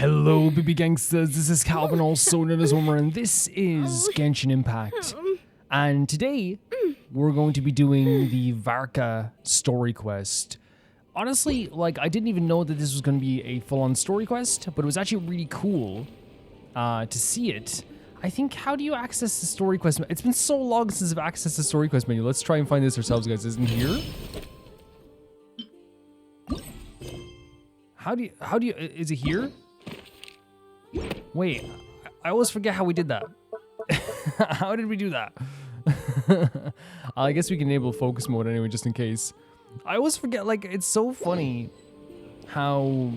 Hello, baby gangsters. This is Calvin, also known as Homer, and this is Genshin Impact. And today, we're going to be doing the Varka story quest. Honestly, like, I didn't even know that this was going to be a full-on story quest, but it was actually really cool to see it. I think, how do you access the story quest? It's been so long since I've accessed the story quest menu. Let's try and find this ourselves, guys. Isn't it here? How do you, is it here? Wait, I always forget how we did that. How did we do that? I guess we can enable focus mode anyway, just in case. I always forget, like, it's so funny how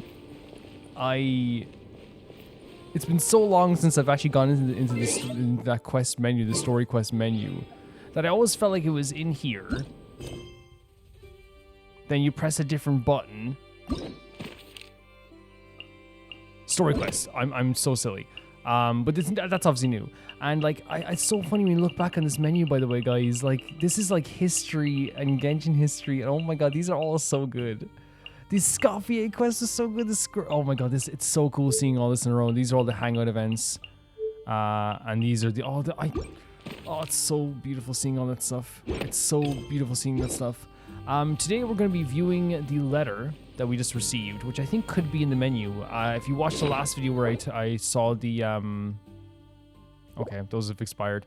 it's been so long since I've actually gone into that quest menu, the story quest menu, that I always felt like it was in here. Then you press a different button. Story quest. I'm so silly. But that's obviously new. And like, it's so funny when you look back on this menu, by the way, guys. Like, this is like history and Genshin history. And oh my god, these are all so good. These Scofier quests are so good. Oh my god, it's so cool seeing all this in a row. These are all the hangout events. And these are it's so beautiful seeing all that stuff. It's so beautiful seeing that stuff. Today we're going to be viewing the letter that we just received, which I think could be in the menu. If you watched the last video where I saw the okay, those have expired.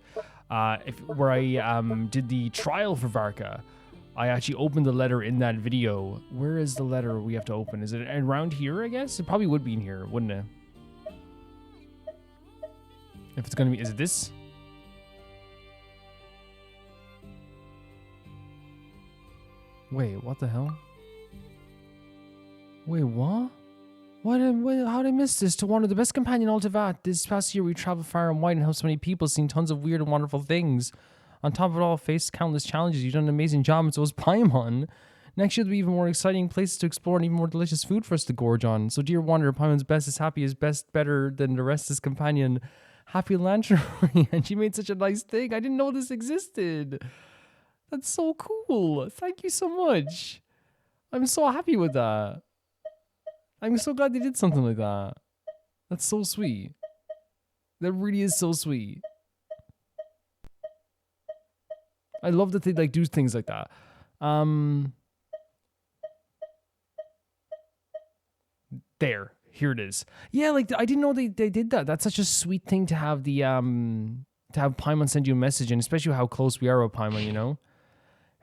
Where I did the trial for Varka, I actually opened the letter in that video. Where is the letter we have to open? Is it around here, I guess? It probably would be in here, wouldn't it? If it's gonna be, is it this? Wait, what the hell? Wait, what? How did I miss this? To wander the best companion all to that. This past year we traveled far and wide and helped so many people, seen tons of weird and wonderful things. On top of it all, faced countless challenges. You've done an amazing job, and so was Paimon. Next year there'll be even more exciting places to explore and even more delicious food for us to gorge on. So dear wanderer, Paimon's best is happy, is best better than the rest of his companion. Happy Lantern. And she made such a nice thing. I didn't know this existed. That's so cool. Thank you so much. I'm so happy with that. I'm so glad they did something like that. That's so sweet. That really is so sweet. I love that they like do things like that. There. Here it is. Yeah, like I didn't know they did that. That's such a sweet thing to have the to have Paimon send you a message, and especially how close we are with Paimon, you know?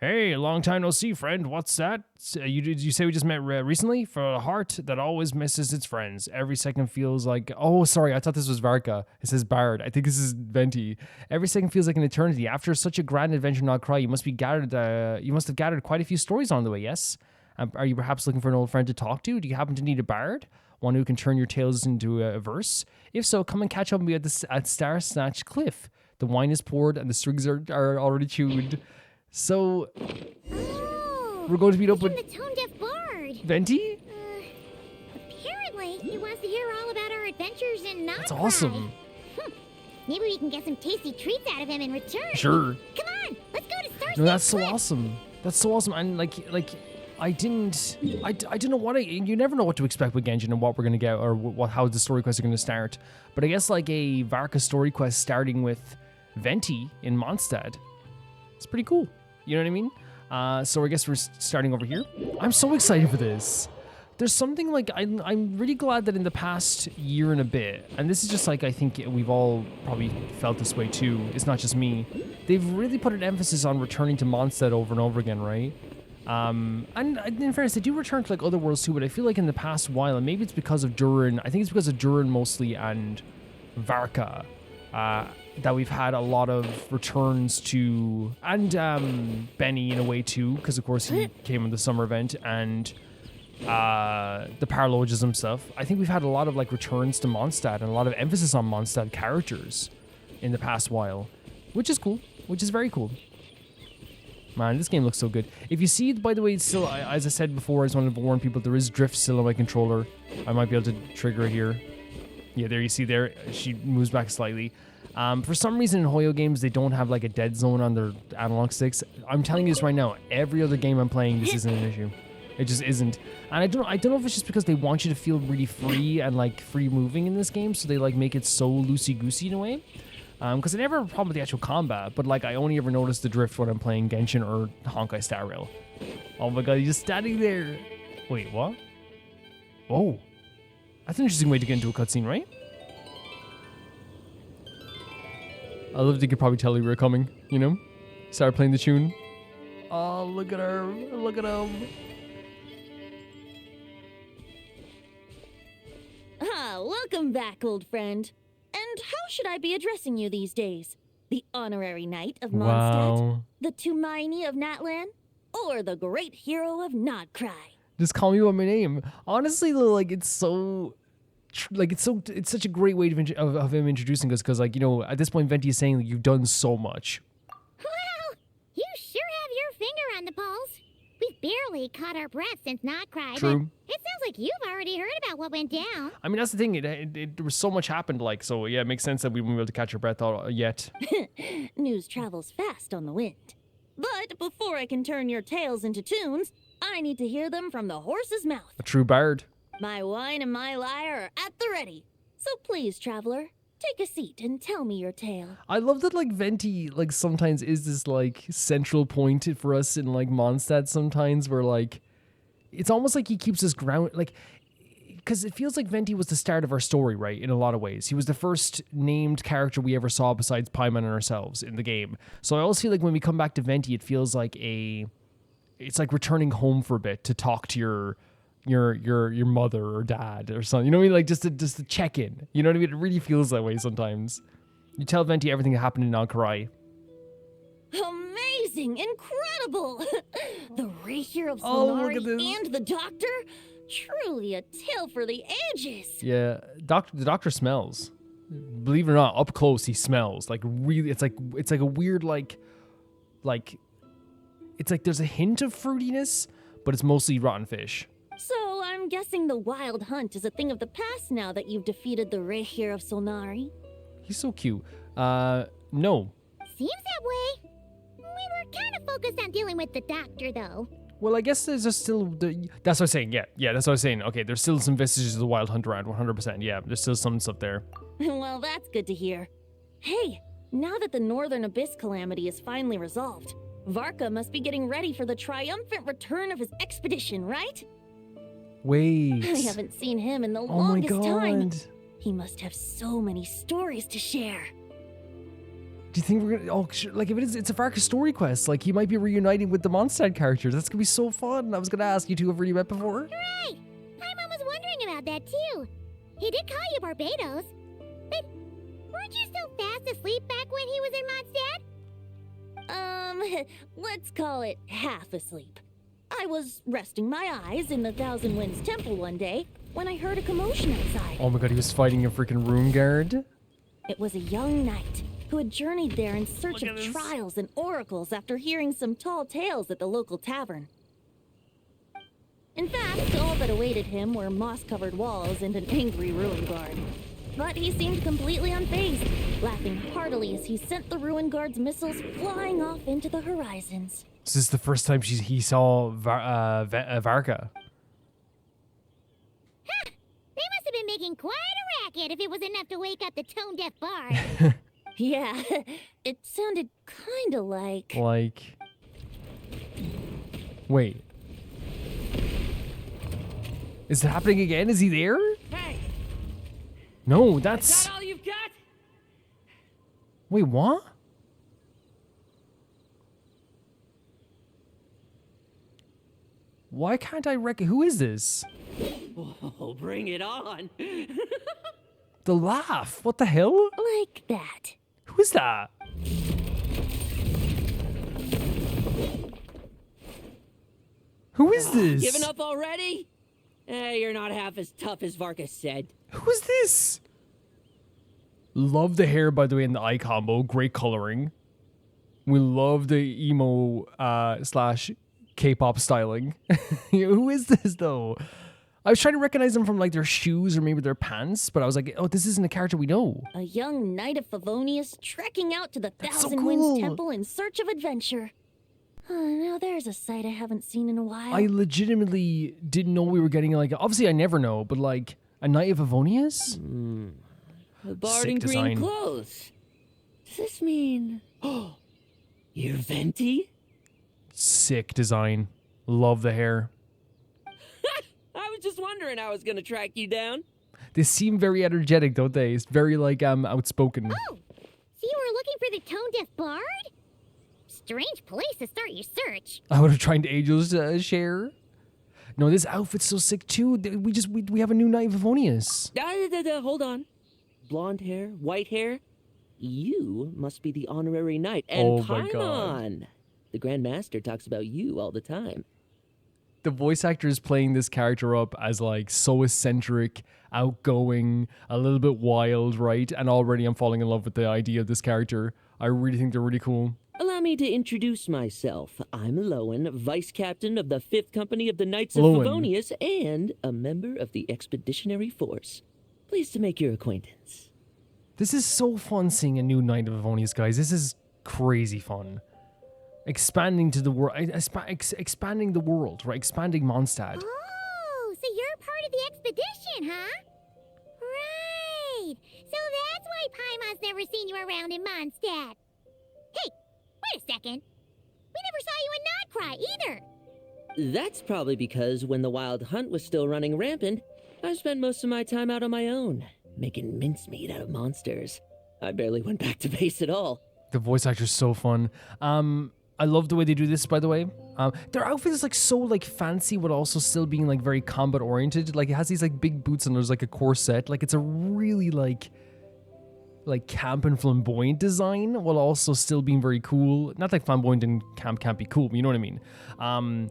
Hey, long time no see, friend. What's that? Did you say we just met recently? For a heart that always misses its friends. Every second feels like... Oh, sorry. I thought this was Varka. It says Bard. I think this is Venti. Every second feels like an eternity. After such a grand adventure, not cry. You must have gathered quite a few stories on the way, yes? Are you perhaps looking for an old friend to talk to? Do you happen to need a bard? One who can turn your tales into a verse? If so, come and catch up with me at Star Snatch Cliff. The wine is poured and the strings are already tuned. So, we're going to meet up with the tone-deaf bard. Venti? Apparently, he wants to hear all about our adventures in Not That's awesome. Maybe we can get some tasty treats out of him in return. Sure. Come on, let's go to Star No, that's so Cliff. awesome. That's so awesome. And like I didn't know what you never know what to expect with Genshin and what we're gonna get or how the story quests are gonna start. But I guess like a Varka story quest starting with Venti in Mondstadt, it's pretty cool. You know what I mean? So I guess we're starting over here. I'm so excited for this. There's something like, I'm really glad that in the past year and a bit, and this is just like, I think we've all probably felt this way too, it's not just me, they've really put an emphasis on returning to Mondstadt over and over again, right? And in fairness, they do return to like other worlds too, but I feel like in the past while, and maybe it's because of Duran, I think it's because of Duran mostly and Varka, that we've had a lot of returns to, and Benny in a way too, because of course he came in the summer event, and the paralogism stuff. I think we've had a lot of like returns to Mondstadt and a lot of emphasis on Mondstadt characters in the past while, which is cool, which is very cool. Man, this game looks so good. If you see, by the way, still, as I said before, I just wanted to warn people, there is drift still on my controller. I might be able to trigger it here. Yeah, there you see there, she moves back slightly. For some reason in Hoyo games, they don't have like a dead zone on their analog sticks. I'm telling you this right now, every other game I'm playing, this isn't an issue. It just isn't. And I don't know if it's just because they want you to feel really free and like free moving in this game, so they like make it so loosey goosey in a way. Because I never have a problem with the actual combat, but like I only ever notice the drift when I'm playing Genshin or Honkai Star Rail. Oh my god, he's just standing there. Wait, what? Oh, that's an interesting way to get into a cutscene, right? I love that you could probably tell you were coming, you know? Start playing the tune. Oh, look at her. Look at him. Ah, welcome back, old friend. And how should I be addressing you these days? The honorary knight of Mondstadt? Wow. The Tumaini of Natlan? Or the great hero of Nodcry? Just call me by my name. Honestly, though, like it's so, it's such a great way of him introducing us because, like, you know, at this point, Venti is saying that you've done so much. Well, you sure have your finger on the pulse. We've barely caught our breath since Nodcry. True. But it sounds like you've already heard about what went down. I mean, that's the thing. There was so much happened, like, so yeah, it makes sense that we won't be able to catch our breath yet. News travels fast on the wind. But before I can turn your tales into tunes, I need to hear them from the horse's mouth. A true bard. My wine and my lyre are at the ready. So please, traveler, take a seat and tell me your tale. I love that, like, Venti, like, sometimes is this, like, central point for us in, like, Mondstadt sometimes where, like, it's almost like he keeps us ground, like, because it feels like Venti was the start of our story, right, in a lot of ways. He was the first named character we ever saw besides Paimon and ourselves in the game. So I always feel like when we come back to Venti, it feels like it's like returning home for a bit to talk to your mother or dad or something. You know what I mean? Like just to check in. You know what I mean? It really feels that way sometimes. You tell Venti everything that happened in Nodcry. Amazing! Incredible! The Rapier of Oh, look Solari at this. and the Doctor? Truly a tale for the ages! Yeah, the doctor smells. Believe it or not, up close he smells. Like really, it's like a weird like it's like there's a hint of fruitiness, but it's mostly rotten fish. So I'm guessing the wild hunt is a thing of the past now that you've defeated the Rapier of Solari. He's so cute. No. Seems that way. We were kind of focused on dealing with the doctor, though. Well, I guess there's just still that's what I was saying. Yeah, that's what I was saying. Okay, there's still some vestiges of the wild hunt around. 100%. Yeah, there's still some stuff there. Well, that's good to hear. Hey, now that the Northern Abyss calamity is finally resolved, Varka must be getting ready for the triumphant return of his expedition, right? Wait. I haven't seen him in the Oh my longest time. god. He must have so many stories to share. Do you think we're gonna? Oh, like if it's a Varka story quest. Like he might be reuniting with the Mondstadt characters. That's gonna be so fun. I was gonna ask you two have really met before. Hooray! Paimon was wondering about that, too. He did call you Barbados. But weren't you still fast asleep back when he was in Mondstadt? Let's call it half asleep. I was resting my eyes in the Thousand Winds Temple one day when I heard a commotion outside. Oh my god, he was fighting a freaking rune guard. It was a young knight who had journeyed there in search Look of at this. trials and oracles after hearing some tall tales at the local tavern. In fact, all that awaited him were moss-covered walls and an angry ruin guard. But he seemed completely unfazed, laughing heartily as he sent the ruin guard's missiles flying off into the horizons. This is the first time he saw Varka. They must have been making quite a racket if it was enough to wake up the tone-deaf bard. Yeah, it sounded kinda like... Like... Wait. Is it happening again? Is he there? Hey, No, is that's... that all you've got? Wait, what? Why can't I who is this? Oh, bring it on. The laugh. What the hell? like that. Who is that? Who is this? Giving up already? You're not half as tough as Varka said. Who is this? Love the hair, by the way, in the eye combo. Great coloring. We love the emo slash K-pop styling. Who is this, though? I was trying to recognize them from, like, their shoes or maybe their pants, but I was like, oh, this isn't a character we know. A young knight of Favonius trekking out to the That's so Thousand cool. Winds Temple in search of adventure. Now there's a sight I haven't seen in a while. I legitimately didn't know we were getting like, obviously I never know, but like a Knight of Avonius? A bard Sick in design. green clothes. Does this mean... Oh, you're Venti? Sick design. Love the hair. I was just wondering how I was gonna track you down. They seem very energetic, don't they? It's very like outspoken. Oh, so you were looking for the tone-deaf bard? Strange place to start your search. I would have tried to Angel's share. No, this outfit's so sick too. We have a new Knight of Avonius. Hold on. Blonde hair, white hair. You must be the honorary knight. And Oh my God. Paimon, the Grand Master talks about you all the time. The voice actor is playing this character up as like so eccentric, outgoing, a little bit wild, right? And already I'm falling in love with the idea of this character. I really think they're really cool. Allow me to introduce myself. I'm Lohen, Vice Captain of the 5th Company of the Knights of Lohen. Favonius and a member of the Expeditionary Force. Pleased to make your acquaintance. This is so fun seeing a new Knight of Avonius, guys. This is crazy fun. Expanding to the world, expanding the world, right? Expanding Mondstadt. Oh, so you're part of the expedition, huh? Right. So that's why Paimon's never seen you around in Mondstadt. Hey, wait a second. We never saw you in Nodcry either. That's probably because when the Wild Hunt was still running rampant, I spent most of my time out on my own, making mincemeat out of monsters. I barely went back to base at all. The voice actor's so fun. I love the way they do this, by the way. Their outfit is like so like fancy, but also still being like very combat oriented. Like it has these like big boots and there's like a corset. Like it's a really like camp and flamboyant design, while also still being very cool. Not like flamboyant and camp can't be cool, but you know what I mean.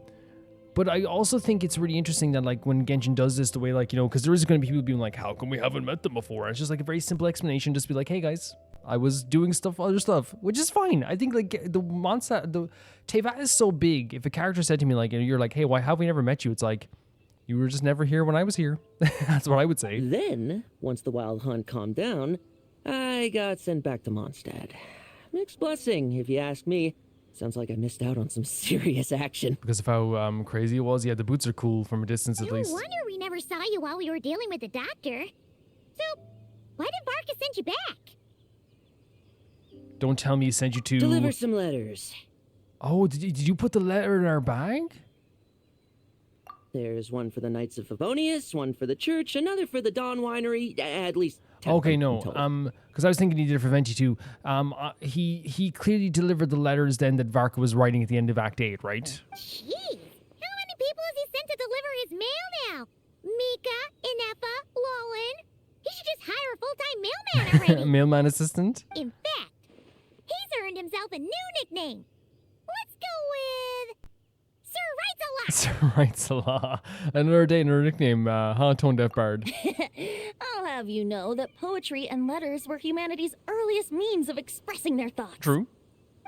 But I also think it's really interesting that like when Genshin does this, the way like, you know, because there is going to be people being like, how come we haven't met them before? And it's just like a very simple explanation, just be like, hey guys, I was doing other stuff, which is fine. I think like the Teyvat is so big. If a character said to me like, you're like, hey, why have we never met you? It's like, you were just never here when I was here. That's what I would say. Then, once the Wild Hunt calmed down, I got sent back to Mondstadt. Mixed blessing, if you ask me. Sounds like I missed out on some serious action. Because of how crazy it was. Yeah, the boots are cool from a distance at No least. wonder we never saw you while we were dealing with the doctor. So, why did Varka send you back? Don't tell me he sent you to... Deliver some letters. Oh, did you put the letter in our bag? There's one for the Knights of Favonius, one for the church, another for the Dawn Winery, at least... 10 Okay, I'm no. told. Because I was thinking he did it for Venti too. He clearly delivered the letters then that Varka was writing at the end of Act 8, right? Jeez, how many people has he sent to deliver his mail now? Mika, Inefa, Lowen. He should just hire a full-time mailman already. Mailman assistant? In fact, he's earned himself a new nickname. Let's go with Sir Writes-A-Lot. Sir Writes a Lot. Another day, another nickname, Tone Deaf Bard. I'll have you know that poetry and letters were humanity's earliest means of expressing their thoughts. True.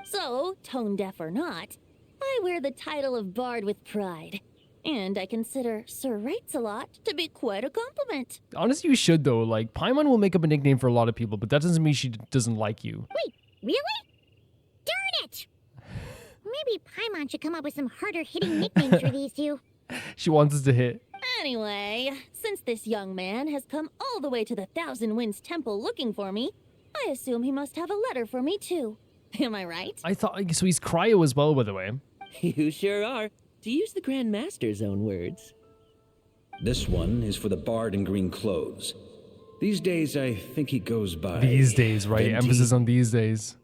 So, tone deaf or not, I wear the title of Bard with pride. And I consider Sir Writes-A-Lot to be quite a compliment. Honestly, you should, though. Like, Paimon will make up a nickname for a lot of people, but that doesn't mean she doesn't like you. Wait, really? Darn it! Maybe Paimon should come up with some harder-hitting nicknames for these two. She wants us to hit. Anyway, since this young man has come all the way to the Thousand Winds Temple looking for me, I assume he must have a letter for me too. Am I right? I thought, so he's cryo as well, by the way. You sure are. To use the Grand Master's own words. This one is for the bard in green clothes. These days, I think he goes by... These days, right? Venti. Emphasis on these days.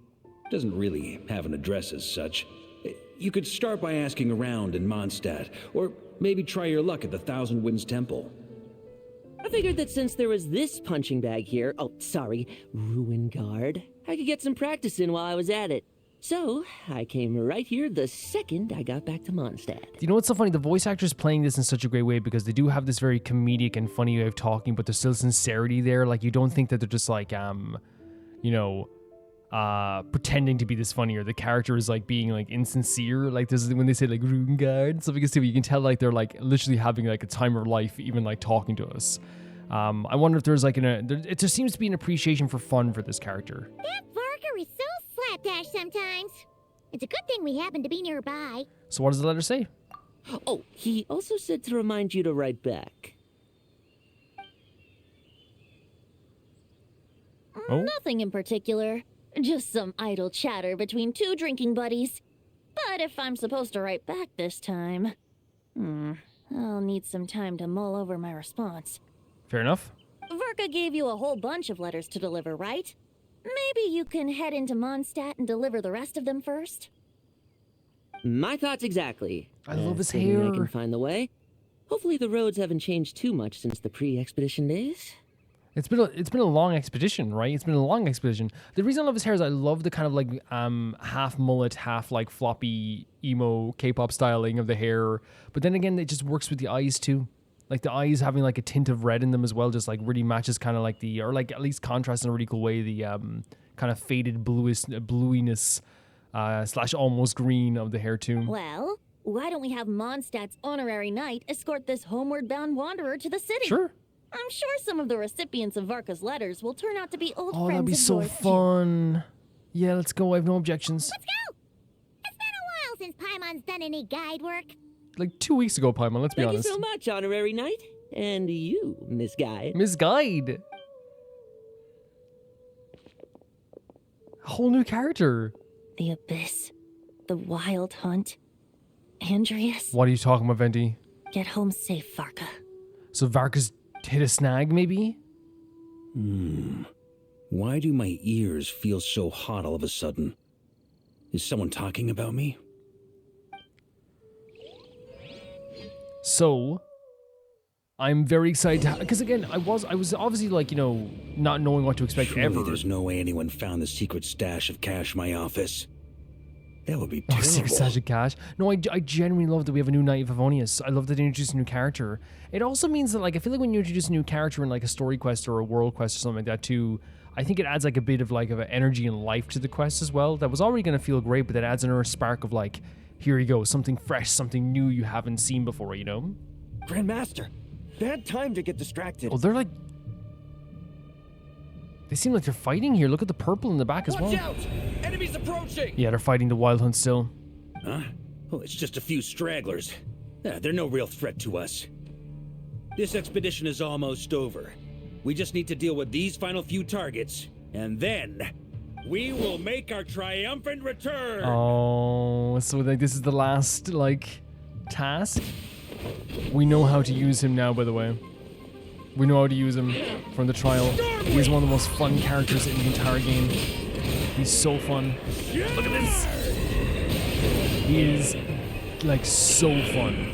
Doesn't really have an address as such. You could start by asking around in Mondstadt, or maybe try your luck at the Thousand Winds Temple. I figured that since there was this punching bag here, Ruin Guard, I could get some practice in while I was at it. So, I came right here the second I got back to Mondstadt. You know what's so funny? The voice actor's playing this in such a great way because they do have this very comedic and funny way of talking, but there's still sincerity there. Like, you don't think that they're just like, pretending to be this funny, or the character is like being like insincere. Like, this is when they say like Ruin Guard, stuff like this, you can tell like they're like literally having like a time of life, even like talking to us. I wonder if there's like there seems to be an appreciation for fun for this character. That Varka is so slapdash sometimes. It's a good thing we happen to be nearby. So what does the letter say? Oh, he also said to remind you to write back. Oh? Nothing in particular. Just some idle chatter between two drinking buddies. But if I'm supposed to write back this time, I'll need some time to mull over my response. Fair enough. Varka gave you a whole bunch of letters to deliver, right? Maybe you can head into Mondstadt and deliver the rest of them first? My thoughts exactly. I love his Assuming hair. I can find the way. Hopefully the roads haven't changed too much since the pre-expedition days. It's been a long expedition, right? It's been a long expedition. The reason I love his hair is I love the kind of like half mullet, half like floppy emo K-pop styling of the hair. But then again, it just works with the eyes too. Like the eyes having like a tint of red in them as well, just like really matches kind of like or like at least contrasts in a really cool way the kind of faded bluiness / almost green of the hair too. Well, why don't we have Mondstadt's honorary knight escort this homeward bound wanderer to the city? Sure. I'm sure some of the recipients of Varka's letters will turn out to be old Oh, friends that'd be of so yours, too. fun. Yeah, let's go. I have no objections. Let's go! It's been a while since Paimon's done any guide work. Like 2 weeks ago, Paimon, let's be Thank you honest. so much, Honorary Knight. And you, Miss Guy. Miss Guide. A whole new character. The Abyss. The Wild Hunt. Andrius. What are you talking about, Venti? Get home safe, Varka. So Varka's hit a snag, maybe? Why do my ears feel so hot all of a sudden? Is someone talking about me? So, I'm very excited because again, I was obviously like, you know, not knowing what to expect Surely ever. there's no way anyone found the secret stash of cash in my office. That would be Oh, terrible. secret stash of cash. No, I genuinely love that we have a new Knight of Favonius. I love that they introduced a new character. It also means that, like, I feel like when you introduce a new character in, like, a story quest or a world quest or something like that, too, I think it adds, like, a bit of, like, of an energy and life to the quest as well. That was already going to feel great, but that adds another spark of, like, here you go, something fresh, something new you haven't seen before, you know? Grandmaster, bad time to get distracted. Oh, they're, like... They seem like they're fighting here. Look at the purple in the back as well. Watch out! Enemies approaching! Yeah, they're fighting the Wild Hunt still. Huh? Oh, it's just a few stragglers. They're no real threat to us. This expedition is almost over. We just need to deal with these final few targets, and then we will make our triumphant return. Oh, so like this is the last like task. We know how to use him now, by the way. We know how to use him from the trial. He's one of the most fun characters in the entire game. He's so fun. Look at this. He is like so fun.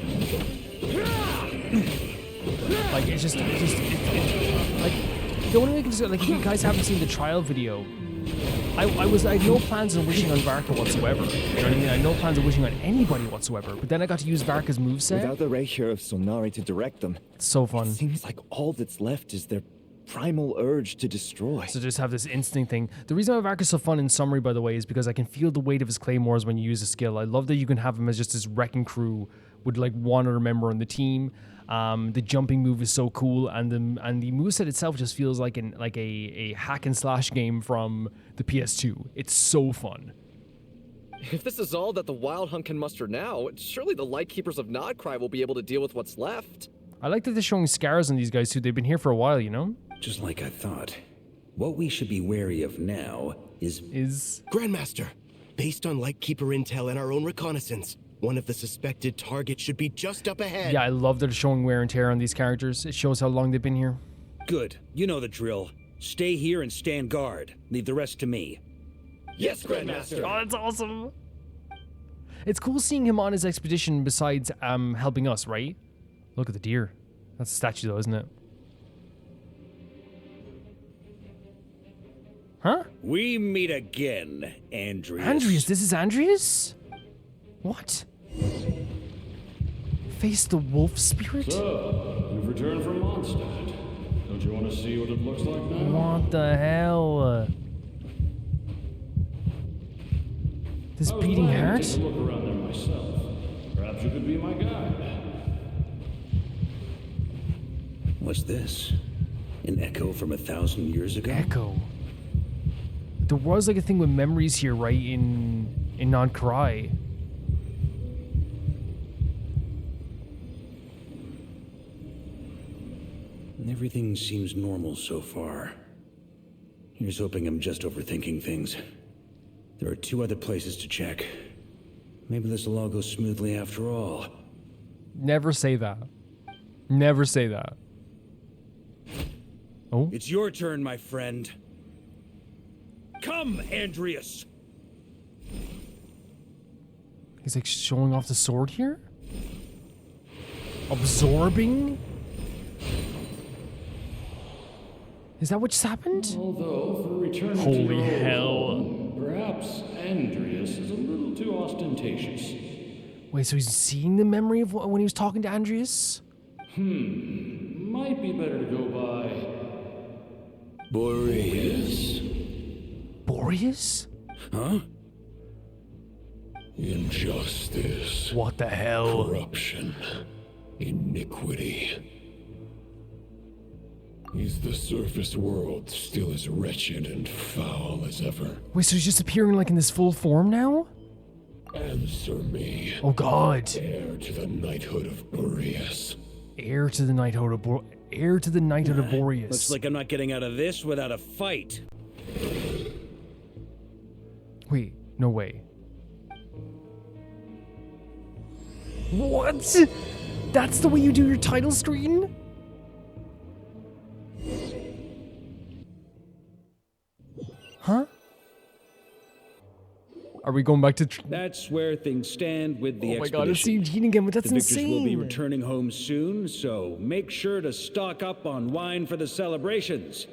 Like it's just like the only way I can just like if you guys haven't seen the trial video. I had no plans on wishing on Varka whatsoever. You know what I mean? I had no plans on wishing on anybody whatsoever. But then I got to use Varka's moveset. Without the ray here of Sonari to direct them, It's so fun. it seems like all that's left is their primal urge to destroy. So just have this instinct thing. The reason why Varka's so fun in summary, by the way, is because I can feel the weight of his claymores when you use a skill. I love that you can have him as just this wrecking crew with like one other member on the team. The jumping move is so cool, and the moveset itself just feels like a hack and slash game from the PS2. It's so fun. If this is all that the Wild Hunt can muster now, surely the Lightkeepers of Nodcry will be able to deal with what's left. I like that they're showing scars on these guys too. They've been here for a while, you know? Just like I thought. What we should be wary of now is Grandmaster, based on Lightkeeper intel and our own reconnaissance, one of the suspected targets should be just up ahead. Yeah, I love that they're showing wear and tear on these characters. It shows how long they've been here. good. You know the drill. Stay here and stand guard. Leave the rest to me. Yes, Grandmaster. Oh, that's awesome. It's cool seeing him on his expedition besides helping us, right? Look at the deer. That's a statue though, isn't it? Huh? We meet again, Andrius. Andrius, this is Andrius? What? Face the wolf spirit? So, you've returned from Mondstadt. Don't you want to see what it looks like now? What the hell? This I was beating planning to heart? take a look around there myself. Perhaps you could be my guide. What's this? An echo from 1,000 years ago? Echo. There was like a thing with memories here, right? In in non-Cry. Everything seems normal so far. Here's hoping I'm just overthinking things. There are 2 other places to check. Maybe this will all go smoothly after all. Never say that. Never say that. Oh? It's your turn, my friend. Come, Andrius! He's like showing off the sword here? Absorbing? Is that what just happened? Although, for returning Holy to your old hell. home, perhaps Andrius is a little too ostentatious. Wait, so he's seeing the memory of when he was talking to Andrius? Might be better to go by Boreas. Boreas? Huh? Injustice. What the hell? Corruption. Iniquity. Is the surface world still as wretched and foul as ever? Wait, so he's just appearing like in this full form now? Answer me. Oh god. Heir to the knighthood of Boreas. Heir to the knighthood of Boreas. Looks like I'm not getting out of this without a fight. Wait, no way. What? That's the way you do your title screen? Huh? Are we going back to... That's where things stand with the Oh my expedition. god, it's seeing Gene again, but that's The victors insane. will be returning home soon, so make sure to stock up on wine for the celebrations.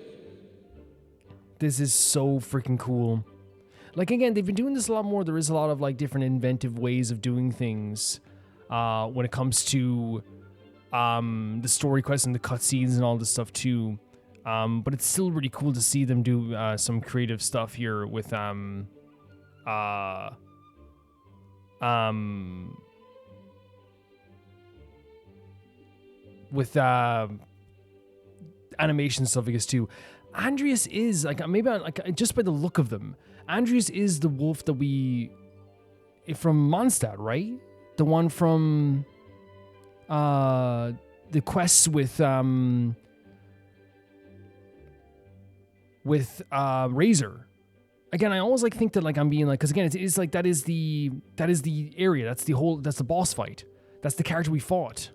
This is so freaking cool. Like, again, they've been doing this a lot more. There is a lot of, like, different inventive ways of doing things when it comes to the story quests and the cutscenes and all this stuff, too. But it's still really cool to see them do some creative stuff here with animation stuff, I guess, too. Andrius is like, maybe like just by the look of them, Andrius is the wolf that we from Mondstadt, right? The one from the quests with Razor. Again, I always like think that like I'm being like, because again, it's like that is the area, that's the boss fight, that's the character we fought.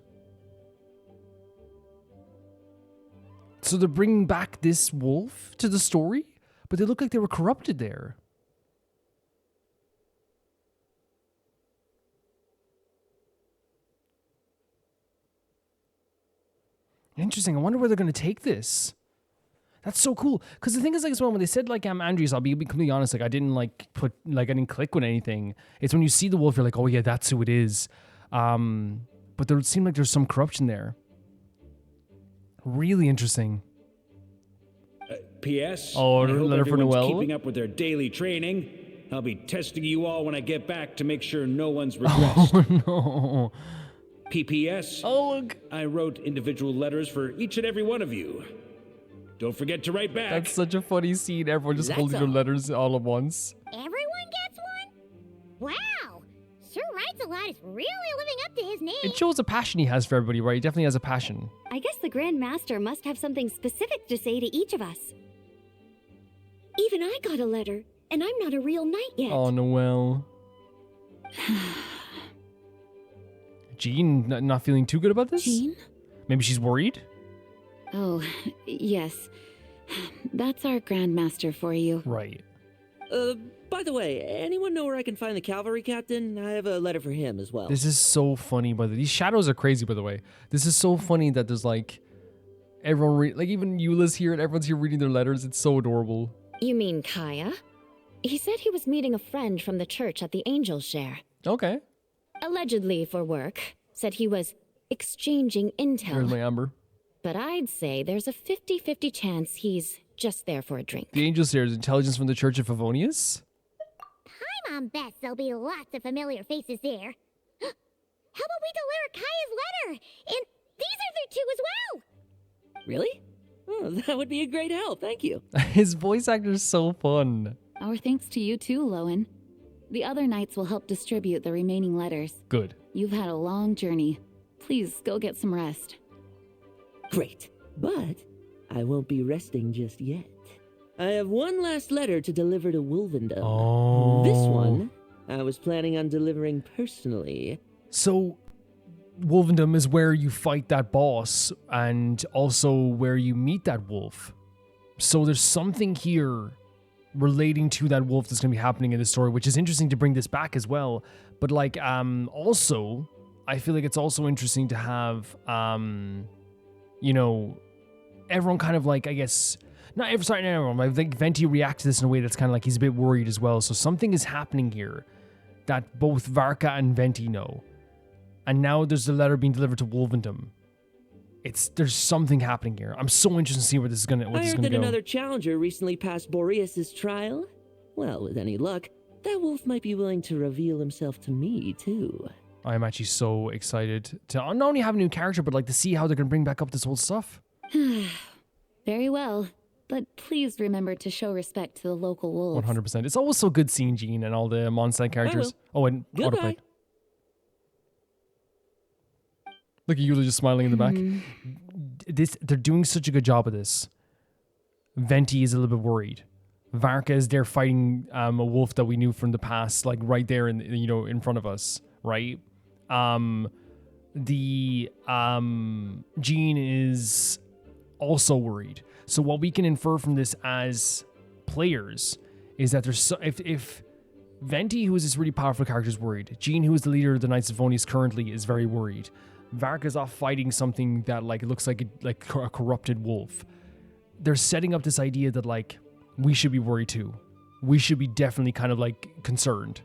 So they're bringing back this wolf to the story, but they look like they were corrupted there. Interesting. I wonder where they're going to take this. That's so cool. Because the thing is, like, as well, when they said, like, Andrius, I'll be completely honest, like, I didn't click with anything. It's when you see the wolf, you're like, oh, yeah, that's who it is. But there seemed like there's some corruption there. Really interesting. P.S. Oh, I hope letter for everyone's Noel? keeping up with their daily training. I'll be testing you all when I get back to make sure no one's regressed. Oh, no. P.P.S. Oh, look. I wrote individual letters for each and every one of you. Don't forget to write back. That's such a funny scene. Everyone just That's holding their all. letters all at once. Everyone gets one? Wow! Sure writes a lot is really living up to his name. It shows a passion he has for everybody, right? He definitely has a passion. I guess the Grand Master must have something specific to say to each of us. Even I got a letter, and I'm not a real knight yet. Oh, Noelle. Jean, not feeling too good about this? Jean? Maybe she's worried? Oh, yes. That's our Grand Master for you. Right. By the way, anyone know where I can find the cavalry captain? I have a letter for him as well. This is so funny, by the way. These shadows are crazy, by the way. This is so funny that there's like everyone, like even Eula's here and everyone's here reading their letters. It's so adorable. You mean Kaeya? He said he was meeting a friend from the church at the Angel Share. Okay. Allegedly for work. Said he was exchanging intel. Here's my Amber. But I'd say there's a 50-50 chance he's just there for a drink. The angel stairs, intelligence from the Church of Favonius? My mom bets there'll be lots of familiar faces there. How about we deliver Kaeya's letter? And these are there too as well! Really? Oh, that would be a great help, thank you. His voice actor is so fun. Our thanks to you too, Lohen. The other knights will help distribute the remaining letters. Good. You've had a long journey. Please go get some rest. Great. But I won't be resting just yet. I have one last letter to deliver to Wolvendom. Oh. This one, I was planning on delivering personally. So, Wolvendom is where you fight that boss and also where you meet that wolf. So there's something here relating to that wolf that's going to be happening in the story, which is interesting to bring this back as well. But like, also, I feel like it's also interesting to have, you know, everyone kind of like, I guess, not everyone, I think Venti reacts to this in a way that's kind of like he's a bit worried as well. So something is happening here that both Varka and Venti know. And now there's a letter being delivered to Wolvendom. There's something happening here. I'm so interested to see where this is gonna go. I heard that another challenger recently passed Boreas' trial. Well, with any luck, that wolf might be willing to reveal himself to me, too. I'm actually so excited to not only have a new character, but like to see how they're gonna bring back up this old stuff. Very well. But please remember to show respect to the local wolves. 100%. It's always so good seeing Jean and all the Mondstadt characters. Oh, and autoplay. Look at Eula just smiling in the back. They're doing such a good job of this. Venti is a little bit worried. Varka is there fighting a wolf that we knew from the past, like right there in front of us, right? Jean is also worried. So what we can infer from this as players is that there's if Venti, who is this really powerful character, is worried. Jean, who is the leader of the Knights of Vonius currently, is very worried. Varka's off fighting something that like it looks like a corrupted wolf. They're setting up this idea that like we should be worried too. We should be definitely kind of like concerned.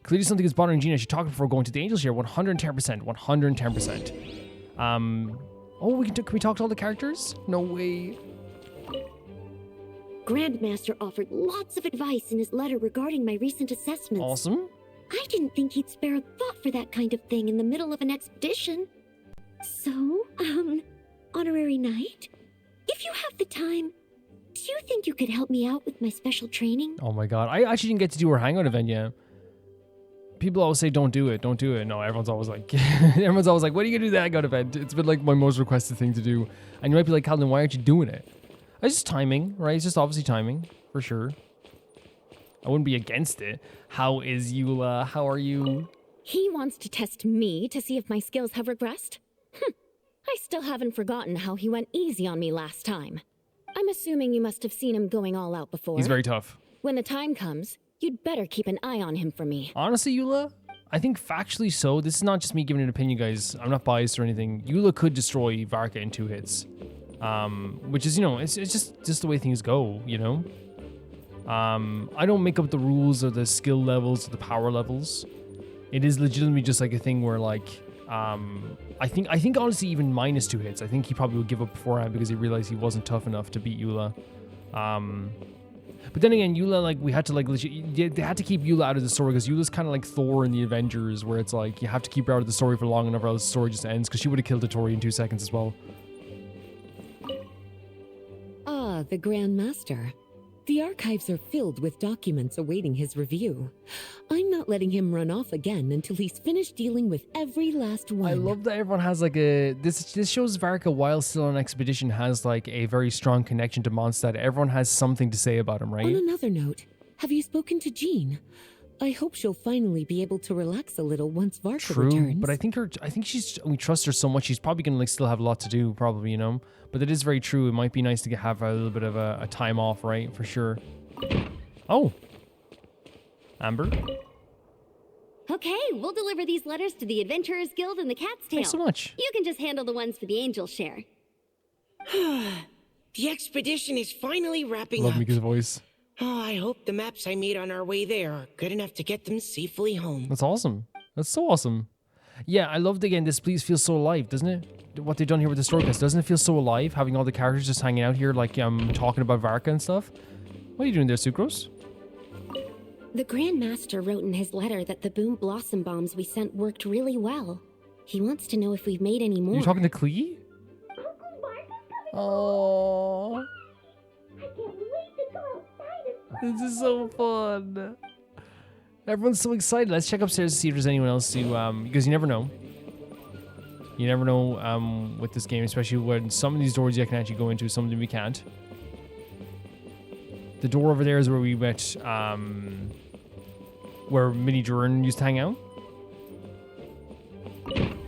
Clearly something is bothering Jean. I should talk before going to the Angels here. 110%. 110%. Oh, can we talk to all the characters? No way. Grandmaster offered lots of advice in his letter regarding my recent assessments. Awesome. I didn't think he'd spare a thought for that kind of thing in the middle of an expedition. So, honorary knight, if you have the time, do you think you could help me out with my special training? Oh my god, I actually didn't get to do our hangout event yet. People always say don't do it, don't do it. No, everyone's always like, what are you gonna do that hangout event? It's been like my most requested thing to do. And you might be like, Calvin, why aren't you doing it? It's just timing, right? It's just obviously timing, for sure. I wouldn't be against it. How is Eula? How are you? He wants to test me to see if my skills have regressed? I still haven't forgotten how he went easy on me last time. I'm assuming you must have seen him going all out before. He's very tough. When the time comes, you'd better keep an eye on him for me. Honestly, Eula, I think factually so. This is not just me giving an opinion, guys. I'm not biased or anything. Eula could destroy Varka in 2 hits. Which is, it's just the way things go, I don't make up the rules or the skill levels or the power levels. It is legitimately just like a thing where like, I think honestly even minus 2 hits, I think he probably would give up beforehand because he realized he wasn't tough enough to beat Eula. But then again, Eula, like, we had to, like, they had to keep Eula out of the story because Eula's kind of like Thor in the Avengers, where it's like, you have to keep her out of the story for long enough or else the story just ends, because she would have killed Tori in 2 seconds as well. Ah, the Grand Master. The archives are filled with documents awaiting his review. I'm not letting him run off again until he's finished dealing with every last one. I love that everyone has like this shows Varka, while still on expedition, has like a very strong connection to Mondstadt. Everyone has something to say about him, right? On another note, have you spoken to Jean? I hope she'll finally be able to relax a little once Varka returns. But I think we trust her so much, she's probably gonna like still have a lot to do, probably, But that is very true. It might be nice to have a little bit of a time off, right? For sure. Oh. Amber. Okay, we'll deliver these letters to the Adventurers Guild and the Cat's Tail. Thanks so much. You can just handle the ones for the Angel share. The expedition is finally wrapping Love up. Mika's voice. Oh, I hope the maps I made on our way there are good enough to get them safely home. That's awesome. That's so awesome. Yeah, I loved, again, this place feels so alive, doesn't it? What they've done here with the story quest, doesn't it feel so alive, having all the characters just hanging out here, like talking about Varka and stuff? What are you doing there, Sucrose? The Grand Master wrote in his letter that the Boom Blossom bombs we sent worked really well. He wants to know if we've made any more. You're talking to Klee? Oh. I can't wait to go outside and This is so fun. Everyone's so excited. Let's check upstairs to see if there's anyone else to, because you never know. You never know with this game, especially when some of these doors you can actually go into, some of them you can't. The door over there is where we met, where Mini Duran used to hang out.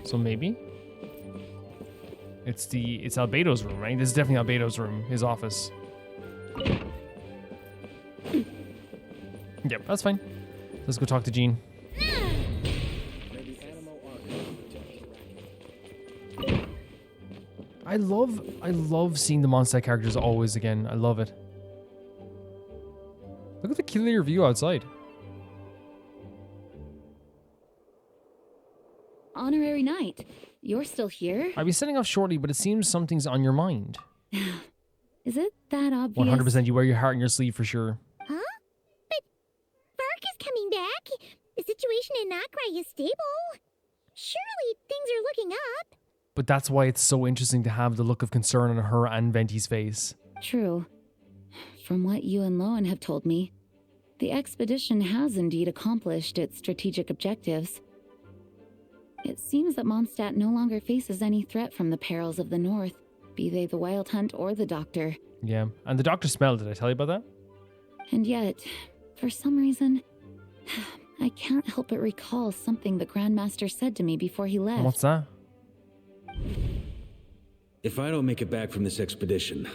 So maybe. It's Albedo's room, right? This is definitely Albedo's room, his office. Yep, that's fine. Let's go talk to Jean. I love seeing the Mondstadt characters always again. I love it. Look at the clear view outside. Honorary Knight, you're still here? I'll be setting off shortly, but it seems something's on your mind. Is it that obvious? 100% you wear your heart on your sleeve for sure. Huh? But Varka's coming back. The situation in Nokrai is stable. Surely things are looking up. But that's why it's so interesting to have the look of concern on her and Venti's face. True. From what you and Lohen have told me, the expedition has indeed accomplished its strategic objectives. It seems that Mondstadt no longer faces any threat from the perils of the north, be they the Wild Hunt or the Doctor. Yeah, and the Doctor smelled. Did I tell you about that? And yet, for some reason, I can't help but recall something the Grandmaster said to me before he left. What's that? If I don't make it back from this expedition,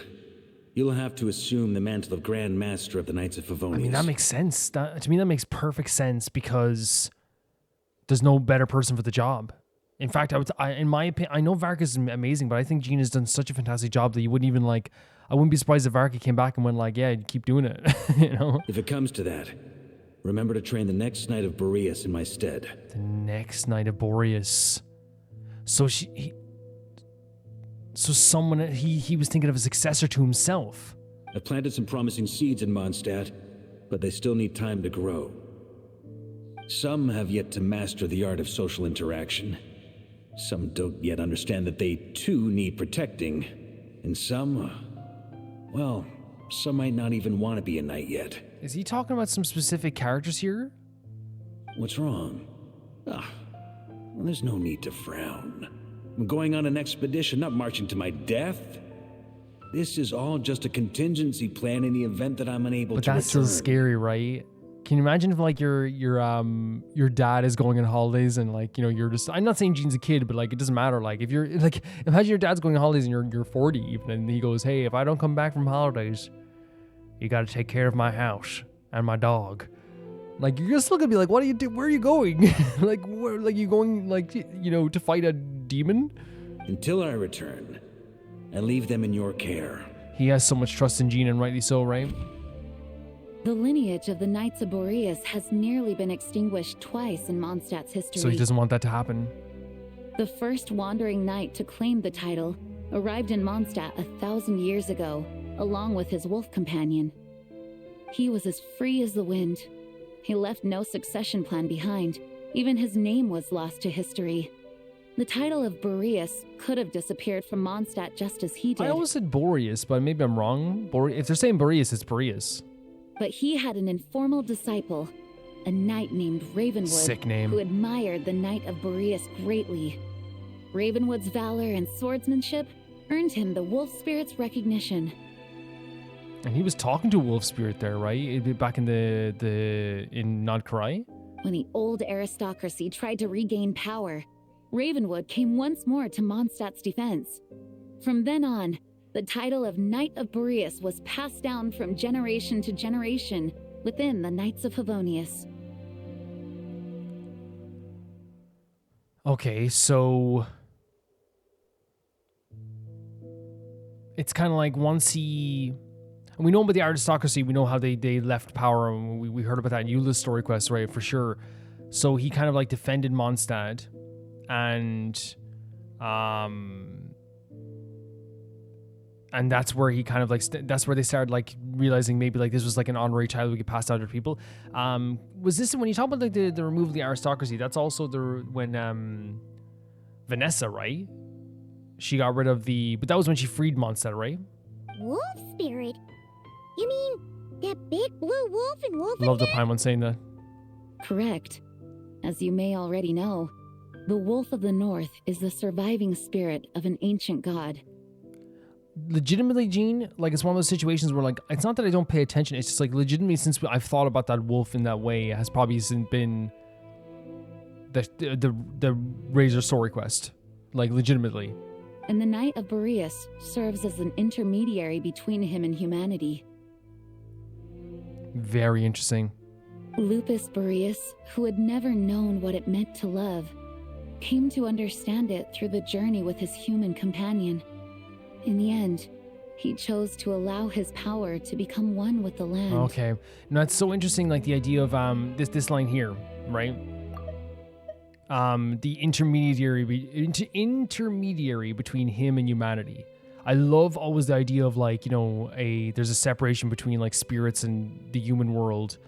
you'll have to assume the mantle of Grand Master of the Knights of Favonius. I mean, that makes sense. To me, that makes perfect sense because there's no better person for the job. In fact, in my opinion, I know Varka's amazing, but I think Jean has done such a fantastic job that you wouldn't even I wouldn't be surprised if Varka came back and went like, yeah, keep doing it, you know? If it comes to that, remember to train the next Knight of Boreas in my stead. The next Knight of Boreas. So he was thinking of a successor to himself. I've planted some promising seeds in Mondstadt, but they still need time to grow. Some have yet to master the art of social interaction. Some don't yet understand that they too need protecting. And some might not even want to be a knight yet. Is he talking about some specific characters here? What's wrong? Well, there's no need to frown. I'm going on an expedition, not marching to my death. This is all just a contingency plan in the event that I'm unable to return. But that's still scary, right? Can you imagine if your dad is going on holidays and you're just, I'm not saying Jean's a kid, but it doesn't matter. If you're imagine your dad's going on holidays and you're 40 even, and he goes, hey, if I don't come back from holidays, you got to take care of my house and my dog. You're just looking at me like, what do you do? Where are you going? Where, you going to fight a demon? Until I return, I leave them in your care. He has so much trust in Jean, and rightly so, right? The lineage of the Knights of Boreas has nearly been extinguished twice in Mondstadt's history. So he doesn't want that to happen. The first wandering knight to claim the title arrived in Mondstadt 1,000 years ago, along with his wolf companion. He was as free as the wind. He left no succession plan behind. Even his name was lost to history. The title of Boreas could have disappeared from Mondstadt just as he did. I always said Boreas, but maybe I'm wrong. If they're saying Boreas, it's Boreas. But he had an informal disciple, a knight named Ravenwood, sick name, who admired the Knight of Boreas greatly. Ravenwood's valor and swordsmanship earned him the Wolf Spirit's recognition. And he was talking to a wolf spirit there, right? Back in in Nokrai? When the old aristocracy tried to regain power, Ravenwood came once more to Mondstadt's defense. From then on, the title of Knight of Boreas was passed down from generation to generation within the Knights of Favonius. Okay, so it's kind of like once he... We know about the aristocracy, we know how they left power, and we heard about that in Eula's story quest, right, for sure. So he kind of defended Mondstadt, and that's where he kind of that's where they started realizing maybe this was an honorary title we could pass out to people. Was this when you talk about the removal of the aristocracy? That's also when Vanessa, right? She got rid of but that was when she freed Mondstadt, right? Wolf spirit? You mean that big blue wolf in Wolvendom? Love the Paimon saying that. Correct. As you may already know, the Wolf of the North is the surviving spirit of an ancient god. Legitimately, Gene, like, it's one of those situations where, like, it's not that I don't pay attention, it's just like, legitimately, since I've thought about that wolf in that way, it has probably been the Razor story quest. Like, legitimately. And the Knight of Boreas serves as an intermediary between him and humanity. Very interesting. Lupus Boreas, who had never known what it meant to love, came to understand it through the journey with his human companion. In the end, he chose to allow his power to become one with the land. Okay. Now, it's so interesting, like, the idea of this line here, right? The intermediary between him and humanity. I love always the idea of, like, you know, there's a separation between, like, spirits and the human world,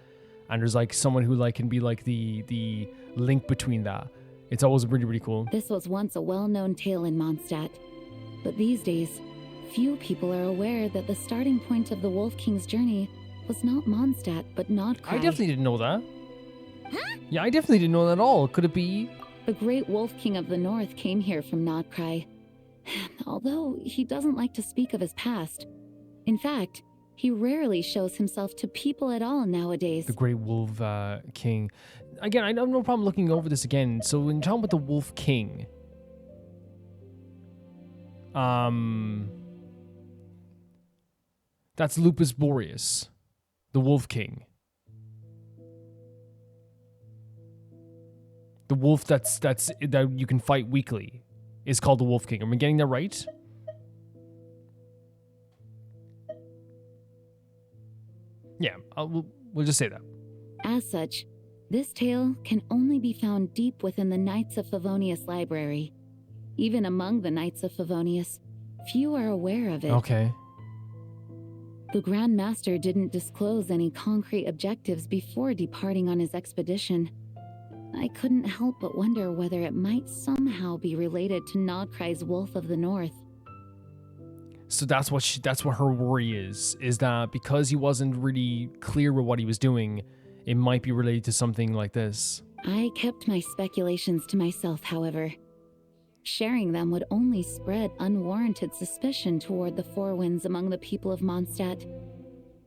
and there's, like, someone who, like, can be like the link between that. It's always really, really cool. This was once a well-known tale in Mondstadt, but these days, few people are aware that the starting point of the Wolf King's journey was not Mondstadt, but Nodcry. I definitely didn't know that. Huh? Yeah, I definitely didn't know that at all. Could it be? The great Wolf King of the North came here from Nodcry, although he doesn't like to speak of his past. In fact, he rarely shows himself to people at all nowadays. The Great Wolf King. Again, I have no problem looking over this again. So when you're talking about the Wolf King, that's Lupus Boreas, the Wolf King. The wolf that you can fight weekly is called the Wolf King. Am I getting that right? Yeah, we'll just say that. As such, this tale can only be found deep within the Knights of Favonius library. Even among the Knights of Favonius, few are aware of it. Okay. The Grand Master didn't disclose any concrete objectives before departing on his expedition. I couldn't help but wonder whether it might somehow be related to Nodcry's Wolf of the North. So that's what her worry is that because he wasn't really clear with what he was doing, it might be related to something like this. I kept my speculations to myself, however. Sharing them would only spread unwarranted suspicion toward the Four Winds among the people of Mondstadt.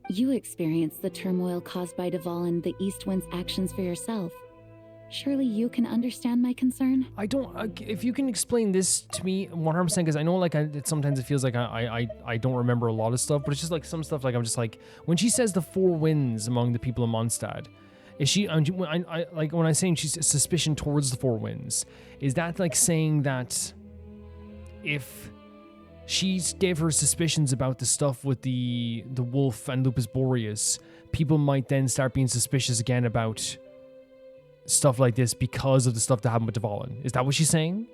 You experienced the turmoil caused by Duval and the East Wind's actions for yourself. Surely you can understand my concern? I don't. If you can explain this to me 100%, because I know, like, sometimes it feels like I don't remember a lot of stuff, but it's just like some stuff. Like, I'm just like, when she says the Four Winds among the people of Mondstadt, is she? Like, when I'm saying she's suspicion towards the Four Winds, is that like saying that if she gave her suspicions about the stuff with the wolf and Lupus Boreas, people might then start being suspicious again about stuff like this because of the stuff that happened with Dvalin? Is that what she's saying?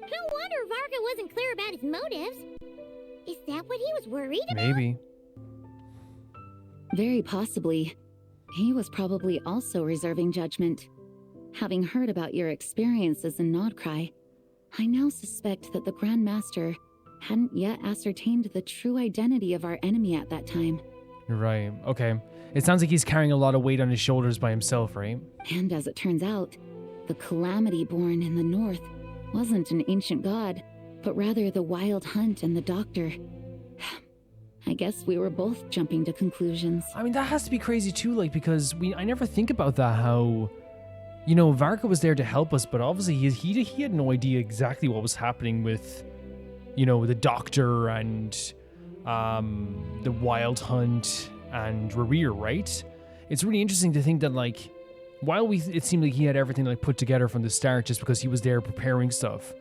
No wonder Varka wasn't clear about his motives. Is that what he was worried about? Maybe. Very possibly. He was probably also reserving judgment. Having heard about your experiences in Nodcry, I now suspect that the Grand Master hadn't yet ascertained the true identity of our enemy at that time. Right, okay. It sounds like he's carrying a lot of weight on his shoulders by himself, right? And as it turns out, the Calamity born in the north wasn't an ancient god, but rather the Wild Hunt and the Doctor. I guess we were both jumping to conclusions. I mean, that has to be crazy too, like, because I never think about that, how, you know, Varka was there to help us, but obviously he had no idea exactly what was happening with, you know, the Doctor and the Wild Hunt and Rereer, right? It's really interesting to think that, like, while it seemed like he had everything, like, put together from the start just because he was there preparing stuff,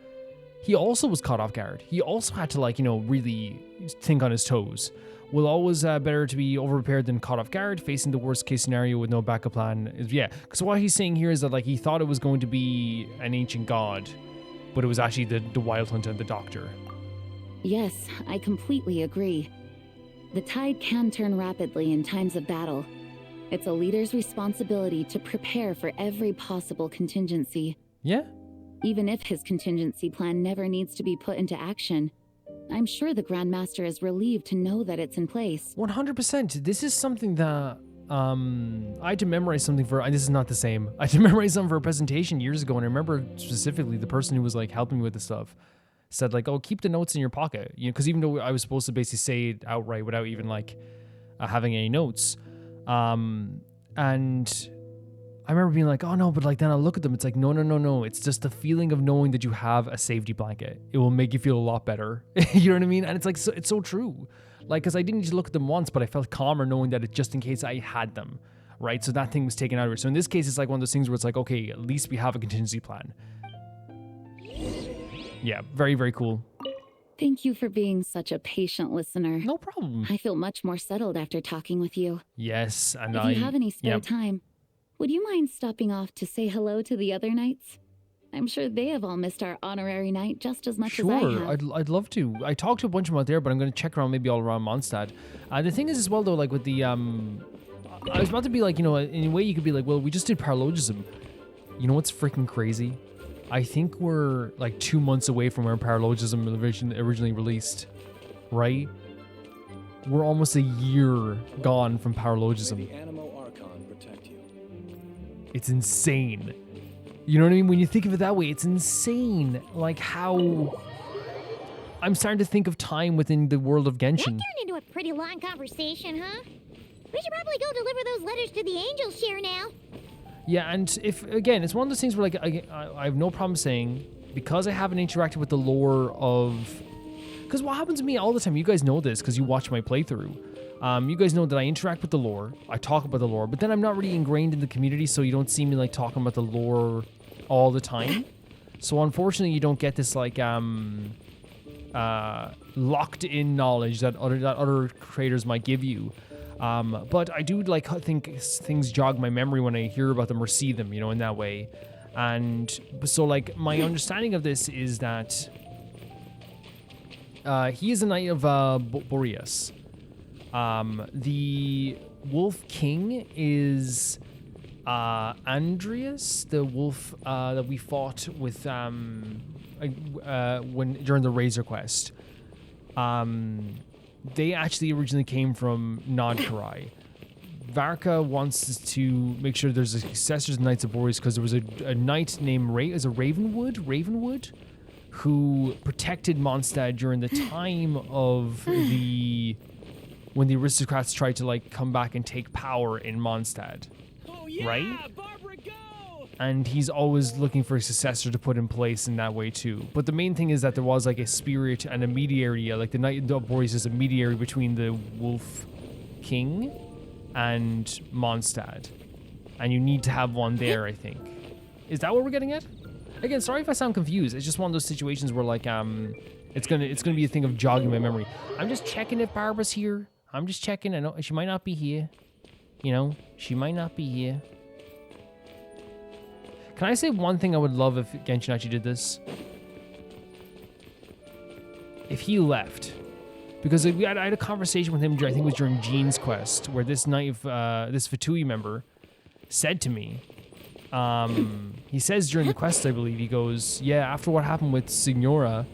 he also was caught off guard. He also had to, like, you know, really think on his toes. Well, always better to be over-prepared than caught off guard, facing the worst-case scenario with no backup plan. Yeah, because what he's saying here is that, like, he thought it was going to be an ancient god, but it was actually the Wild Hunt and the Doctor. Yes, I completely agree. The tide can turn rapidly in times of battle. It's a leader's responsibility to prepare for every possible contingency. Yeah? Even if his contingency plan never needs to be put into action, I'm sure the Grand Master is relieved to know that it's in place. 100%. This is something that I had to memorize something for, and this is not the same. I had to memorize something for a presentation years ago, and I remember specifically the person who was like helping me with the stuff said like, "Oh, keep the notes in your pocket," you know, because even though I was supposed to basically say it outright without even like having any notes, and I remember being like, "Oh no," but like then I look at them, it's like, no, it's just the feeling of knowing that you have a safety blanket. It will make you feel a lot better. You know what I mean? And it's like, it's so true. Like, because I didn't just look at them once, but I felt calmer knowing that it just in case I had them, right? So that thing was taken out of it. So in this case, it's like one of those things where it's like, okay, at least we have a contingency plan. Yeah, very, very cool. Thank you for being such a patient listener. No problem. I feel much more settled after talking with you. Yes, and if you have any spare time, would you mind stopping off to say hello to the other knights? I'm sure they have all missed our honorary knight just as much as I have. Sure, I'd love to. I talked to a bunch of them out there, but I'm going to check around maybe all around Mondstadt. The thing is as well, though, like with the, I was about to be like, you know, in a way you could be like, well, we just did paralogism. You know what's freaking crazy? I think we're like 2 months away from where paralogism originally released, right? We're almost a year gone from paralogism. It's insane. You know what I mean? When you think of it that way, it's insane. Like how I'm starting to think of time within the world of Genshin. That turned into a pretty long conversation, huh? We should probably go deliver those letters to the angels share now. Yeah, and if again, it's one of those things where like I have no problem saying, because I haven't interacted with the lore of, because what happens to me all the time, you guys know this because you watch my playthrough. You guys know that I interact with the lore, I talk about the lore, but then I'm not really ingrained in the community, so you don't see me like talking about the lore all the time. So unfortunately, you don't get this like locked in knowledge that other creators might give you. But I do like think things jog my memory when I hear about them or see them, you know, in that way. And so like my understanding of this is that he is a knight of Boreas. The Wolf King is Andrius, the wolf that we fought with during the Razor Quest. They actually originally came from Nodkarai. Varka wants to make sure there's a successors of Knights of Boreas because there was a knight named Ravenwood, who protected Mondstadt during the time of when the aristocrats tried to like come back and take power in Mondstadt. Oh, yeah, right? Barbara, go! And he's always looking for a successor to put in place in that way too. But the main thing is that there was like a spirit and a mediary, like the Knight of Boreas is a mediary between the Wolf King and Mondstadt. And you need to have one there, I think. Is that what we're getting at? Again, sorry if I sound confused. It's just one of those situations where like it's gonna be a thing of jogging my memory. I'm just checking if Barbara's here. I'm just checking. I know she might not be here. You know, she might not be here. Can I say one thing I would love if Genshin actually did this? If he left. Because I had a conversation with him, I think it was during Jean's quest, where this knight of, this Fatui member said to me, he says during the quest, I believe, he goes, yeah, after what happened with Signora,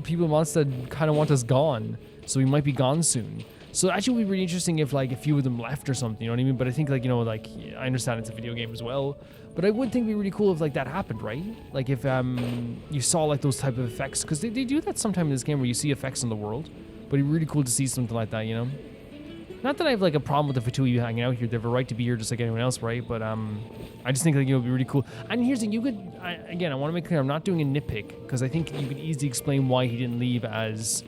people in Mondstadt kind of want us gone, so we might be gone soon. So actually, it would be really interesting if like a few of them left or something, you know what I mean? But I think like, you know, like I understand it's a video game as well, but I would think it'd be really cool if like that happened, right? Like if you saw like those type of effects, because they do that sometime in this game where you see effects in the world, but it'd be really cool to see something like that, you know? Not that I have like a problem with the Fatui hanging out here, they have a right to be here just like anyone else, right? But I just think like, you know, it'd be really cool. And here's the thing, you could, again, I want to make clear, I'm not doing a nitpick, because I think you could easily explain why he didn't leave, as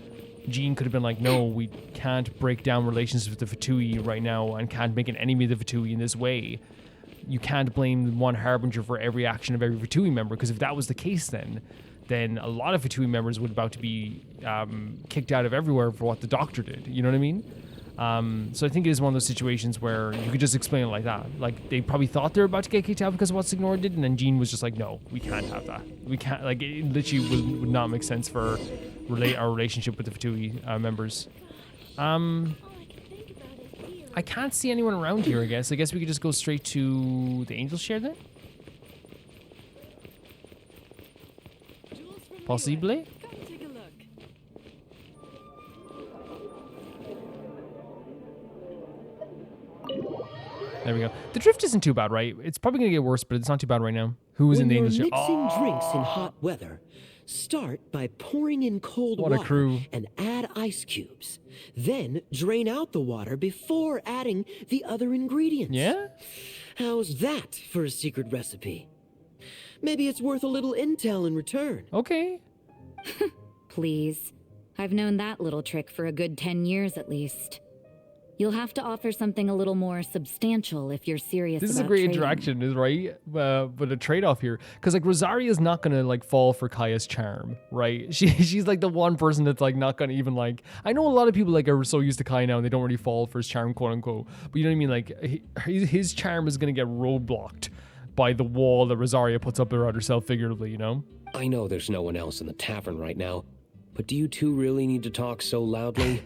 Jean could have been like, no, we can't break down relations with the Fatui right now and can't make an enemy of the Fatui in this way. You can't blame one Harbinger for every action of every Fatui member, because if that was the case then a lot of Fatui members would about to be kicked out of everywhere for what the Doctor did. You know what I mean? So I think it is one of those situations where you could just explain it like that. Like, they probably thought they were about to get kicked out because of what Signora did, and then Jean was just like, no, we can't have that. We can't, like, it literally would not make sense for our relationship with the Fatui members. I can't see anyone around here, I guess. I guess we could just go straight to the Angel Share then? Possibly? There we go. The drift isn't too bad, right? It's probably going to get worse, but it's not too bad right now. Who is in the Angel Share? Mixing drinks in hot weather, start by pouring in cold What a water crew. and add ice cubes. Then drain out the water before adding the other ingredients. Yeah? How's that for a secret recipe? Maybe it's worth a little intel in return. Okay. Please. I've known that little trick for a good 10 years at least. You'll have to offer something a little more substantial if you're serious about This is a great trading. interaction, is right? But a trade-off here, because like Rosaria's not gonna like fall for Kaeya's charm, right? She's like the one person that's like not gonna even like. I know a lot of people like are so used to Kaeya now and they don't really fall for his charm, quote unquote. But you know what I mean? Like his charm is gonna get roadblocked by the wall that Rosaria puts up around herself, figuratively. You know? I know there's no one else in the tavern right now, but do you two really need to talk so loudly?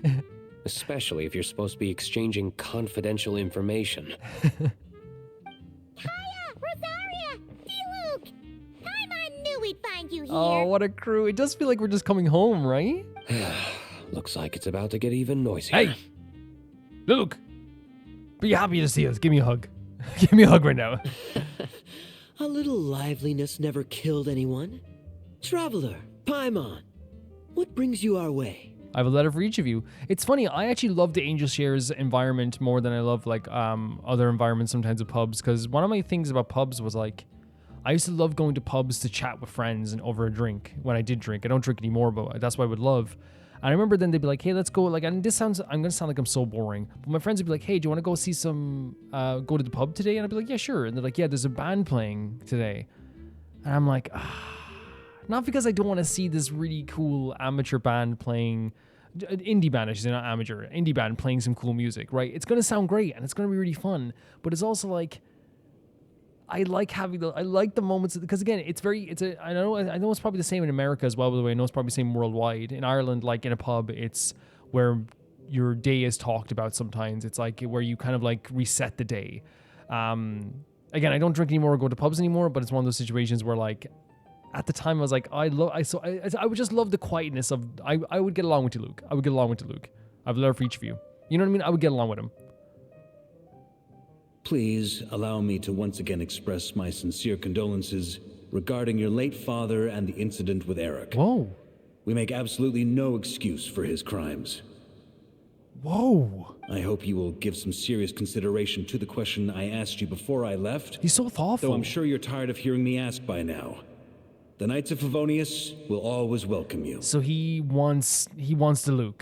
Especially if you're supposed to be exchanging confidential information. Kaeya! Rosaria! Diluc! Paimon knew we'd find you here! Oh, what a crew! It does feel like we're just coming home, right? Looks like it's about to get even noisier. Hey! Diluc! Be happy to see us. Give me a hug. Give me a hug right now. A little liveliness never killed anyone. Traveler, Paimon, what brings you our way? I have a letter for each of you. It's funny, I actually love the Angel Shares environment more than I love like other environments sometimes of pubs, because one of my things about pubs was like, I used to love going to pubs to chat with friends and over a drink when I did drink. I don't drink anymore, but that's what I would love. And I remember then they'd be like, hey, let's go. Like, and this sounds, I'm going to sound like I'm so boring. But my friends would be like, hey, do you want to go see some, go to the pub today? And I'd be like, yeah, sure. And they're like, yeah, there's a band playing today. And I'm like, not because I don't want to see this really cool amateur band playing, indie band, I should say, not amateur, indie band playing some cool music, right? It's going to sound great and it's going to be really fun. But it's also like, I like the moments, because again, I know it's probably the same in America as well, by the way. I know it's probably the same worldwide. In Ireland, like in a pub, it's where your day is talked about sometimes. It's like where you kind of like reset the day. Again, I don't drink anymore or go to pubs anymore, but it's one of those situations where like, at the time I was like, I would just love the quietness of, I would get along with Diluc. I would get along with Diluc. I have a letter for each of you. You know what I mean? I would get along with him. Please allow me to once again express my sincere condolences regarding your late father and the incident with Eric. Whoa. We make absolutely no excuse for his crimes. Whoa. I hope you will give some serious consideration to the question I asked you before I left. He's so thoughtful. Though I'm sure you're tired of hearing me ask by now. The Knights of Favonius will always welcome you. So he wants Diluc.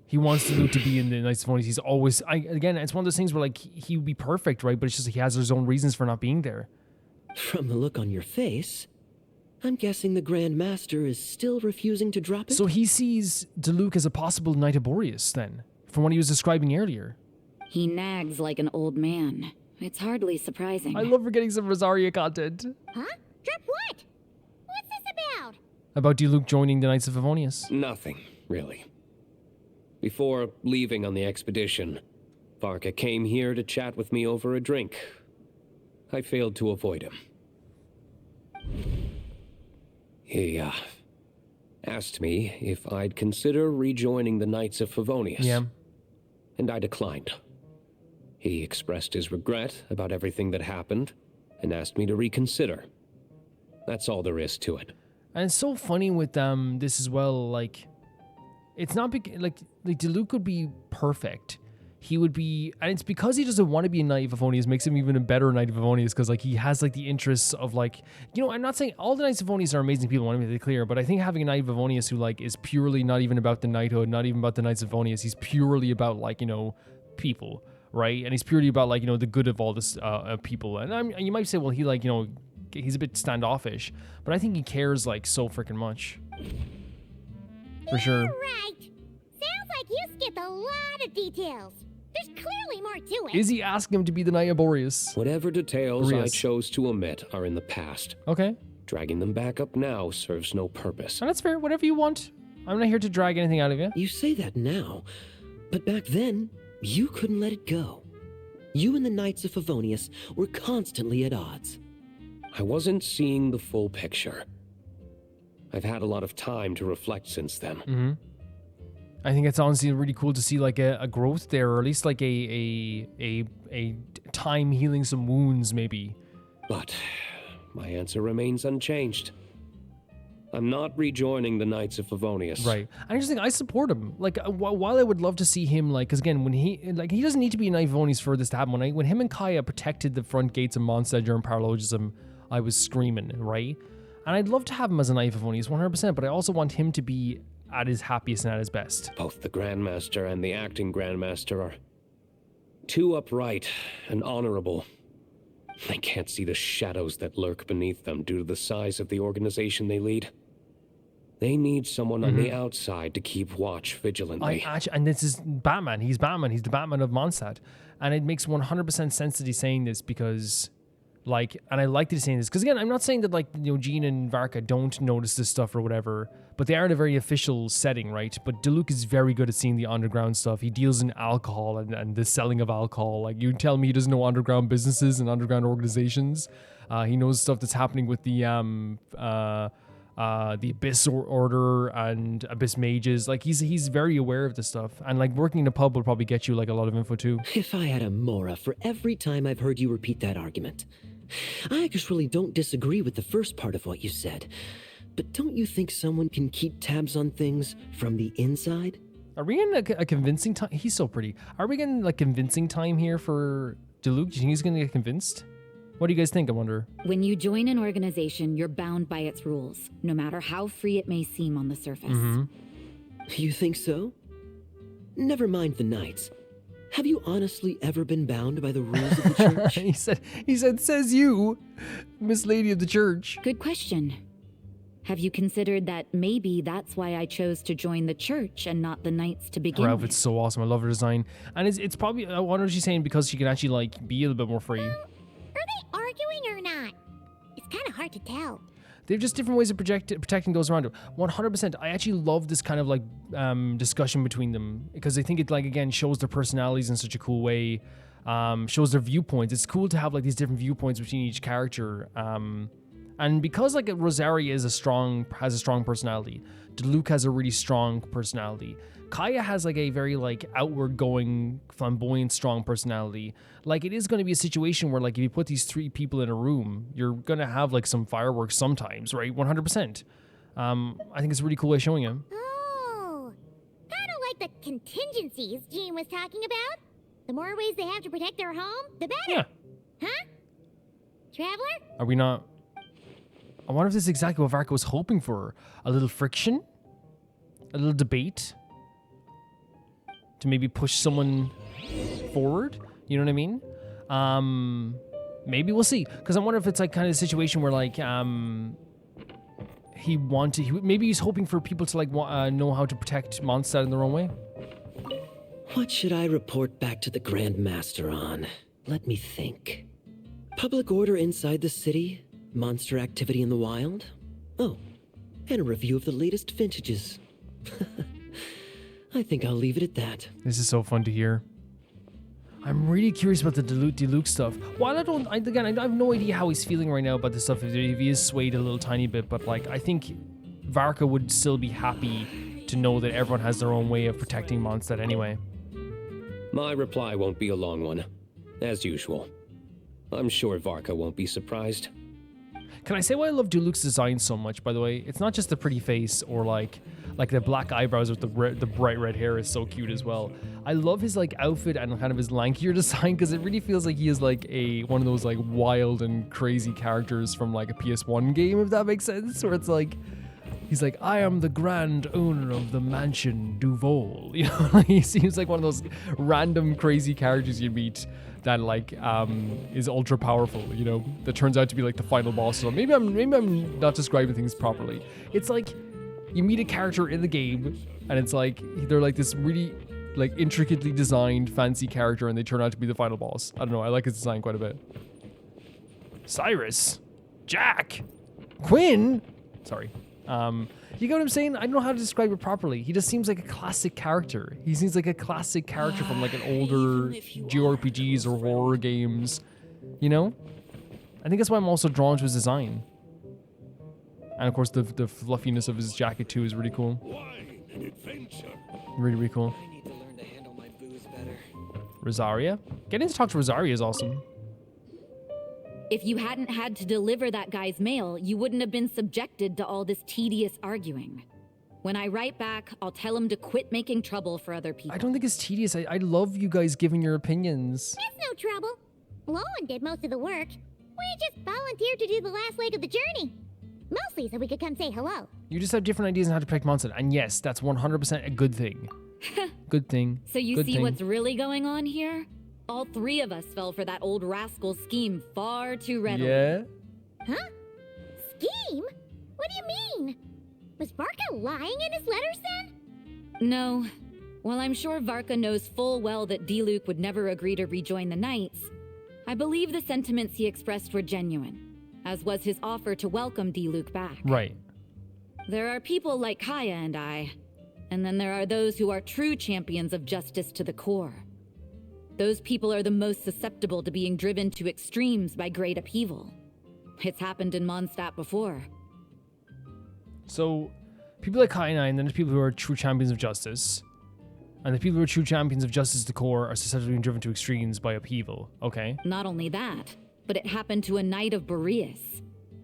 He wants Diluc to be in the Knights of Favonius. He's always, again, it's one of those things where like he would be perfect, right? But it's just he has his own reasons for not being there. From the look on your face, I'm guessing the Grand Master is still refusing to drop it? So he sees Diluc as a possible Knight of Boreas then, from what he was describing earlier. He nags like an old man. It's hardly surprising. I love we're getting some Rosaria content. Huh? Drip what? What's this about? About Diluc joining the Knights of Favonius. Nothing, really. Before leaving on the expedition, Varka came here to chat with me over a drink. I failed to avoid him. He, asked me if I'd consider rejoining the Knights of Favonius. Yeah. And I declined. He expressed his regret about everything that happened and asked me to reconsider. That's all there is to it. And it's so funny with this as well, like, it's not like Diluc would be perfect. He would be, and it's because he doesn't want to be a Knight of Favonius makes him even a better Knight of Favonius, because like he has like the interests of like, you know, I'm not saying all the Knights of Favonius are amazing people, I want to make it clear, but I think having a Knight of Favonius who like is purely not even about the knighthood, not even about the Knights of Favonius, he's purely about like, you know, people, right? And he's purely about like, you know, the good of all this people. And you might say, well, he like, you know, he's a bit standoffish, but I think he cares like so freaking much. For sure. Right. Sounds like you skipped a lot of details. There's clearly more to it. Is he asking him to be the Knight of Boreas? Whatever details I Boreas. chose to omit are in the past. Okay. Dragging them back up now serves no purpose. And that's fair. Whatever you want. I'm not here to drag anything out of you. You say that now, but back then, you couldn't let it go. You and the Knights of Favonius were constantly at odds. I wasn't seeing the full picture. I've had a lot of time to reflect since then. Mm-hmm. I think it's honestly really cool to see like a growth there, or at least like a time healing some wounds, maybe. But my answer remains unchanged. I'm not rejoining the Knights of Favonius. Right. I just think I support him. Like, while I would love to see him, like, because again, when he doesn't need to be a Knight of Favonius for this to happen. When him and Kaeya protected the front gates of Mondstadt during Paralogism, I was screaming, right? And I'd love to have him as a Knight of Favonius 100%, but I also want him to be at his happiest and at his best. Both the Grandmaster and the acting Grandmaster are too upright and honorable. I can't see the shadows that lurk beneath them due to the size of the organization they lead. They need someone on the outside to keep watch vigilantly. And this is Batman. He's Batman. He's the Batman of Mondstadt. And it makes 100% sense that he's saying this because, like, and I like that he's saying this because, again, I'm not saying that, like, you know, Jean and Varka don't notice this stuff or whatever, but they are in a very official setting, right? But Diluc is very good at seeing the underground stuff. He deals in alcohol and the selling of alcohol. Like, you tell me he doesn't know underground businesses and underground organizations. He knows stuff that's happening with the Abyss Order and Abyss Mages. Like, he's very aware of this stuff. And, like, working in a pub will probably get you, like, a lot of info, too. If I had a Mora for every time I've heard you repeat that argument. I actually don't disagree with the first part of what you said. But don't you think someone can keep tabs on things from the inside? Are we in a convincing time? He's so pretty. Are we getting, like, convincing time here for Diluc? Do you think he's going to get convinced? What do you guys think, I wonder? When you join an organization, you're bound by its rules, no matter how free it may seem on the surface. You think so? Never mind the Knights. Have you honestly ever been bound by the rules of the church? he said, says you, Miss Lady of the Church. Good question. Have you considered that maybe that's why I chose to join the church and not the Knights to begin Her with? outfit's so awesome. I love her design. And it's probably, I wonder if she's saying because she can actually, like, be a little bit more free. Are they arguing or not? It's kind of hard to tell. They have just different ways of protecting those around her. 100%. I actually love this kind of, like, discussion between them because I think it, like, again, shows their personalities in such a cool way. Shows their viewpoints. It's cool to have, like, these different viewpoints between each character. And because, like, Rosaria has a strong personality, Diluc has a really strong personality. Kaeya has, like, a very, like, outward-going, flamboyant, strong personality. Like, it is going to be a situation where, like, if you put these three people in a room, you're going to have, like, some fireworks sometimes, right? 100%. I think it's a really cool way of showing him. Oh, kind of like the contingencies Jean was talking about. The more ways they have to protect their home, the better. Yeah. Huh? Traveler? Are we not... I wonder if this is exactly what Varka was hoping for. A little friction? A little debate? To maybe push someone forward? You know what I mean? Maybe we'll see. Because I wonder if it's like kind of a situation where like maybe he's hoping for people to like know how to protect Mondstadt in their own way. What should I report back to the Grand Master on? Let me think. Public order inside the city? Monster activity in the wild? Oh, and a review of the latest vintages. I think I'll leave it at that. This is so fun to hear. I'm really curious about the Diluc stuff. While I have no idea how he's feeling right now about this stuff, if he is swayed a little tiny bit, but like, I think Varka would still be happy to know that everyone has their own way of protecting Mondstadt anyway. My reply won't be a long one, as usual. I'm sure Varka won't be surprised. Can I say why I love Diluc's design so much, by the way? It's not just the pretty face or like the black eyebrows with the bright red hair is so cute as well. I love his like outfit and kind of his lankier design because it really feels like he is like one of those like wild and crazy characters from like a PS1 game, if that makes sense, where it's like he's like, I am the grand owner of the mansion Duel. You know, like, he seems like one of those random crazy characters you meet that like is ultra powerful, you know, that turns out to be like the final boss. So maybe I'm not describing things properly. It's like you meet a character in the game and it's like they're like this really like intricately designed fancy character and they turn out to be the final boss. I don't know, I like his design quite a bit. Cyrus, Jack, Quinn, sorry. You get what I'm saying? I don't know how to describe it properly. He just seems like a classic character. He seems like a classic character from like an older JRPGs or horror games, you know? I think that's why I'm also drawn to his design. And of course the fluffiness of his jacket too is really cool. Wine. an adventure. Really, really cool. I need to learn to handle my booze better. Rosaria? Getting to talk to Rosaria is awesome. If you hadn't had to deliver that guy's mail, you wouldn't have been subjected to all this tedious arguing. When I write back, I'll tell him to quit making trouble for other people. I don't think it's tedious. I love you guys giving your opinions. It's no trouble. Lowen did most of the work. We just volunteered to do the last leg of the journey. Mostly so we could come say hello. You just have different ideas on how to protect Mondstadt. And yes, that's 100% a good thing. Good thing. So you good see thing. what's really going on here? All three of us fell for that old rascal's scheme far too readily. Yeah? Huh? Scheme? What do you mean? Was Varka lying in his letters then? No. While I'm sure Varka knows full well that Diluc would never agree to rejoin the Knights, I believe the sentiments he expressed were genuine, as was his offer to welcome Diluc back. Right. There are people like Kaeya and I, and then there are those who are true champions of justice to the core. Those people are the most susceptible to being driven to extremes by great upheaval. It's happened in Mondstadt before. So, people like Kaeya and then there's people who are true champions of justice. And the people who are true champions of justice to the core are susceptible to being driven to extremes by upheaval. Okay. Not only that, but it happened to a Knight of Boreas.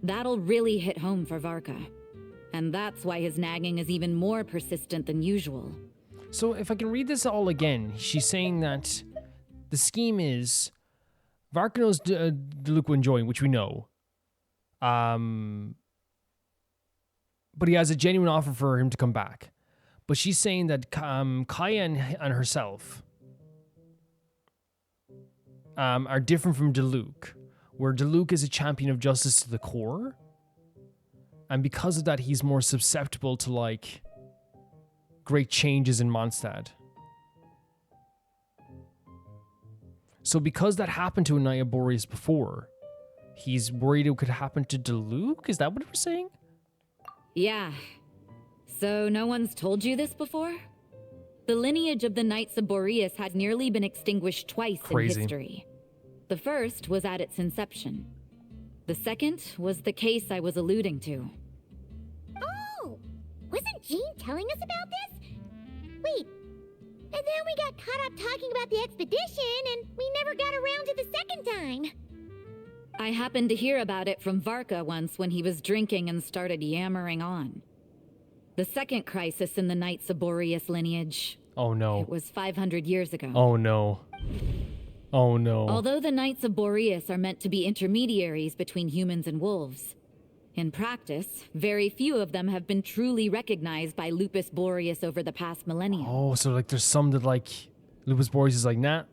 That'll really hit home for Varka. And that's why his nagging is even more persistent than usual. So if I can read this all again, she's saying that the scheme is Varka knows Diluc will join, which we know. But he has a genuine offer for him to come back. But she's saying that Kaeya and herself are different from Diluc, where Diluc is a champion of justice to the core. And because of that, he's more susceptible to, like, great changes in Mondstadt. So because that happened to a Knight of Boreas before, he's worried it could happen to Diluc? Is that what we're saying? Yeah. So no one's told you this before? The lineage of the Knights of Boreas had nearly been extinguished twice in history. The first was at its inception. The second was the case I was alluding to. Oh! Wasn't Jean telling us about this? Wait, and then we got caught up talking about the expedition, and we never got around to the second time. I happened to hear about it from Varka once when he was drinking and started yammering on. The second crisis in the Knights of Boreas lineage. Oh no. It was 500 years ago. Oh no. Oh no. Although the Knights of Boreas are meant to be intermediaries between humans and wolves, in practice, very few of them have been truly recognized by Lupus Boreas over the past millennium. Oh, so like there's some that like Lupus Boreas is like, nah.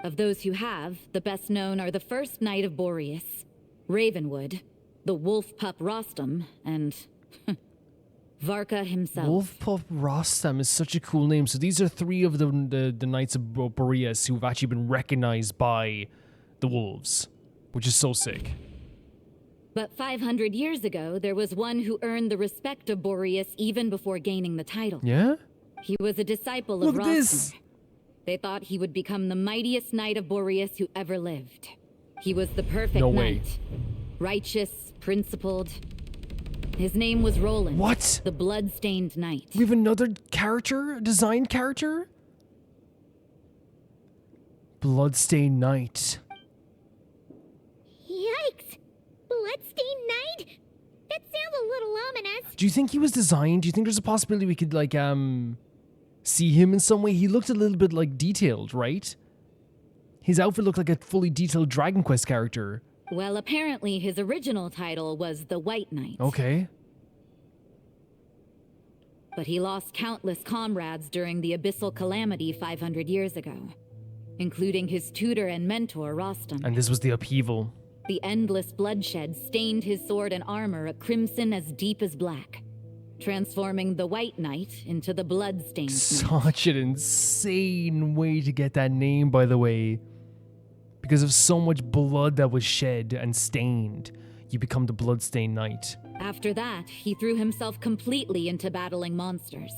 Of those who have, the best known are the first Knight of Boreas, Ravenwood, the wolf pup Rostam, and Varka himself. Wolf Pup Rostam is such a cool name. So these are three of the Knights of Boreas who've actually been recognized by the wolves, which is so sick. But 500 years ago, there was one who earned the respect of Boreas even before gaining the title. Yeah? He was a disciple of Look at Rostam. this. They thought he would become the mightiest Knight of Boreas who ever lived. He was the perfect No way. knight. Righteous, principled. His name was Roland. What? The blood-stained knight. We have another character? A designed character? Bloodstained Knight. Yikes! Bloodstained Knight? That sounds a little ominous. Do you think he was designed? Do you think there's a possibility we could, like, see him in some way? He looked a little bit, like, detailed, right? His outfit looked like a fully detailed Dragon Quest character. Well, apparently his original title was the White Knight. Okay. But he lost countless comrades during the Abyssal Calamity 500 years ago, including his tutor and mentor, Rostam. And this was the upheaval. The endless bloodshed stained his sword and armor a crimson as deep as black, transforming the White Knight into the Bloodstained Knight. Such an insane way to get that name, by the way. Because of so much blood that was shed and stained, you become the Bloodstained Knight. After that, he threw himself completely into battling monsters,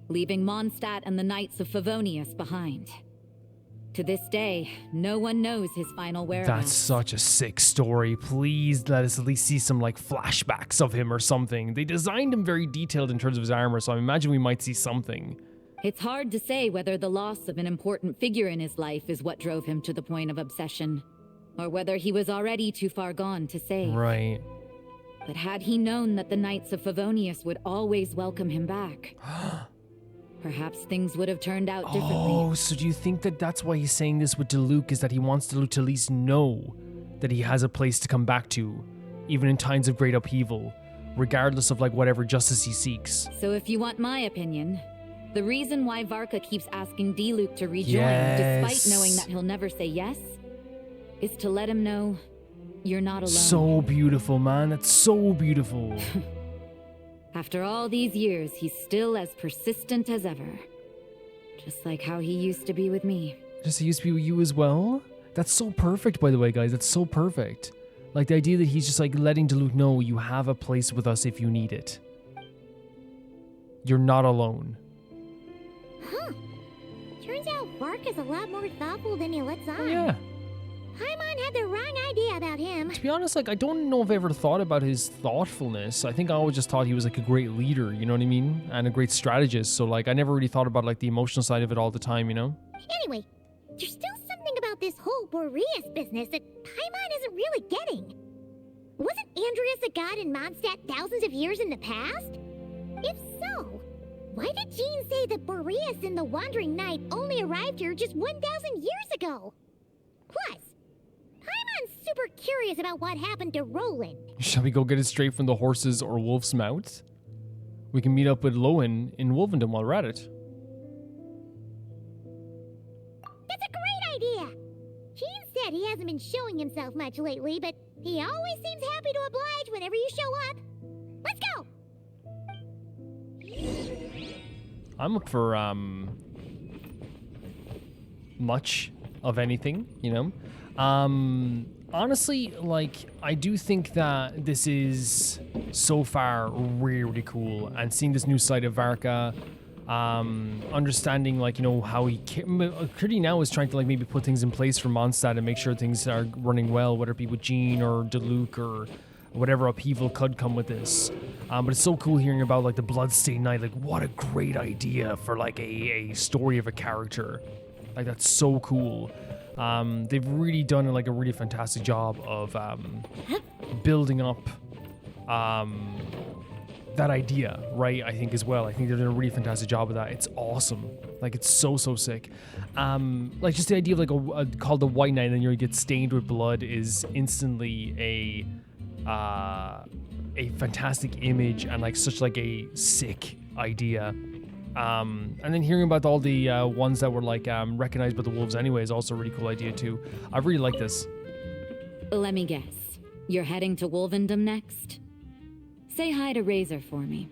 leaving Mondstadt and the Knights of Favonius behind. To this day, no one knows his final whereabouts. That's such a sick story. Please let us at least see some like flashbacks of him or something. They designed him very detailed in terms of his armor, so I imagine we might see something. It's hard to say whether the loss of an important figure in his life is what drove him to the point of obsession, or whether he was already too far gone to save. Right. But had he known that the Knights of Favonius would always welcome him back, perhaps things would have turned out differently. Oh, so do you think that that's why he's saying this with Diluc, is that he wants Diluc to at least know that he has a place to come back to, even in times of great upheaval, regardless of like whatever justice he seeks? So if you want my opinion, the reason why Varka keeps asking Diluc to rejoin, despite knowing that he'll never say yes, is to let him know you're not alone. So beautiful, man. That's so beautiful. After all these years, he's still as persistent as ever. Just like how he used to be with me. Just he used to be with you as well? That's so perfect, by the way, guys. That's so perfect. Like the idea that he's just like letting Diluc know you have a place with us if you need it. You're not alone. Huh. Turns out Varka's a lot more thoughtful than he lets on. Oh, yeah. Paimon had the wrong idea about him. To be honest, like, I don't know if I ever thought about his thoughtfulness. I think I always just thought he was, like, a great leader, you know what I mean? And a great strategist. So, like, I never really thought about, like, the emotional side of it all the time, you know? Anyway, there's still something about this whole Boreas business that Paimon isn't really getting. Wasn't Andrius a god in Mondstadt thousands of years in the past? If so, why did Jean say that Boreas and the Wandering Knight only arrived here just 1,000 years ago? Plus, Paimon's super curious about what happened to Roland. Shall we go get it straight from the horse's or wolf's mouth? We can meet up with Lohen in Wolvendom while we're at it. That's a great idea! Jean said he hasn't been showing himself much lately, but he always seems happy to oblige whenever you show up. Let's go! I'm up for, much of anything, you know? Honestly, like, I do think that this is so far really, really cool. And seeing this new side of Varka, understanding, like, you know, how he clearly now is trying to, like, maybe put things in place for Mondstadt and make sure things are running well, whether it be with Jean or Diluc or whatever upheaval could come with this. But it's so cool hearing about, like, the Bloodstained Knight. Like, what a great idea for, like, a story of a character. Like, that's so cool. They've really done, like, a really fantastic job of building up that idea, right? I think as well. I think they're doing a really fantastic job of that. It's awesome. Like, it's so sick. Like, just the idea of, like, called the White Knight and you get stained with blood is instantly a fantastic image and, like, such, like, a sick idea. And then hearing about all the ones that were, like, recognized by the wolves anyway is also a really cool idea too. I really like this. Let me guess. You're heading to Wolvendom next? Say hi to Razor for me.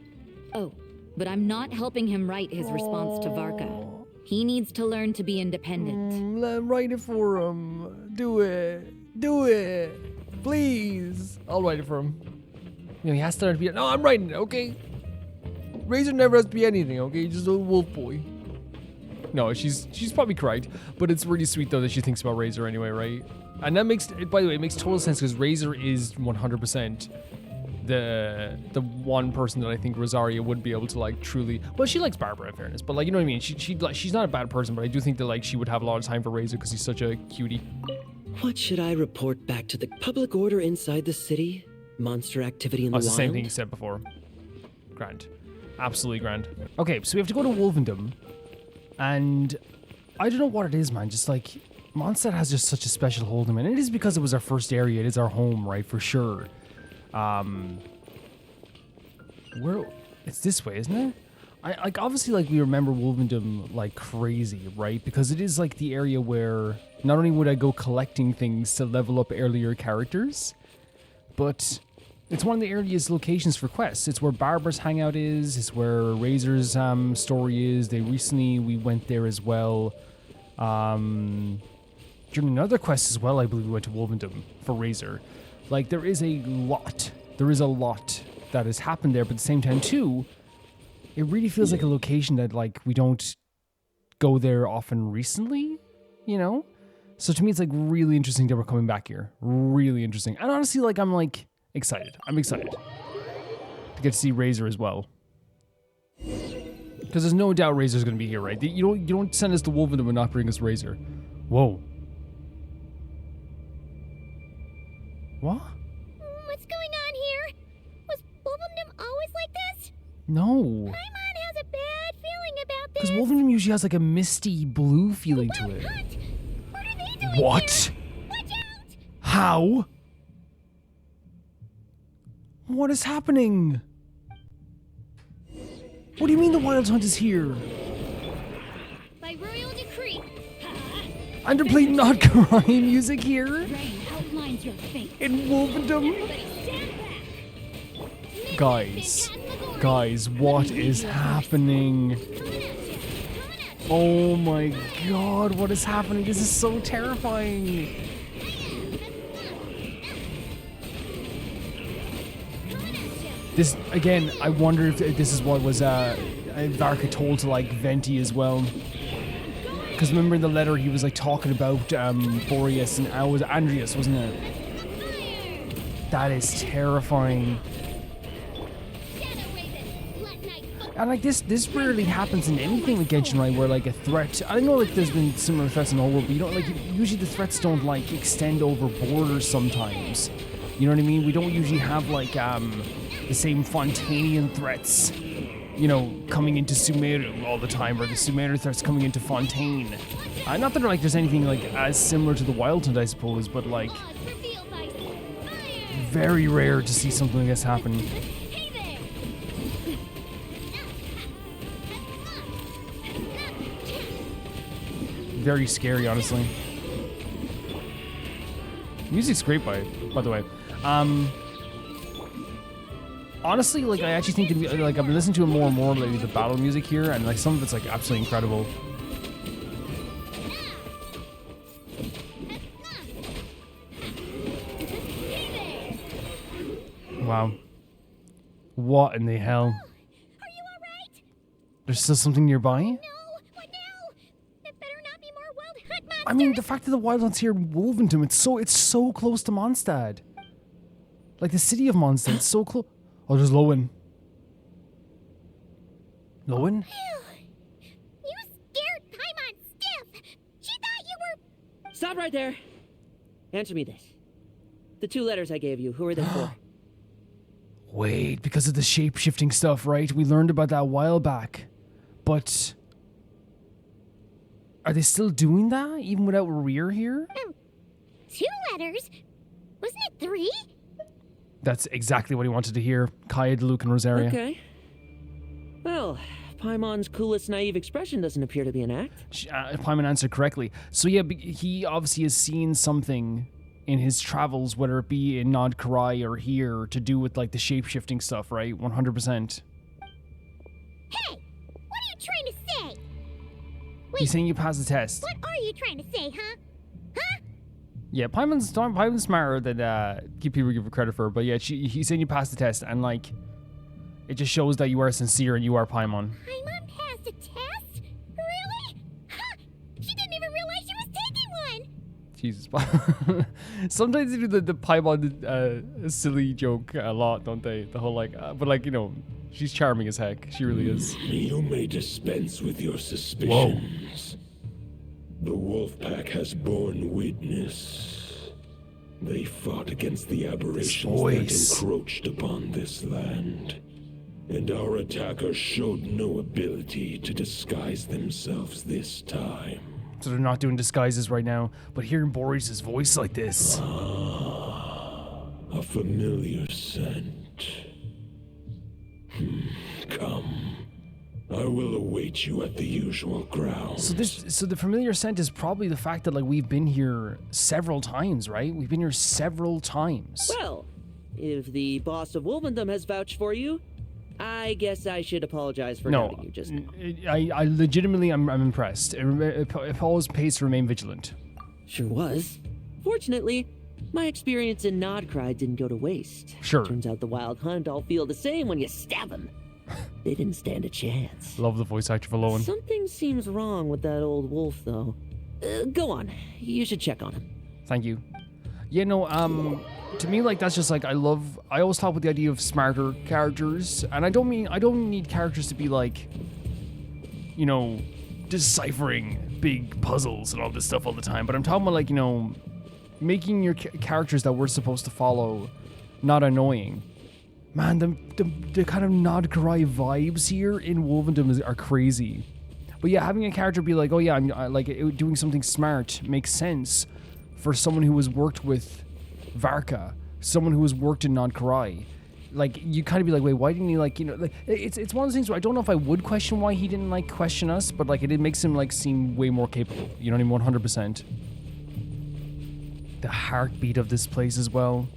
Oh, but I'm not helping him write his response to Varka. He needs to learn to be independent. Write it for him. Do it. Please. I'll write it for him. You know, he has to learn to be... No, I'm writing it, okay? Razor never has to be anything, okay? Just a wolf boy. No, she's probably correct, but it's really sweet though that she thinks about Razor anyway, right? And that makes, by the way, it makes total sense because Razor is 100% the one person that I think Rosaria would be able to, like, truly. Well, she likes Barbara in fairness, but, like, you know what I mean. She's not a bad person, but I do think that, like, she would have a lot of time for Razor because he's such a cutie. What should I report back to the public order inside the city? Monster activity in the wild? It's the same thing you said before. Grand. Absolutely grand. Okay, so we have to go to Wolvendom. And I don't know what it is, man. Just, like, Mondstadt has just such a special hold on it. And it is because it was our first area. It is our home, right? For sure. It's this way, isn't it? Like, obviously, like, we remember Wolvendom like crazy, right? Because it is, like, the area where not only would I go collecting things to level up earlier characters, but it's one of the earliest locations for quests. It's where Barbara's hangout is. It's where Razor's story is. We went there as well. During another quest as well, I believe we went to Wolvendom for Razor. Like, there is a lot that has happened there, but at the same time too, it really feels like a location that, like, we don't go there often recently. you know? So to me, it's like really interesting that we're coming back here. Really interesting. And honestly, like, I'm like excited. I'm excited to get to see Razor as well. Because there's no doubt Razor's going to be here, right? You don't send us to Wolvendom and not bring us Razor. Whoa. What? What's going on here? Was Wolvendom always like this? No. Paimon has a bad feeling about this. Because Wolvendom usually has like a misty blue feeling to it. What are they doing What? here? Watch out! How? What is happening? What do you mean the Wild Hunt is here? By royal decree. And they're playing Not Cry music here? Rain outlines your fate. In Wolvendom? Guys, what is happening? Oh my god, what is happening? This is so terrifying. This, again, I wonder if this is what was Varka told to, like, Venti as well. Because remember in the letter he was, like, talking about Boreas and was Andrius, wasn't it? That is terrifying. And, like, this rarely happens in anything with Genshin, right? Where, like, a threat... I know, like, there's been similar threats in the whole world, but you don't, like, usually the threats don't, like, extend over borders sometimes. You know what I mean? We don't usually have, like, the same Fontanian threats, you know, coming into Sumeru all the time, or the Sumeru threats coming into Fontaine. Not that, like, there's anything, like, as similar to the Wild Hunt, I suppose, but, like, very rare to see something like this happen. Very scary, honestly. Music's great, by the way. Honestly, like, I actually think, like, I've been listening to it more and more lately, the battle music here, and, like, some of it's, like, absolutely incredible. Wow. What in the hell? Are you alright? There's still something nearby? No, what now? There better not be more Wild Hunt monsters. I mean, the fact that the Wild Hunt's here in Wolvendom, it's so close to Mondstadt. Like, the city of Mondstadt, it's so close. Oh, there's Lohen. Lohen? You scared Paimon stiff. She thought you were... Stop right there. Answer me this. The 2 letters I gave you, who are they for? Wait, because of the shape-shifting stuff, right? We learned about that a while back. But... are they still doing that, even without Rear here? 2 letters? Wasn't it 3? That's exactly what he wanted to hear. Kaeya, Diluc, and Rosaria. Okay. Well, Paimon's coolest naive expression doesn't appear to be an act. Paimon answered correctly. So yeah, he obviously has seen something in his travels, whether it be in Nod Karai or here, to do with, like, the shape-shifting stuff, right? 100%. Hey! What are you trying to say? Wait, He's saying you passed the test. what are you trying to say, huh? Huh? Yeah, Paimon's smarter than people give her credit for, but yeah, he's saying you passed the test, and, like, it just shows that you are sincere and you are Paimon. Paimon passed a test? Really? Huh! She didn't even realize she was taking one! Jesus. Sometimes they do the Paimon silly joke a lot, don't they? The whole, like, but, like, you know, she's charming as heck. She really is. You may dispense with your suspicions. The wolf pack has borne witness. They fought against the aberrations that encroached upon this land. And our attackers showed no ability to disguise themselves this time. So they're not doing disguises right now, but hearing Boreas' voice like this. A familiar scent. Come. I will await you at the usual grounds. So the familiar scent is probably the fact that, like, we've been here several times, right? We've been here several times. Well, if the boss of Wolvendom has vouched for you, I guess I should apologize for doubting you just now. I legitimately, I'm impressed. It always pays to remain vigilant. Sure was. Fortunately, my experience in Nodcry didn't go to waste. Sure. Turns out the Wild Hunt all feel the same when you stab them. They didn't stand a chance. Love the voice actor for Lohen. Something seems wrong with that old wolf, though. Go on. You should check on him. Thank you. Yeah, no, to me, like, that's just like, I always talk with the idea of smarter characters, and I don't need characters to be like, you know, deciphering big puzzles and all this stuff all the time, but I'm talking about, like, you know, making your characters that we're supposed to follow not annoying. Man, the kind of Nod Karai vibes here in Wolvendom are crazy. But yeah, having a character be like, oh yeah, doing something smart makes sense for someone who has worked with Varka, someone who has worked in Nod Karai. Like, you kind of be like, wait, why didn't he, like, you know, like, it's one of those things where I don't know if I would question why he didn't, like, question us, but, like, it makes him, like, seem way more capable. You know what I mean? 100%. The heartbeat of this place as well.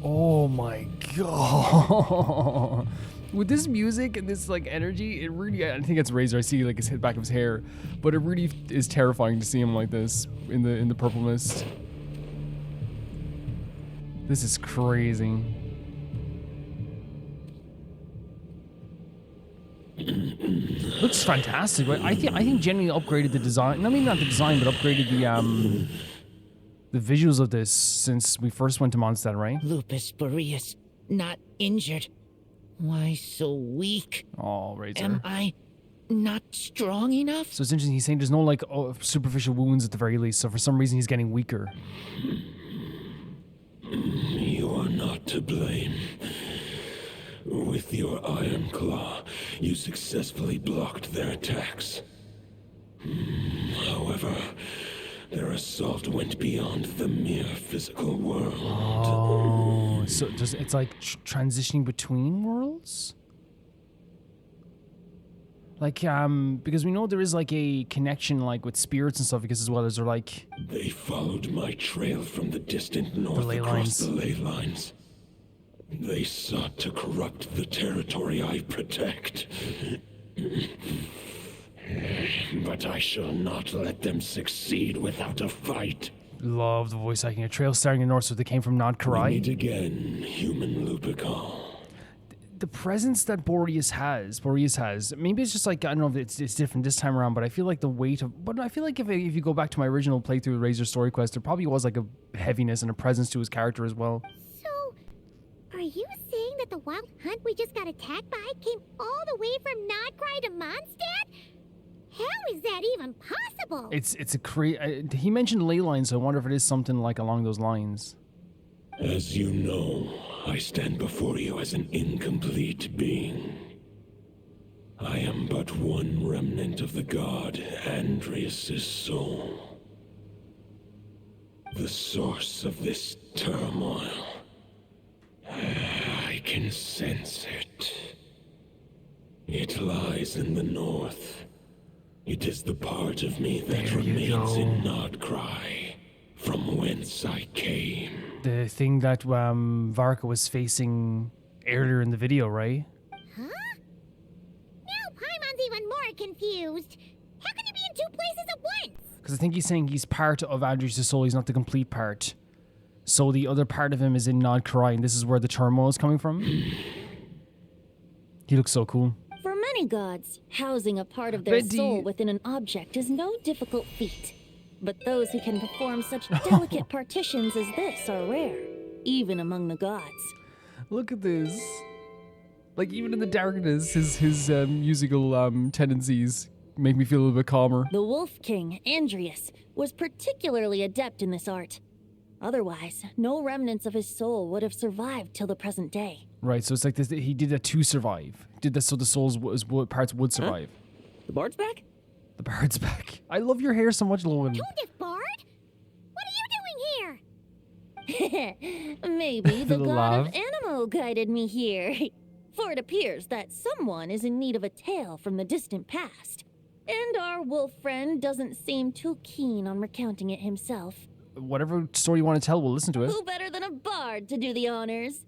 Oh my god. With this music and this, like, energy, it really, I think it's Razor. I see, like, his back of his hair, but it really is terrifying to see him like this in the purple mist. This is crazy. Looks fantastic, right? I think genuinely upgraded the design. I mean, not the design, but upgraded the visuals of this since we first went to Mondstadt, right? Lupus Boreas, not injured. Why so weak? Oh, Razor. Am I not strong enough? So it's interesting. He's saying there's no, like, superficial wounds at the very least. So for some reason, he's getting weaker. You are not to blame. With your Iron Claw, you successfully blocked their attacks. However, their assault went beyond the mere physical world. Oh, so it's like transitioning between worlds? Like, because we know there is, like, a connection, like, with spirits and stuff, because as well as they're, like... They followed my trail from the distant north across the ley lines. They sought to corrupt the territory I protect. But I shall not let them succeed without a fight. Love the voice acting. A trail starting in the north, so they came from Nod Karai. Meet again, human Lupical. The presence that Boreas has, maybe it's just like, I don't know if it's different this time around, but I feel like the weight of, but I feel like if you go back to my original playthrough of Razor Story Quest, there probably was like a heaviness and a presence to his character as well. So, are you saying that the wild hunt we just got attacked by came all the way from Nodcry to Mondstadt? How is that even possible? It's a he mentioned ley lines, so I wonder if it is something like along those lines. As you know, I stand before you as an incomplete being. I am but one remnant of the god Andrius' soul. The source of this turmoil. I can sense it. It lies in the north. It is the part of me that remains in Nodcry, from whence I came. The thing that Varka was facing earlier in the video, right? Huh? Now Paimon's even more confused. How can he be in two places at once? Because I think he's saying he's part of Andrius' soul, he's not the complete part. So the other part of him is in Nodcry, and this is where the turmoil is coming from. He looks so cool. For many gods, housing a part of their soul within an object is no difficult feat. But those who can perform such delicate partitions as this are rare, even among the gods. Look at this. Like, even in the darkness, his musical tendencies make me feel a little bit calmer. The Wolf King, Andrius, was particularly adept in this art. Otherwise, no remnants of his soul would have survived till the present day. Right, so it's like this, he did that to survive. Did that so the soul's parts would survive. Huh? The bard's back? The bard's back. I love your hair so much, Lowen. Tone-deaf bard? What are you doing here? Maybe the god of Animo guided me here. For it appears that someone is in need of a tale from the distant past. And our wolf friend doesn't seem too keen on recounting it himself. Whatever story you want to tell, we'll listen to it. Who better than a bard to do the honors?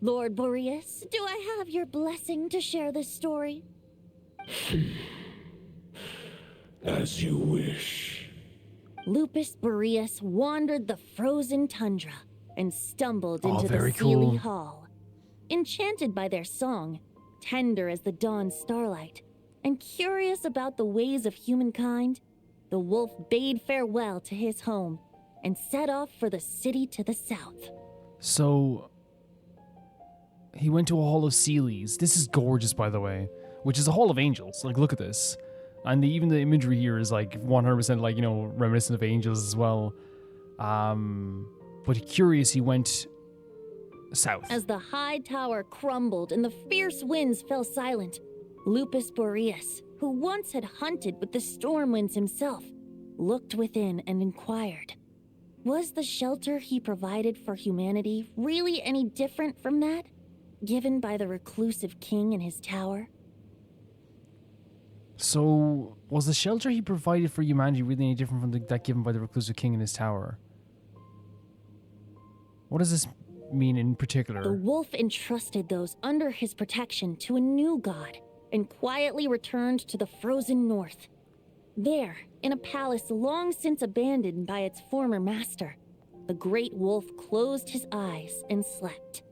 Lord Boreas, do I have your blessing to share this story? As you wish. Lupus Boreas wandered the frozen tundra and stumbled into the very Sealy cool. Hall. Enchanted by their song, tender as the dawn starlight, and curious about the ways of humankind, the wolf bade farewell to his home and set off for the city to the south. So, he went to a Hall of Seelies. This is gorgeous, by the way, which is a Hall of Angels. Like, look at this. And even the imagery here is like 100% like, you know, reminiscent of angels as well. But curious, he went south. As the high tower crumbled and the fierce winds fell silent, Lupus Boreas, who once had hunted with the storm winds himself, looked within and inquired, was the shelter he provided for humanity really any different from that given by the reclusive king in his tower? So, was the shelter he provided for humanity really any different from that given by the reclusive king in his tower? What does this mean in particular? The wolf entrusted those under his protection to a new god and quietly returned to the frozen north. There, in a palace long since abandoned by its former master, the great wolf closed his eyes and slept.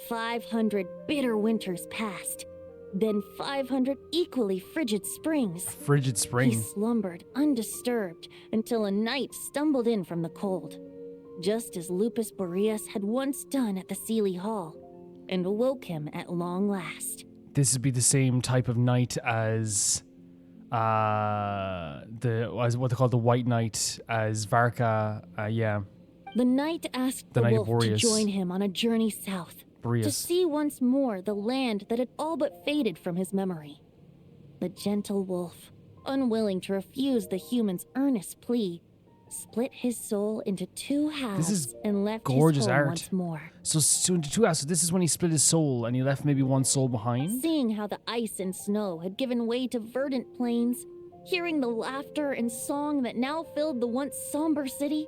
500 bitter winters passed, then 500 equally frigid springs. Frigid spring. He slumbered undisturbed until a night stumbled in from the cold, just as Lupus Boreas had once done at the Seelie Hall, and awoke him at long last. This would be the same type of night as as what they call the White Knight, as Varka. Yeah. The knight asked the Night of wolf to Boreas. join him on a journey south, to Boreas. see once more the land that had all but faded from his memory. The gentle wolf, unwilling to refuse the human's earnest plea, split his soul into two halves is and left gorgeous his home art. once more. So into two halves. So this is when he split his soul and he left maybe one soul behind. Seeing how the ice and snow had given way to verdant plains, hearing the laughter and song that now filled the once somber city,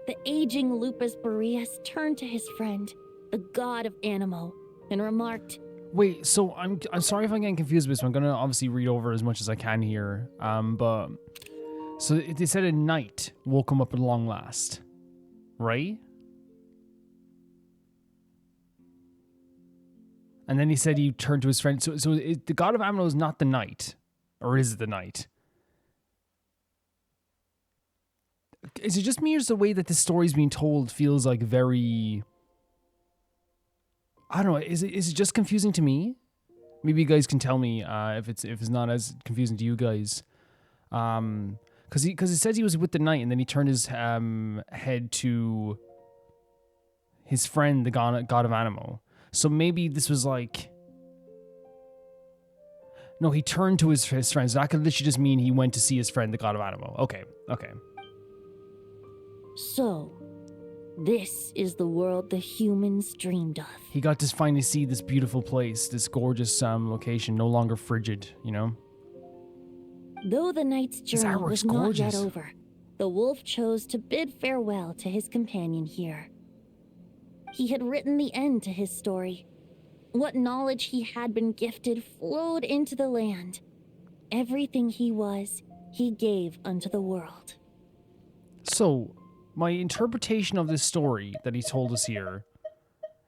the aging Lupus Boreas turned to his friend, the god of Animo, and remarked, Wait, so I'm sorry if I'm getting confused with this. I'm gonna obviously read over as much as I can here. But so they said a knight woke him up at long last, right? And then he said he turned to his friend. So the god of Amno is not the knight, or is it the knight? Is it just me, or is the way that this story's being told feels like very? I don't know. Is it just confusing to me? Maybe you guys can tell me if it's not as confusing to you guys. Because he says he was with the knight, and then he turned his head to his friend, the god of Animo. So maybe this was like, no, he turned to his friends. That could literally just mean he went to see his friend, the god of Animo. Okay. so, this is the world the humans dreamed of. He got to finally see this beautiful place, this gorgeous location, no longer frigid, you know? Though the knight's His journey artwork's was not gorgeous. yet over, the wolf chose to bid farewell to his companion here. He had written the end to his story. What knowledge he had been gifted flowed into the land. Everything he was, he gave unto the world. So, my interpretation of this story that he told us here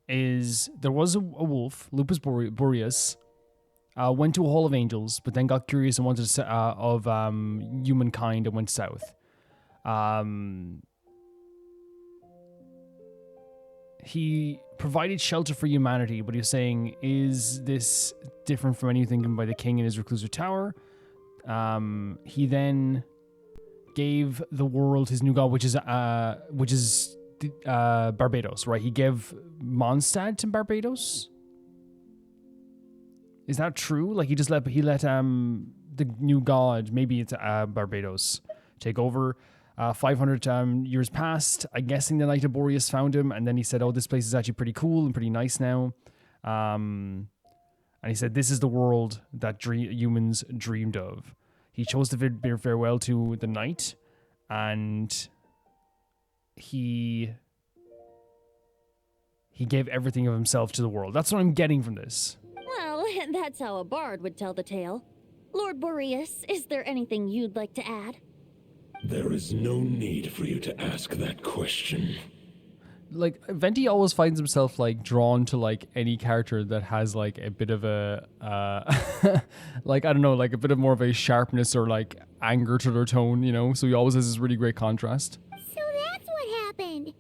is there was a wolf, Lupus Boreas, went to a Hall of Angels, but then got curious and wanted to, of humankind and went south. He provided shelter for humanity, but he was saying, is this different from anything given by the king in his reclusive tower? He then gave the world his new god, which is Barbados, right? He gave Mondstadt to Barbados. Is that true? Like he let the new god, maybe it's Barbados, take over. 500 years passed. I'm guessing the Knight of Boreas found him, and then he said, "Oh, this place is actually pretty cool and pretty nice now." And he said, "This is the world that humans dreamed of." He chose to bid farewell to the knight, and he gave everything of himself to the world. That's what I'm getting from this. Well, that's how a bard would tell the tale. Lord Boreas, is there anything you'd like to add? There is no need for you to ask that question. like Venti always finds himself like drawn to like any character that has like a bit of a like I don't know, like a bit of more of a sharpness or like anger to their tone, you know. So he always has this really great contrast. So that's what happened.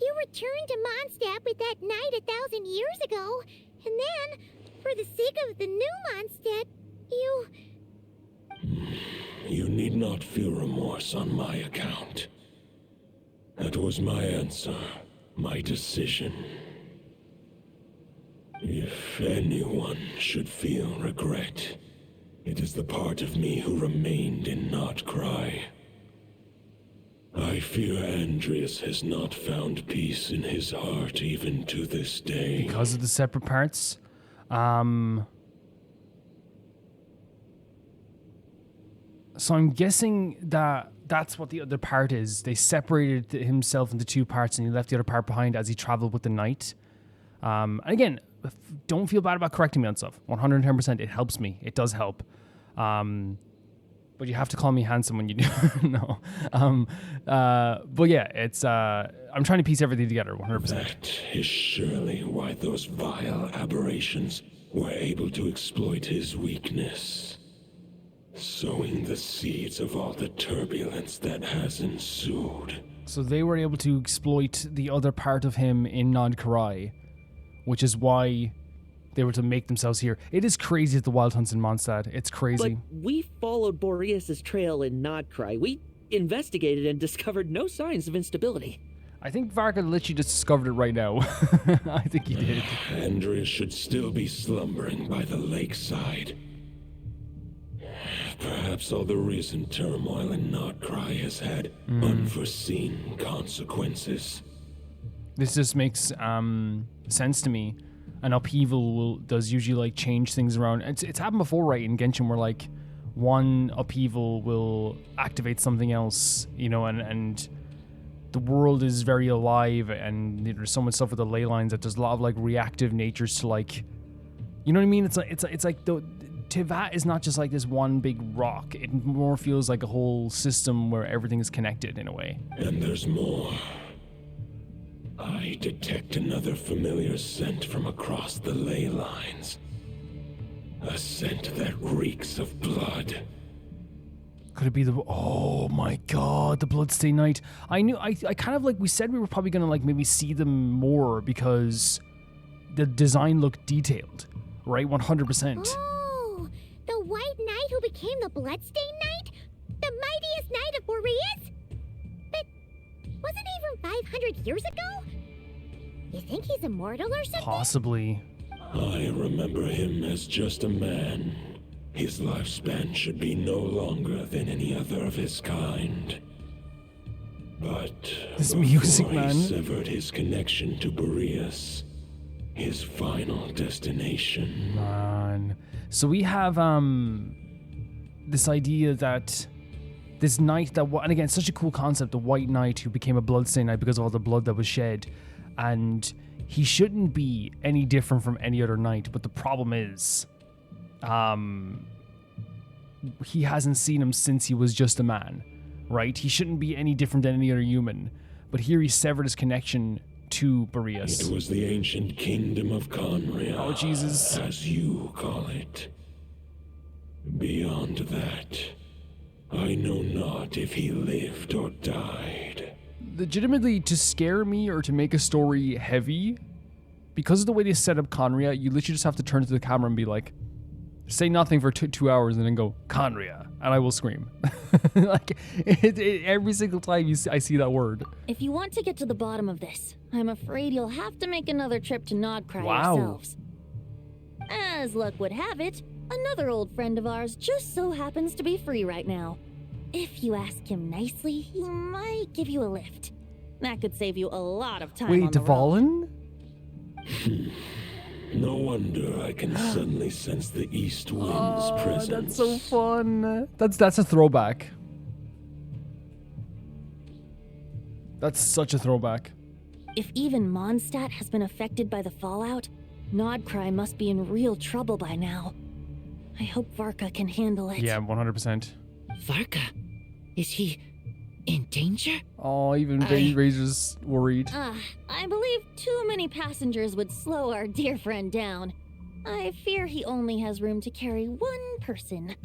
You returned to Mondstadt with that knight 1,000 years ago, and then, for the sake of the new Mondstadt, you... You need not feel remorse on my account. That was my answer, my decision. If anyone should feel regret, it is the part of me who remained in Notcry. I fear Andrius has not found peace in his heart even to this day. Because of the separate parts? So I'm guessing that that's what the other part is. They separated himself into two parts and he left the other part behind as he traveled with the knight. And again, don't feel bad about correcting me on stuff. 110%, it helps me. It does help. But you have to call me handsome when you do. No. But yeah, it's I'm trying to piece everything together 100%. That is surely why those vile aberrations were able to exploit his weakness, sowing the seeds of all the turbulence that has ensued. So they were able to exploit the other part of him in Nod-Karai, which is why they were to make themselves here. It is crazy at the Wild Hunts in Mondstadt. It's crazy. But we followed Boreas' trail in Nodcry. We investigated and discovered no signs of instability. I think Varka literally just discovered it right now. I think he did. Andrius should still be slumbering by the lakeside. Perhaps all the recent turmoil in Nodcry has had unforeseen consequences. This just makes sense to me. An upheaval does usually like change things around. It's happened before, right? In Genshin, where like one upheaval will activate something else, you know, and the world is very alive, and there's so much stuff with the ley lines that there's a lot of like reactive natures to like, you know what I mean? It's like the Tivat is not just like this one big rock. It more feels like a whole system where everything is connected in a way. And there's more. I detect another familiar scent from across the ley lines. A scent that reeks of blood. Could it be the... Oh my god, the Bloodstained Knight. I kind of like... We said we were probably going to like maybe see them more because the design looked detailed, right? 100%. Oh, the White Knight who became the Bloodstained Knight? The mightiest knight of Boreas? But wasn't he from 500 years ago? You think he's immortal or something? Possibly. I remember him as just a man. His lifespan should be no longer than any other of his kind. But this music, he man, severed his connection to Boreas, his final destination. Man. So we have this idea that this knight that, and again, such a cool concept, the White Knight who became a Bloodstained Knight because of all the blood that was shed. And he shouldn't be any different from any other knight, but the problem is, he hasn't seen him since he was just a man, right? He shouldn't be any different than any other human, but here he severed his connection to Boreas. It was the ancient kingdom of Conria. Oh, Jesus. As you call it. Beyond that, I know not if he lived or died. Legitimately, to scare me or to make a story heavy, because of the way they set up Conria, you literally just have to turn to the camera and be like, say nothing for 2 hours and then go, Conria, and I will scream. Like, every single time I see that word. If you want to get to the bottom of this, I'm afraid you'll have to make another trip to Nodcry Wow. yourselves. As luck would have it, another old friend of ours just so happens to be free right now. If you ask him nicely, he might give you a lift. That could save you a lot of time on the road. Dvalin? No wonder I can suddenly sense the east wind's presence. That's so fun. That's a throwback. That's such a throwback. If even Mondstadt has been affected by the fallout, Nodcry must be in real trouble by now. I hope Varka can handle it. Yeah, 100%. Varka? Is he in danger? Oh, even Razor's worried. I believe too many passengers would slow our dear friend down. I fear he only has room to carry one person,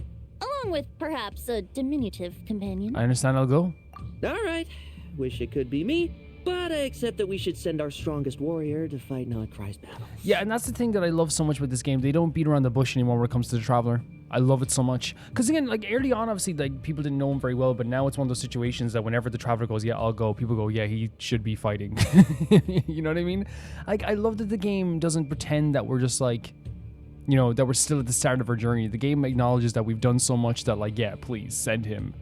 along with perhaps a diminutive companion. I understand, I'll go. All right. Wish it could be me, but I accept that we should send our strongest warrior to fight Nodcry's battle. Yeah, and that's the thing that I love so much with this game. They don't beat around the bush anymore when it comes to the Traveler. I love it so much. Because again, like early on, obviously, like people didn't know him very well, but now it's one of those situations that whenever the Traveler goes, yeah, I'll go, people go, yeah, he should be fighting. You know what I mean? Like, I love that the game doesn't pretend that we're just like, you know, that we're still at the start of our journey. The game acknowledges that we've done so much that, like, yeah, please send him.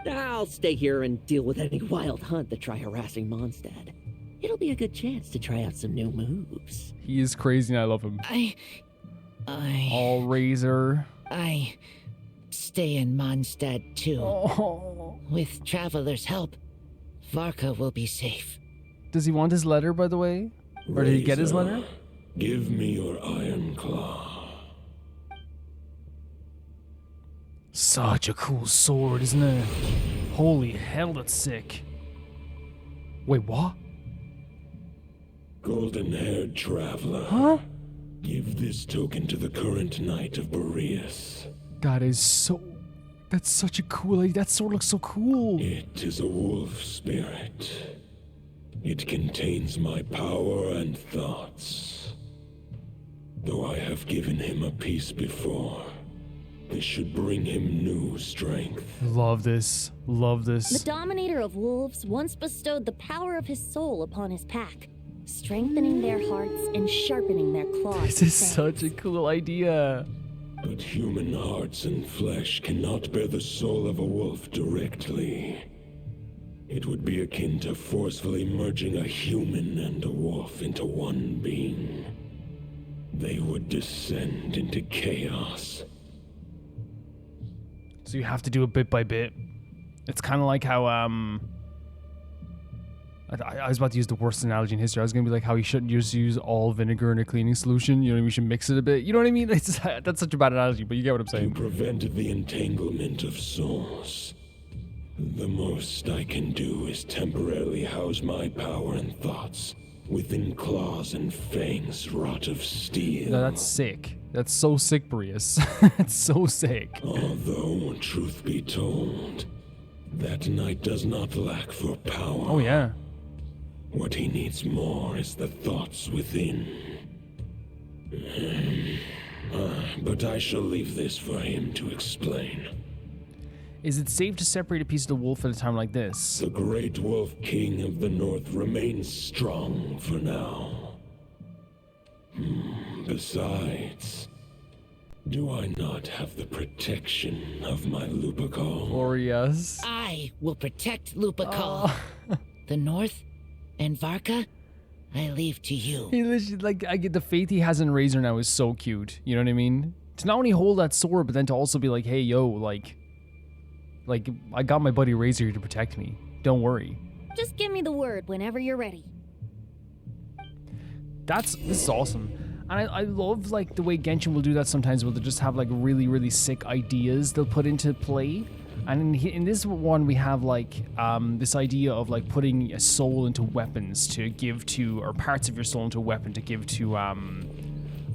I'll stay here and deal with any wild hunt that try harassing Mondstadt. It'll be a good chance to try out some new moves. He is crazy and I love him. All Razor. I stay in Mondstadt too. Oh. With Traveler's help, Varka will be safe. Does he want his letter, by the way? Or did he get his letter? Give me your iron claw. Such a cool sword, isn't it? Holy hell, that's sick. Wait, what? Golden-haired traveler. Huh? Give this token to the current Knight of Boreas. That is so... That's such a cool... That sword looks so cool. It is a wolf spirit. It contains my power and thoughts. Though I have given him a piece before, this should bring him new strength. Love this. Love this. The Dominator of Wolves once bestowed the power of his soul upon his pack, strengthening their hearts and sharpening their claws. This is such a cool idea. But human hearts and flesh cannot bear the soul of a wolf directly. It would be akin to forcefully merging a human and a wolf into one being. They would descend into chaos. So you have to do it bit by bit. It's kind of like how, I was about to use the worst analogy in history. I was going to be like how you shouldn't just use all vinegar in a cleaning solution. You know, we should mix it a bit. You know what I mean? That's such a bad analogy, but you get what I'm saying. To prevent the entanglement of souls, the most I can do is temporarily house my power and thoughts within claws and fangs wrought of steel. No, that's sick. That's so sick, Boreas. That's so sick. Although, truth be told, that knight does not lack for power. Oh, yeah. What he needs more is the thoughts within. But I shall leave this for him to explain. Is it safe to separate a piece of the wolf at a time like this? The great wolf king of the north remains strong for now. Besides, do I not have the protection of my Lupercal? Boreas. I will protect Lupercal. The north and Varka, I leave to you. He literally, like, I get the faith he has in Razor now is so cute. You know what I mean? To not only hold that sword, but then to also be like, hey, yo, like, I got my buddy Razor here to protect me. Don't worry. Just give me the word whenever you're ready. This is awesome. And I love, like, the way Genshin will do that sometimes, where they'll just have, like, really, really sick ideas they'll put into play. And in this one, we have, like, this idea of, like, putting a soul into weapons to give to, or parts of your soul into a weapon to give to,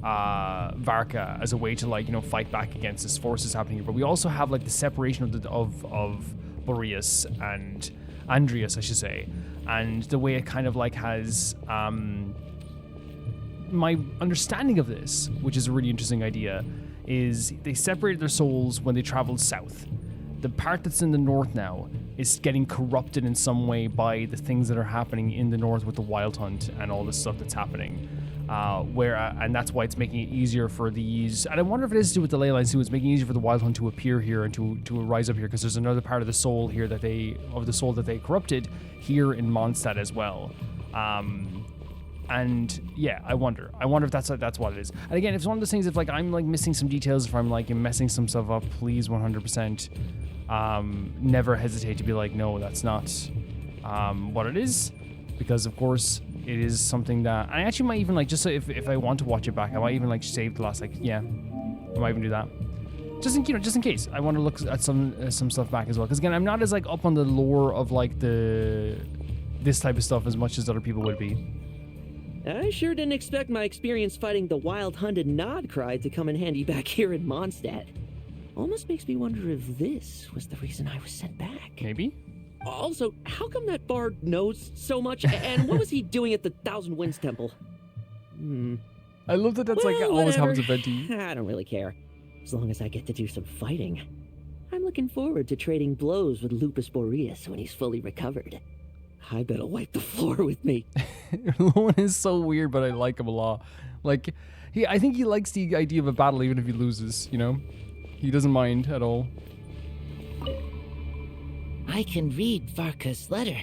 Varka as a way to, like, you know, fight back against this forces happening here. But we also have, like, the separation of Boreas and Andrius, I should say. And the way it kind of, like, has, my understanding of this, which is a really interesting idea, is they separated their souls when they traveled south. The part that's in the north now is getting corrupted in some way by the things that are happening in the north with the wild hunt and all this stuff that's happening. And that's why it's making it easier for these, and I wonder if it is to do with the ley lines too. It's making it easier for the wild hunt to appear here and to rise up here, because there's another part of the soul here that they corrupted here in Mondstadt as well. And yeah, I wonder if that's what it is. And again, it's one of those things, if like I'm like missing some details, if I'm like messing some stuff up, please 100% never hesitate to be like, no, that's not what it is, because of course it is something that I actually might even like, just so if I want to watch it back, I might even like save the last, like, yeah, I might even do that. Just in case. I want to look at some stuff back as well. Because again, I'm not as like up on the lore of like this type of stuff as much as other people would be. I sure didn't expect my experience fighting the wild-hunted Nodcry to come in handy back here in Mondstadt. Almost makes me wonder if this was the reason I was sent back. Maybe? Also, how come that bard knows so much, and what was he doing at the Thousand Winds Temple? I love that that's like always happens with Venti. I don't really care, as long as I get to do some fighting. I'm looking forward to trading blows with Lupus Boreas when he's fully recovered. I bet he'll wipe the floor with me. Lohen is so weird, but I like him a lot. Like, I think he likes the idea of a battle even if he loses, you know? He doesn't mind at all. I can read Varka's letter.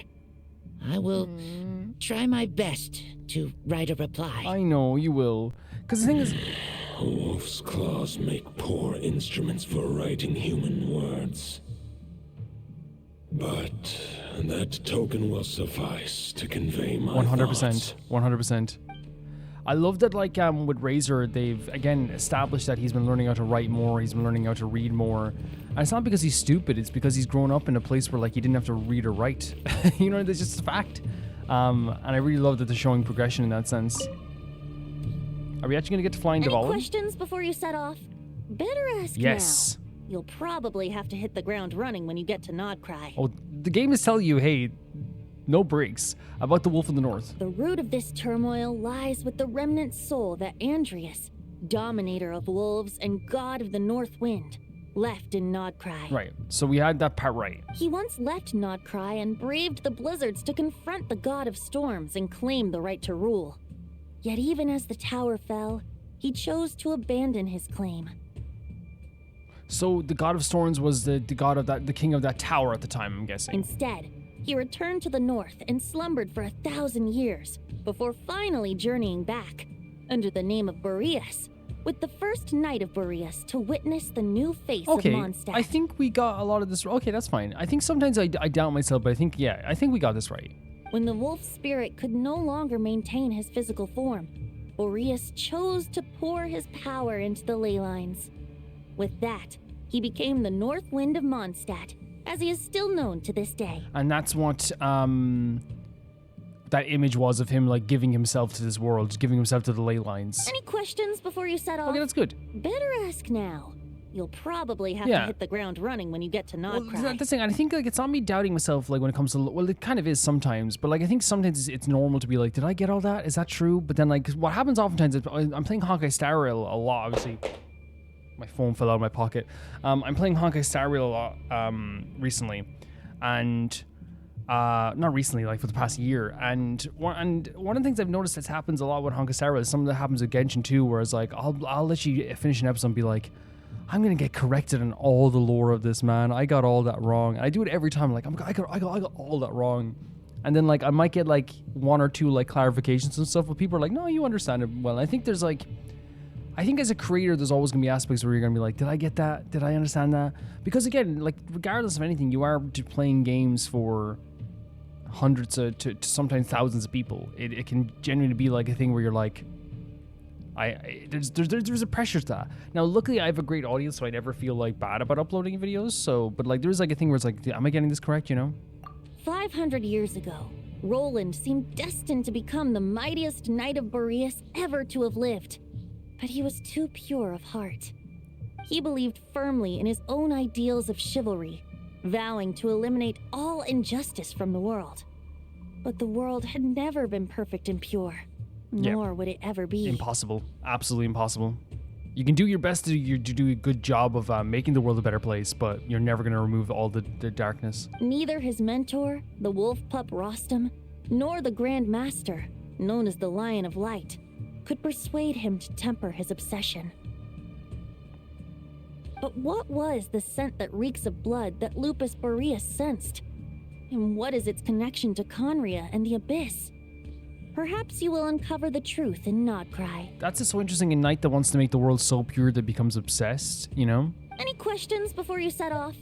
I will try my best to write a reply. I know, you will. Because the thing is... Wolf's claws make poor instruments for writing human words. But that token will suffice to convey my 100%. 100%. I love that, like, with Razor, they've, again, established that he's been learning how to write more, he's been learning how to read more. And it's not because he's stupid, it's because he's grown up in a place where, like, he didn't have to read or write. You know, that's just a fact. And I really love that they're showing progression in that sense. Are we actually going to get to flying Duel? Any questions before you set off? Better ask Yes. now. You'll probably have to hit the ground running when you get to Nodcry. Oh, the game is telling you, hey, no breaks, about the Wolf in the North. The root of this turmoil lies with the remnant soul that Andrius, dominator of wolves and god of the North Wind, left in Nodcry. Right, so we had that part right. He once left Nodcry and braved the blizzards to confront the god of storms and claim the right to rule. Yet even as the tower fell, he chose to abandon his claim. So the god of storms was the god of the king of that tower at the time, I'm guessing. Instead, he returned to the north and slumbered for 1,000 years before finally journeying back under the name of Boreas, with the first knight of Boreas to witness the new face of Mondstadt. I think we got a lot of this. Okay, that's fine. I think sometimes I doubt myself, but I think we got this right. When the wolf spirit could no longer maintain his physical form, Boreas chose to pour his power into the ley lines. With that, he became the North Wind of Mondstadt, as he is still known to this day. And that's what that image was of him, like, giving himself to this world, giving himself to the ley lines. Any questions before you set off? Okay, that's good. Better ask now. You'll probably have to hit the ground running when you get to Nodcry. Well, that's the thing. I think, like, it's not me doubting myself, like, when it comes to... Well, it kind of is sometimes, but, like, I think sometimes it's normal to be like, did I get all that? Is that true? But then, like, what happens oftentimes is I'm playing Honkai Star Rail a lot, obviously. My phone fell out of my pocket. I'm playing Honkai Star Rail a lot recently, and not recently, like for the past year. And one of the things I've noticed that happens a lot with Honkai Star Rail is something that happens with Genshin too, where it's like I'll let you finish an episode and be like, I'm gonna get corrected on all the lore of this, man. I got all that wrong. And I do it every time. Like I got all that wrong. And then like I might get like one or two like clarifications and stuff, but people are like, no, you understand it well. And I think there's like. I think as a creator, there's always going to be aspects where you're going to be like, did I get that? Did I understand that? Because again, like regardless of anything, you are playing games for hundreds to sometimes thousands of people. It can genuinely be like a thing where you're like, there's a pressure to that. Now, luckily, I have a great audience, so I never feel like bad about uploading videos. So, but like there's like a thing where it's like, am I getting this correct? You know? 500 years ago, Roland seemed destined to become the mightiest knight of Boreas ever to have lived. But he was too pure of heart. He believed firmly in his own ideals of chivalry, vowing to eliminate all injustice from the world. But the world had never been perfect and pure, nor would it ever be. Impossible. Absolutely impossible. You can do your best to do a good job of making the world a better place, but you're never going to remove all the darkness. Neither his mentor, the wolf pup Rostam, nor the Grand Master, known as the Lion of Light, could persuade him to temper his obsession. But what was the scent that reeks of blood that Lupus Boreas sensed? And what is its connection to Conria and the Abyss? Perhaps you will uncover the truth in Nodcry. That's just so interesting, a knight that wants to make the world so pure that becomes obsessed, you know? Any questions before you set off?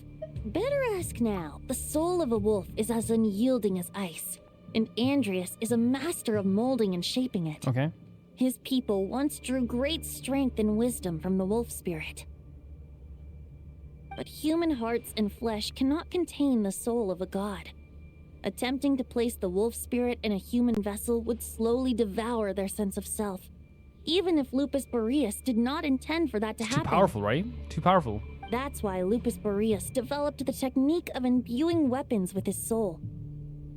Better ask now. The soul of a wolf is as unyielding as ice, and Andrius is a master of molding and shaping it. Okay. His people once drew great strength and wisdom from the wolf spirit. But human hearts and flesh cannot contain the soul of a god. Attempting to place the wolf spirit in a human vessel would slowly devour their sense of self, even if Lupus Boreas did not intend for that to happen. Too powerful, right? Too powerful. That's why Lupus Boreas developed the technique of imbuing weapons with his soul.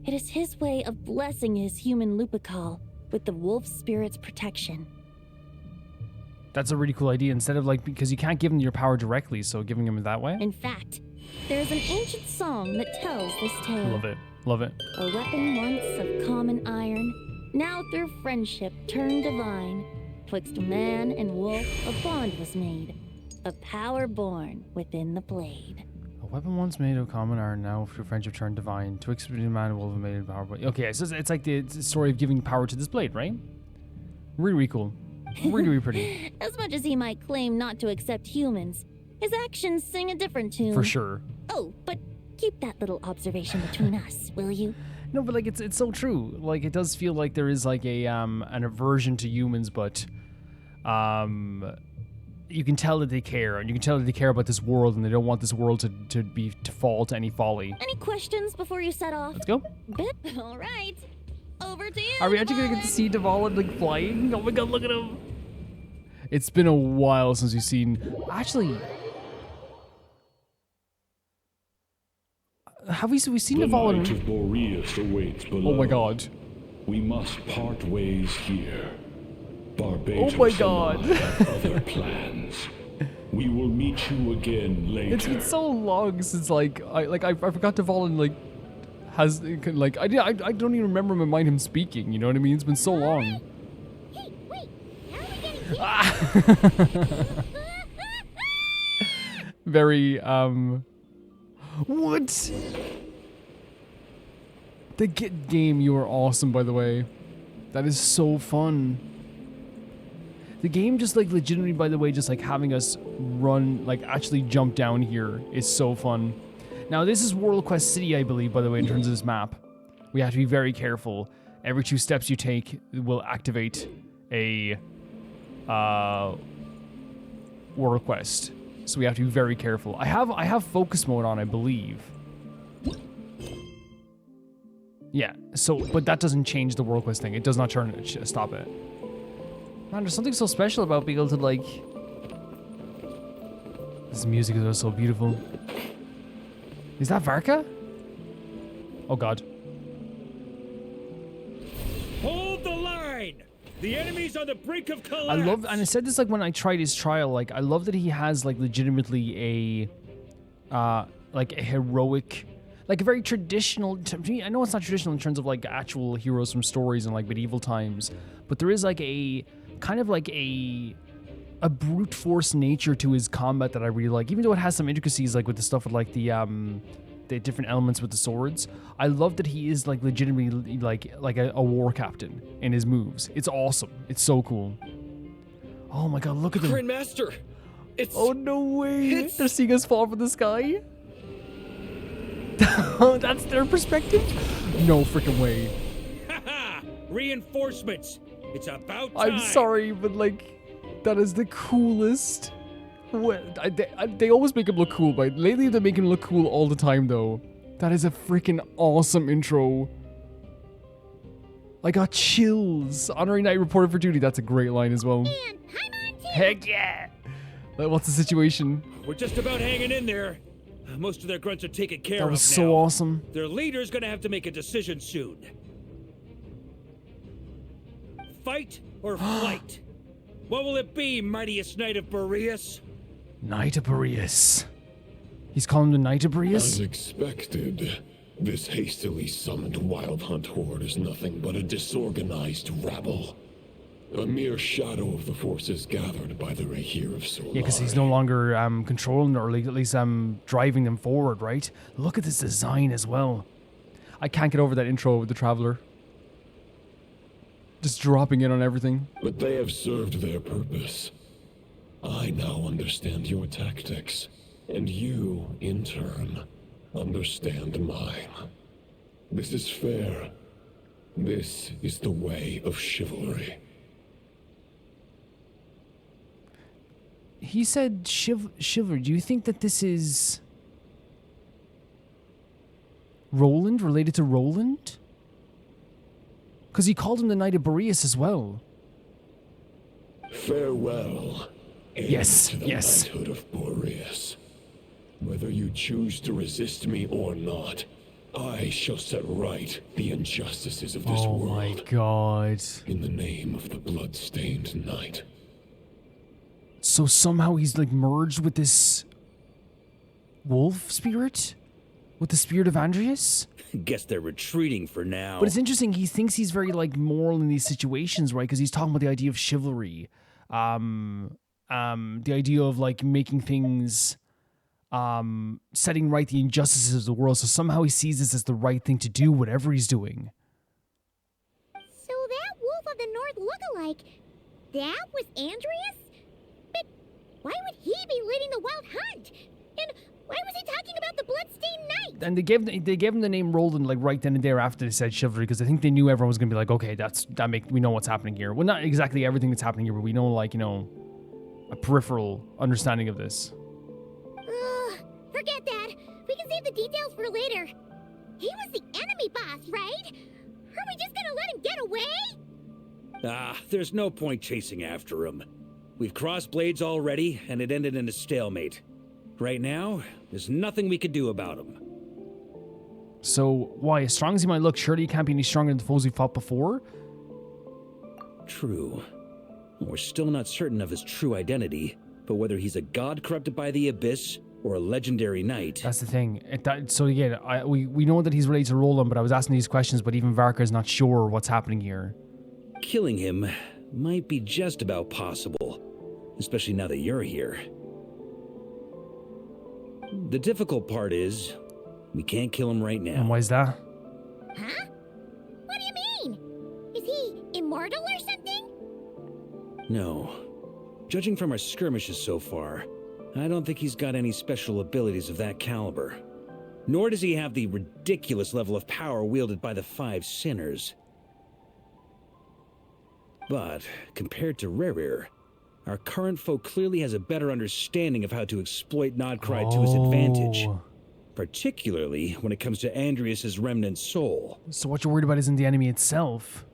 It is his way of blessing his human Lupical with the wolf spirit's protection. That's a really cool idea. Instead of like, because you can't give him your power directly, so giving him it that way. In fact, there is an ancient song that tells this tale. Love it. Love it. A weapon once of common iron, now through friendship turned divine. Twixt man and wolf a bond was made, a power born within the blade. A weapon once made of common iron, now through friendship turned divine. Twixt man and wolf made of power. Okay, so it's like the story of giving power to this blade, right? Really, really cool. Really, really pretty. As much as he might claim not to accept humans, his actions sing a different tune. For sure. Oh, but keep that little observation between us, will you? No, but like it's so true. Like it does feel like there is like a an aversion to humans, but you can tell that they care, and you can tell that they care about this world, and they don't want this world to fall to any folly. Any questions before you set off? Let's go. Bip. All right. Over to you. Are we actually gonna get to see Duel like flying? Oh my god, look at him. It's been a while since we've seen. Actually, have we seen the Duel? Lineage of Boreas awaits below. Oh my god. We must part ways here. Barbados oh my god. have other plans. We will meet you again later. It's been so long since I forgot Duel like has like I don't even remember in my mind him speaking. You know what I mean? It's been so long. Hey, wait! How are we getting Very what? The game, you are awesome, by the way. That is so fun. The game just like legitimately, by the way, just like having us run, like actually jump down here is so fun. Now this is World Quest City, I believe, by the way, in terms of this map. We have to be very careful. Every 2 steps you take will activate a World Quest. So we have to be very careful. I have focus mode on, I believe. Yeah, so, but that doesn't change the World Quest thing. It does not stop it. Man, there's something so special about being able to, like... This music is so beautiful. Is that Varka? Oh god. Hold the line! The enemy's on the brink of collapse! I love, and I said this like when I tried his trial, like, I love that he has, like, legitimately a heroic... Like a very traditional, to me, I know it's not traditional in terms of like actual heroes from stories and like medieval times, but there is like a kind of like a brute force nature to his combat that I really like, even though it has some intricacies like with the stuff with like the different elements with the swords. I love that he is like legitimately like a war captain in his moves. It's awesome. It's so cool. Oh my god, look at them. Grandmaster! It's... Oh no way! They're seeing us fall from the sky? That's their perspective? No freaking way. Haha! Reinforcements! It's about time! I'm sorry, but like, that is the coolest. They always make him look cool, but lately they make him look cool all the time though. That is a freaking awesome intro. I got chills. Honorary Knight reported for duty. That's a great line as well. Heck yeah! What's the situation? We're just about hanging in there. Most of their grunts are taken care of now. That was so awesome. Their leader's gonna have to make a decision soon. Fight or flight? What will it be, mightiest Knight of Boreas? Knight of Boreas. He's calling him the Knight of Boreas? As expected, this hastily summoned Wild Hunt horde is nothing but a disorganized rabble. A mere shadow of the forces gathered by the Rahir of Solar. Yeah, because he's no longer controlling or at least driving them forward, right? Look at this design as well. I can't get over that intro with the Traveler. Just dropping in on everything. But they have served their purpose. I now understand your tactics, and you, in turn, understand mine. This is fair. This is the way of chivalry. he said Chivalry. Do you think that this is Roland, related to Roland? Because he called him the Knight of Boreas as well. Farewell. Yes, to the yes. knighthood of Boreas. Whether you choose to resist me or not, I shall set right the injustices of this world. Oh my god. In the name of the blood-stained knight. So somehow he's like merged with this wolf spirit? With the spirit of Andrius? Guess they're retreating for now. But it's interesting, he thinks he's very like moral in these situations, right? Because he's talking about the idea of chivalry. The idea of like making things, setting right the injustices of the world. So somehow he sees this as the right thing to do, whatever he's doing. So that Wolf of the North lookalike, that was Andrius? But why would he be leading the wild hunt? And why was he talking about the bloodstained knight? And they gave him the name Roland like right then and there after they said chivalry, because I think they knew everyone was gonna be like, okay, we know what's happening here. Well, not exactly everything that's happening here, but we know, like, you know, a peripheral understanding of this. Forget that. We can save the details for later. He was the enemy boss, right? Are we just gonna let him get away? There's no point chasing after him. We've crossed blades already, and it ended in a stalemate. Right now, there's nothing we could do about him. So, why? As strong as he might look, surely he can't be any stronger than the foes we fought before? True. We're still not certain of his true identity, but whether he's a god corrupted by the abyss or a legendary knight. That's the thing. So again, we know that he's related to Roland, but I was asking these questions, but even Varka is not sure what's happening here. Killing him might be just about possible, especially now that you're here. The difficult part is, we can't kill him right now. And why is that? Huh? What do you mean? Is he immortal or something? No. Judging from our skirmishes so far, I don't think he's got any special abilities of that caliber. Nor does he have the ridiculous level of power wielded by the 5 sinners. But, compared to Rerir, our current foe clearly has a better understanding of how to exploit Nodcry to his advantage. Particularly when it comes to Andrius's remnant soul. So what you're worried about isn't the enemy itself,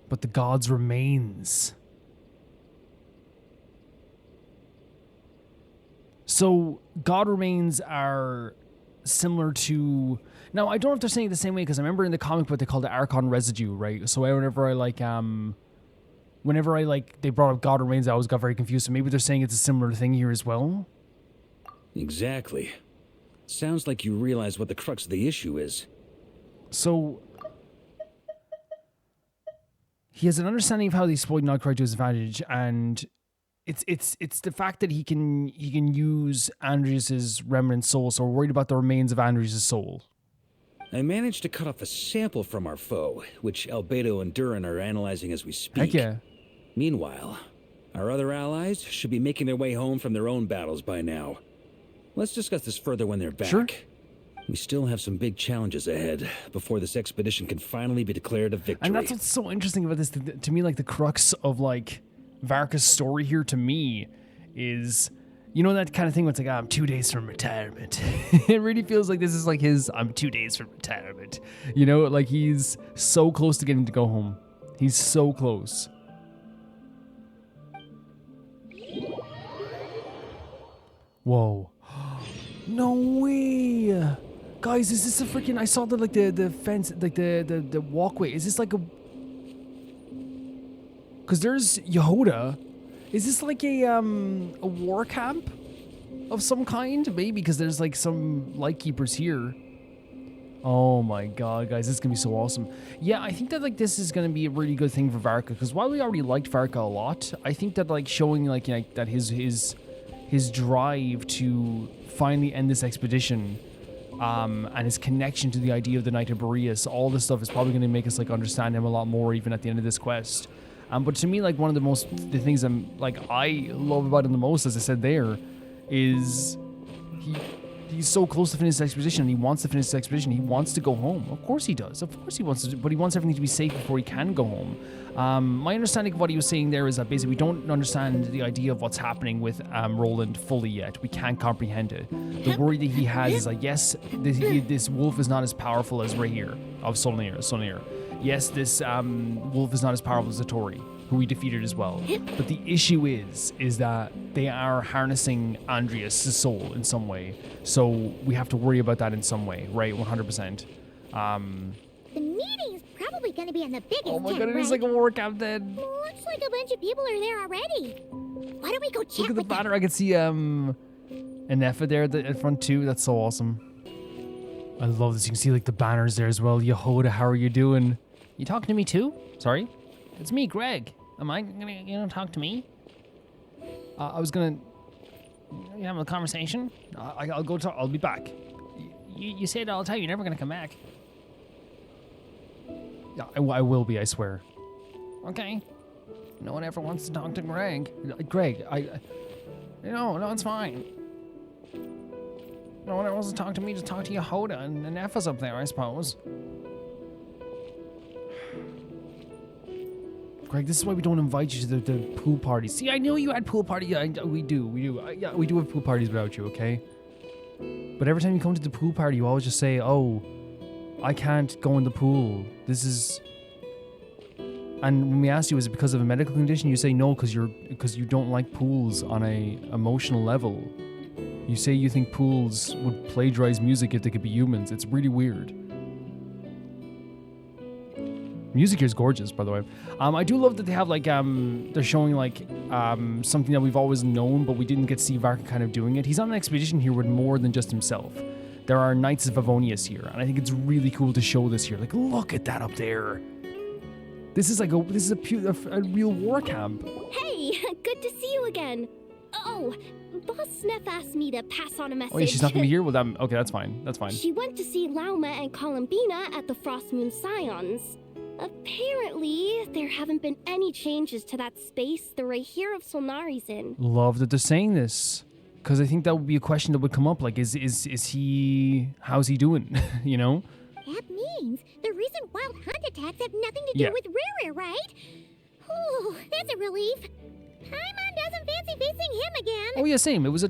but the god's remains. So god remains are similar to... Now, I don't know if they're saying it the same way, because I remember in the comic book they called it Archon Residue, right? So whenever I they brought up God Remains, I always got very confused. So maybe they're saying it's a similar thing here as well? Exactly. Sounds like you realize what the crux of the issue is. So he has an understanding of how they exploit Nightcry to his advantage, and it's the fact that he can use Andrius's remnant soul. So we're worried about the remains of Andrius's soul. I managed to cut off a sample from our foe, which Albedo and Duran are analyzing as we speak. Heck yeah. Meanwhile, our other allies should be making their way home from their own battles by now. Let's discuss this further when they're back. Sure. We still have some big challenges ahead before this expedition can finally be declared a victory. And that's what's so interesting about this. To me, like, the crux of, like, Varka's story here, to me, is... You know that kind of thing where it's like, I'm 2 days from retirement. It really feels like this is like his, I'm 2 days from retirement. You know, like he's so close to getting to go home. He's so close. Whoa. No way. Guys, is this a freaking, I saw the fence, like the walkway. Is this like a... Because there's Yehuda. Is this like a war camp of some kind? Maybe, because there's like some lightkeepers here. Oh my god, guys, this is gonna be so awesome. Yeah, I think that like this is gonna be a really good thing for Varka, because while we already liked Varka a lot, I think that like showing like, you know, that his drive to finally end this expedition, and his connection to the idea of the Knight of Boreas, all this stuff is probably gonna make us like understand him a lot more even at the end of this quest. But to me, like, one of the things I love about him the most, as I said there, is he's so close to finish this expedition, and he wants to finish this expedition. He wants to go home. Of course he does. Of course he wants to, but he wants everything to be safe before he can go home. My understanding of what he was saying there is that basically we don't understand the idea of what's happening with Roland fully yet. We can't comprehend it. The worry that he has is like, yes, this wolf is not as powerful as Rhaegar of Solnir. Yes, this wolf is not as powerful as Satori, who we defeated as well. But the issue is that they are harnessing Andrius' soul in some way. So we have to worry about that in some way, right? 100%. The meeting's probably gonna be in the biggest Oh my tent, god, it is right? like a war camp then. Looks like a bunch of people are there already. Why don't we go check Look at the with them? banner. I can see Enefa there at front too. That's so awesome. I love this. You can see like the banners there as well. Yehoda, how are you doing? You talking to me too? Sorry? It's me, Greg. Am I gonna talk to me? I was gonna have a conversation. I'll go talk. I'll be back. You say it all the time. You're never gonna come back. Yeah, I will be. I swear. Okay. No one ever wants to talk to Greg. Greg, no, it's fine. No one ever wants to talk to me. Just talk to Yehoda and Nefa's up there, I suppose. Greg, this is why we don't invite you to the pool parties. See, I knew you had pool parties. Yeah, we do. Yeah, we do have pool parties without you, okay? But every time you come to the pool party, you always just say, oh, I can't go in the pool. This is... And when we ask you, is it because of a medical condition? You say no, because you don't like pools on a emotional level. You say you think pools would plagiarize music if they could be humans. It's really weird. Music here is gorgeous, by the way. I do love that they have like they're showing like something that we've always known, but we didn't get to see Varka kind of doing it. He's on an expedition here with more than just himself. There are Knights of Favonius here, and I think it's really cool to show this here. Like, look at that up there. This is like a real war camp. Hey, good to see you again. Oh, Boss Neff asked me to pass on a message. Oh yeah, she's not gonna be here. Well, okay, that's fine. That's fine. She went to see Lauma and Columbina at the Frostmoon Scions. Apparently, there haven't been any changes to that space the Rhaegar of Solnari's in. Love that they're saying this, because I think that would be a question that would come up. Like, is he? How's he doing? You know. That means the recent wild hunt attacks have nothing to do with Riri, right? Oh, that's a relief. Paimon doesn't fancy facing him again. Oh yeah, same. It was a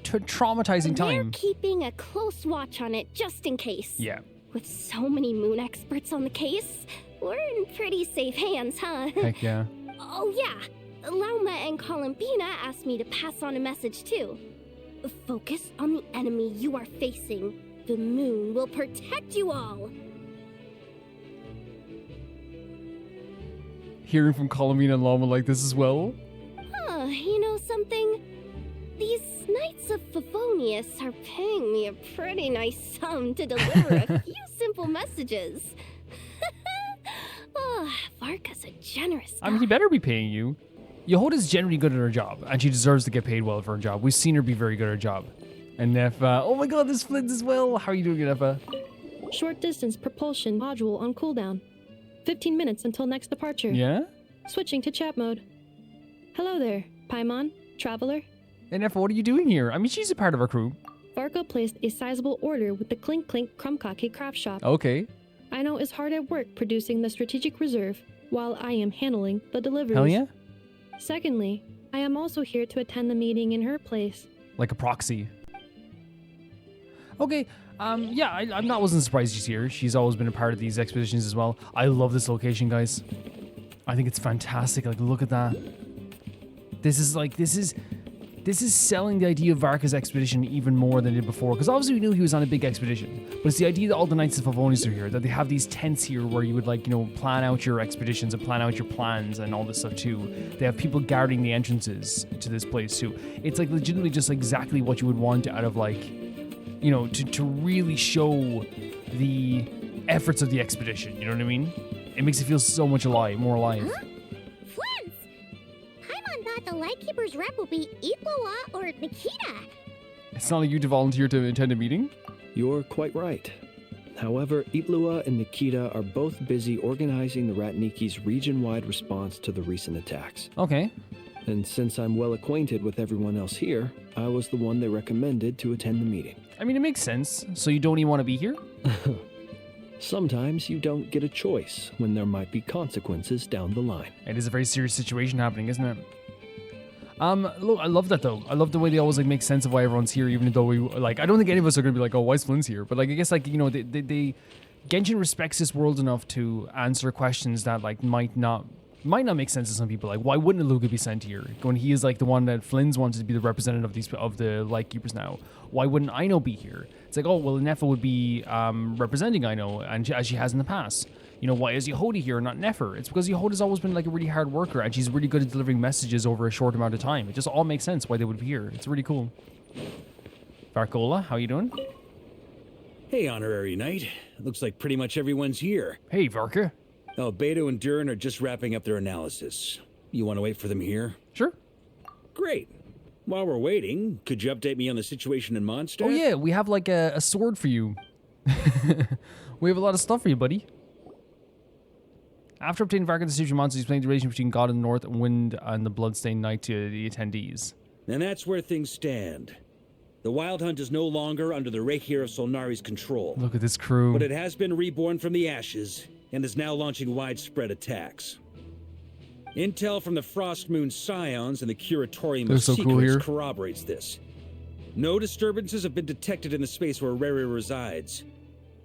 traumatizing time. They're keeping a close watch on it just in case. Yeah. With so many moon experts on the case, we're in pretty safe hands, huh? Heck yeah. Oh yeah, Lauma and Columbina asked me to pass on a message too. Focus on the enemy you are facing. The moon will protect you all. Hearing from Columbina and Lauma like this as well. Huh, you know something? These Knights of Favonius are paying me a pretty nice sum to deliver a few simple messages. Oh, Varka's a generous guy. I mean, he better be paying you. Yehoda's generally good at her job, and she deserves to get paid well for her job. We've seen her be very good at her job. And Nefa, oh my god, there's Flint as well. How are you doing, Nefa? Short distance propulsion module on cooldown. 15 minutes until next departure. Yeah? Switching to chat mode. Hello there, Paimon, Traveler. And Nefa, what are you doing here? I mean, she's a part of our crew. Varka placed a sizable order with the Clink Clink Krumkake craft shop. Okay. Aino is hard at work producing the strategic reserve, while I am handling the deliveries. Hell yeah. Secondly, I am also here to attend the meeting in her place. Like a proxy. Okay, yeah, I wasn't surprised she's here. She's always been a part of these expeditions as well. I love this location, guys. I think it's fantastic. Like, look at that. This is selling the idea of Varka's expedition even more than it did before. Because obviously we knew he was on a big expedition. But it's the idea that all the Knights of Favonius are here. That they have these tents here where you would, like, you know, plan out your expeditions and plan out your plans and all this stuff too. They have people guarding the entrances to this place too. It's like legitimately just exactly what you would want out of, like, you know, to really show the efforts of the expedition. You know what I mean? It makes it feel so much more alive. Huh? Flint! Paimon thought the Lightkeeper's rep would be Ipoa or Nikita. It's not like you to volunteer to attend a meeting? You're quite right. However, Itlua and Nikita are both busy organizing the Ratniki's region-wide response to the recent attacks. Okay. and since I'm well acquainted with everyone else here, I was the one they recommended to attend the meeting. I mean, it makes sense. So you don't even want to be here? Sometimes you don't get a choice when there might be consequences down the line. It is a very serious situation happening, isn't it? Look, I love that though. I love the way they always like make sense of why everyone's here, even though we like. I don't think any of us are gonna be like, "Oh, why is Flynn's here?" But like, I guess like you know, they Genshin respects this world enough to answer questions that like might not make sense to some people. Like, why wouldn't Luca be sent here when he is like the one that Flynn's wanted to be the representative of the Lightkeepers now? Why wouldn't Aino be here? It's like, oh well, Nefa would be representing Aino, and as she has in the past. You know, why is Yehudi here and not Nefer? It's because Yehudi's always been like a really hard worker and she's really good at delivering messages over a short amount of time. It just all makes sense why they would be here. It's really cool. Varkola, how you doing? Hey, Honorary Knight. Looks like pretty much everyone's here. Hey, Varka. Oh, Beto and Durin are just wrapping up their analysis. You want to wait for them here? Sure. Great. While we're waiting, could you update me on the situation in Mondstadt? Oh yeah, we have like a sword for you. We have a lot of stuff for you, buddy. After obtaining Varka's decision, monsters explained the relation between God in the North, Wind, and the Bloodstained Knight to the attendees. And that's where things stand. The Wild Hunt is no longer under the Reikir of Solnari's control. Look at this crew. But it has been reborn from the ashes, and is now launching widespread attacks. Intel from the Frostmoon Scions and the Curatorium of Secrets corroborates this. No disturbances have been detected in the space where Rere resides.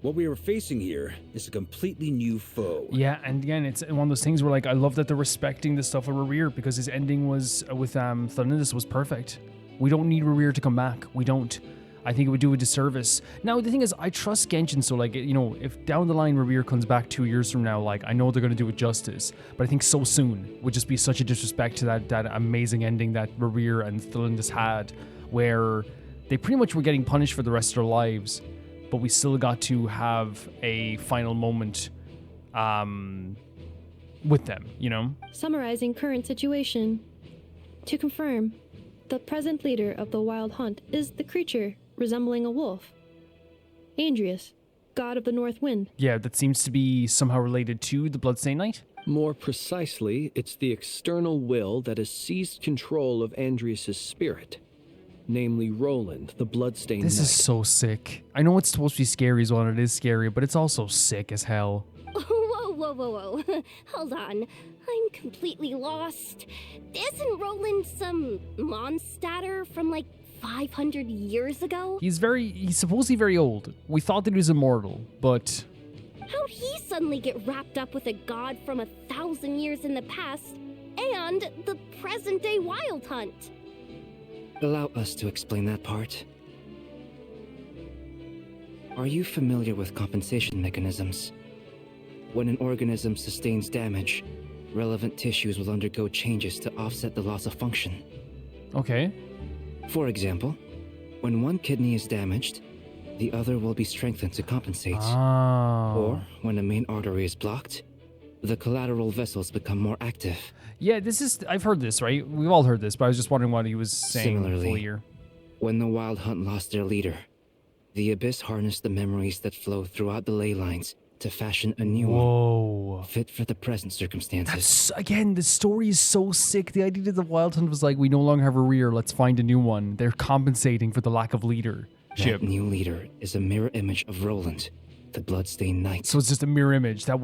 What we are facing here is a completely new foe. Yeah, and again, it's one of those things where, like, I love that they're respecting the stuff of Rere because his ending was with Thunidus was perfect. We don't need Rere to come back. We don't. I think it would do a disservice. Now, the thing is, I trust Genshin, so, like, you know, if down the line Rere comes back 2 years from now, like, I know they're going to do it justice, but I think so soon would just be such a disrespect to that amazing ending that Rere and Thunidus had, where they pretty much were getting punished for the rest of their lives. But we still got to have a final moment with them, you know? Summarizing current situation. To confirm, the present leader of the Wild Hunt is the creature resembling a wolf. Andrius, god of the North Wind. Yeah, that seems to be somehow related to the Bloodstained Knight? More precisely, it's the external will that has seized control of Andrius' spirit. Namely Roland, the Bloodstained Knight. This is so sick. I know it's supposed to be scary as well, and it is scary, but it's also sick as hell. Whoa. Hold on. I'm completely lost. Isn't Roland some Mondstadter from like 500 years ago? He's supposedly very old. We thought that he was immortal, but... How'd he suddenly get wrapped up with a god from 1,000 years in the past and the present-day Wild Hunt? Allow us to explain that part. Are you familiar with compensation mechanisms? When an organism sustains damage, relevant tissues will undergo changes to offset the loss of function. Okay. For example, when one kidney is damaged, the other will be strengthened to compensate. Oh. Or when a main artery is blocked, the collateral vessels become more active. Yeah, I've heard this, right? We've all heard this, but I was just wondering what he was saying. Similarly, when the Wild Hunt lost their leader, the Abyss harnessed the memories that flow throughout the ley lines to fashion a new one, fit for the present circumstances. Again, the story is so sick. The idea that the Wild Hunt was like, we no longer have a rear, let's find a new one. They're compensating for the lack of leadership. That new leader is a mirror image of Roland, the Bloodstained Knight. So it's just a mirror image. So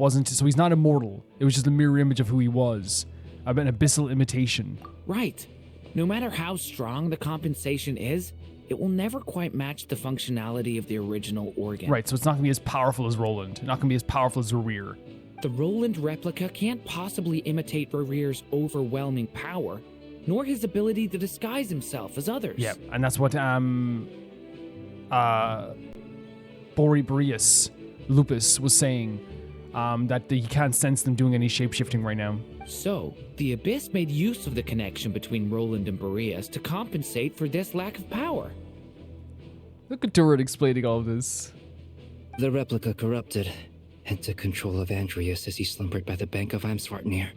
he's not immortal. It was just a mirror image of who he was. An abyssal imitation. Right. No matter how strong the compensation is, it will never quite match the functionality of the original organ. Right, so it's not going to be as powerful as Roland. Not going to be as powerful as Rere. The Roland replica can't possibly imitate Rere's overwhelming power, nor his ability to disguise himself as others. Yeah, and that's what Boreas Lupus was saying, that he can't sense them doing any shape-shifting right now. So, the Abyss made use of the connection between Roland and Boreas to compensate for this lack of power. Look at Durin explaining all of this. The replica corrupted and took control of Andrius as he slumbered by the bank of Amsvartnir,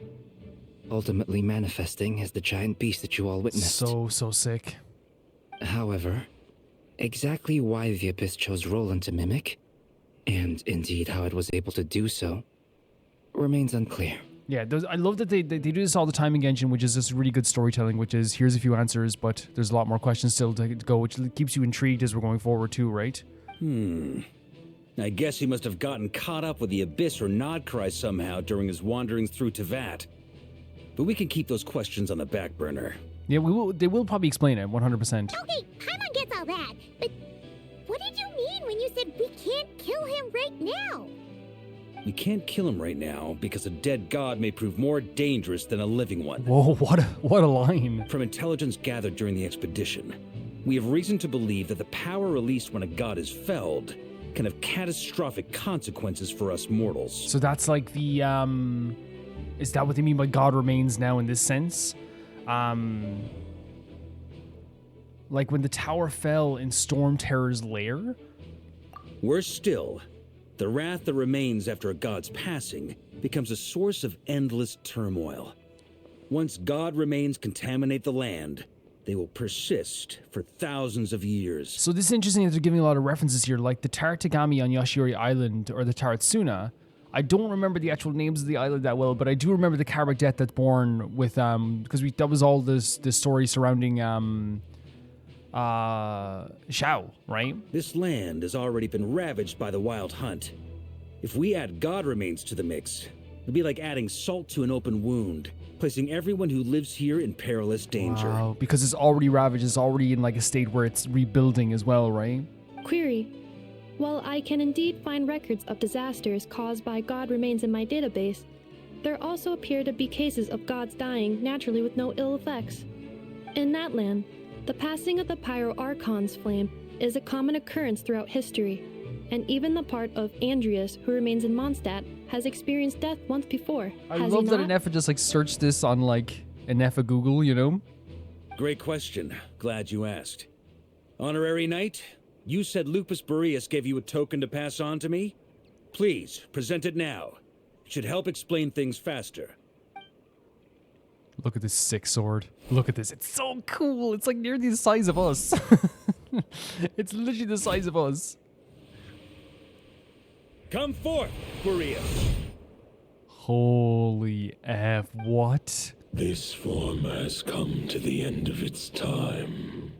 ultimately manifesting as the giant beast that you all witnessed. So sick. However, exactly why the Abyss chose Roland to mimic, and indeed how it was able to do so, remains unclear. Yeah, I love that they do this all the time in Genshin, which is just really good storytelling, which is here's a few answers, but there's a lot more questions still to go, which keeps you intrigued as we're going forward too, right? I guess he must have gotten caught up with the Abyss or Nodcry somehow during his wanderings through Tevat. But we can keep those questions on the back burner. Yeah, they will probably explain it, 100%. Okay, Paimon gets all that, but what did you mean when you said we can't kill him right now? We can't kill him right now because a dead god may prove more dangerous than a living one. Whoa, what a line. From intelligence gathered during the expedition, we have reason to believe that the power released when a god is felled can have catastrophic consequences for us mortals. So that's like the, is that what they mean by God remains now in this sense? Like when the tower fell in Storm Terror's lair? Worse still, the wrath that remains after a god's passing becomes a source of endless turmoil. Once god remains contaminate the land, they will persist for thousands of years. So this is interesting that they're giving a lot of references here, like the Taratagami on Yashiori Island or the Taratsuna. I don't remember the actual names of the island that well, but I do remember the Karmic death that's born with because that was all this story surrounding Shao, right? This land has already been ravaged by the Wild Hunt. If we add god remains to the mix, it'd be like adding salt to an open wound, placing everyone who lives here in perilous danger. Wow, because it's already ravaged, it's already in like a state where it's rebuilding as well, right? Query. While I can indeed find records of disasters caused by god remains in my database, there also appear to be cases of gods dying naturally with no ill effects. In that land, the passing of the Pyro Archon's flame is a common occurrence throughout history, and even the part of Andrius, who remains in Mondstadt, has experienced death once before. I love that Anefa just like searched this on like Anefa Google, you know? Great question. Glad you asked. Honorary Knight, you said Lupus Boreas gave you a token to pass on to me? Please, present it now. It should help explain things faster. Look at this sick sword. Look at this. It's so cool. It's like nearly the size of us. It's literally the size of us. Come forth, Boreas. Holy F, what? This form has come to the end of its time.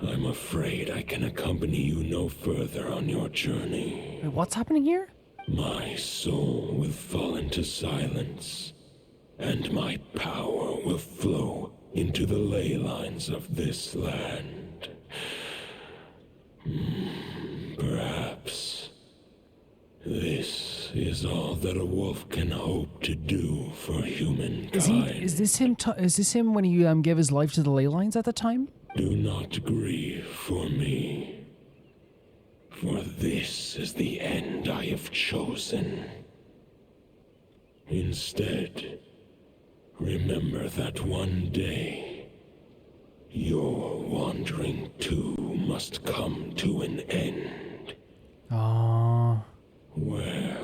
I'm afraid I can accompany you no further on your journey. Wait, what's happening here? My soul will fall into silence, and my power will flow into the ley lines of this land. Perhaps this is all that a wolf can hope to do for humankind. Is this him when he gave his life to the ley lines at the time? Do not grieve for me, for this is the end I have chosen. Instead, remember that one day, your wandering too must come to an end. Aww. Where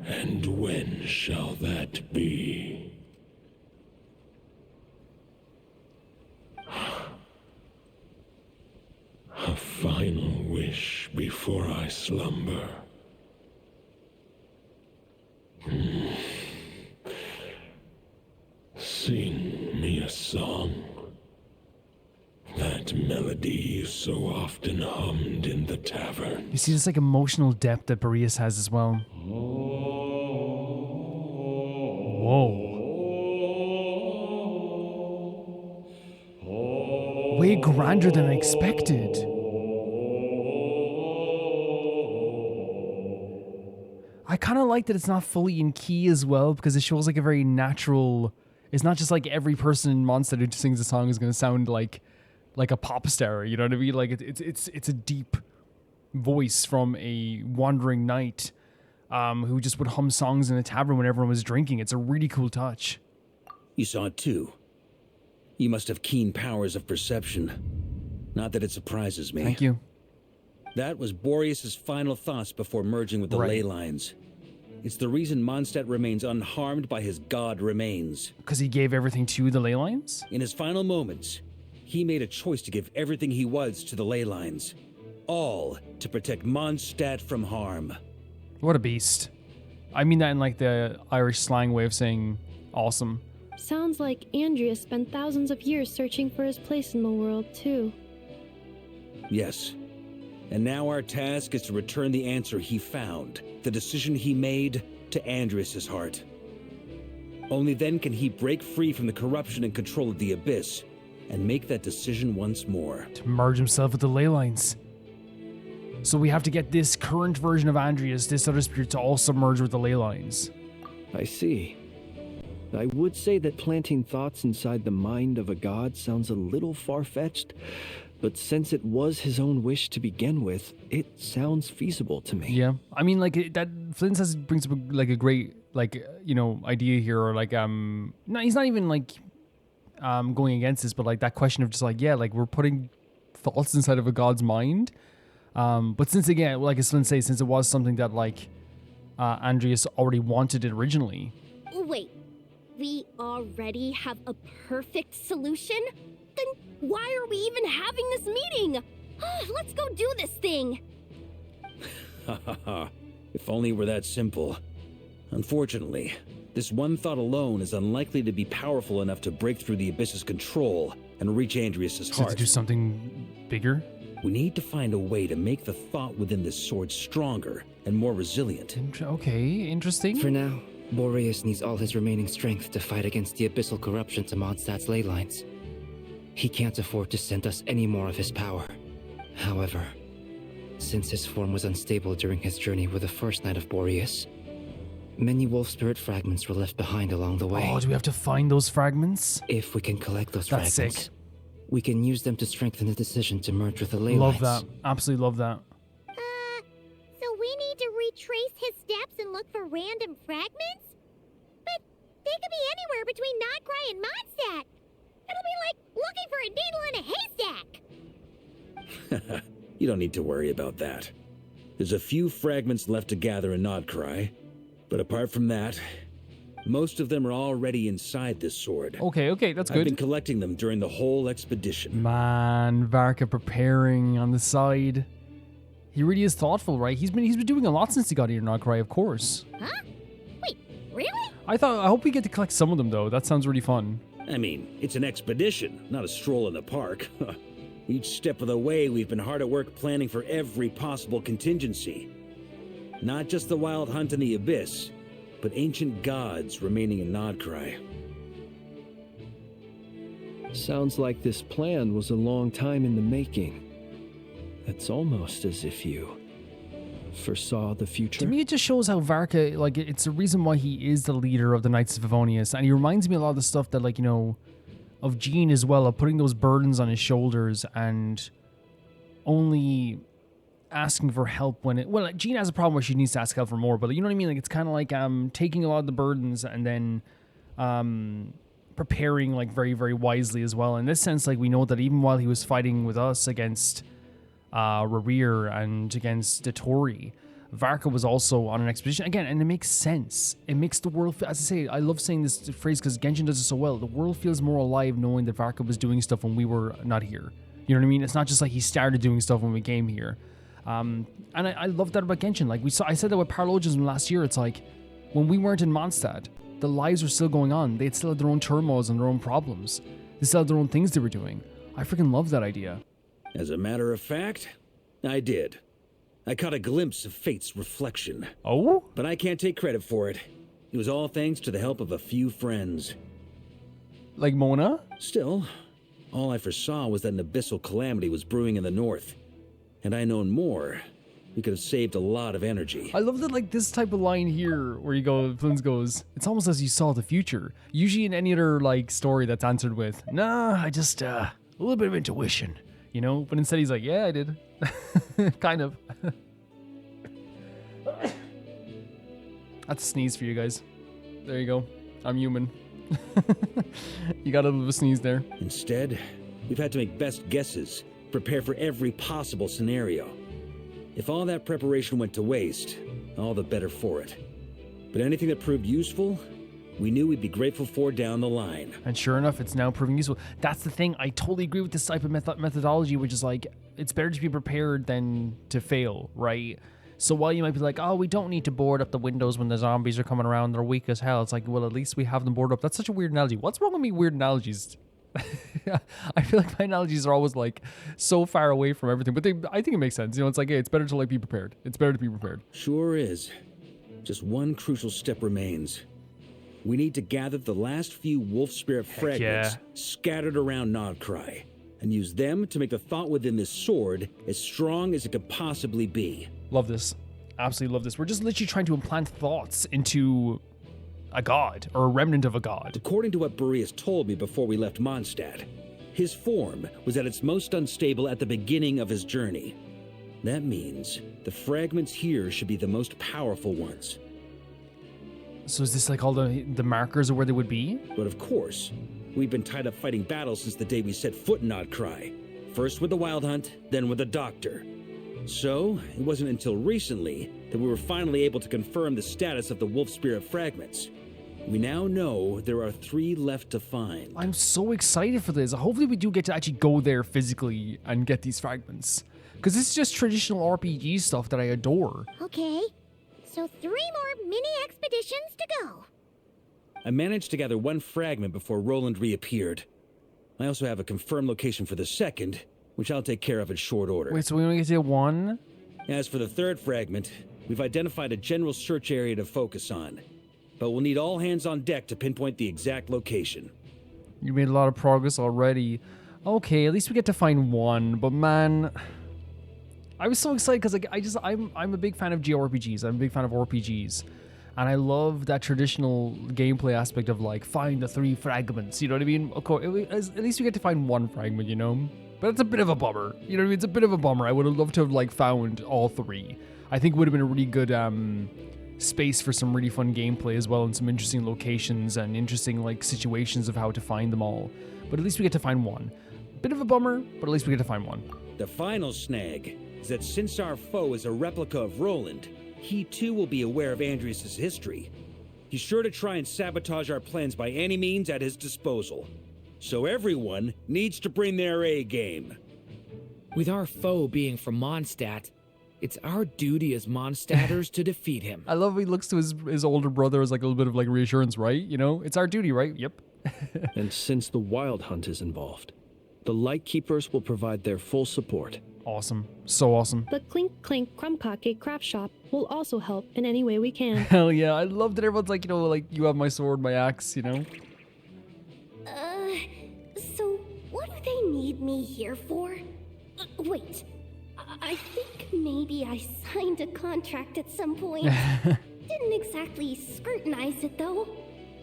and when shall that be? A final wish before I slumber. Sing me a song. That melody you so often hummed in the tavern. You see this like emotional depth that Boreas has as well. Whoa. Way grander than I expected. I kind of like that it's not fully in key as well, because it shows like a very natural... It's not just like every person in Mondstadt who sings a song is going to sound like a pop star, you know what I mean? Like it's a deep voice from a wandering knight who just would hum songs in a tavern when everyone was drinking. It's a really cool touch. You saw it too. You must have keen powers of perception. Not that it surprises me. Thank you. That was Boreas' final thoughts before merging with the ley lines. It's the reason Mondstadt remains unharmed by his god remains. Because he gave everything to the ley lines? In his final moments, he made a choice to give everything he was to the ley lines. All to protect Mondstadt from harm. What a beast. I mean that in like the Irish slang way of saying awesome. Sounds like Andrius spent thousands of years searching for his place in the world, too. Yes. And now our task is to return the answer he found, the decision he made, to Andrius' heart. Only then can he break free from the corruption and control of the Abyss, and make that decision once more. To merge himself with the ley lines. So we have to get this current version of Andrius, this other spirit, to also merge with the ley lines. I see. I would say that planting thoughts inside the mind of a god sounds a little far-fetched, but since it was his own wish to begin with, it sounds feasible to me. Yeah, I mean, like that. Flynn says brings up like a great, like, you know, idea here, or like no, he's not even like going against this, but like that question of just like, yeah, like we're putting thoughts inside of a god's mind. But since again, like as Flynn says, since it was something that like Andrius already wanted it originally. Wait, we already have a perfect solution? Then why are we even having this meeting? Let's go do this thing. Ha ha ha. If only it were that simple. Unfortunately, this one thought alone is unlikely to be powerful enough to break through the Abyss's control and reach Andrius' heart. To do something bigger? We need to find a way to make the thought within this sword stronger and more resilient. Okay, interesting. For now, Boreas needs all his remaining strength to fight against the abyssal corruption to Mondstadt's ley lines. He can't afford to send us any more of his power. However, since his form was unstable during his journey with the first Knight of Boreas, many wolf spirit fragments were left behind along the way. Oh, do we have to find those fragments? If we can collect those That's fragments, sick. we can use them to strengthen the decision to merge with the ley lines. Love that. Absolutely love that. So we need to retrace his steps and look for random fragments? But they could be anywhere between Nodcry and Mondstadt. It'll be like looking for a needle in a haystack. You don't need to worry about that. There's a few fragments left to gather in Nodcry, but apart from that, most of them are already inside this sword. Okay, that's good. I've been collecting them during the whole expedition. Man, Varka preparing on the side. He really is thoughtful, right? He's been doing a lot since he got here in Nodcry, of course. Huh? Wait, really? I hope we get to collect some of them though. That sounds really fun. I mean, it's an expedition, not a stroll in the park. Each step of the way, we've been hard at work planning for every possible contingency. Not just the wild hunt in the Abyss, but ancient gods remaining in Nodcry. Sounds like this plan was a long time in the making. It's almost as if you foresaw the future. To me, it just shows how Varka, like, it's the reason why he is the leader of the Knights of Favonius. And he reminds me a lot of the stuff that, like, you know, of Jean as well, of putting those burdens on his shoulders and only asking for help when it... Well, Jean has a problem where she needs to ask help for more, but you know what I mean? Like, it's kind of like taking a lot of the burdens and then preparing, like, very, very wisely as well. In this sense, like, we know that even while he was fighting with us against Rerir and against Detori, Varka was also on an expedition again, and it makes sense. It makes the world, as I say, I love saying this phrase because Genshin does it so well. The world feels more alive knowing that Varka was doing stuff when we were not here. You know what I mean? It's not just like he started doing stuff when we came here. And I love that about Genshin. Like I said that with Paralogism last year. It's like when we weren't in Mondstadt, the lives were still going on. They still had their own turmoils and their own problems. They still had their own things they were doing. I freaking love that idea. As a matter of fact, I did. I caught a glimpse of Fate's reflection. Oh? But I can't take credit for it. It was all thanks to the help of a few friends. Like Mona? Still, all I foresaw was that an abyssal calamity was brewing in the north. Had I known more, we could have saved a lot of energy. I love that, like, this type of line here where Flynn goes, it's almost as you saw the future. Usually in any other, like, story that's answered with, nah, I just, a little bit of intuition, you know? But instead he's like, yeah, I did. Kind of. That's a sneeze for you guys. There you go. I'm human. You got a little sneeze there. Instead, we've had to make best guesses, prepare for every possible scenario. If all that preparation went to waste, all the better for it. But anything that proved useful, we knew we'd be grateful for down the line. And sure enough, it's now proving useful. That's the thing. I totally agree with this type of methodology, which is like, it's better to be prepared than to fail, right? So while you might be like, oh, we don't need to board up the windows when the zombies are coming around, they're weak as hell. It's like, well, at least we have them boarded up. That's such a weird analogy. What's wrong with me weird analogies? I feel like my analogies are always like so far away from everything, but I think it makes sense. You know, it's like, hey, it's better to like be prepared. It's better to be prepared. Sure is. Just one crucial step remains. We need to gather the last few wolf spirit fragments scattered around Nodcry and use them to make the thought within this sword as strong as it could possibly be. Love this. Absolutely love this. We're just literally trying to implant thoughts into a god, or a remnant of a god. According to what Boreas told me before we left Mondstadt, his form was at its most unstable at the beginning of his journey. That means the fragments here should be the most powerful ones. So is this like all the markers of where they would be? But of course, we've been tied up fighting battles since the day we set foot in Nodcry. First with the Wild Hunt, then with the Doctor. So, it wasn't until recently that we were finally able to confirm the status of the wolf spirit fragments. We now know there are 3 left to find. I'm so excited for this. Hopefully we do get to actually go there physically and get these fragments. Because this is just traditional RPG stuff that I adore. Okay, so 3 more mini expeditions to go. I managed to gather 1 fragment before Roland reappeared. I also have a confirmed location for the second, which I'll take care of in short order. Wait, so we only get to get 1? As for the 3rd fragment, we've identified a general search area to focus on. But we'll need all hands on deck to pinpoint the exact location. You made a lot of progress already. Okay, at least we get to find 1, but man, I was so excited because like I'm a big fan of JRPGs. I'm a big fan of RPGs. And I love that traditional gameplay aspect of like find the 3 fragments, you know what I mean? Of course, at least we get to find 1 fragment, you know? But it's a bit of a bummer. You know what I mean? It's a bit of a bummer. I would have loved to have like found all 3. I think it would have been a really good space for some really fun gameplay as well, and some interesting locations and interesting like situations of how to find them all. But at least we get to find 1. Bit of a bummer, but at least we get to find 1. The final snag is that since our foe is a replica of Roland, he too will be aware of Andrius' history. He's sure to try and sabotage our plans by any means at his disposal. So everyone needs to bring their A game. With our foe being from Mondstadt, it's our duty as Mondstadters to defeat him. I love how he looks to his older brother as like a little bit of like reassurance, right? You know, it's our duty, right? Yep. And since the Wild Hunt is involved, the Lightkeepers will provide their full support. Awesome. So awesome. The Clink Clink Krumkake craft shop will also help in any way we can. Hell yeah. I love that everyone's like, you know, like you have my sword, my axe, you know? So what do they need me here for? Wait, I think maybe I signed a contract at some point. Didn't exactly scrutinize it though.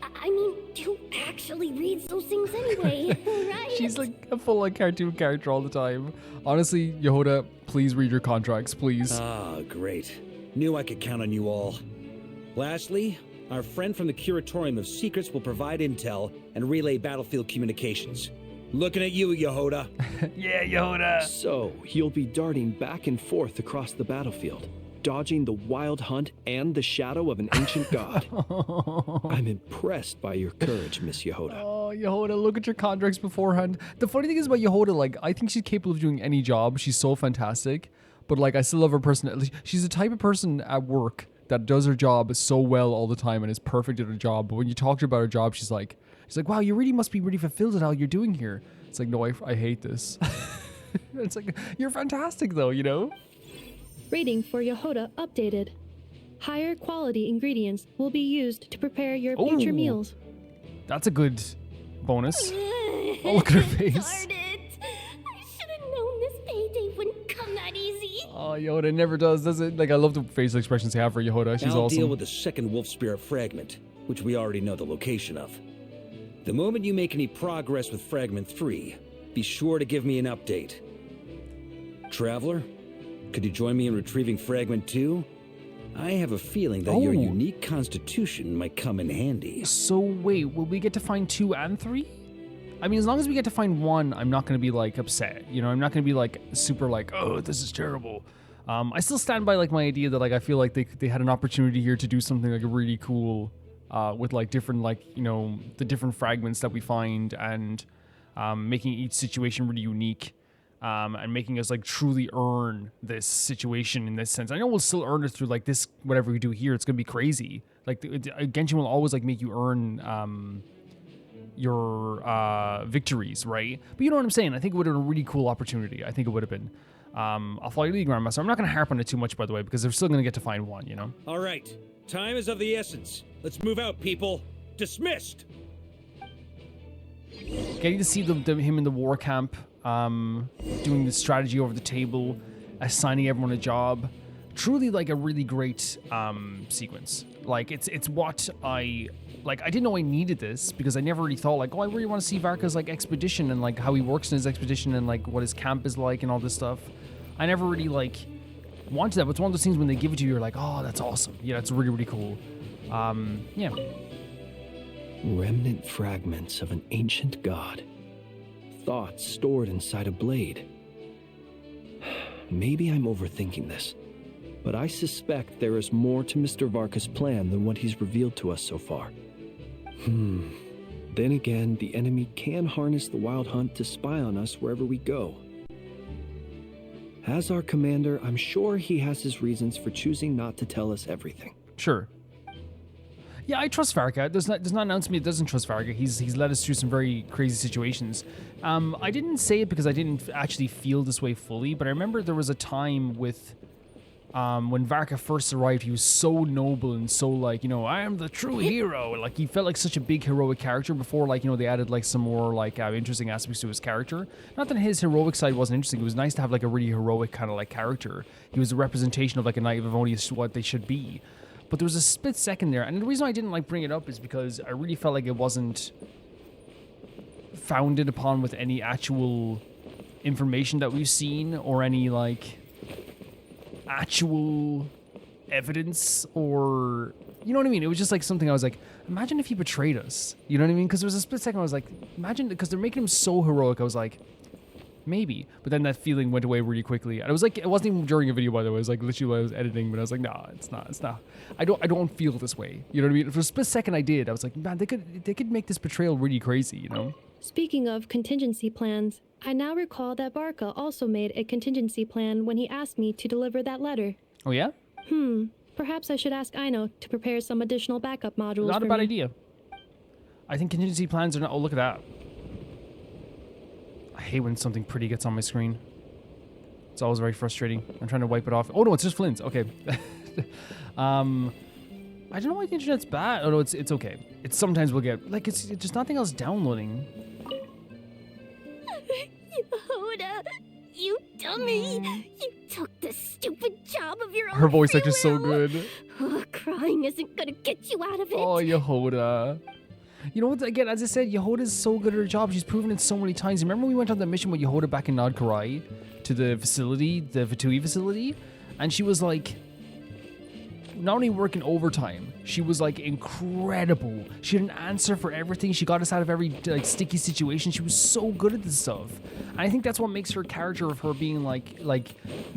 I mean, who actually reads those things anyway, right? She's like a full like cartoon character all the time. Honestly, Yehoda, please read your contracts, please. Ah, great. Knew I could count on you all. Lastly, our friend from the Curatorium of Secrets will provide intel and relay battlefield communications. Looking at you, Yehoda. Yeah, Yehoda. So, you'll be darting back and forth across the battlefield, dodging the Wild Hunt and the shadow of an ancient god. I'm impressed by your courage, Miss Yehoda. Oh, Yehoda, look at your contracts beforehand. The funny thing is about Yehoda, like, I think she's capable of doing any job. She's so fantastic. But, like, I still love her personality. She's the type of person at work that does her job so well all the time and is perfect at her job. But when you talk to her about her job, she's like, wow, you really must be really fulfilled at all you're doing here. It's like, no, I hate this. It's like, you're fantastic though, you know? Rating for Yehoda updated. Higher quality ingredients will be used to prepare your future meals. That's a good bonus. Oh, look at her face. Darn it! I should have known this payday wouldn't come that easy. Oh, Yehoda never does it? Like, I love the facial expressions they have for Yehoda. She's I'll awesome. deal with the second wolf spirit fragment, which we already know the location of. The moment you make any progress with Fragment 3, be sure to give me an update. Traveler, could you join me in retrieving Fragment 2? I have a feeling that your unique constitution might come in handy. So wait, will we get to find 2 and 3? I mean, as long as we get to find 1, I'm not going to be like upset. You know, I'm not going to be like super like, oh, this is terrible. I still stand by like my idea that like I feel like they had an opportunity here to do something like really cool. With like different like, you know, the different fragments that we find and making each situation really unique. and making us like truly earn this situation in this sense. I know we'll still earn it through like this, whatever we do here. It's gonna be crazy. Like Genshin will always like make you earn your victories, right? But you know what I'm saying? I think it would have been a really cool opportunity. I think it would have been. I'll follow your lead, Grandmaster. I'm not gonna harp on it too much, by the way, because they're still gonna get to find one, you know? All right. Time is of the essence. Let's move out, people. Dismissed! Getting to see him in the war camp, doing the strategy over the table, assigning everyone a job. Truly like a really great sequence. Like it's what I didn't know I needed this because I never really thought like, oh, I really want to see Varka's like expedition and like how he works in his expedition and like what his camp is like and all this stuff. I never really like wanted that, but it's one of those things when they give it to you, you're like, oh, that's awesome. Yeah, it's really, really cool. Yeah. Remnant fragments of an ancient god. Thoughts stored inside a blade. Maybe I'm overthinking this, but I suspect there is more to Mr. Varka's plan than what he's revealed to us so far. Then again, the enemy can harness the Wild Hunt to spy on us wherever we go. As our commander, I'm sure he has his reasons for choosing not to tell us everything. Sure. Yeah, I trust Varka. Does not announce me it doesn't trust Varka. He's led us through some very crazy situations. I didn't say it because I didn't actually feel this way fully, but I remember there was a time with when Varka first arrived, he was so noble and so like, you know, I am the true hero. Like he felt like such a big heroic character before, like, you know, they added like some more like interesting aspects to his character. Not that his heroic side wasn't interesting. It was nice to have like a really heroic kind of like character. He was a representation of like a knight of Livonius, what they should be. But there was a split second there, and the reason I didn't like bring it up is because I really felt like it wasn't founded upon with any actual information that we've seen or any like actual evidence, or you know what I mean? It was just like something I was like, imagine if he betrayed us. You know what I mean? Because there was a split second I was like, imagine, because they're making him so heroic. I was like, maybe. But then that feeling went away really quickly. And it was like, it wasn't even during a video, by the way. It was like literally while I was editing, but I was like, no, it's not. I don't feel this way. You know what I mean? For a split second I did. I was like, man, they could make this betrayal really crazy, you know? Speaking of contingency plans, I now recall that Varka also made a contingency plan when he asked me to deliver that letter. Oh yeah? Perhaps I should ask Aino to prepare some additional backup modules. Not a bad idea. I think contingency plans are not. Oh, look at that. I hate when something pretty gets on my screen. It's always very frustrating. I'm trying to wipe it off. Oh no, it's just Flynn's. Okay. I don't know why the internet's bad. Oh no, it's okay. It's sometimes we'll get like it's just nothing else downloading. Yehuda, you dummy! You took the stupid job of your own. Her voice actor is so good. Oh, crying isn't gonna get you out of it. Oh, Yehuda. You know what? Again, as I said, Yehuda's so good at her job. She's proven it so many times. Remember we went on that mission with Yehuda back in Nod Karai to the facility, the Vitui facility, and she was like, not only working overtime, she was like incredible. She had an answer for everything. She got us out of every like sticky situation. She was so good at this stuff. And I think that's what makes her character of her being like,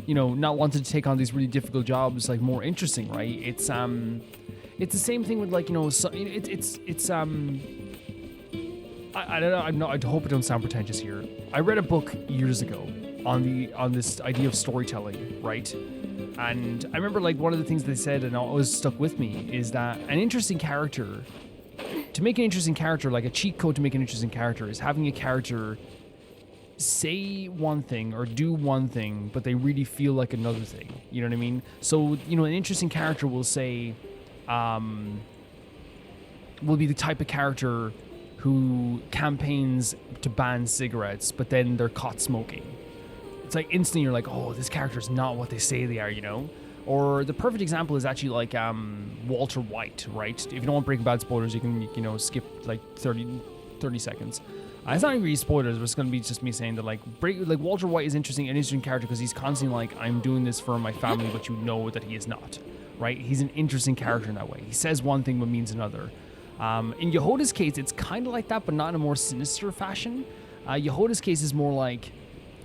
you know, not wanting to take on these really difficult jobs like more interesting, right? It's the same thing with like, you know, so I don't know. I hope I don't sound pretentious here. I read a book years ago on this idea of storytelling, right? And I remember like one of the things they said, and it always stuck with me, is that an interesting character, to make an interesting character, like a cheat code to make an interesting character, is having a character say one thing or do one thing, but they really feel like another thing. You know what I mean? So, you know, an interesting character will say, will be the type of character who campaigns to ban cigarettes, but then they're caught smoking. It's like instantly you're like, oh, this character's not what they say they are, you know? Or the perfect example is actually like Walter White, right? If you don't want Breaking Bad spoilers, you can, you know, skip like 30 seconds. It's not even really spoilers, but it's going to be just me saying that like Walter White is an interesting character because he's constantly like, I'm doing this for my family, but you know that he is not, right? He's an interesting character in that way. He says one thing but means another. In Yehuda's case, it's kind of like that, but not in a more sinister fashion. Yehuda's case is more like,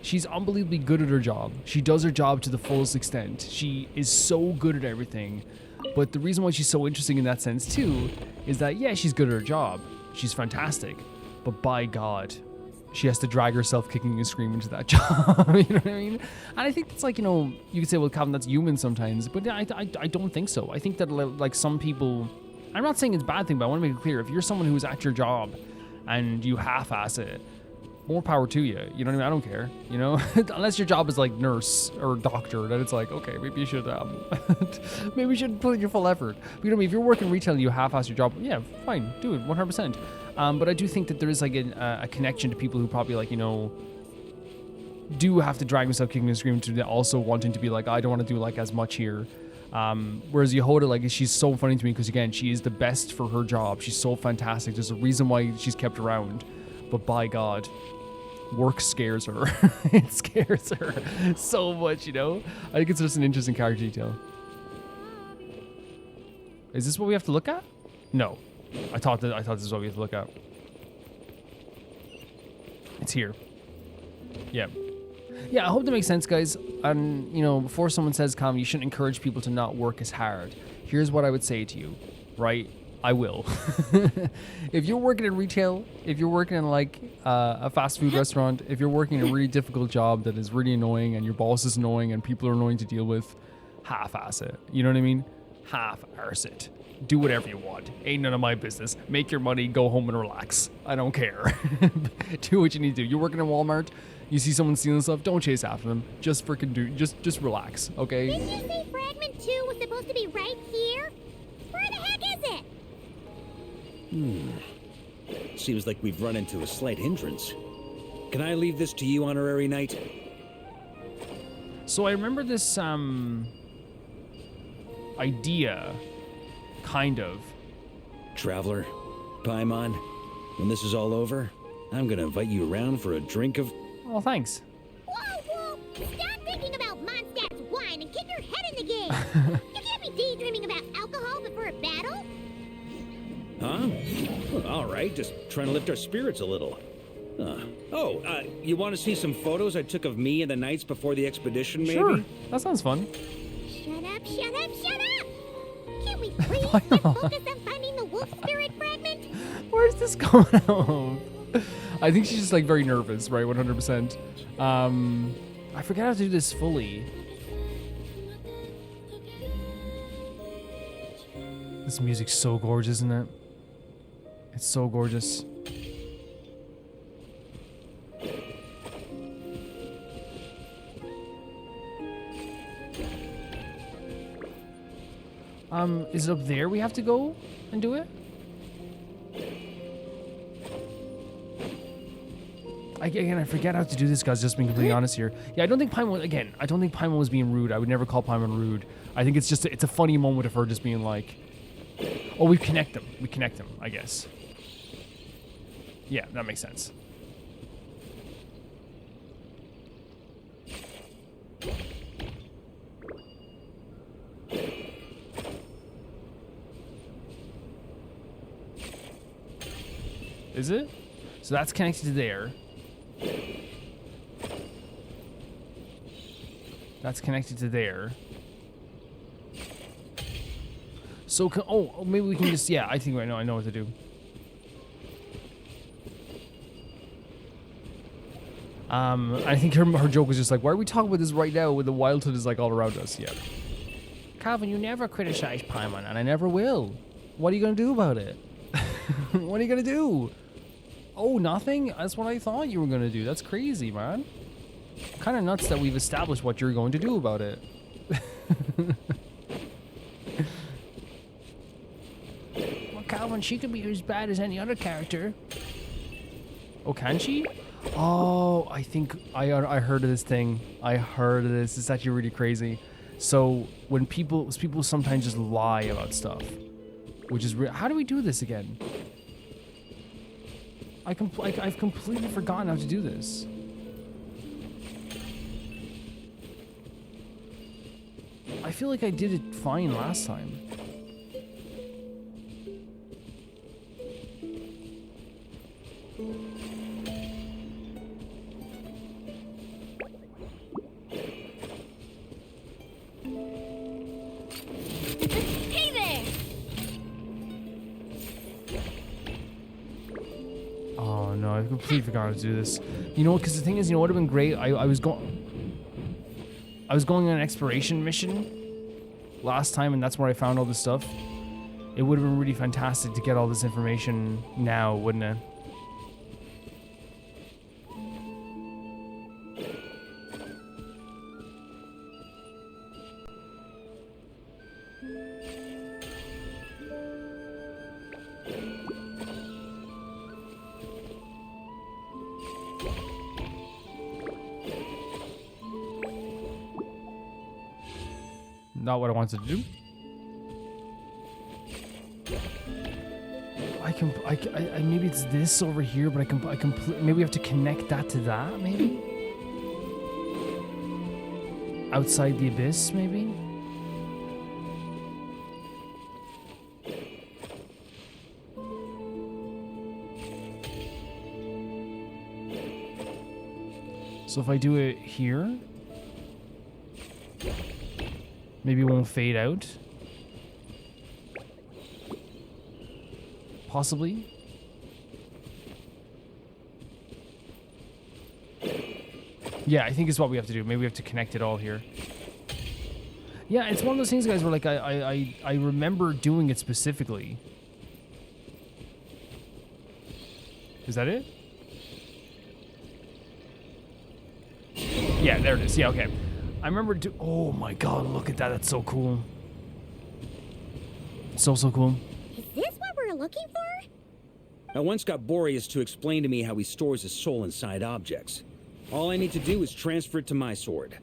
she's unbelievably good at her job. She does her job to the fullest extent. She is so good at everything. But the reason why she's so interesting in that sense too is that, yeah, she's good at her job. She's fantastic. But by God, she has to drag herself kicking and screaming to that job. You know what I mean? And I think it's like, you know, you could say, well, Calvin, that's human sometimes, but I don't think so. I think that like some people, I'm not saying it's a bad thing, but I want to make it clear, if you're someone who's at your job and you half-ass it, more power to you. You know what I mean? I don't care, you know? Unless your job is like nurse or doctor, then it's like, okay, maybe you should maybe you should put in your full effort. But you know what I mean? If you're working retail and you half-ass your job, yeah, fine, do it 100%. But I do think that there is like a connection to people who probably like, you know, do have to drag themselves kicking and screaming to also wanting to be like, I don't want to do like as much here. Whereas Yehoda, like, she's so funny to me because again, she is the best for her job. She's so fantastic. There's a reason why she's kept around. But by God, work scares her. It scares her so much, you know? I think it's just an interesting character detail. Is this what we have to look at? No. I thought this is what we have to look at. It's here. Yeah. Yeah, I hope that makes sense, guys. And, you know, before someone says, Calm, you shouldn't encourage people to not work as hard. Here's what I would say to you, right? I will. If you're working in retail, if you're working in like a fast food restaurant, if you're working a really difficult job that is really annoying and your boss is annoying and people are annoying to deal with, half-ass it. You know what I mean? Half-arse it. Do whatever you want. Ain't none of my business. Make your money, go home and relax. I don't care. Do what you need to do. You're working in Walmart, you see someone stealing stuff, don't chase after them. Just freaking just relax, okay? Didn't you say Fragment 2 was supposed to be right here? Where the heck is it? Seems like we've run into a slight hindrance. Can I leave this to you, Honorary Knight? So I remember this idea, kind of. Traveler, Paimon, when this is all over, I'm gonna invite you around for a drink of... Oh, thanks. Whoa! Stop thinking about Mondstadt's wine and keep your head in the game! You can't be daydreaming about alcohol before a battle! Huh? Well, all right, just trying to lift our spirits a little. You want to see some photos I took of me and the knights before the expedition, maybe? Sure, that sounds fun. Shut up! Can we please just focus on finding the wolf spirit fragment? Where's this going on? I think she's just like very nervous, right? 100%. I forgot how to do this fully. This music's so gorgeous, isn't it? It's so gorgeous. Is it up there we have to go and do it? Again, I forget how to do this, guys, just being completely honest here. Yeah, I don't think Paimon was being rude. I would never call Paimon rude. I think it's a funny moment of her just being like, oh, we connect them, I guess. Yeah, that makes sense. Is it? So that's connected to there. That's connected to there. So, maybe we can just, yeah, I think I know what to do. I think her joke was just like, why are we talking about this right now when the wildhood is like all around us? Yeah. Calvin, you never criticize Paimon, and I never will. What are you gonna do about it? What are you gonna do? Oh, nothing? That's what I thought you were gonna do. That's crazy, man. Kind of nuts that we've established what you're going to do about it. Well, Calvin, she could be as bad as any other character. Oh, can she? Oh, I think I heard of this thing. I heard of this. It's actually really crazy. So when people sometimes just lie about stuff, which is how do we do this again? I've completely forgotten how to do this. I feel like I did it fine last time. Hey there! Oh no, I completely forgot how to do this. You know, because the thing is, you know, it would have been great. I was going on an exploration mission last time, and that's where I found all this stuff. It would have been really fantastic to get all this information now, wouldn't it? Not what I wanted to do. I maybe it's this over here, but maybe we have to connect that to that, maybe? Outside the abyss, maybe? So if I do it here, maybe it won't fade out. Possibly. Yeah, I think it's what we have to do. Maybe we have to connect it all here. Yeah, it's one of those things, guys, where like I remember doing it specifically. Is that it? Yeah, there it is. Yeah, okay. I remember oh my god, look at that. That's so cool. So cool. Is this what we're looking for? I once got Boreas to explain to me how he stores his soul inside objects. All I need to do is transfer it to my sword.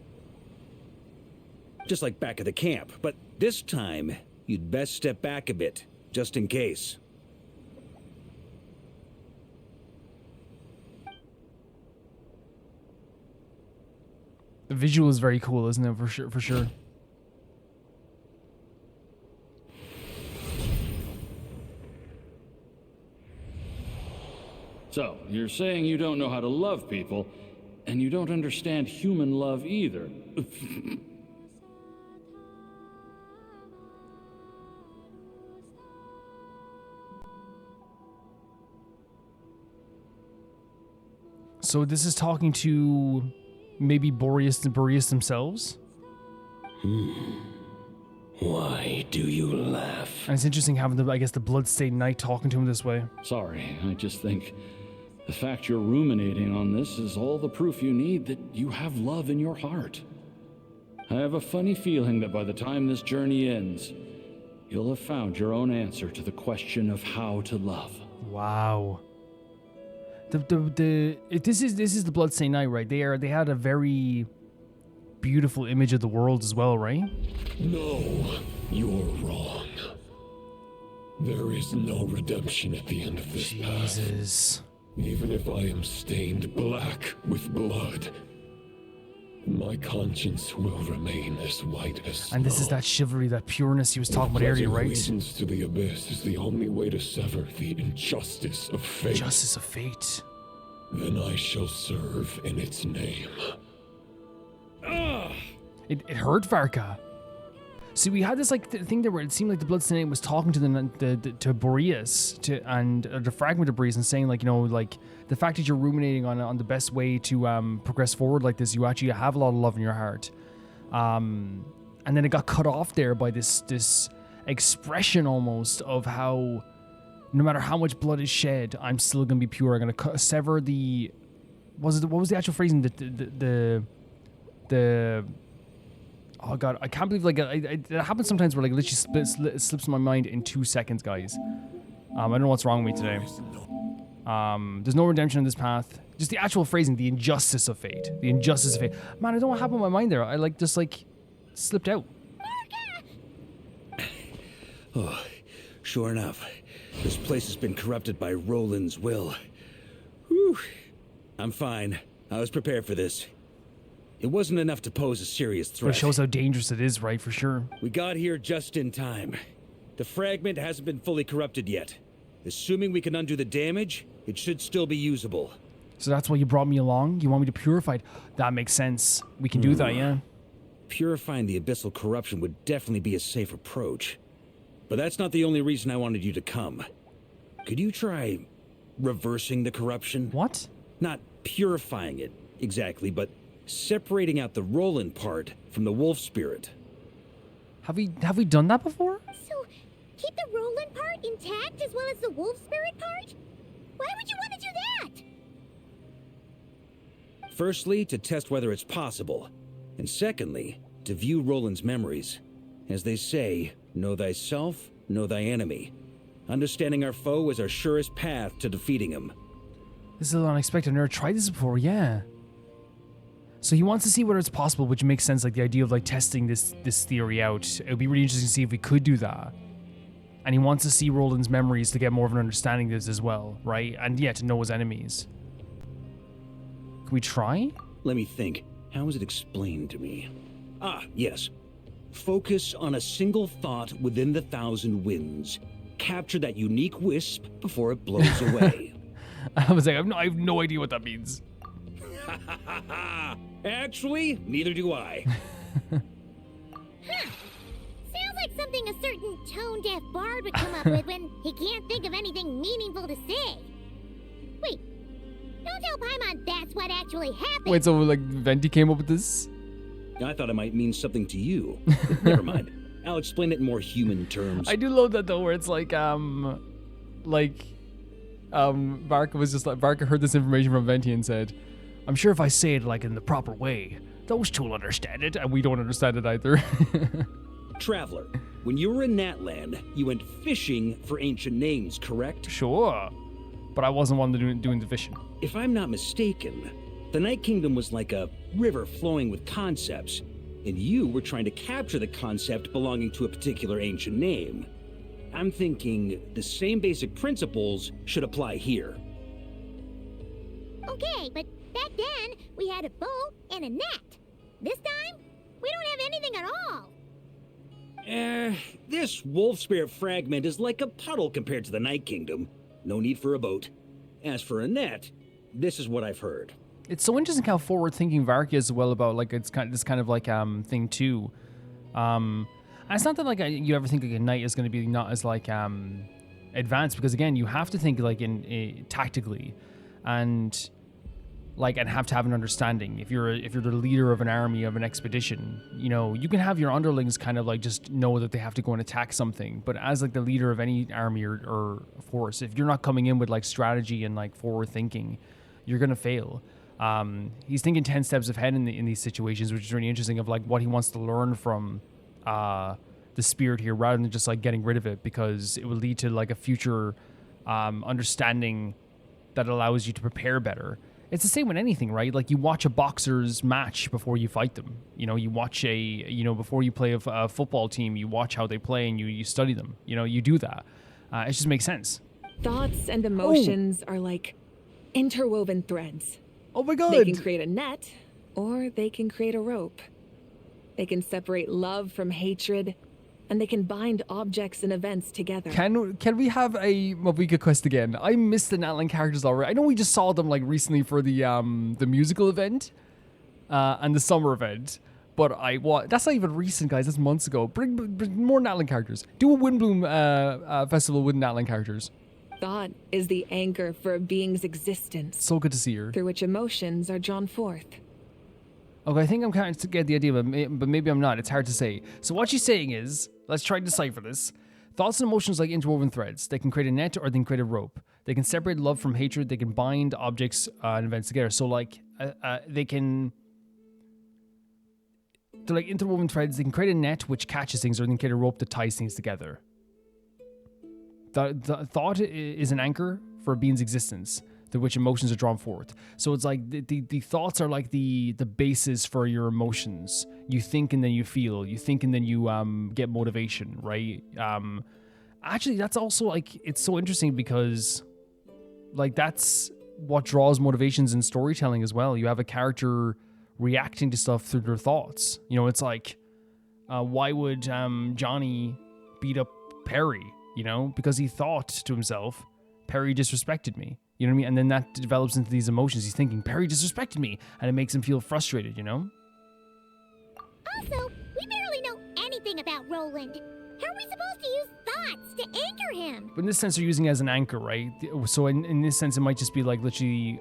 Just like back at the camp, but this time, you'd best step back a bit, just in case. The visual is very cool, isn't it? For sure. So, you're saying you don't know how to love people, and you don't understand human love either. So this is talking to maybe Boreas themselves? Why do you laugh? And it's interesting having the bloodstained knight talking to him this way. Sorry, I just think the fact you're ruminating on this is all the proof you need that you have love in your heart. I have a funny feeling that by the time this journey ends, you'll have found your own answer to the question of how to love. Wow. This is the bloodstained knight, right? They had a very beautiful image of the world as well, right? No, you're wrong. There is no redemption at the end of this path. Even if I am stained black with blood, my conscience will remain as white as snow. And this is that chivalry, that pureness he was talking about earlier, right? Allegiance to the abyss is the only way to sever the injustice of fate. Justice of fate. Then I shall serve in its name. It hurt Varka. See, we had this thing there where it seemed like the bloodstained knight was talking to to Boreas and the fragment of Boreas and saying the fact that you're ruminating on the best way to progress forward like this, you actually have a lot of love in your heart. And then it got cut off there by this expression almost of how no matter how much blood is shed, I'm still gonna be pure. I'm gonna sever the what was the actual phrasing? The oh god, I can't believe it happens sometimes where literally slips my mind in 2 seconds, guys. I don't know what's wrong with me today. There's no redemption in this path. Just the actual phrasing, the injustice of fate. The injustice of fate. Man, I don't know what happened in my mind there. I just slipped out. Oh, sure enough. This place has been corrupted by Roland's will. Whew. I'm fine. I was prepared for this. It wasn't enough to pose a serious threat. But it shows how dangerous it is, right? For sure. We got here just in time. The fragment hasn't been fully corrupted yet. Assuming we can undo the damage, it should still be usable. So that's why you brought me along? You want me to purify it? That makes sense. We can do that, yeah. Purifying the abyssal corruption would definitely be a safe approach. But that's not the only reason I wanted you to come. Could you try reversing the corruption. What? Not purifying it, exactly, but separating out the Roland part from the wolf spirit. Have we done that before? So, keep the Roland part intact as well as the wolf spirit part? Why would you want to do that? Firstly, to test whether it's possible. And secondly, to view Roland's memories. As they say, know thyself, know thy enemy. Understanding our foe is our surest path to defeating him. This is a little unexpected. I've never tried this before, yeah. So he wants to see whether it's possible, which makes sense, like the idea of like testing this theory out. It would be really interesting to see if we could do that. And he wants to see Roland's memories to get more of an understanding of this as well, right? And yeah, to know his enemies. Can we try? Let me think. How was it explained to me? Ah, yes. Focus on a single thought within the 1,000 winds. Capture that unique wisp before it blows away. I was like, I have no idea what that means. Actually, neither do I. Sounds like something a certain tone-deaf bard would come up with when he can't think of anything meaningful to say. Wait, don't tell Paimon that's what actually happened. Wait, so like Venti came up with this? I thought it might mean something to you. Never mind. I'll explain it in more human terms. I do love that though, where it's like Varka was just like, Varka heard this information from Venti and said, I'm sure if I say it like in the proper way, those two will understand it, and we don't understand it either. Traveler, when you were in Natland, you went fishing for ancient names, correct? Sure, but I wasn't one doing the fishing. If I'm not mistaken, the Night Kingdom was like a river flowing with concepts, and you were trying to capture the concept belonging to a particular ancient name. I'm thinking the same basic principles should apply here. Okay, but back then, we had a bow and a net. This time, we don't have anything at all. This wolf spirit fragment is like a puddle compared to the Night Kingdom. No need for a boat. As for a net, this is what I've heard. It's so interesting how forward-thinking Varka is as well about like it's kind of this kind of like thing too. And it's not that like you ever think like a knight is going to be not as like advanced, because again you have to think like in tactically, and have to have an understanding. If you're the leader of an army, of an expedition, you know, you can have your underlings kind of like just know that they have to go and attack something. But as like the leader of any army or force, if you're not coming in with like strategy and like forward thinking, you're gonna fail. He's thinking 10 steps ahead in these situations, which is really interesting, of like what he wants to learn from the spirit here, rather than just like getting rid of it, because it will lead to like a future understanding that allows you to prepare better. It's the same with anything, right? Like you watch a boxer's match before you fight them. You know, you watch before you play a football team, you watch how they play and you study them. You know, you do that. It just makes sense. Thoughts and emotions are like interwoven threads. Oh my god! They can create a net, or they can create a rope. They can separate love from hatred, and they can bind objects and events together. Can we have a Mabika quest again? I missed the Natlan characters already. I know we just saw them like recently for the musical event and the summer event, but that's not even recent, guys. That's months ago. Bring more Natlan characters. Do a Windbloom festival with Natlan characters. Thought is the anchor for a being's existence. So good to see her. Through which emotions are drawn forth. Okay, I think I'm kind of get the idea, but maybe I'm not. It's hard to say. So what she's saying is, let's try to decipher this. Thoughts and emotions like interwoven threads. They can create a net or they can create a rope. They can separate love from hatred. They can bind objects and events together. So like they're like interwoven threads. They can create a net which catches things, or they can create a rope that ties things together. The thought is an anchor for a being's existence, through which emotions are drawn forth. So it's like the thoughts are like the basis for your emotions. You think and then you feel. You think and then you get motivation, right? Actually, that's also like, it's so interesting because like that's what draws motivations in storytelling as well. You have a character reacting to stuff through their thoughts. You know, it's like, why would Johnny beat up Perry? You know, because he thought to himself, Perry disrespected me. You know what I mean? And then that develops into these emotions. He's thinking, Perry disrespected me. And it makes him feel frustrated, you know? Also, we barely know anything about Roland. How are we supposed to use thoughts to anchor him? But in this sense, they're using it as an anchor, right? So in this sense, it might just be like literally,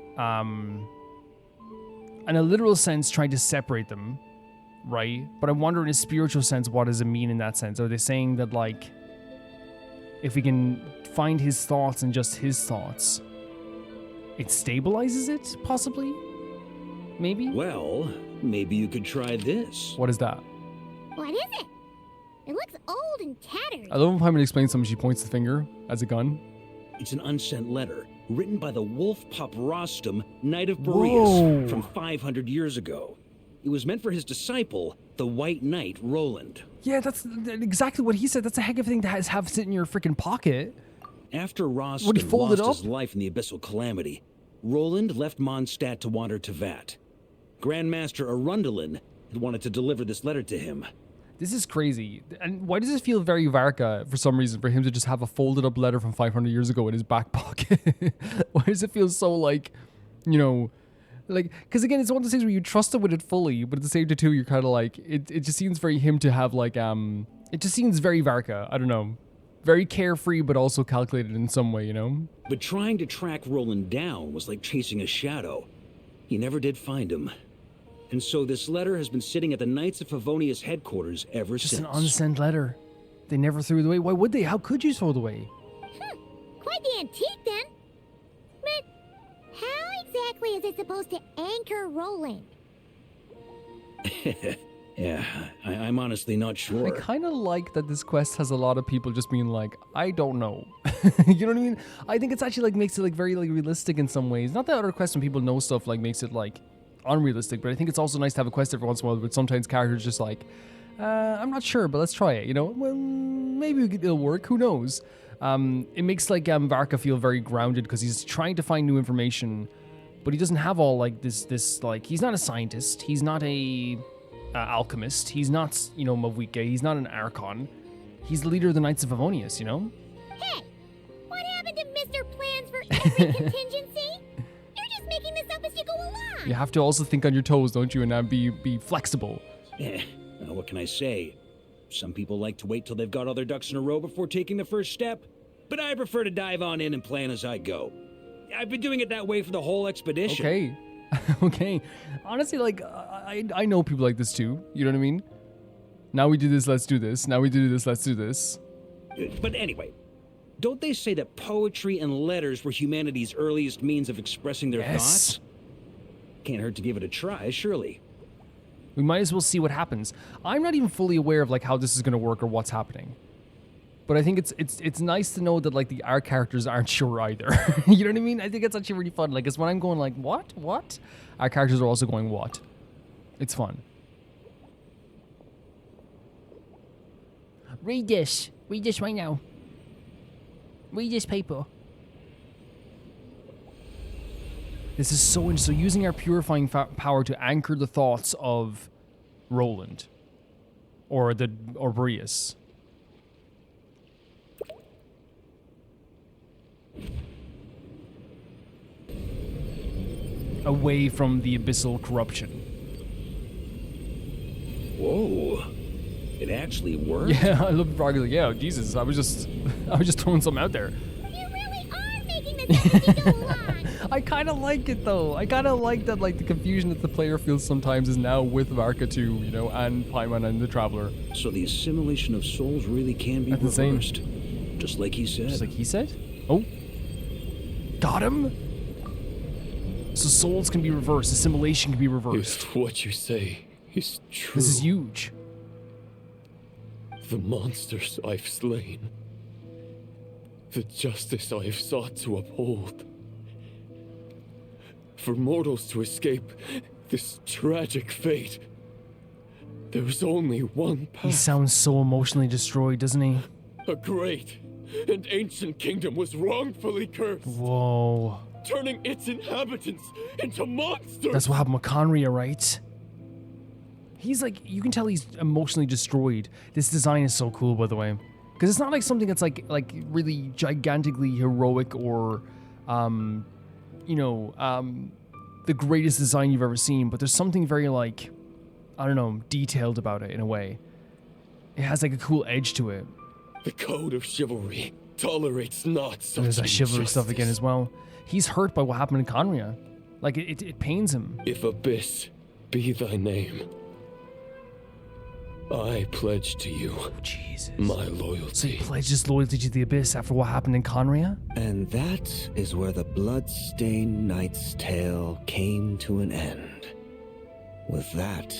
in a literal sense, trying to separate them, right? But I wonder in a spiritual sense, what does it mean in that sense? Are they saying that, like, if we can find his thoughts and just his thoughts, it stabilizes it, possibly? Maybe? Well, maybe you could try this. What is that? What is it? It looks old and tattered. I love when Paimon explains something, she points the finger as a gun. It's an unsent letter written by the wolf pup Rostam, Knight of Whoa. Boreas, from 500 years ago. It was meant for his disciple, the White Knight, Roland. Yeah, that's exactly what he said. That's a heck of a thing to have sit in your freaking pocket. After Rostam Would he fold it lost up? his life in the Abyssal Calamity, Roland left Mondstadt to wander to Vat. Grandmaster Arundelen had wanted to deliver this letter to him. This is crazy. And why does it feel very Varka for some reason for him to just have a folded up letter from 500 years ago in his back pocket? Why does it feel so like, you know, like, because again, it's one of those things where you trust him with it fully, but at the same time too, you're kind of like, it just seems very him to have like, it just seems very Varka. I don't know. Very carefree, but also calculated in some way, you know? But trying to track Roland down was like chasing a shadow. He never did find him. And so this letter has been sitting at the Knights of Favonius headquarters ever since. Just an unsent letter. They never threw it away. Why would they? How could you throw it away? Quite the antique then. But how exactly is it supposed to anchor Roland? Yeah, I'm honestly not sure. I kind of like that this quest has a lot of people just being like, I don't know. You know what I mean? I think it's actually like makes it like very like realistic in some ways. Not that other quests when people know stuff like makes it like unrealistic, but I think it's also nice to have a quest every once in a while, but sometimes characters just like, I'm not sure, but let's try it, you know? Well, maybe it'll work, who knows? It makes like Varka feel very grounded because he's trying to find new information, but he doesn't have all like this like, he's not a scientist, he's not a alchemist, he's not, you know, Mavwika, he's not an Archon, he's the leader of the Knights of Favonius, you know? Hey, what happened to Mr. Plans for every contingency? You're just making this up as you go along. You have to also think on your toes, don't you, and be flexible. Well, what can I say? Some people like to wait till they've got all their ducks in a row before taking the first step, but I prefer to dive on in and plan as I go. I've been doing it that way for the whole expedition. Okay. Okay. Honestly, like, I know people like this too. You know what I mean? Now we do this, let's do this. Now we do this, let's do this. But anyway, don't they say that poetry and letters were humanity's earliest means of expressing their thoughts? Can't hurt to give it a try, surely. We might as well see what happens. I'm not even fully aware of like how this is going to work or what's happening. But I think it's nice to know that like our characters aren't sure either. You know what I mean? I think it's actually really fun. Like it's when I'm going like, what? Our characters are also going, what? It's fun. Read this. Read this right now. Read this paper. This is so interesting. So using our purifying power to anchor the thoughts of Roland. Or Boreas. Away from the abyssal corruption. Whoa. It actually worked? Yeah, I love Varka. Like, yeah, Jesus, I was just throwing something out there. You really are making this up as you go along. I kind of like it though. I kind of like that, like the confusion that the player feels sometimes is now with Varka too, you know, and Paimon and the Traveler. So the assimilation of souls really can be reversed, just like he said. Just like he said? Oh, got him. So souls can be reversed. Assimilation can be reversed. If what you say is true. This is huge. The monsters I've slain, the justice I have sought to uphold, for mortals to escape this tragic fate, there's only one path. He sounds so emotionally destroyed, doesn't he? A great and ancient kingdom was wrongfully cursed. Whoa. Turning its inhabitants into monsters. That's what happened with Conria, right? He's like, you can tell he's emotionally destroyed. This design is so cool, by the way. Because it's not like something that's like really gigantically heroic or, you know, the greatest design you've ever seen. But there's something very like, I don't know, detailed about it in a way. It has like a cool edge to it. The code of chivalry tolerates not such There's that chivalry stuff injustice. again as well. He's hurt by what happened in Conria. Like, it pains him. If Abyss be thy name, I pledge to you my loyalty. So he pledged his loyalty to the Abyss after what happened in Conria? And that is where the blood-stained knight's tale came to an end. With that,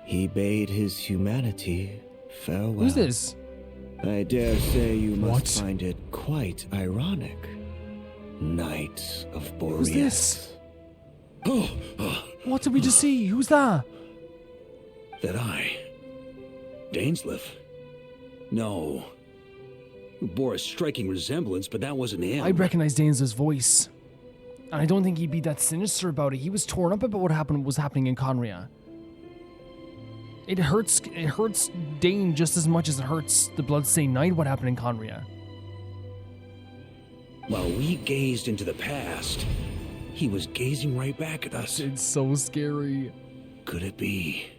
he bade his humanity farewell. Who's this? I dare say you must find it quite ironic. Knight of Boreas. Who's this? What did we just see? Who's that? That I... Dainsleif? No. Bore a striking resemblance, but that wasn't him. I recognize Dainsleif's voice. And I don't think he'd be that sinister about it. He was torn up about what was happening in Conria. It hurts Dane just as much as it hurts the Bloodstained Knight what happened in Conria. While we gazed into the past, he was gazing right back at us. It's so scary. Could it be?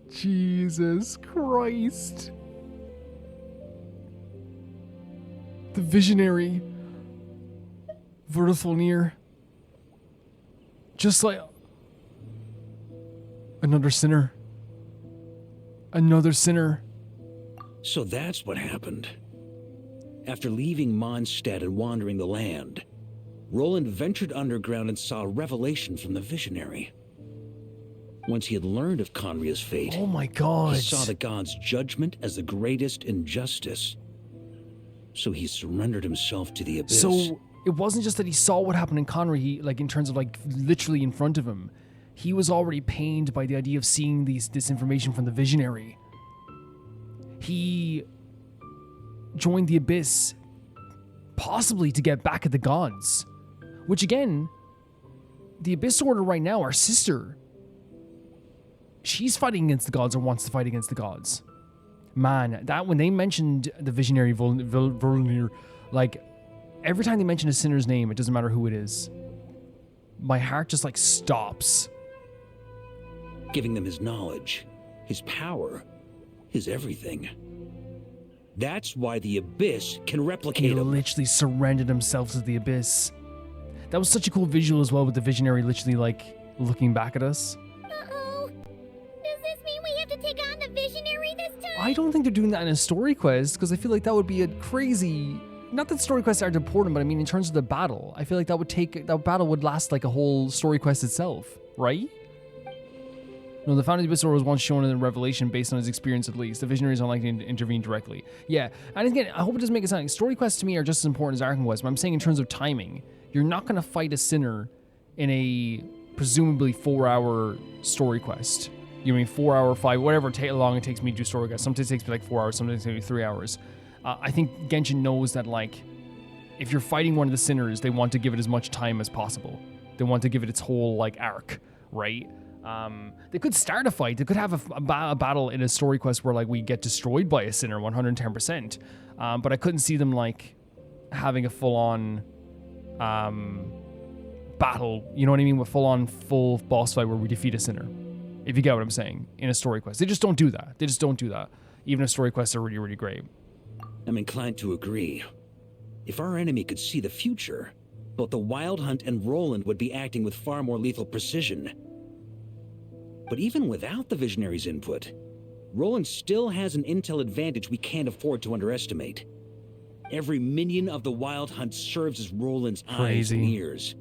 Jesus Christ. The visionary. Vertholnir. Just like another sinner. Another sinner. So that's what happened. After leaving Mondstadt and wandering the land, Roland ventured underground and saw a revelation from the visionary. Once he had learned of Conria's fate, oh my God, he saw the gods' judgment as the greatest injustice. So he surrendered himself to the Abyss. So it wasn't just that he saw what happened in Conria, like in terms of like literally in front of him. He was already pained by the idea of seeing this information from the visionary. He joined the Abyss, possibly to get back at the gods. Which again, the Abyss Order right now, our sister, she's fighting against the gods or wants to fight against the gods. Man, that when they mentioned the visionary Volnir, like every time they mention a sinner's name, it doesn't matter who it is, my heart just like stops. Giving them his knowledge, his power, his everything. That's why the Abyss can replicate He him. literally surrendered himself to the Abyss. That was such a cool visual as well, with the visionary literally like looking back at us. Uh-oh. Does this mean we have to take on the visionary this time? I don't think they're doing that in a story quest, because I feel like that would be a crazy... Not that story quests aren't important, but I mean in terms of the battle, I feel like that battle would last like a whole story quest itself, right? No, the founder of the Abyss Order was once shown in a revelation based on his experience at least. The visionary is unlikely to intervene directly. Yeah, and again, I hope it doesn't make it sound like story quests to me are just as important as Arkham quests, but I'm saying in terms of timing, you're not going to fight a sinner in a presumably 4-hour story quest. You mean 4 hour, 5, whatever long it takes me to do story quests. Sometimes it takes me like 4 hours, sometimes it takes me 3 hours. I think Genshin knows that like, if you're fighting one of the sinners, they want to give it as much time as possible. They want to give it its whole like arc, right? They could start a fight. They could have a battle in a story quest where like we get destroyed by a sinner 110%. But I couldn't see them like having a full-on battle. You know what I mean? With full boss fight where we defeat a sinner. If you get what I'm saying, in a story quest. They just don't do that. They just don't do that. Even if story quests are really, really great. I'm inclined to agree. If our enemy could see the future, both the Wild Hunt and Roland would be acting with far more lethal precision. But even without the Visionary's input, Roland still has an intel advantage we can't afford to underestimate. Every minion of the Wild Hunt serves as Roland's eyes and ears.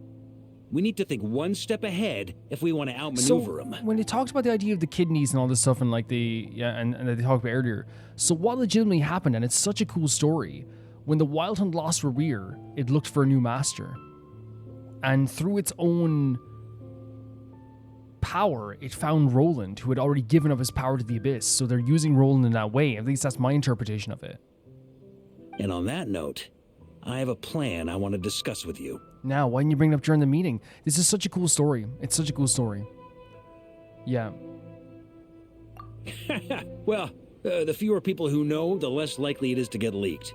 We need to think one step ahead if we want to outmaneuver him. When they talked about the idea of the kidneys and all this stuff and like and they talked about earlier, so what legitimately happened, and it's such a cool story, when the Wild Hunt lost Rerir, it looked for a new master. And through its own power, it found Roland, who had already given up his power to the Abyss, so they're using Roland in that way. At least that's my interpretation of it. And on that note, I have a plan I want to discuss with you. Now, why didn't you bring it up during the meeting? This is such a cool story. It's such a cool story. Yeah. Well, the fewer people who know, the less likely it is to get leaked.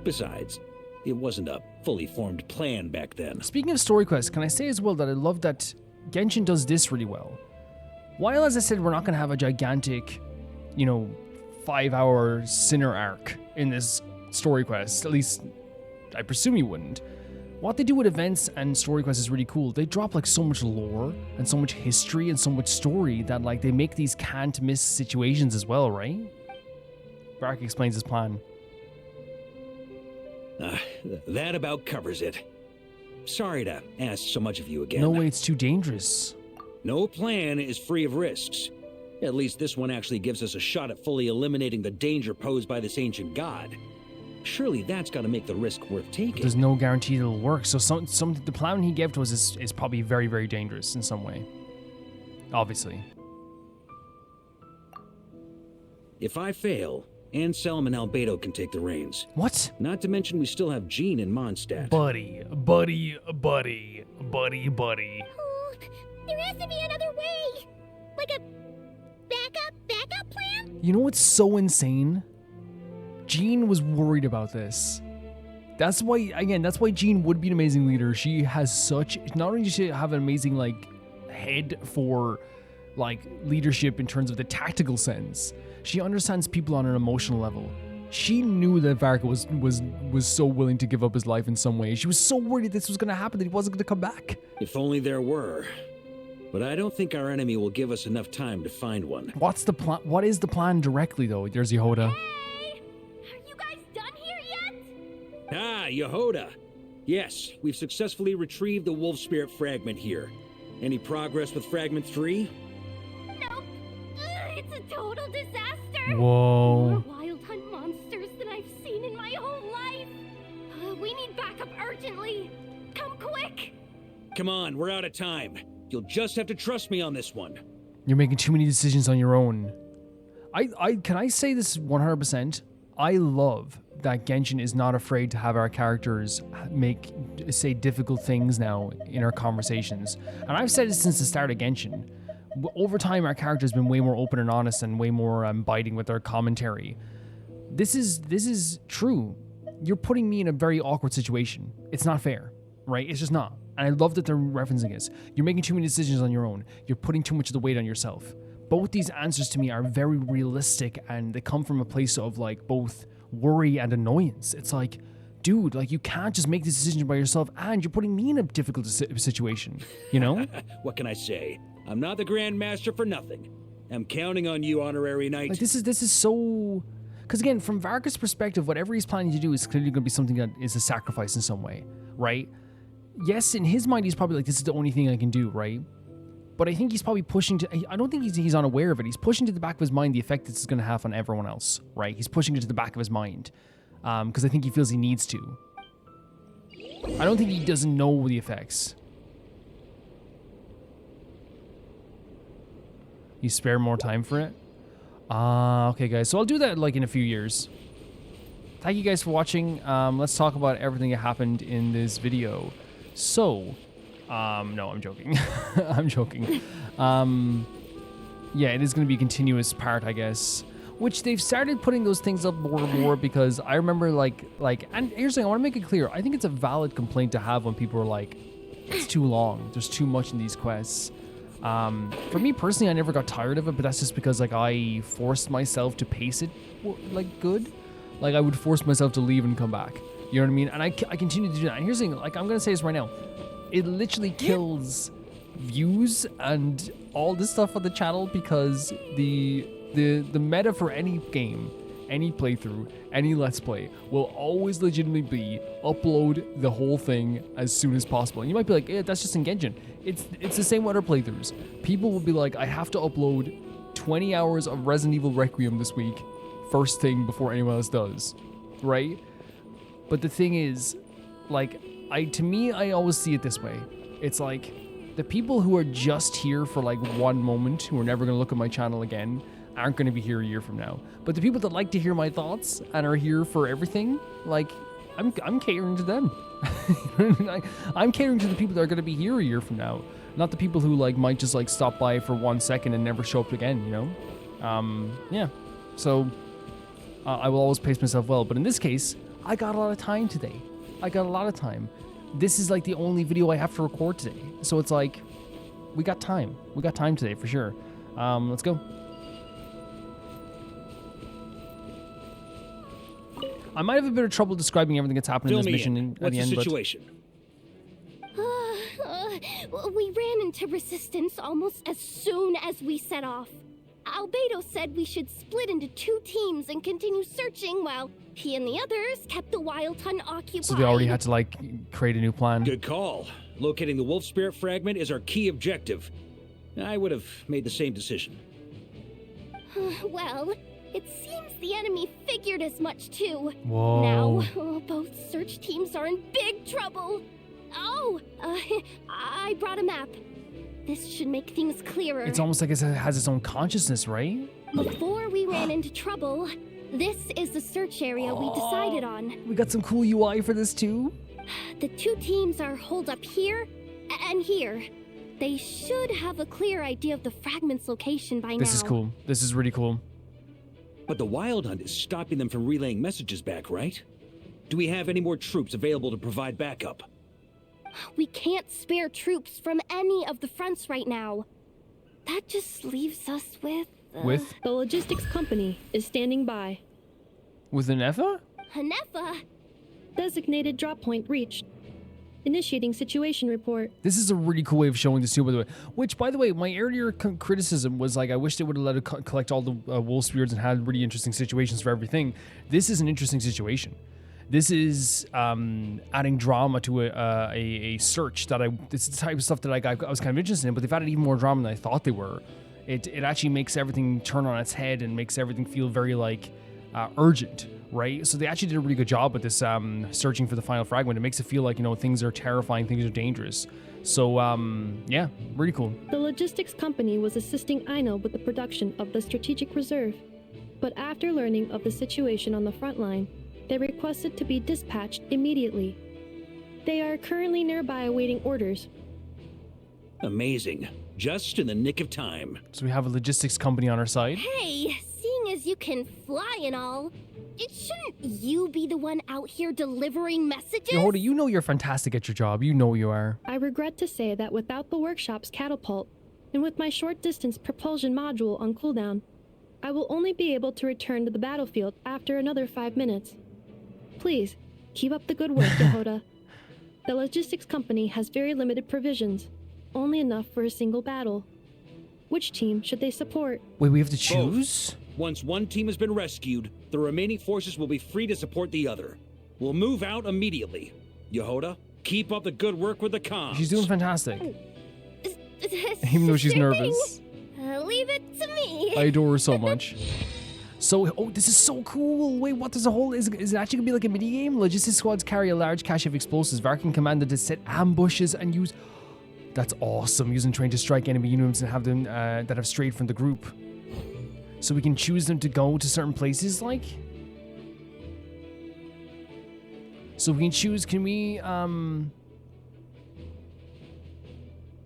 Besides, It wasn't a fully formed plan back then. Speaking of story quests, can I say as well that I love that Genshin does this really well. While, as I said, we're not going to have a gigantic, 5-hour Sinner arc in this story quest, at least I presume you wouldn't. What they do with events and story quests is really cool. They drop like so much lore and so much history and so much story that like they make these can't miss situations as well, right? Varka explains his plan. That about covers it. Sorry to ask so much of you again. No way, it's too dangerous. No plan is free of risks. At least this one actually gives us a shot at fully eliminating the danger posed by this ancient god. Surely that's got to make the risk worth taking. There's no guarantee it'll work, so the plan he gave to us is probably very, very dangerous in some way. Obviously. If I fail, Anselm and Albedo can take the reins. What? Not to mention we still have Jean in Mondstadt. Buddy. Oh, there has to be another way. Like a backup plan? You know what's so insane? Jean was worried about this. That's why Jean would be an amazing leader. She has not only does she have an amazing head for leadership in terms of the tactical sense, she understands people on an emotional level. She knew that Varka was so willing to give up his life in some way. She was so worried this was going to happen that he wasn't going to come back. If only there were. But I don't think our enemy will give us enough time to find one. What's the plan? What is the plan directly, though? There's Yehoda. Hey! Are you guys done here yet? Ah, Yehoda. Yes, we've successfully retrieved the Wolf Spirit Fragment here. Any progress with Fragment 3? Nope. It's a total disaster. Whoa. More wild hunt monsters than I've seen in my whole life. We need backup urgently. Come quick. Come on, we're out of time. You'll just have to trust me on this one. You're making too many decisions on your own. Can I say this 100%? I love that Genshin is not afraid to have our characters say difficult things now in our conversations. And I've said it since the start of Genshin. Over time, our characters have been way more open and honest and way more biting with their commentary. This is true. You're putting me in a very awkward situation. It's not fair, right? It's just not. And I love that they're referencing this. You're making too many decisions on your own. You're putting too much of the weight on yourself. Both these answers to me are very realistic, and they come from a place of both worry and annoyance. It's like, dude, you can't just make this decision by yourself, and you're putting me in a difficult situation, you know? What can I say? I'm not the Grand Master for nothing. I'm counting on you, Honorary Knight. This is so... Because again, from Varka's perspective, whatever he's planning to do is clearly going to be something that is a sacrifice in some way, right? Yes, in his mind, he's probably this is the only thing I can do, right? But I think he's probably pushing to... I don't think he's unaware of it. He's pushing to the back of his mind the effect this is going to have on everyone else, right? He's pushing it to the back of his mind. Because I think he feels he needs to. I don't think he doesn't know the effects. You spare more time for it? Okay, guys. So I'll do that in a few years. Thank you guys for watching. Let's talk about everything that happened in this video. So... no, I'm joking. I'm joking. Yeah, it is going to be a continuous part, I guess. Which they've started putting those things up more and more because I remember and here's the thing, I want to make it clear. I think it's a valid complaint to have when people are like, it's too long. There's too much in these quests. For me personally, I never got tired of it, but that's just because I forced myself to pace it good. I would force myself to leave and come back. You know what I mean? And I continue to do that. And here's the thing, I'm going to say this right now. It literally kills views and all this stuff on the channel because the meta for any game, any playthrough, any Let's Play will always legitimately be upload the whole thing as soon as possible. And you might be like, that's just in Genshin. It's the same with other playthroughs. People will be like, I have to upload 20 hours of Resident Evil Requiem this week, first thing before anyone else does, right? But the thing is, to me, I always see it this way. It's the people who are just here for one moment, who are never going to look at my channel again, aren't going to be here a year from now. But the people that like to hear my thoughts and are here for everything, I'm catering to them. I'm catering to the people that are going to be here a year from now, not the people who might just stop by for 1 second and never show up again, you know? Yeah. So I will always pace myself well, but in this case, I got a lot of time today. I got a lot of time. This is like the only video I have to record today. So it's like, we got time. We got time today for sure. Let's go. I might have a bit of trouble describing everything that's happening in this mission at the end. What's the situation? We ran into resistance almost as soon as we set off. Albedo said we should split into 2 teams and continue searching while he and the others kept the Wild Hunt occupied. So they already had to like create a new plan. Good call. Locating the Wolf Spirit Fragment is our key objective. I would have made the same decision. Well, it seems the enemy figured as much too. Whoa. Now, both search teams are in big trouble. Oh, I brought a map. This should make things clearer. It's almost like it has its own consciousness, right? Before we ran into trouble, this is the search area we decided on. We got some cool UI for this too. The 2 teams are holed up here and here. They should have a clear idea of the fragment's location by now. This is cool. This is really cool. But the Wild Hunt is stopping them from relaying messages back, right? Do we have any more troops available to provide backup? We can't spare troops from any of the fronts right now. That just leaves us with... The logistics company is standing by. With Hanefa? Hanefa? Designated drop point reached. Initiating situation report. This is a really cool way of showing this too, by the way. Which, by the way, my earlier criticism was like, I wish they would have let it collect all the wolf spirits and had really interesting situations for everything. This is an interesting situation. This is adding drama to a search that this is the type of stuff that I was kind of interested in, but they've added even more drama than I thought they were. It actually makes everything turn on its head and makes everything feel very like urgent, right? So they actually did a really good job with this searching for the final fragment. It makes it feel like, you know, things are terrifying, things are dangerous. So yeah, really cool. The logistics company was assisting Aino with the production of the strategic reserve, but after learning of the situation on the front line, they requested to be dispatched immediately. They are currently nearby awaiting orders. Amazing. Just in the nick of time. So we have a logistics company on our side. Hey, seeing as you can fly and all, shouldn't you be the one out here delivering messages? Yo, Hoda, you know you're fantastic at your job. You know you are. I regret to say that without the workshop's catapult, and with my short-distance propulsion module on cooldown, I will only be able to return to the battlefield after another 5 minutes. Please, keep up the good work, Yehoda. The logistics company has very limited provisions, only enough for a single battle. Which team should they support? Wait, we have to choose? Both. Once one team has been rescued, the remaining forces will be free to support the other. We'll move out immediately. Yehoda, keep up the good work with the comms. She's doing fantastic. Even though she's nervous. Leave it to me. I adore her so much. So, oh, this is so cool. Wait, what? There's a whole... Is it actually going to be like a mini-game? Logistics squads carry a large cache of explosives. Varka can command them to set ambushes and use... That's awesome. Using terrain to strike enemy units and have them that have strayed from the group. So we can choose them to go to certain places, like... So we can choose... Can we,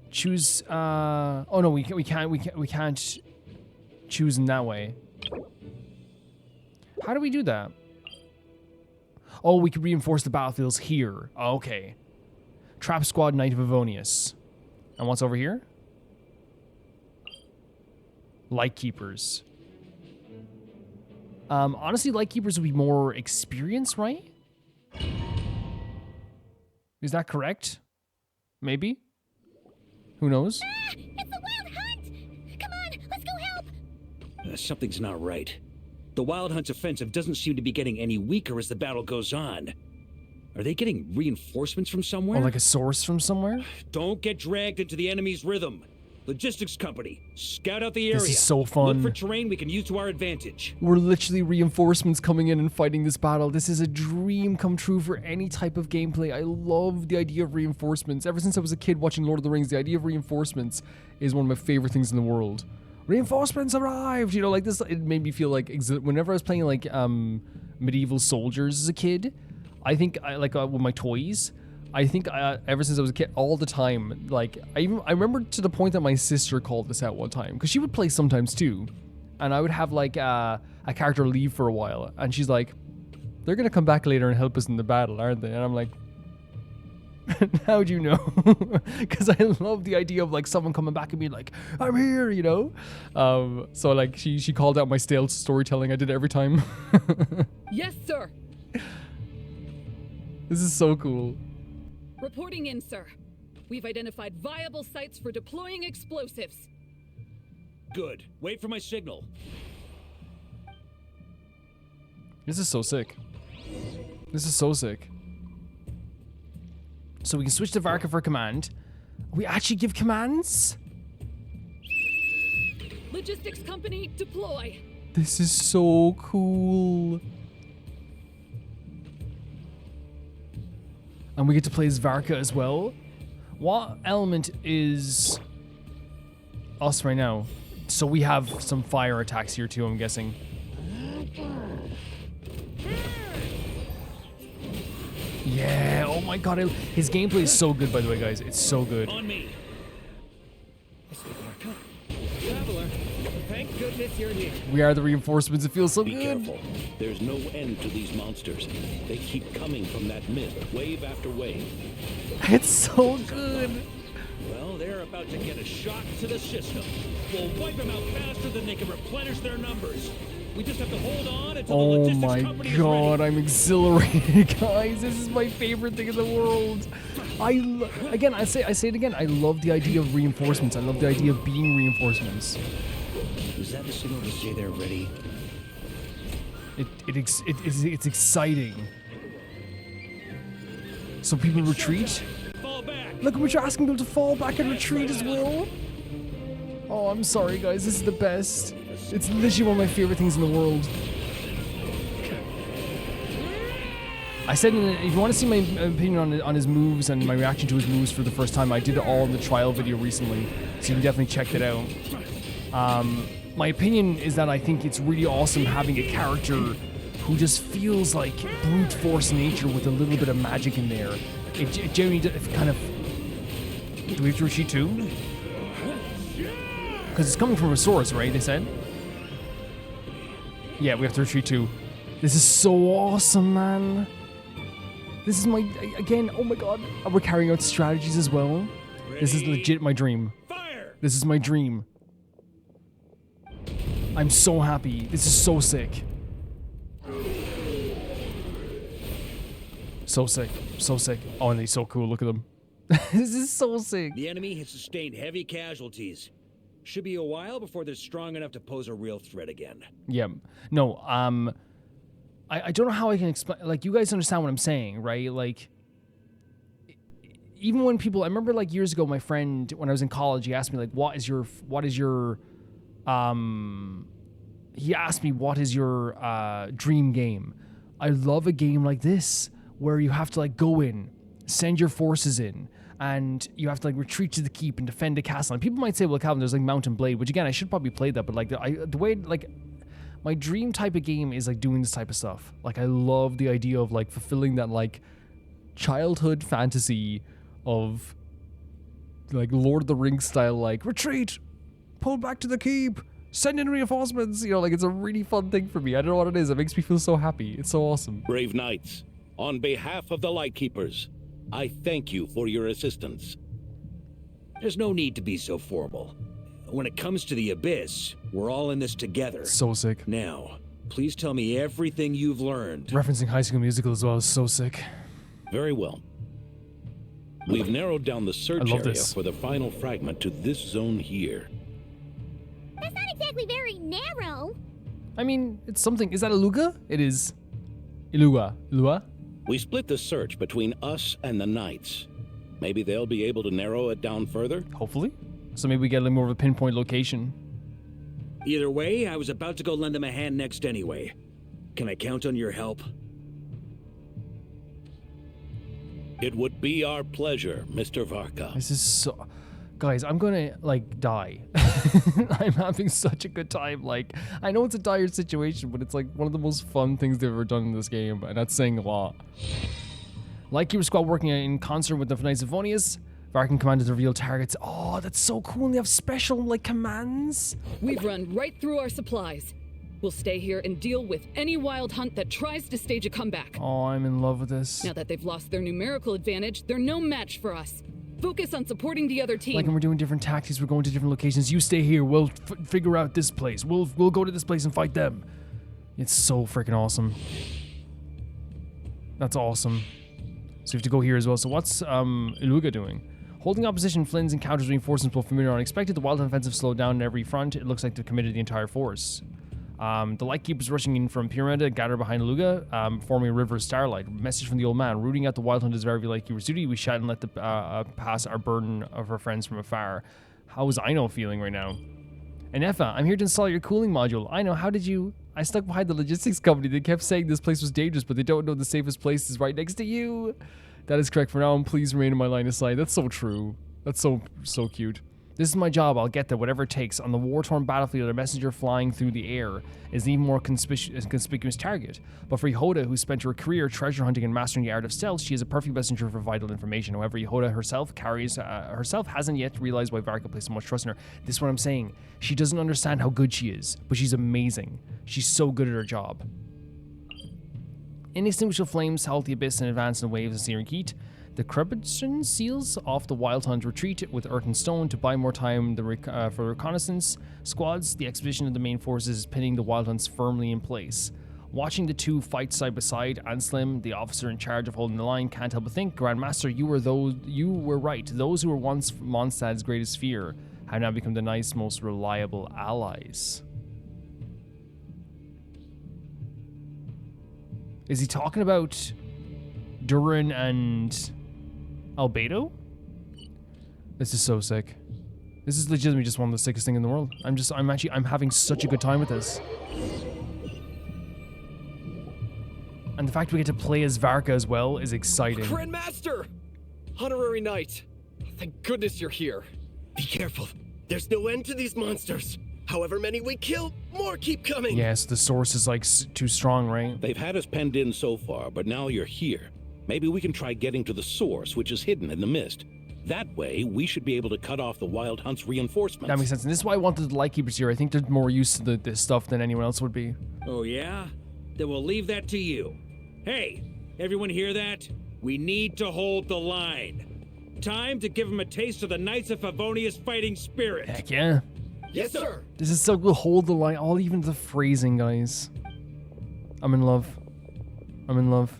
choose... Oh, no, we can't choose in that way. How do we do that? Oh, we can reinforce the battlefields here. Okay. Trap Squad, Knight of Avonius. And what's over here? Lightkeepers. Honestly, Lightkeepers would be more experience, right? Is that correct? Maybe? Who knows? Ah, it's the Wild Hunt! Come on, let's go help! Something's not right. The Wild Hunt's offensive doesn't seem to be getting any weaker as the battle goes on. Are they getting reinforcements from somewhere? Or like a source from somewhere? Don't get dragged into the enemy's rhythm. Logistics company, scout out the area. This is so fun. Look for terrain we can use to our advantage. We're literally reinforcements coming in and fighting this battle. This is a dream come true for any type of gameplay. I love the idea of reinforcements. Ever since I was a kid watching Lord of the Rings, the idea of reinforcements is one of my favorite things in the world. Reinforcements arrived! You know, like this, it made me feel like, whenever I was playing like medieval soldiers as a kid, I think, with my toys, I think ever since I was a kid, all the time, like, I remember to the point that my sister called this out one time, because she would play sometimes too, and I would have like a character leave for a while, and she's like, they're gonna come back later and help us in the battle, aren't they? And I'm like, How'd you know? Because I love the idea of like someone coming back and being like, I'm here, you know? So like she called out my stale storytelling. I did it every time. Yes, sir. This is so cool. Reporting in, sir. We've identified viable sites for deploying explosives. Good. Wait for my signal. This is so sick. This is so sick. So we can switch to Varka for command. We actually give commands? Logistics company, deploy. This is so cool. And we get to play as Varka as well. What element is us right now? So we have some fire attacks here too, I'm guessing. Yeah, oh my god, his gameplay is so good, by the way, guys. It's so good. On me. Traveler, thank goodness you're here. We are the reinforcements. It feels so Be good. careful. There's no end to these monsters. They keep coming from that mist, wave after wave. It's so good. Well, they're about to get a shock to the system. We'll wipe them out faster than they can replenish their numbers. We just have to hold on until the Oh logistics my company is god, ready. I'm exhilarated, guys. This is my favorite thing in the world. Again, I say it again. I love the idea of reinforcements. I love the idea of being reinforcements. Is that the signal to say they're ready? It's exciting. So people retreat. Fall back. Look, we're asking people to fall back and retreat as well. Oh, I'm sorry, guys. This is the best. It's literally one of my favorite things in the world. I said, if you want to see my opinion on his moves and my reaction to his moves for the first time, I did it all in the trial video recently, so you can definitely check that out. My opinion is that I think it's really awesome having a character who just feels like brute force nature with a little bit of magic in there. It generally kind of... Do we have to retreat too? Because it's coming from a source, right, they said? Yeah, we have to retreat too. This is so awesome, man. This is my... Again, oh my god. We're carrying out strategies as well. This is legit my dream. Fire! This is my dream. I'm so happy. This is so sick. So sick. So sick. Oh, and he's so cool. Look at him. This is so sick. The enemy has sustained heavy casualties. Should be a while before they're strong enough to pose a real threat again. Yeah. No, I don't know how I can explain. Like, you guys understand what I'm saying, right? Like, even when people... I remember, like, years ago, my friend, when I was in college, he asked me, like, he asked me, what is your dream game? I love a game like this, where you have to, like, go in, send your forces in, and you have to, like, retreat to the keep and defend the castle. And people might say, well, Calvin, there's, like, Mount and Blade, which, again, I should probably play that, but, like, the way, like... My dream type of game is, like, doing this type of stuff. Like, I love the idea of, like, fulfilling that, like, childhood fantasy of, like, Lord of the Rings style, like, retreat, pull back to the keep, send in reinforcements. You know, like, it's a really fun thing for me. I don't know what it is. It makes me feel so happy. It's so awesome. Brave knights, on behalf of the Lightkeepers, I thank you for your assistance. There's no need to be so formal. When it comes to the Abyss, we're all in this together. So sick. Now, please tell me everything you've learned. Referencing High School Musical as well is so sick. Very well. We've narrowed down the search area for the final fragment to this zone here. That's not exactly very narrow. I mean, it's something. Is that Iluga? It is. Iluga. Ilua? We split the search between us and the knights. Maybe they'll be able to narrow it down further? Hopefully. So maybe we get a little more of a pinpoint location. Either way, I was about to go lend them a hand next anyway. Can I count on your help? It would be our pleasure, Mr. Varka. This is so... Guys, I'm gonna, like, die. I'm having such a good time. Like, I know it's a dire situation, but it's, like, one of the most fun things they've ever done in this game, and that's saying a lot. Lightkeeper Squad working in concert with the Knights of Boreas. Varka commanded to reveal targets. Oh, that's so cool. And they have special, like, commands. We've run right through our supplies. We'll stay here and deal with any wild hunt that tries to stage a comeback. Oh, I'm in love with this. Now that they've lost their numerical advantage, they're no match for us. Focus on supporting the other team. Like, and we're doing different tactics. We're going to different locations. You stay here. We'll figure out this place. We'll go to this place and fight them. It's so freaking awesome. That's awesome. So we have to go here as well. So what's Iluga doing? Holding opposition, Flynn's encounters reinforcements both familiar and unexpected. The Wild Hunt offensive slowed down on every front. It looks like they've committed the entire force. The Lightkeepers rushing in from Pyramida gather behind Iluga, forming a river of starlight. Message from the old man. Rooting out the Wild Hunt is very Lightkeepers' duty. We shout and let the pass our burden of our friends from afar. How is Aino feeling right now? And Effa, I'm here to install your cooling module. Aino, how did you... I stuck behind the logistics company. They kept saying this place was dangerous, but they don't know the safest place is right next to you. That is correct. For now on, please remain in my line of sight. That's so true. That's so cute. This is my job. I'll get there, whatever it takes. On the war-torn battlefield, a messenger flying through the air is an even more conspicuous target. But for Yehoda, who spent her career treasure hunting and mastering the art of stealth, she is a perfect messenger for vital information. However, Yehoda herself hasn't yet realized why Varka placed so much trust in her. This is what I'm saying. She doesn't understand how good she is, but she's amazing. She's so good at her job. Inextinguishable flames halt the abyss and advance in waves of searing heat. The Corrupted seals off the Wild Hunt retreat with earth and stone to buy more time for reconnaissance squads. The expedition of the main forces is pinning the Wild Hunts firmly in place. Watching the two fight side by side, Anslim, the officer in charge of holding the line, can't help but think, Grandmaster, you were right. Those who were once Mondstadt's greatest fear have now become the nice, most reliable allies. Is he talking about Durin and Albedo? This is so sick. This is legitimately just one of the sickest things in the world. I'm having such a good time with this. And the fact we get to play as Varka as well is exciting. Grandmaster! Honorary Knight! Thank goodness you're here. Be careful. There's no end to these monsters. However many we kill, more keep coming. Yes, the source is like too strong, right? They've had us penned in so far, but now you're here. Maybe we can try getting to the source, which is hidden in the mist. That way, we should be able to cut off the Wild Hunt's reinforcements. That makes sense. And this is why I wanted the Lightkeepers here. I think they're more used to this stuff than anyone else would be. Oh, yeah? Then we'll leave that to you. Hey, everyone hear that? We need to hold the line. Time to give them a taste of the Knights of Favonia's fighting spirit. Heck yeah. Yes, sir. This is so good. Hold the line. All even the phrasing, guys. I'm in love. I'm in love.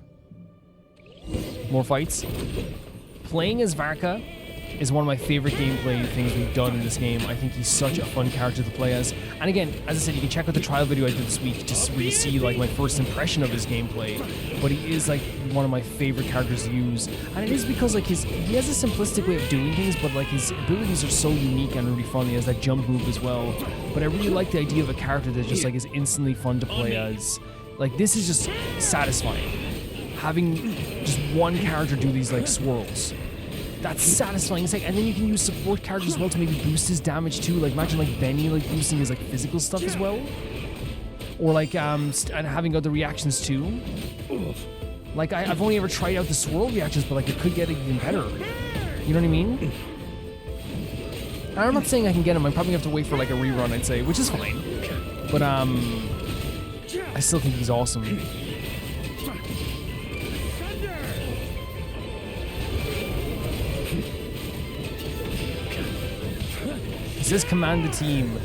More fights. Playing as Varka is one of my favorite gameplay things we've done in this game. I think he's such a fun character to play as. And again, as I said, you can check out the trial video I did this week to really see like my first impression of his gameplay. But he is like one of my favorite characters to use. And it is because like he has a simplistic way of doing things, but like his abilities are so unique and really fun. He has that jump move as well. But I really like the idea of a character that just like is instantly fun to play as. Like this is just satisfying. Having just one character do these like swirls. That's satisfying. It's like, and then you can use support characters as well to maybe boost his damage too. Like imagine like Benny like boosting his like physical stuff as well, or like and having other reactions too. Like I've only ever tried out the swirl reactions, but like it could get even better. You know what I mean? And I'm not saying I can get him. I probably have to wait for like a rerun, I'd say, which is fine. But I still think he's awesome. It says command the team.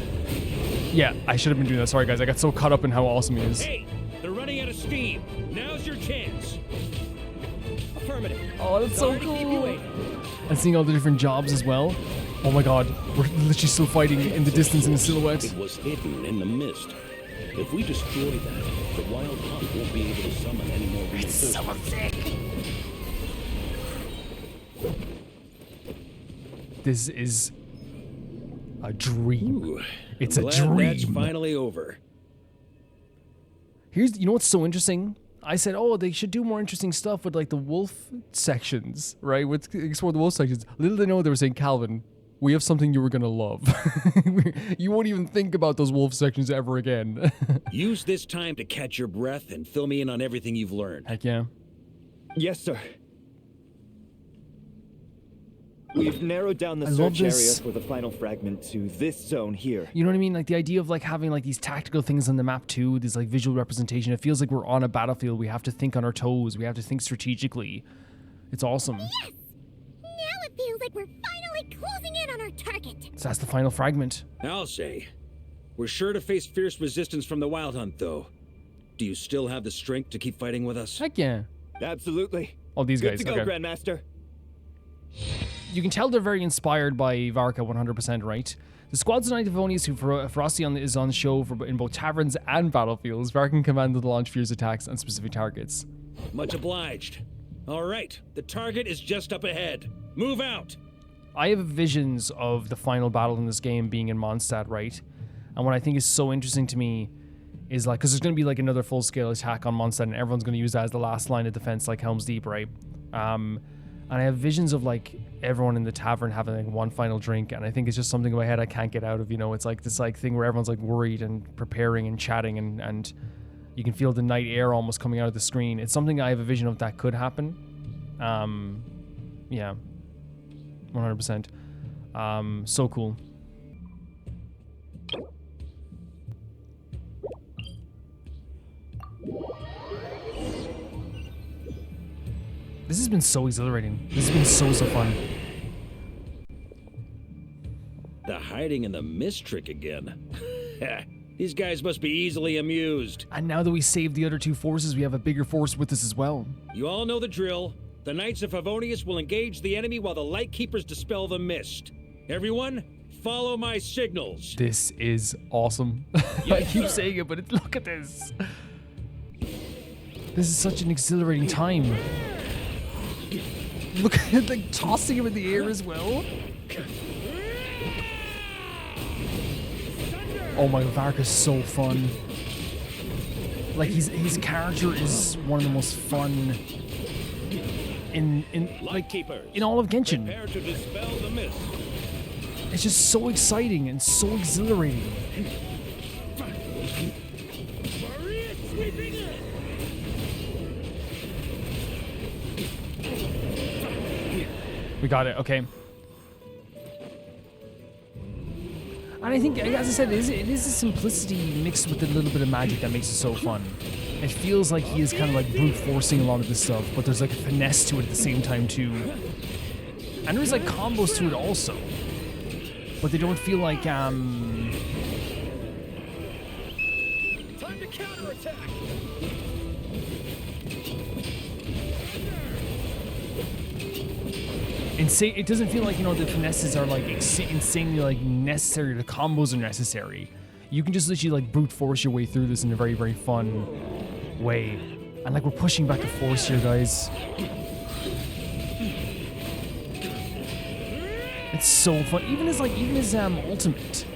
Yeah, I should have been doing that. Sorry, guys. I got so caught up in how awesome he is. Hey, they're running out of steam. Now's your chance. Affirmative. Oh, that's so cool. And seeing all the different jobs as well. Oh my god, we're literally still fighting in the distance in the silhouette. It was hidden in the mist. If we destroy that, the Wild Hunt won't be able to summon any more reinforcements. It's so sick. This is a dream. Ooh, it's a glad dream. That's finally over. You know what's so interesting? I said, oh, they should do more interesting stuff with like the wolf sections, right? With explore the wolf sections. Little they know they were saying, Calvin, we have something you were gonna love. You won't even think about those wolf sections ever again. Use this time to catch your breath and fill me in on everything you've learned. Heck yeah. Yes, sir. We've narrowed down the I love search area this. for the final fragment to this zone here. You know what I mean? Like the idea of like having like these tactical things on the map too, this like visual representation. It feels like we're on a battlefield. We have to think on our toes. We have to think strategically. It's awesome. Yes! Now it feels like we're finally closing in on our target. So that's the final fragment. I'll say. We're sure to face fierce resistance from the Wild Hunt, though. Do you still have the strength to keep fighting with us? Heck yeah. Absolutely. Oh, these Good guys. to go, Okay. Grandmaster. You can tell they're very inspired by Varka 100%, right? The squad's Knight of Favonius, who Ferocity is on the show in both taverns and battlefields. Varka can command the launch fierce attacks on specific targets. Much obliged. All right, the target is just up ahead. Move out! I have visions of the final battle in this game being in Mondstadt, right? And what I think is so interesting to me is like, because there's going to be like another full-scale attack on Mondstadt, and everyone's going to use that as the last line of defense, like Helm's Deep, right? And I have visions of like everyone in the tavern having like one final drink, and I think it's just something in my head I can't get out of. You know, it's like this like thing where everyone's like worried and preparing and chatting, and you can feel the night air almost coming out of the screen. It's something I have a vision of that could happen. Yeah, 100%. So cool. This has been so exhilarating. This has been so fun. The hiding in the mist trick again. These guys must be easily amused. And now that we saved the other two forces, we have a bigger force with us as well. You all know the drill. The Knights of Favonius will engage the enemy while the Lightkeepers dispel the mist. Everyone, follow my signals. This is awesome. I keep saying it, but look at this. This is such an exhilarating time. Look at like tossing him in the air as well. Oh my, Varka's so fun. Like his character is one of the most fun in all of Genshin. Prepare to dispel the mist. It's just so exciting and so exhilarating. We got it, okay. And I think, as I said, it is a simplicity mixed with a little bit of magic that makes it so fun. It feels like he is kind of like brute forcing a lot of this stuff, but there's like a finesse to it at the same time too. And there's like combos to it also. But they don't feel like, Time to counterattack! insane. It doesn't feel like, you know, the finesses are like insanely like necessary. The combos are necessary. You can just literally like brute force your way through this in a very, very fun way. And like we're pushing back a force here, guys. It's so fun. Even his ultimate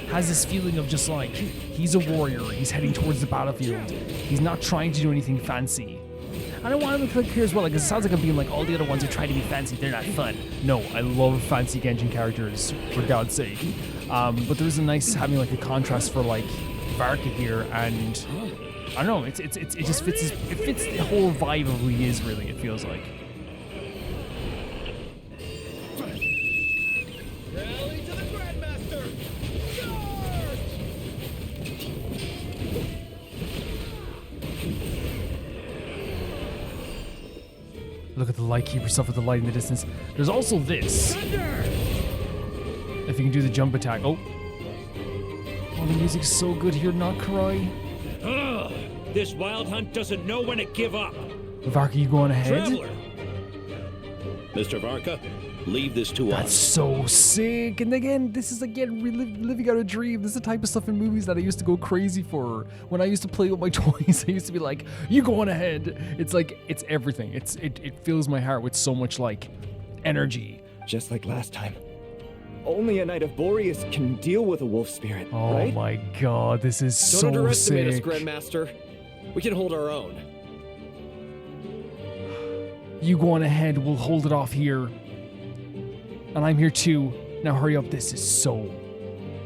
has this feeling of just like he's a warrior. He's heading towards the battlefield. He's not trying to do anything fancy. I don't want him to click here as well, like it sounds like I'm being like all the other ones who try to be fancy, they're not fun. No, I love fancy Genshin characters, for God's sake. But there's a nice having like a contrast for like Varka here, and I don't know, it just fits it fits the whole vibe of who he is, really, it feels like. Rally to the Grandmaster! Look at the Lightkeeper stuff with the light in the distance. There's also this. If you can do the jump attack. Oh, the music's so good here, not cry. Ugh, this Wild Hunt doesn't know when to give up. Varka, you going ahead? Traveler. Mr. Varka, leave this to That's us. so sick. And again, this is again living out a dream. This is the type of stuff in movies that I used to go crazy for. When I used to play with my toys, I used to be like, you going ahead. It's like, it's everything. It fills my heart with so much like energy. Just like last time. Only a Knight of Boreas can deal with a wolf spirit, Oh right? my god, this is Don't so underestimate us, sick. Grandmaster. We can hold our own. You going ahead, we'll hold it off here. And I'm here too. Now hurry up, this is so...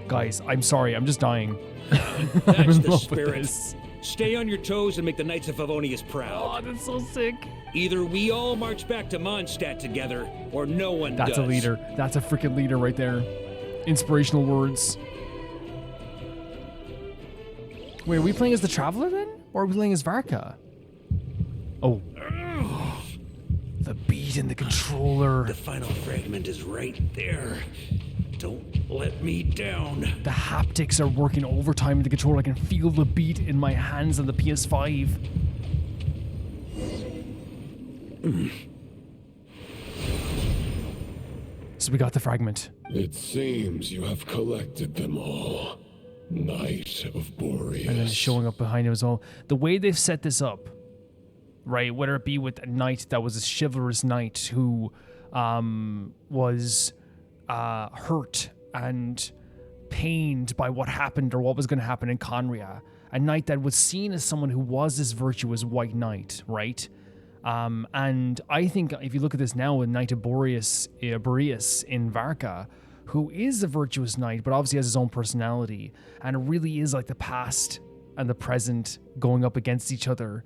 Guys, I'm sorry, I'm just dying. I'm That's in the love spirit. with this. Stay on your toes and make the Knights of Favonius proud. Oh, that's so sick. Either we all march back to Mondstadt together, or no one does. That's a leader. That's a freaking leader right there. Inspirational words. Wait, are we playing as the Traveler then? Or are we playing as Varka? Oh. The beat in the controller. The Final Fragment is right there. Don't let me down. The haptics are working overtime in the controller. I can feel the beat in my hands on the PS5. So we got the fragment. It seems you have collected them all. Knight of Boreas. And then showing up behind him as well. The way they've set this up, right, whether it be with a knight that was a chivalrous knight who was hurt and pained by what happened or what was going to happen in Conria, a knight that was seen as someone who was this virtuous white knight, right? And I think if you look at this now with Knight of Boreas in Varka, who is a virtuous knight, but obviously has his own personality, and it really is like the past and the present going up against each other.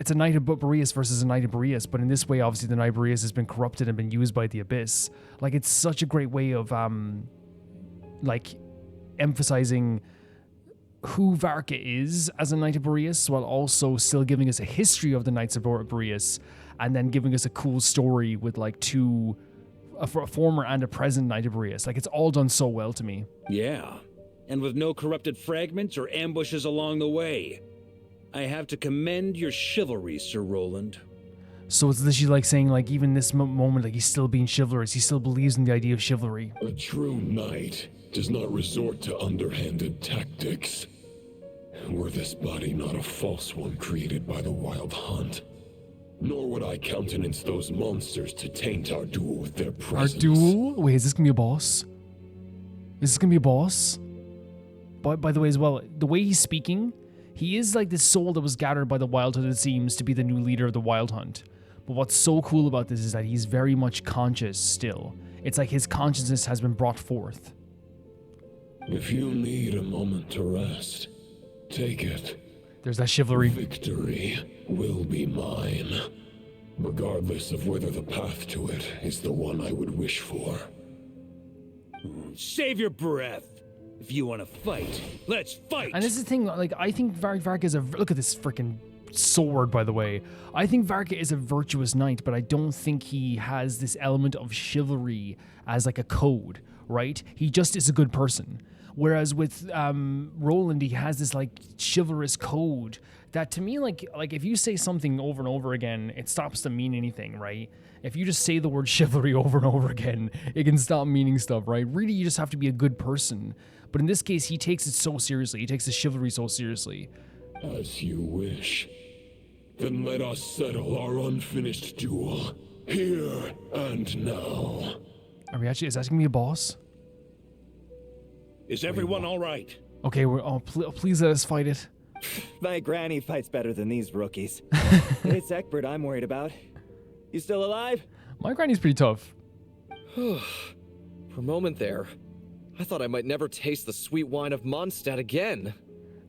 It's a Knight of Boreas versus a Knight of Boreas, but in this way, obviously, the Knight of Boreas has been corrupted and been used by the Abyss. Like, it's such a great way of, like, emphasizing who Varka is as a Knight of Boreas, while also still giving us a history of the Knights of Boreas, and then giving us a cool story with, like, a former and a present Knight of Boreas. Like, it's all done so well to me. Yeah, and with no corrupted fragments or ambushes along the way. I have to commend your chivalry, Sir Roland. So it's literally like saying, like, even this moment, like, he's still being chivalrous. He still believes in the idea of chivalry. A true knight does not resort to underhanded tactics. Were this body not a false one created by the Wild Hunt, nor would I countenance those monsters to taint our duel with their presence. Our duel? Wait, is this gonna be a boss? Is this gonna be a boss? By the way, as well, the way he's speaking, he is like this soul that was gathered by the Wild Hunt, it seems, to be the new leader of the Wild Hunt. But what's so cool about this is that he's very much conscious still. It's like his consciousness has been brought forth. If you need a moment to rest, take it. There's that chivalry. Victory will be mine, regardless of whether the path to it is the one I would wish for. Save your breath. If you want to fight, let's fight. And this is the thing, like, I think Varka is look at this freaking sword, by the way. I think Varka is a virtuous knight, but I don't think he has this element of chivalry as like a code, right? He just is a good person. Whereas with Roland, he has this like chivalrous code that, to me, like if you say something over and over again, it stops to mean anything, right? If you just say the word chivalry over and over again, it can stop meaning stuff, right? Really, you just have to be a good person. But in this case, he takes it so seriously. He takes the chivalry so seriously. As you wish. Then let us settle our unfinished duel, here and now. Are we actually, is that gonna be a boss? Is everyone all right? Okay, please let us fight it. My granny fights better than these rookies. It's Egbert I'm worried about. You still alive? My granny's pretty tough. For a moment there, I thought I might never taste the sweet wine of Mondstadt again.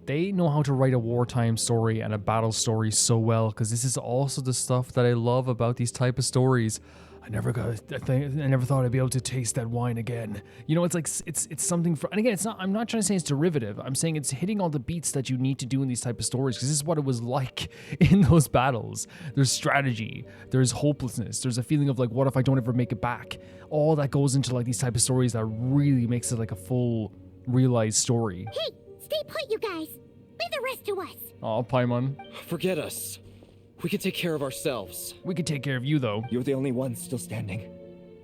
They know how to write a wartime story and a battle story so well, because this is also the stuff that I love about these type of stories. I never thought I'd be able to taste that wine again. You know, it's like it's something for, and again, it's not. I'm not trying to say it's derivative. I'm saying it's hitting all the beats that you need to do in these type of stories, because this is what it was like in those battles. There's strategy, there's hopelessness, there's a feeling of like, what if I don't ever make it back? All that goes into like these type of stories that really makes it like a full realized story. Hey, stay put, you guys. Leave the rest to us. Oh, Paimon. Forget us. We can take care of ourselves. We can take care of you, though. You're the only one still standing.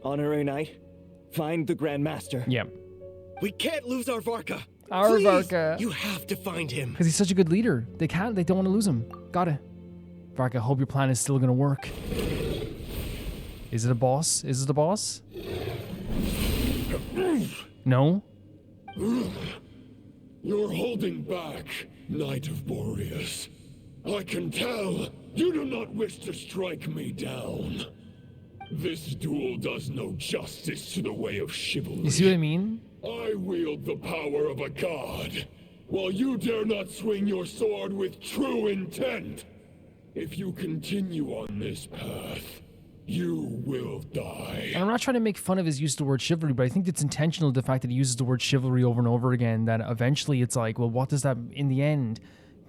Honorary Knight, find the Grand Master. Yeah. We can't lose our Varka. Our Please, Varka. You have to find him. Because he's such a good leader. They don't want to lose him. Got it. Varka, hope your plan is still going to work. Is it a boss? Is it a boss? No? You're holding back, Knight of Boreas. I can tell you do not wish to strike me down. This duel does no justice to the way of chivalry. You see what I mean? I wield the power of a god, while you dare not swing your sword with true intent. If you continue on this path, you will die. And I'm not trying to make fun of his use of the word chivalry, but I think it's intentional, the fact that he uses the word chivalry over and over again, that eventually it's like, well, what does that, in the end,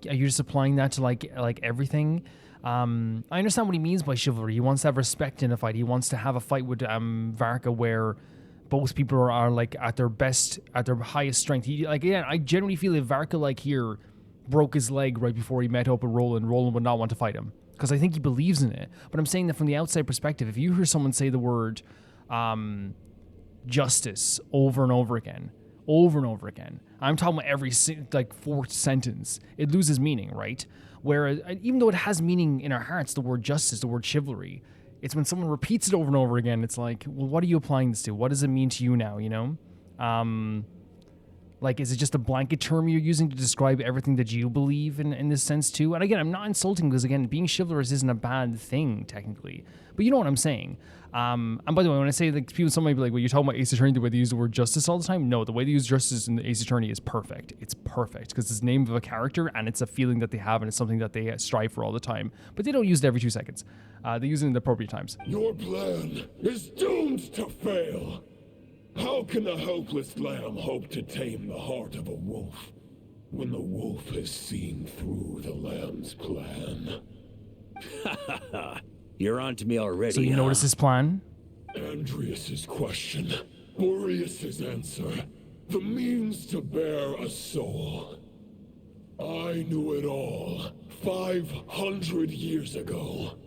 are you just applying that to like everything? I understand what he means by chivalry. He wants to have respect in a fight. He wants to have a fight with Varka where both people are like at their best, at their highest strength. He, like, again, I generally feel if Varka, like here, broke his leg right before he met up with Roland, Roland would not want to fight him, because I think he believes in it. But I'm saying that from the outside perspective, if you hear someone say the word justice over and over again, I'm talking about every like fourth sentence, it loses meaning, right? Whereas even though it has meaning in our hearts, the word justice, the word chivalry, it's when someone repeats it over and over again, it's like, well, what are you applying this to? What does it mean to you now, you know? Like, is it just a blanket term you're using to describe everything that you believe in this sense too? And again, I'm not insulting, because again, being chivalrous isn't a bad thing technically, but you know what I'm saying. And by the way, when I say, like, people, some might be like, well, you're talking about Ace Attorney the way they use the word justice all the time. No, the way they use justice in the Ace Attorney is perfect. It's perfect because it's the name of a character and it's a feeling that they have and it's something that they strive for all the time. But they don't use it every 2 seconds. They use it in the appropriate times. Your plan is doomed to fail. How can a helpless lamb hope to tame the heart of a wolf when the wolf has seen through the lamb's plan? Ha ha ha. You're on to me already. So you notice his plan? Andrius's question, Boreas's answer, the means to bear a soul. I knew it all 500 years ago.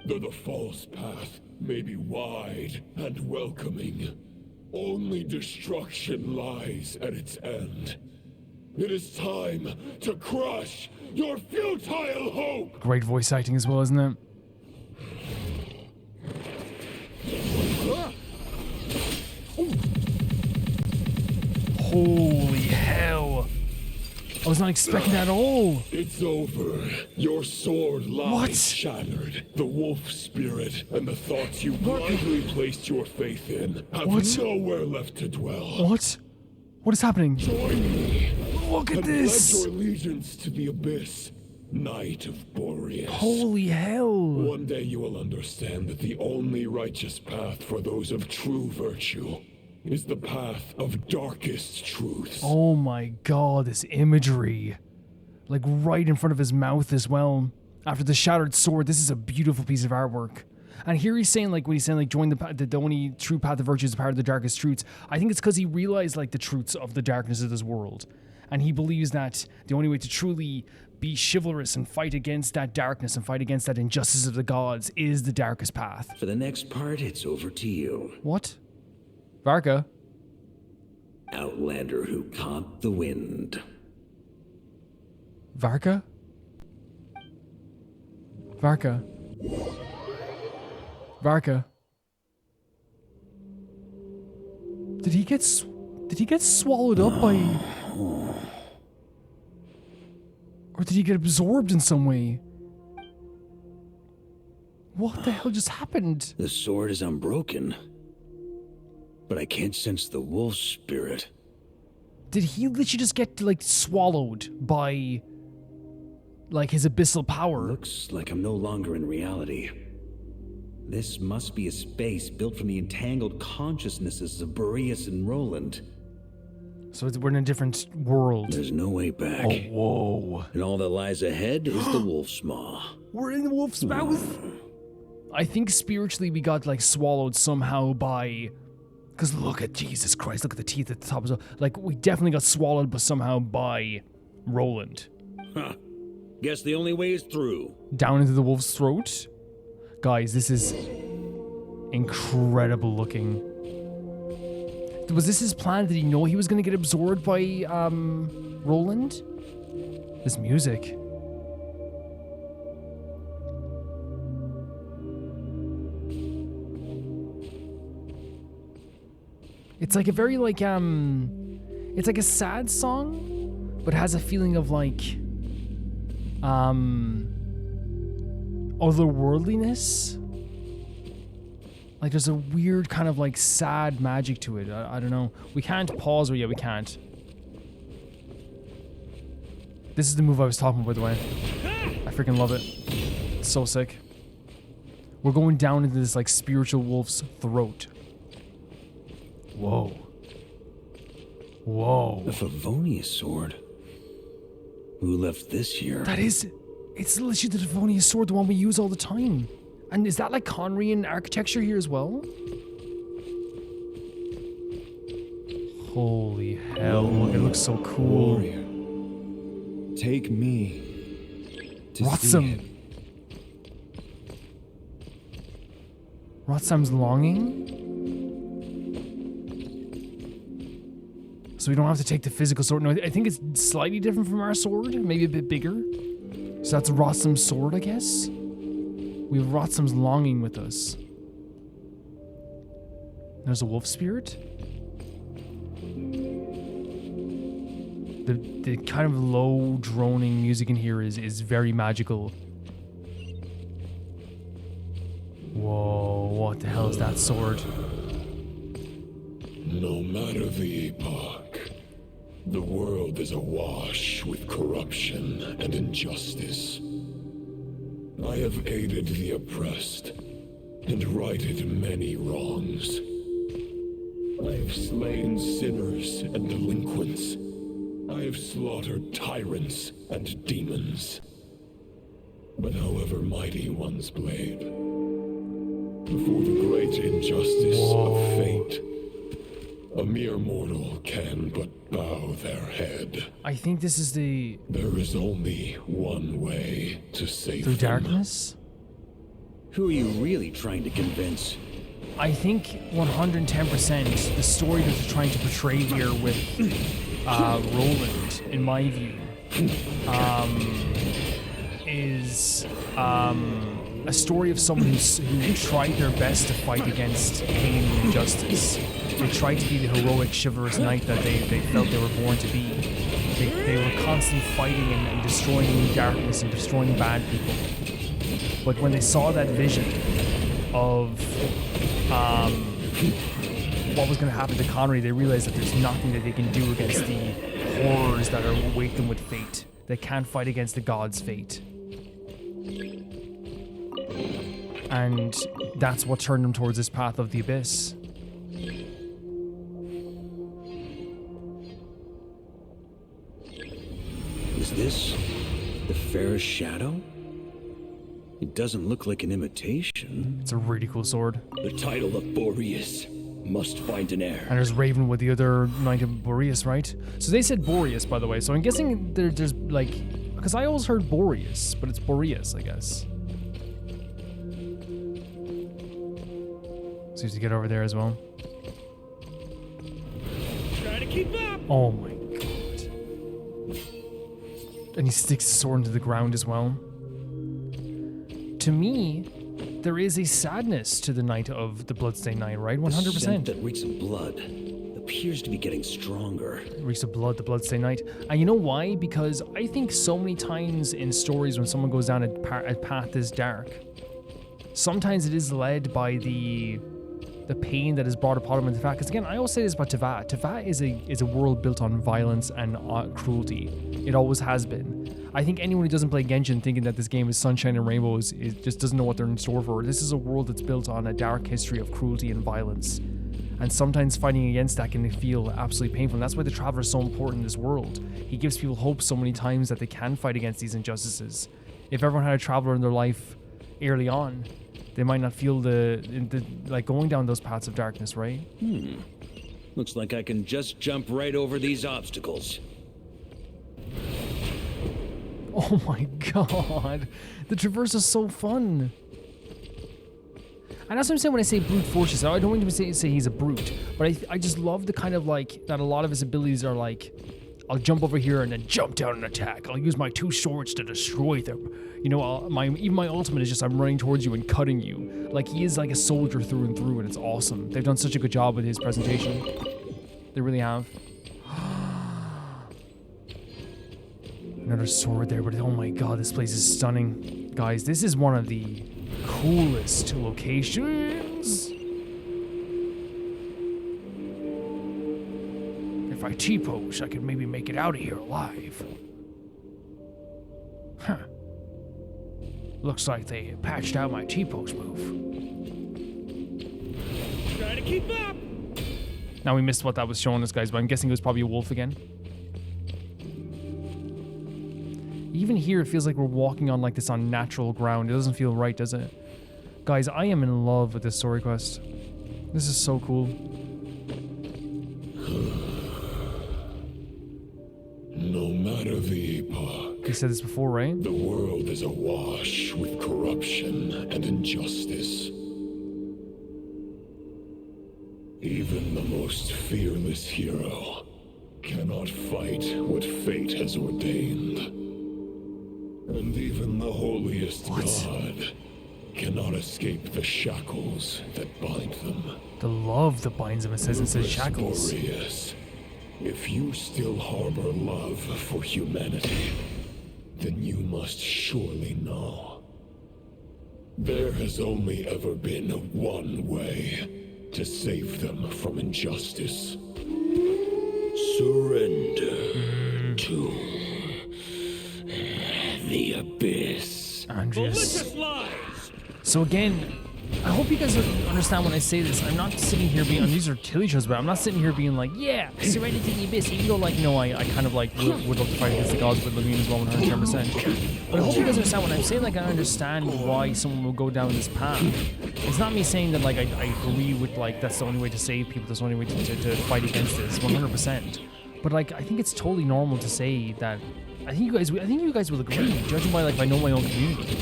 Though the false path may be wide and welcoming, only destruction lies at its end. It is time to crush your futile hope! Great voice acting as well, isn't it? Holy hell! I was not expecting that at all. It's over. Your sword lies shattered. The wolf spirit and the thoughts you blindly placed your faith in have nowhere left to dwell. What? What is happening? Join me. Look at and this. Pledge your allegiance to the abyss, Knight of Boreas. Holy hell. One day you will understand that the only righteous path for those of true virtue is the path of darkest truths. Oh my god, this imagery. Like right in front of his mouth as well. After the shattered sword, this is a beautiful piece of artwork. And here he's saying, like, when he's saying, like, join the only true path of virtue is the power of the darkest truths. I think it's because he realized, like, the truths of the darkness of this world. And he believes that the only way to truly be chivalrous and fight against that darkness and fight against that injustice of the gods is the darkest path. For the next part, it's over to you. What? Varka? Outlander who caught the wind. Varka? Varka? Varka? Did he get swallowed up by... Or did he get absorbed in some way? What the hell just happened? The sword is unbroken, but I can't sense the wolf spirit. Did he literally just get, like, swallowed by, like, his abyssal power? Looks like I'm no longer in reality. This must be a space built from the entangled consciousnesses of Boreas and Roland. So we're in a different world. There's no way back. Oh, whoa. And all that lies ahead is the wolf's maw. We're in the wolf's mouth? I think spiritually we got, like, swallowed somehow by... Because look at Jesus Christ, look at the teeth at the top. Like, we definitely got swallowed, but somehow by Roland. Huh. Guess the only way is through. Down into the wolf's throat? Guys, this is incredible looking. Was this his plan? Did he know he was going to get absorbed by Roland? This music. It's like a very, like, it's like a sad song, but has a feeling of, like, otherworldliness. Like, there's a weird kind of, like, sad magic to it. I don't know. We can't pause, or yeah, we can't. This is the move I was talking about, by the way. I freaking love it. It's so sick. We're going down into this like spiritual wolf's throat. Whoa. Whoa. A Favonius sword. Who left this here? That is... It's literally the Favonius sword, the one we use all the time. And is that like Conrian architecture here as well? Holy hell, look, it looks so cool. Warrior, take me to see Rotsam. him. Rotsam's longing? So we don't have to take the physical sword. No, I think it's slightly different from our sword. Maybe a bit bigger. So that's Rotsam's sword, I guess? We have Rotsam's longing with us. There's a wolf spirit? The kind of low droning music in here is very magical. Whoa, what the hell is that sword? No matter the epoch, the world is awash with corruption and injustice. I have aided the oppressed and righted many wrongs. I have slain sinners and delinquents. I have slaughtered tyrants and demons. But however mighty one's blade, before the great injustice of fate, a mere mortal can but bow their head. I think this is the... There is only one way to save Through them. darkness? Who are you really trying to convince? I think 110% the story that they're trying to portray here with Roland, in my view, is a story of someone who tried their best to fight against pain and injustice. They tried to be the heroic, chivalrous knight that they felt they were born to be. They were constantly fighting and destroying darkness and destroying bad people. But when they saw that vision of what was going to happen to Connery, they realized that there's nothing that they can do against the horrors that await them with fate. They can't fight against the god's fate. And that's what turned them towards this path of the abyss. Is this the fairest shadow? It doesn't look like an imitation. It's a really cool sword. The title of Boreas must find an heir. And there's Raven with the other Knight of Boreas, right? So they said Boreas, by the way. So I'm guessing there's like... Because I always heard Boreas, but it's Boreas, I guess. So you have to get over there as well. Try to keep up! Oh my god. And he sticks the sword into the ground as well. To me, there is a sadness to the Knight of the Bloodstained Knight, right? 100%. The scent that reeks of blood appears to be getting stronger. Reeks of blood, the Bloodstained Knight. And you know why? Because I think so many times in stories when someone goes down a path this dark, sometimes it is led by the pain that is brought upon him in Teyvat. Because again, I always say this about Teyvat. Teyvat is a world built on violence and cruelty. It always has been. I think anyone who doesn't play Genshin thinking that this game is sunshine and rainbows just doesn't know what they're in store for. This is a world that's built on a dark history of cruelty and violence. And sometimes fighting against that can feel absolutely painful. And that's why the Traveler is so important in this world. He gives people hope so many times that they can fight against these injustices. If everyone had a Traveler in their life early on, they might not feel the like going down those paths of darkness, right? Looks like I can just jump right over these obstacles. Oh my god. The traverse is so fun. And that's what I'm saying when I say brute force. I don't want to say he's a brute, but I just love the kind of like that a lot of his abilities are like, I'll jump over here and then jump down and attack. I'll use my two swords to destroy them. You know, even my ultimate is just I'm running towards you and cutting you. Like he is like a soldier through and through, and it's awesome. They've done such a good job with his presentation. They really have. Another sword there, but oh my god, this place is stunning. Guys, this is one of the coolest locations. If I T-pose, I could maybe make it out of here alive. Huh. Looks like they patched out my T-post move. Try to keep up! Now we missed what that was showing us, guys, but I'm guessing it was probably a wolf again. Even here, it feels like we're walking on like this unnatural ground. It doesn't feel right, does it? Guys, I am in love with this story quest. This is so cool. No matter the epoch, You said this before, right? the world is awash with corruption and injustice. Even the most fearless hero cannot fight what fate has ordained. And even the holiest god cannot escape the shackles that bind them. The love that binds them, it says shackles. Boreas, if you still harbor love for humanity, then you must surely know. There has only ever been one way to save them from injustice. Surrender to the abyss. Andrius. So again, I hope you guys understand when I say this. I'm not sitting here being, and these are killy shows, but I'm not sitting here being like, yeah, surrender to the abyss. Even though, like, no, I kind of like would love to fight against the gods with Levine as well, 110%. But I hope you guys understand when I'm saying, like, I understand why someone will go down this path. It's not me saying that, like, I agree with, like, that's the only way to save people, that's the only way to fight against this, 100%. But, like, I think it's totally normal to say that. I think you guys will agree, judging by, like, if I know my own community.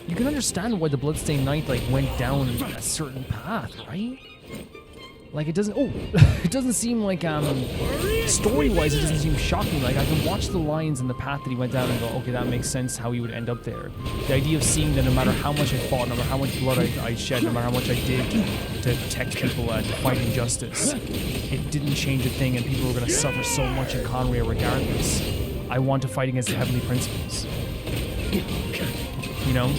You can understand why the Bloodstained Knight like went down a certain path, right? Like it doesn't. Oh, it doesn't seem like story-wise, it doesn't seem shocking. Like I can watch the lines and the path that he went down and go, okay, that makes sense how he would end up there. The idea of seeing that no matter how much I fought, no matter how much blood I shed, no matter how much I did to protect people, to fight injustice, it didn't change a thing, and people were going to suffer so much in Conria regardless. I want to fight against the heavenly principles. You know,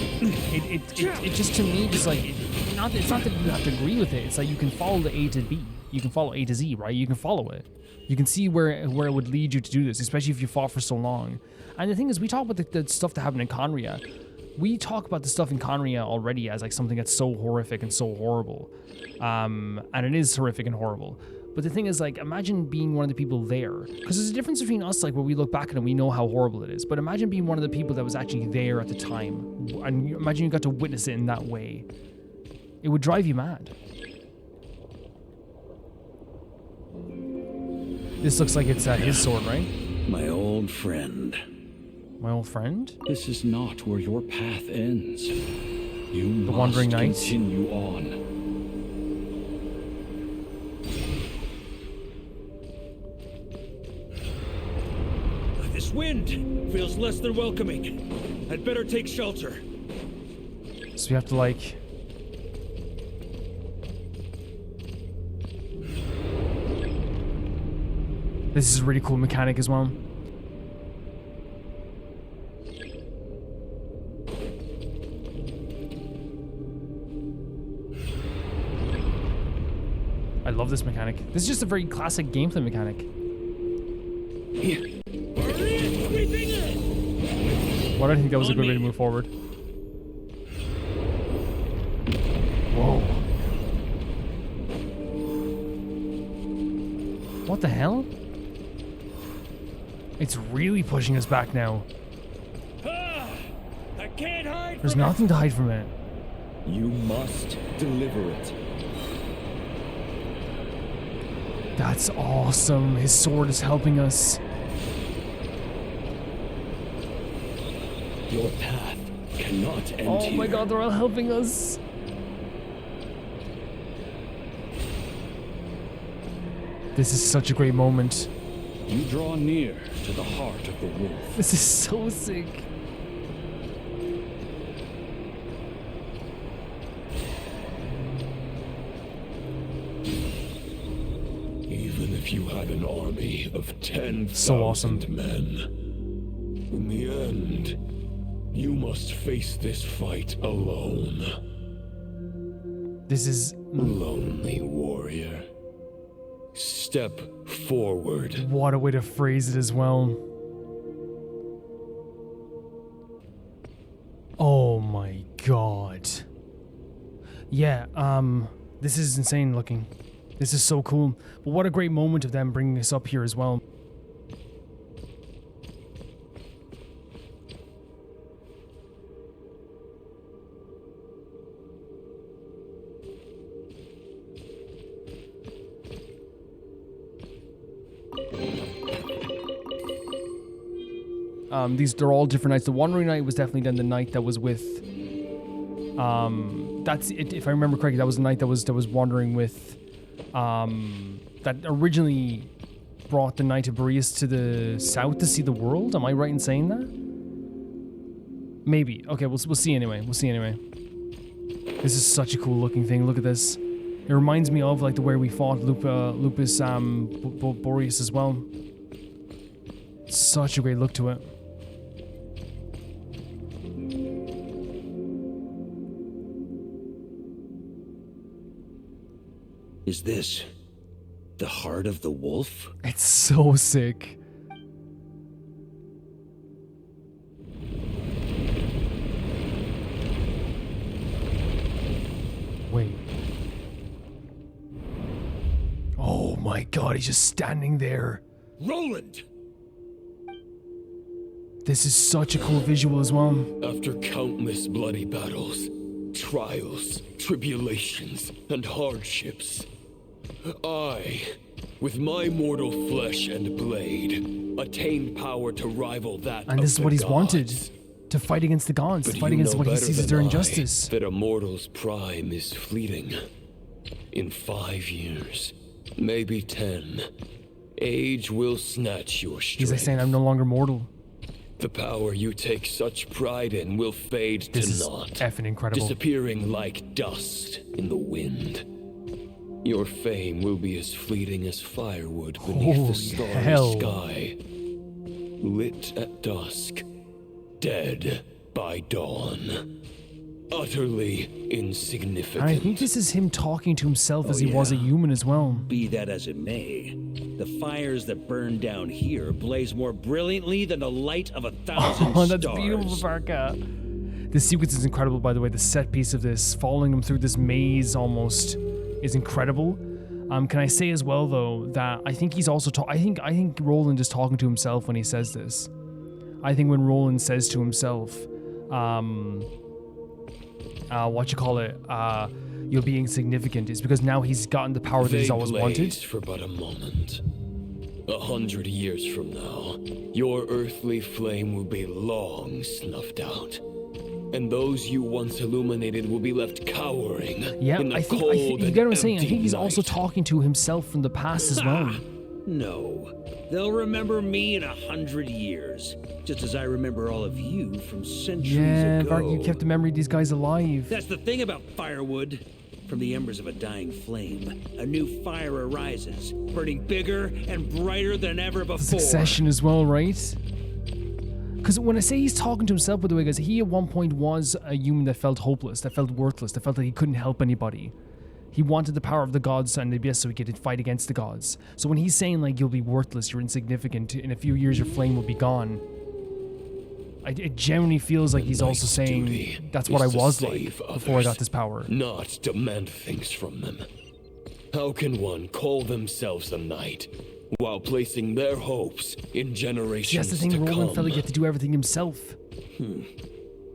it just to me just like it's not that you have to agree with it. It's like you can follow the A to B, you can follow A to Z, right? You can follow it. You can see where it would lead you to do this, especially if you fought for so long. And the thing is, we talk about the stuff that happened in Conria. We talk about the stuff in Conria already as like something that's so horrific and so horrible, and it is horrific and horrible. But the thing is, like, imagine being one of the people there. Because there's a difference between us, like, where we look back at it and we know how horrible it is. But imagine being one of the people that was actually there at the time. And imagine you got to witness it in that way. It would drive you mad. This looks like it's his sword, right? My old friend. My old friend? This is not where your path ends. You must Wandering Knight? continue on. This wind feels less than welcoming. I'd better take shelter. So we have to, like... This is a really cool mechanic as well. I love this mechanic. This is just a very classic gameplay mechanic. Well, I think that was a good way to move forward. Whoa. What the hell? It's really pushing us back now. I can't hide. There's nothing to hide from it. You must deliver it. That's awesome. His sword is helping us. Your path cannot end Oh here. my god, they're all helping us. This is such a great moment. You draw near to the heart of the wolf. This is so sick. Even if you had an army of 10,000 So awesome. men, in the end, you must face this fight alone. This is... Lonely warrior. Step forward. What a way to phrase it as well. Yeah, this is insane looking. This is so cool. But what a great moment of them bringing us up here as well. They're all different nights. The Wandering Night was definitely then the night that was with, that's it. If I remember correctly, that was the night that was wandering with, that originally brought the Knight of Boreas to the south to see the world. Am I right in saying that? Maybe. Okay, we'll see anyway. We'll see anyway. This is such a cool looking thing. Look at this. It reminds me of like the way we fought Lupus Boreas as well. Such a great look to it. Is this the heart of the wolf? It's so sick. Wait. Oh my god, he's just standing there. Roland! This is such a cool visual as well. After countless bloody battles, trials, tribulations, and hardships, I, with my mortal flesh and blade, attained power to rival that and this is what he's gods. Wanted. To fight against the gods, But to fight you against know what he better sees as than their I injustice. That a mortal's prime is fleeting. In 5 years, maybe 10, age will snatch your strength. He's like saying, I'm no longer mortal. The power you take such pride in will fade to naught. Effing incredible. Disappearing like dust in the wind. Your fame will be as fleeting as firewood beneath the starry sky. Lit at dusk, dead by dawn. Utterly insignificant. And I think this is him talking to himself as he was a human as well. Be that as it may, the fires that burn down here blaze more brilliantly than the light of 1,000 Oh, that's stars. beautiful, Varka. This sequence is incredible, by the way. The set piece of this, following him through this maze almost, is incredible. Can I say as well, though, that I think he's also I think Roland is talking to himself when he says this. I think when Roland says to himself, you'll be insignificant, is because now he's gotten the power that he's always wanted. For but a moment. 100 years from now, your earthly flame will be long snuffed out. And those you once illuminated will be left cowering in the cold you get what I'm saying? I think he's also talking to himself from the past as well. No. They'll remember me in 100 years, just as I remember all of you from centuries ago. Varka, you kept the memory of these guys alive. That's the thing about firewood. From the embers of a dying flame, a new fire arises, burning bigger and brighter than ever before. Succession as well, right? Because when I say he's talking to himself, by the way, guys, he at one point was a human that felt hopeless, that felt worthless, that felt like he couldn't help anybody. He wanted the power of the gods and the abyss so he could fight against the gods. So when he's saying, like, you'll be worthless, you're insignificant, in a few years your flame will be gone, it genuinely feels like he's also saying, that's what I was like before I got this power. Not demand things from them. How can one call themselves a knight while placing their hopes in generations See, that's the thing, to Roland come? felt like he had to do everything himself.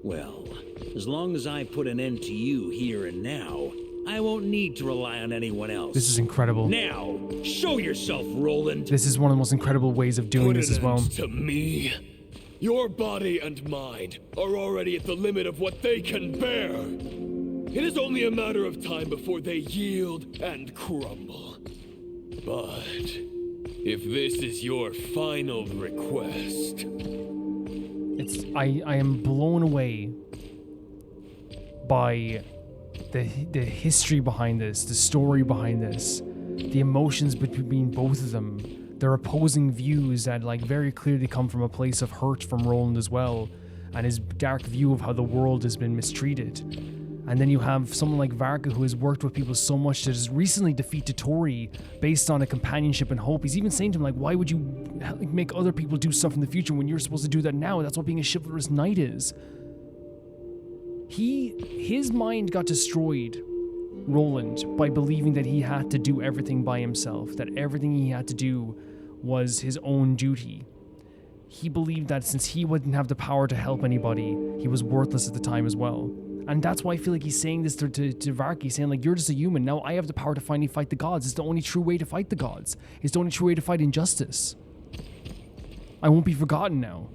Well, as long as I put an end to you here and now, I won't need to rely on anyone else. This is incredible. Now, show yourself, Roland. This is one of the most incredible ways of doing this as well. To me, your body and mind are already at the limit of what they can bear. It is only a matter of time before they yield and crumble. But if this is your final request, I am blown away by the history behind this, the story behind this, the emotions between both of them, their opposing views that like very clearly come from a place of hurt from Roland as well, and his dark view of how the world has been mistreated. And then you have someone like Varka who has worked with people so much that has recently defeated Tori based on a companionship and hope. He's even saying to him, like, why would you make other people do stuff in the future when you're supposed to do that now? That's what being a chivalrous knight is. His mind got destroyed Roland by believing that he had to do everything by himself, that everything he had to do was his own duty. He believed that since he wouldn't have the power to help anybody, he was worthless at the time as well. And that's why I feel like he's saying this to Varka. He's saying, like, you're just a human. Now I have the power to finally fight the gods. It's the only true way to fight the gods. It's the only true way to fight injustice. I won't be forgotten now.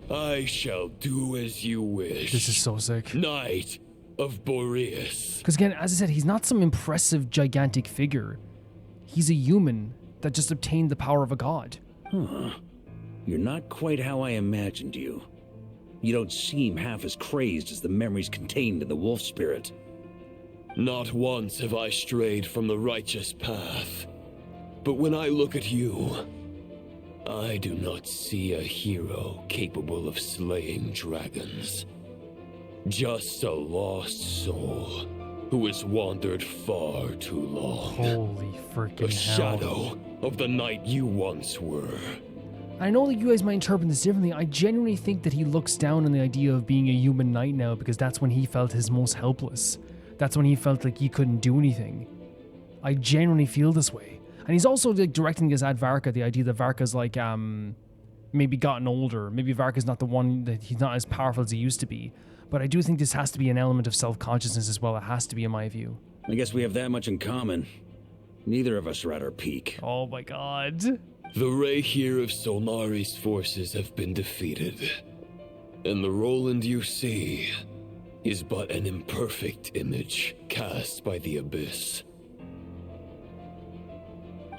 I shall do as you wish. This is so sick. Knight of Boreas. Because again, as I said, he's not some impressive, gigantic figure. He's a human that just obtained the power of a god. Huh. You're not quite how I imagined you. You don't seem half as crazed as the memories contained in the wolf spirit. Not once have I strayed from the righteous path. But when I look at you, I do not see a hero capable of slaying dragons. Just a lost soul who has wandered far too long. Holy freaking hell. A shadow of the knight you once were. I know that you guys might interpret this differently. I genuinely think that he looks down on the idea of being a human knight now because that's when he felt his most helpless. That's when he felt like he couldn't do anything. I genuinely feel this way. And he's also like directing this at Varka, the idea that Varka's like maybe gotten older. Maybe Varka's not the one, that he's not as powerful as he used to be. But I do think this has to be an element of self-consciousness as well. It has to be, in my view. I guess we have that much in common. Neither of us are at our peak. Oh my god. The Rayhir of Solnari's forces have been defeated. And the Roland you see is but an imperfect image cast by the Abyss.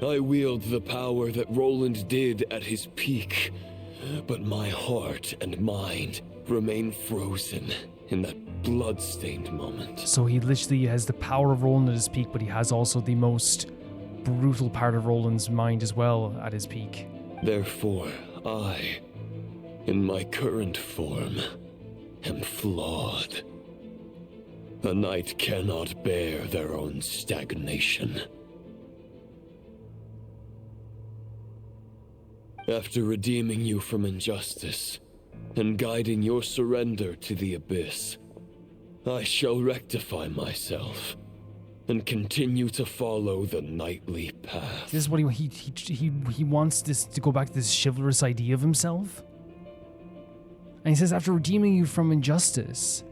I wield the power that Roland did at his peak, but my heart and mind remain frozen in that blood-stained moment. So he literally has the power of Roland at his peak, but he has also the most brutal part of Roland's mind as well at his peak. Therefore, I, in my current form, am flawed. A knight cannot bear their own stagnation. After redeeming you from injustice and guiding your surrender to the Abyss, I shall rectify myself and continue to follow the knightly path. This is what he wants this to go back to this chivalrous idea of himself. And he says, after redeeming you from injustice,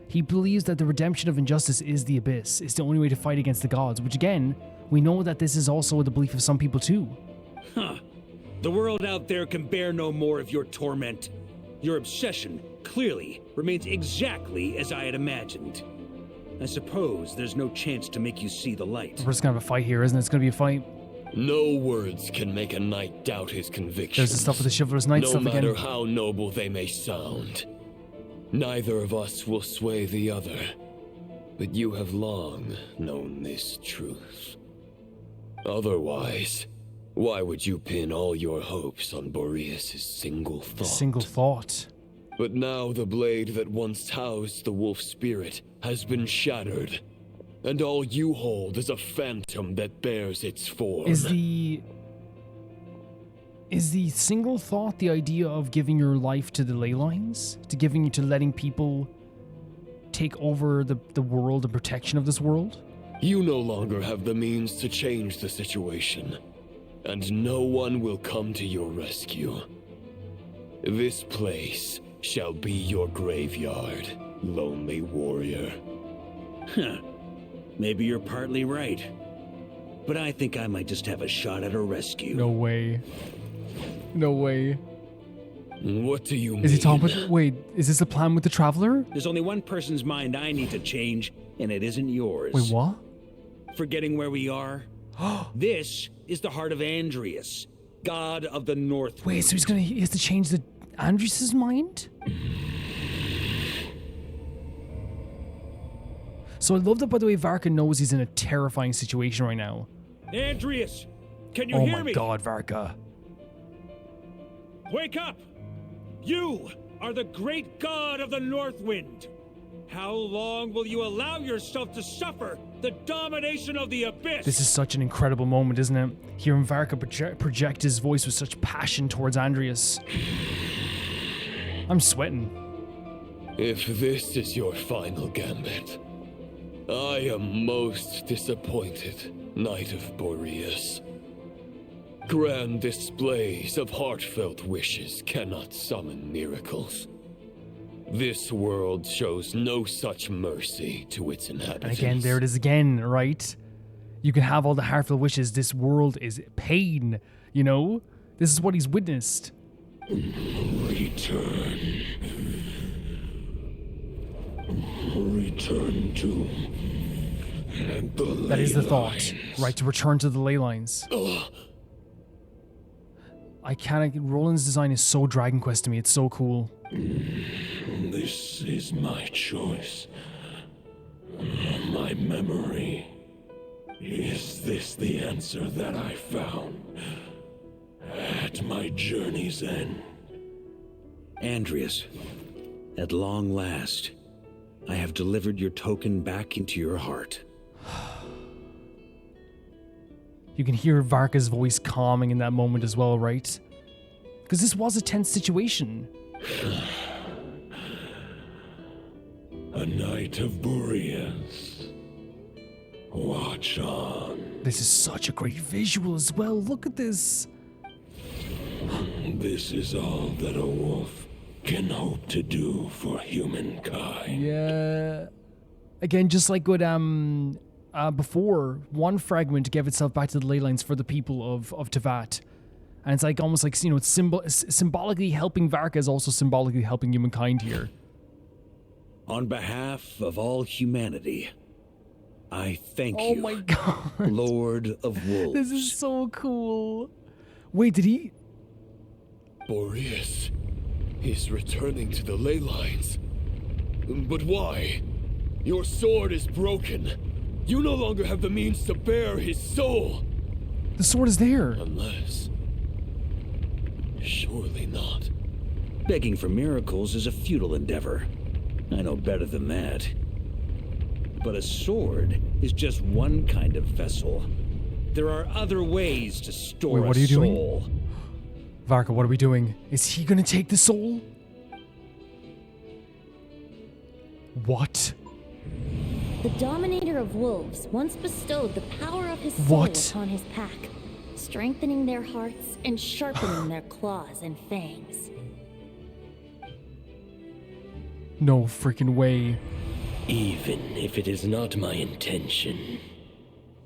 he believes that the redemption of injustice is the Abyss. It's the only way to fight against the gods, which again, we know that this is also the belief of some people too. Huh. The world out there can bear no more of your torment. Your obsession, clearly, remains exactly as I had imagined. I suppose there's no chance to make you see the light. We're just gonna have a fight here, isn't it? It's gonna be a fight. No words can make a knight doubt his convictions. There's the stuff with the chivalrous knight stuff again. No matter how noble they may sound. Neither of us will sway the other. But you have long known this truth. Otherwise, why would you pin all your hopes on Boreas' single thought? Single thought. But now the blade that once housed the wolf spirit has been shattered, and all you hold is a phantom that bears its form. Is the single thought the idea of giving your life to the ley lines? To letting people take over the world and protection of this world? You no longer have the means to change the situation, and no one will come to your rescue. This place shall be your graveyard, lonely warrior. Huh. Maybe you're partly right. But I think I might just have a shot at a rescue. No way. No way. What do you mean? Is he talking about... Wait, is this a plan with the Traveler? There's only one person's mind I need to change, and it isn't yours. Wait, what? Forgetting where we are? This is the heart of Andrius, god of the North. Wait, so he has to change the Andrius's mind? So I love that, by the way, Varka knows he's in a terrifying situation right now. Andrius, can you hear me? Oh my god, Varka. Wake up! You are the great god of the Northwind. How long will you allow yourself to suffer the domination of the Abyss? This is such an incredible moment, isn't it? Hearing Varka project his voice with such passion towards Andrius. I'm sweating. If this is your final gambit, I am most disappointed, Knight of Boreas. Grand displays of heartfelt wishes cannot summon miracles. This world shows no such mercy to its inhabitants. And again, there it is again, right? You can have all the heartfelt wishes. This world is pain, you know? This is what he's witnessed. Return. Return to the That is the thought, Leylines. right? To return to the ley lines. I can't. Roland's design is so Dragon Quest to me. It's so cool. This is my choice. My memory. Is this the answer that I found at my journey's end? Andrius, at long last, I have delivered your token back into your heart. You can hear Varka's voice calming in that moment as well, right? Because this was a tense situation. A Knight of Boreas. Watch on. This is such a great visual as well. Look at this. This is all that a wolf can hope to do for humankind. Yeah. Again, just like what before, one fragment gave itself back to the ley lines for the people of Tevat. And it's like almost like, you know, it's symbolically helping Varka is also symbolically helping humankind here. On behalf of all humanity, I thank you. Oh my god. Lord of Wolves. This is so cool. Wait, did he? Boreas is returning to the ley lines. But why? Your sword is broken. You no longer have the means to bear his soul. The sword is there. Unless... surely not. Begging for miracles is a futile endeavor. I know better than that. But a sword is just one kind of vessel. There are other ways to store Wait, what a are you soul. doing? Varka, what are we doing? Is he gonna take the soul? What? The Dominator of Wolves once bestowed the power of his soul upon his pack, strengthening their hearts and sharpening their claws and fangs. No freaking way. Even if it is not my intention,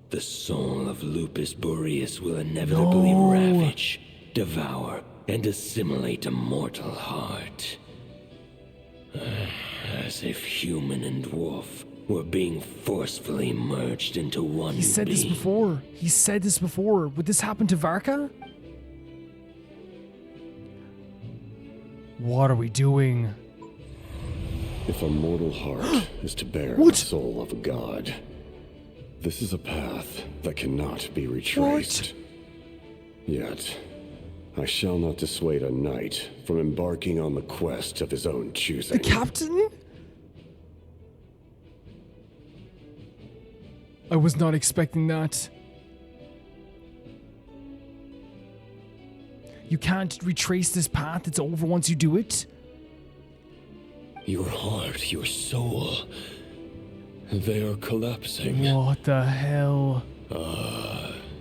the soul of Lupus Boreas will inevitably ravage, devour, and assimilate a mortal heart. As if human and wolf were being forcefully merged into one He said this being. before. He said this before. Would this happen to Varka? What are we doing? If a mortal heart is to bear the soul of a god, this is a path that cannot be retraced. Yet, I shall not dissuade a knight from embarking on the quest of his own choosing. The captain? I was not expecting that. You can't retrace this path. It's over once you do it. Your heart, your soul, they are collapsing. What the hell?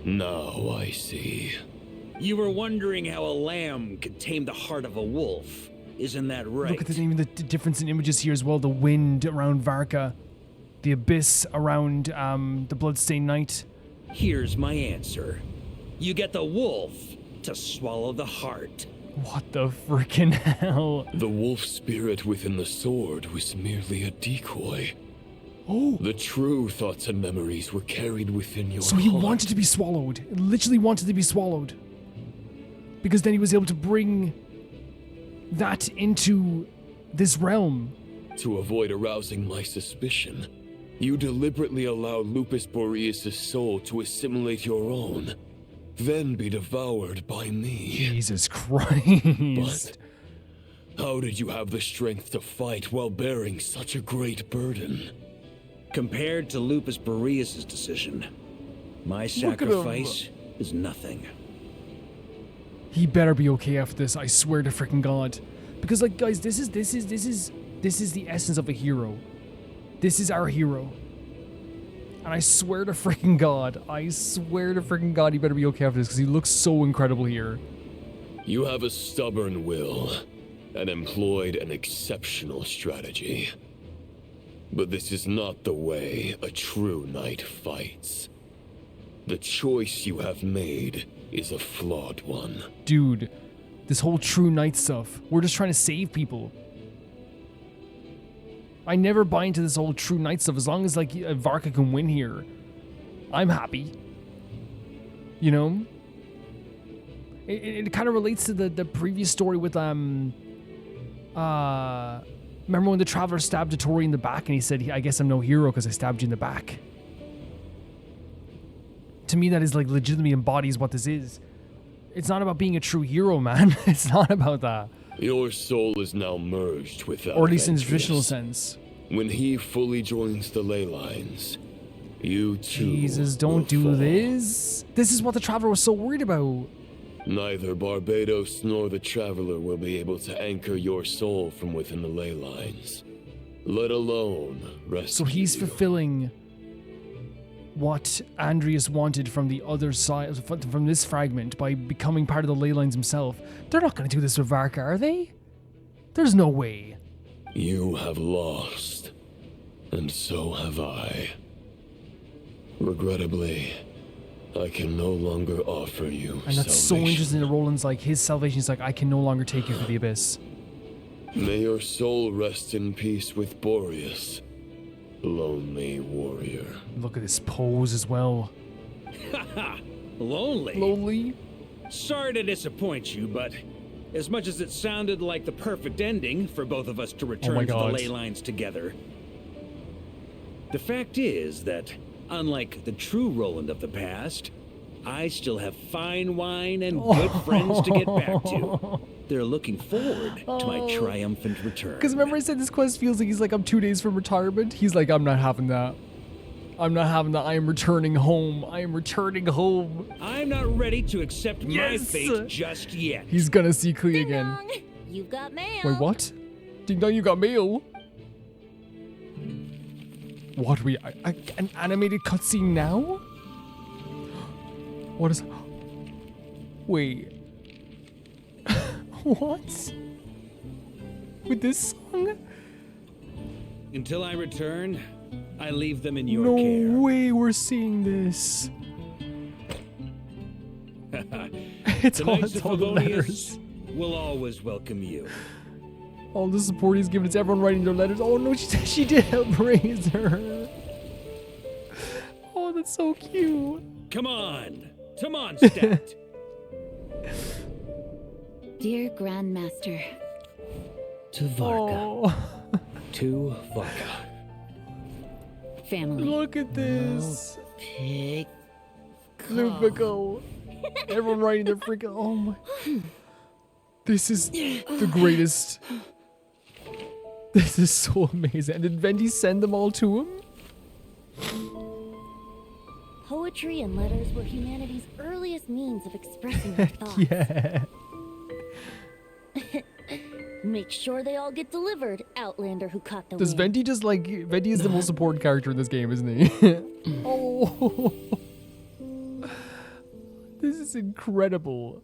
Now I see. You were wondering how a lamb could tame the heart of a wolf. Isn't that right? Look at even the difference in images here as well. The wind around Varka. The abyss around the Bloodstained Knight. Here's my answer. You get the wolf to swallow the heart. What the freaking hell? The wolf spirit within the sword was merely a decoy. Oh. The true thoughts and memories were carried within your So he heart. wanted to be swallowed. Literally wanted to be swallowed. Because then he was able to bring that into this realm. To avoid arousing my suspicion, you deliberately allowed Lupus Boreas' soul to assimilate your own, then be devoured by me. Jesus Christ. But how did you have the strength to fight while bearing such a great burden? Compared to Lupus Boreas' decision, my Look at him. sacrifice is nothing. He better be okay after this, I swear to freaking God. Because like guys, this is This is the essence of a hero. This is our hero. And I swear to freaking God, he better be okay after this because he looks so incredible here. You have a stubborn will and employed an exceptional strategy. But this is not the way a true knight fights. The choice you have made is a flawed one. Dude, this whole true knight stuff, we're just trying to save people. I never buy into this whole true knight stuff. As long as like Varka can win here, I'm happy. You know? It kind of relates to the previous story with remember when the Traveler stabbed Tori in the back and he said, I guess I'm no hero because I stabbed you in the back. To me, that is like legitimately embodies what this is. It's not about being a true hero, man. It's not about that. Your soul is now merged with that. Or at least in the traditional sense. When he fully joins the ley lines, you too. Jesus, don't do this. This is what the Traveler was so worried about. Neither Barbados nor the Traveler will be able to anchor your soul from within the ley lines, let alone rescue. So he's fulfilling what Andrius wanted from the other side, from this fragment, by becoming part of the ley lines himself. They're not going to do this with Varka, are they? There's no way. You have lost, and so have I. Regrettably, I can no longer offer you And that's so interesting that Roland's like, his salvation is like, I can no longer take you for the Abyss. May your soul rest in peace with Boreas, lonely warrior. Look at this pose as well. Haha, lonely. Lonely? Sorry to disappoint you, but as much as it sounded like the perfect ending for both of us to return to the ley lines together, the fact is that, unlike the true Roland of the past, I still have fine wine and good friends to get back to. They're looking forward to my triumphant return. Because remember I said this quest feels like he's like, I'm 2 days from retirement? He's like, I'm not having that. I'm not having that. I am returning home. I am returning home. I'm not ready to accept my fate just yet. He's gonna see Kaeya again. You've got mail. Wait, what? Ding dong, you got mail? What an animated cutscene now? What is... Wait. What? With this song? Until I return, I leave them in your care. No way we're seeing this. It's all the letters. We'll always welcome you. All the support he's given, it's everyone writing their letters. Oh no, she did help raise her. Oh, that's so cute. Come on, Mondstadt. Dear Grandmaster. To Varka. Oh. To Varka. Family. Look at this. Pig. Lupico. Everyone writing their freaking... Oh my... This is the greatest. This is so amazing. And did Venti send them all to him? Poetry and letters were humanity's earliest means of expressing their thoughts. Yeah. Make sure they all get delivered, Outlander who caught the Does wind. Venti just like... Venti is the most important character in this game, isn't he? Oh. This is incredible.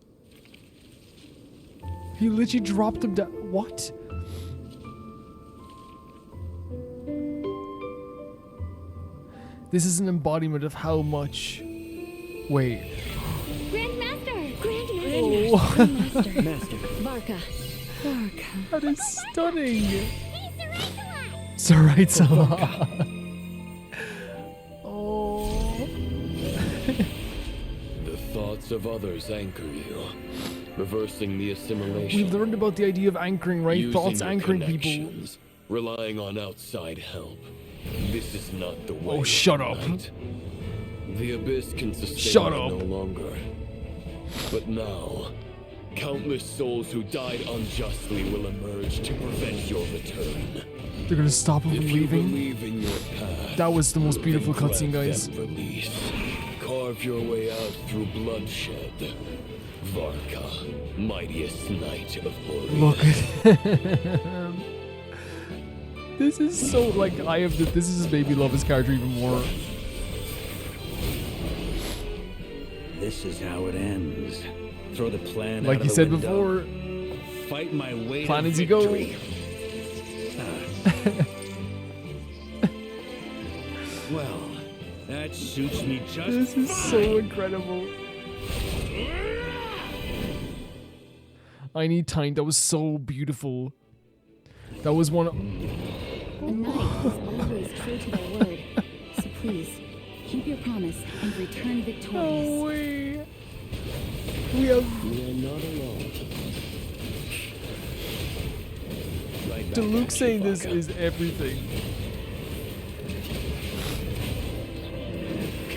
He literally dropped them down. What? This is an embodiment of how much... Wait. Grandmaster! Oh. Grandmaster. Master. Varka. Varka. That is stunning. Saraitza. Oh. The thoughts of others anchor you, reversing the assimilation. We've learned about the idea of anchoring, right? Using Thoughts your anchoring people. connections, relying on outside help. This is not the way. Oh, shut up. Right. The Abyss can sustain Shut you up. no longer. But now, countless souls who died unjustly will emerge to prevent your return. They're gonna stop him from If you leaving. believe in your path, That was the most beautiful then cutscene, grant guys. them release. Carve your way out through bloodshed. Varka, mightiest knight of Boreas. Look at him. This is so like this is made me love his character even more. This is how it ends. Throw the plan Like out you of said the window. before, Fight my way plan to as you go. victory. Well, that suits me just This is fine. so incredible. I Need Time. That was so beautiful. That was one. A knight is always true to their word. So please, keep your promise and return victorious. No way. We are not alone. Right back Diluc at saying you, this Varka. is everything.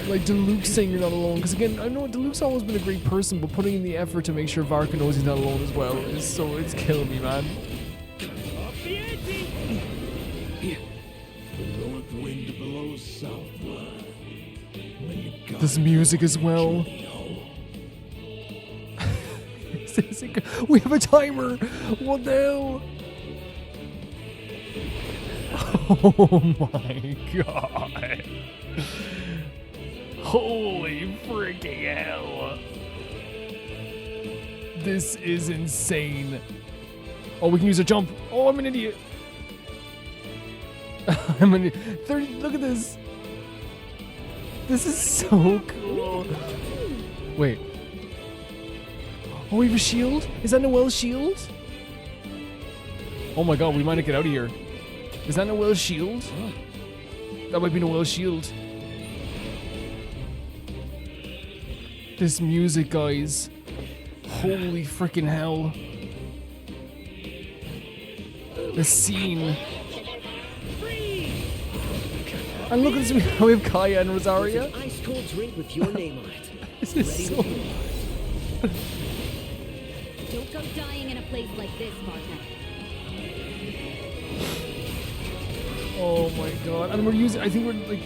Like Diluc saying you're not alone, because again, I know Diluc's always been a great person, but putting in the effort to make sure Varka knows he's not alone as well is so, it's killing me, man. The north wind blows southward. This music as well. We have a timer. What the hell? Oh my god. Holy freaking hell. This is insane. Oh, we can use a jump. Oh, I'm an idiot. I'm an idiot. Look at this. This is so cool. Wait. Oh, we have a shield? Is that Noelle's shield? Oh my god, we might not get out of here. Is that Noelle's shield? That might be Noelle's shield. This music, guys. Holy freaking hell. The scene. And look at this, we have Kaeya and Rosaria. There's an ice cold drink with your name on it. This is Ready so... when you are. Don't go dying in a place like this, Varka. Oh my god. And we're using, I think we're like...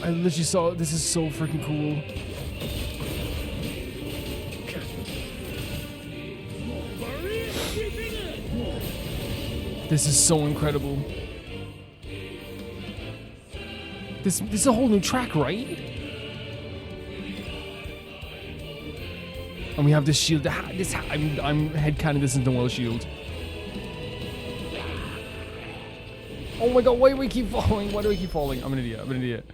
I literally saw, this is so freaking cool. This is so incredible. This is a whole new track, right? And we have this shield. I'm headcanon this into Noelle's shield. Oh my god, why do we keep falling? Why do we keep falling? I'm an idiot. I'm an idiot.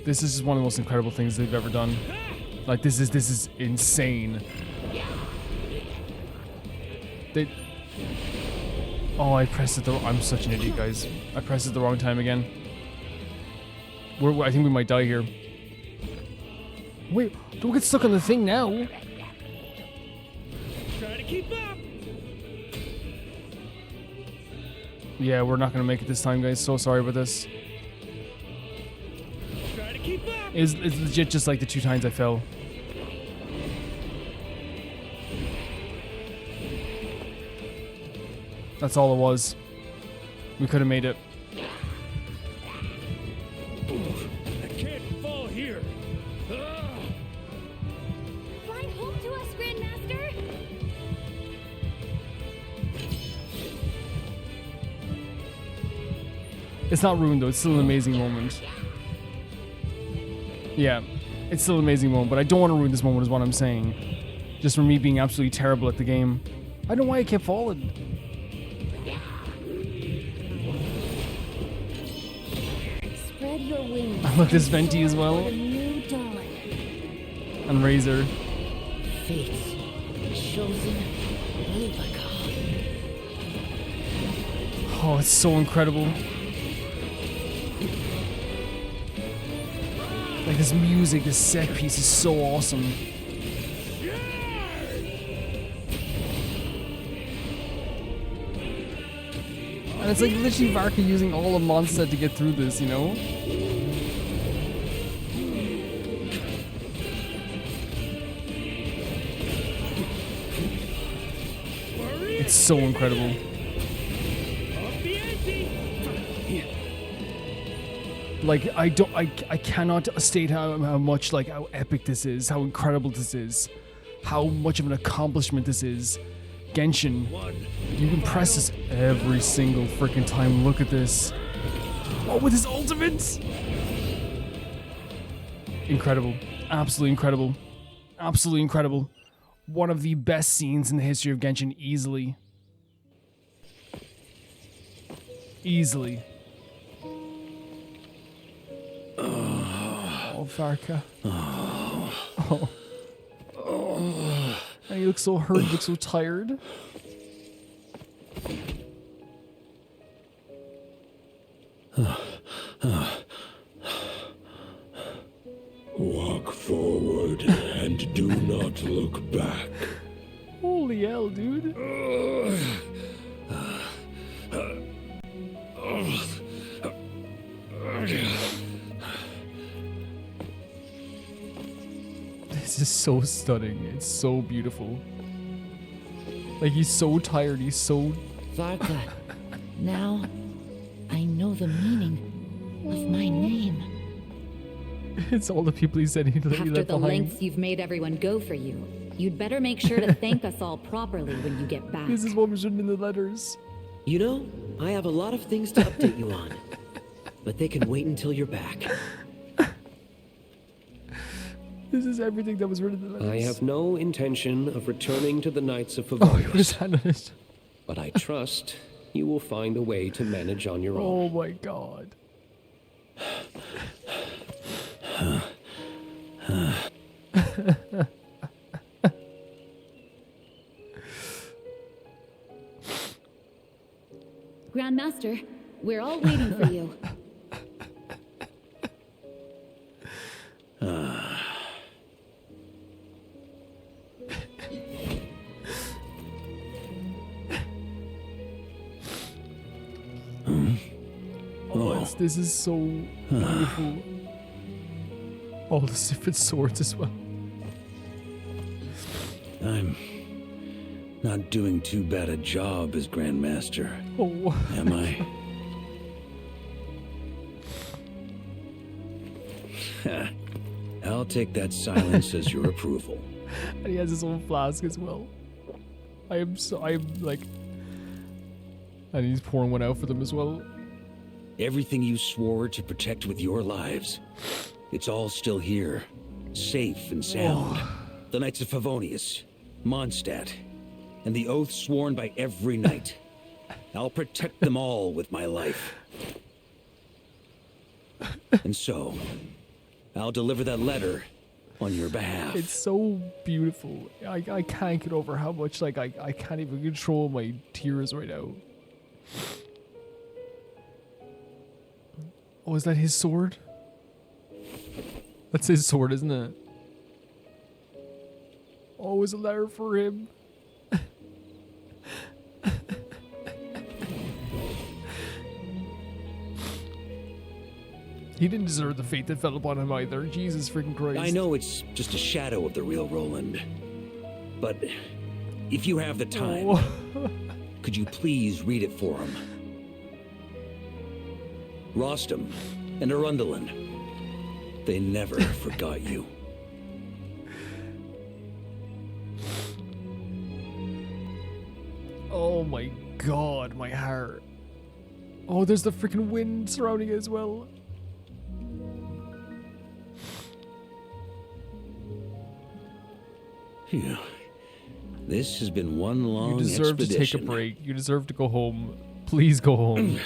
This is just one of the most incredible things they've ever done. Like this is insane. They... Oh, I pressed it I'm such an idiot, guys. I pressed it the wrong time again. I think we might die here. Wait, don't get stuck on the thing now. Try to keep up. Yeah, we're not gonna make it this time, guys. So sorry about this. Try to keep up. It's legit just like the 2 times I fell. That's all it was. We could have made it. I can't fall here. Fly home to us, Grandmaster. It's not ruined though. It's still an amazing moment. Yeah, it's still an amazing moment, but I don't want to ruin this moment is what I'm saying. Just for me being absolutely terrible at the game. I don't know why I kept falling. Spread your wings. I love this Venti as well. For the new dawn. And Razor. Fate's chosen Lupaka. Oh, it's so incredible. Like this music, this set piece is so awesome. And it's like literally Varka using all of Mondstadt to get through this, you know? It's so incredible. Like I cannot state how much like how epic this is, how incredible this is. how much of an accomplishment this is. Genshin, you can press this every single freaking time. Look at this. Oh, with his ultimates! Incredible. Absolutely incredible. Absolutely incredible. One of the best scenes in the history of Genshin, easily. Easily. Oh, Varka. Oh. And he looks so hurt, he looks so tired. Walk forward and do not look back. Holy hell, dude. This is so stunning. It's so beautiful. Like, he's so tired. He's so... Varka, now I know the meaning of my name. It's all the people he said he left After the behind. lengths you've made everyone go for you, you'd better make sure to thank us all properly when you get back. This is what was written in the letters. You know, I have a lot of things to update you on, but they can wait until you're back. This is everything that was written in the letters. I have no intention of returning to the Knights of Favonius. But I trust you will find a way to manage on your own. Oh my god. Grandmaster, we're all waiting for you. This is so beautiful. All the different swords as well. I'm not doing too bad a job as Grandmaster. Oh. Am I? I'll take that silence as your approval. And he has his own flask as well. I'm like... And he's pouring one out for them as well. Everything you swore to protect with your lives, it's all still here, safe and sound. The Knights of Favonius, Mondstadt, and the oath sworn by every knight. I'll protect them all with my life. And so, I'll deliver that letter on your behalf. It's so beautiful. I can't get over how much, like, I can't even control my tears right now. Oh, is that his sword? That's his sword, isn't it? Oh, it's a letter for him. He didn't deserve the fate that fell upon him either. Jesus freaking Christ. I know it's just a shadow of the real Roland. But if you have the time, could you please read it for him? Rostam and Arundelen, they never forgot you. Oh my god, my heart. Oh, there's the freaking wind surrounding it as well. Phew. This has been one long expedition. You deserve to take a break. You deserve to go home. Please go home.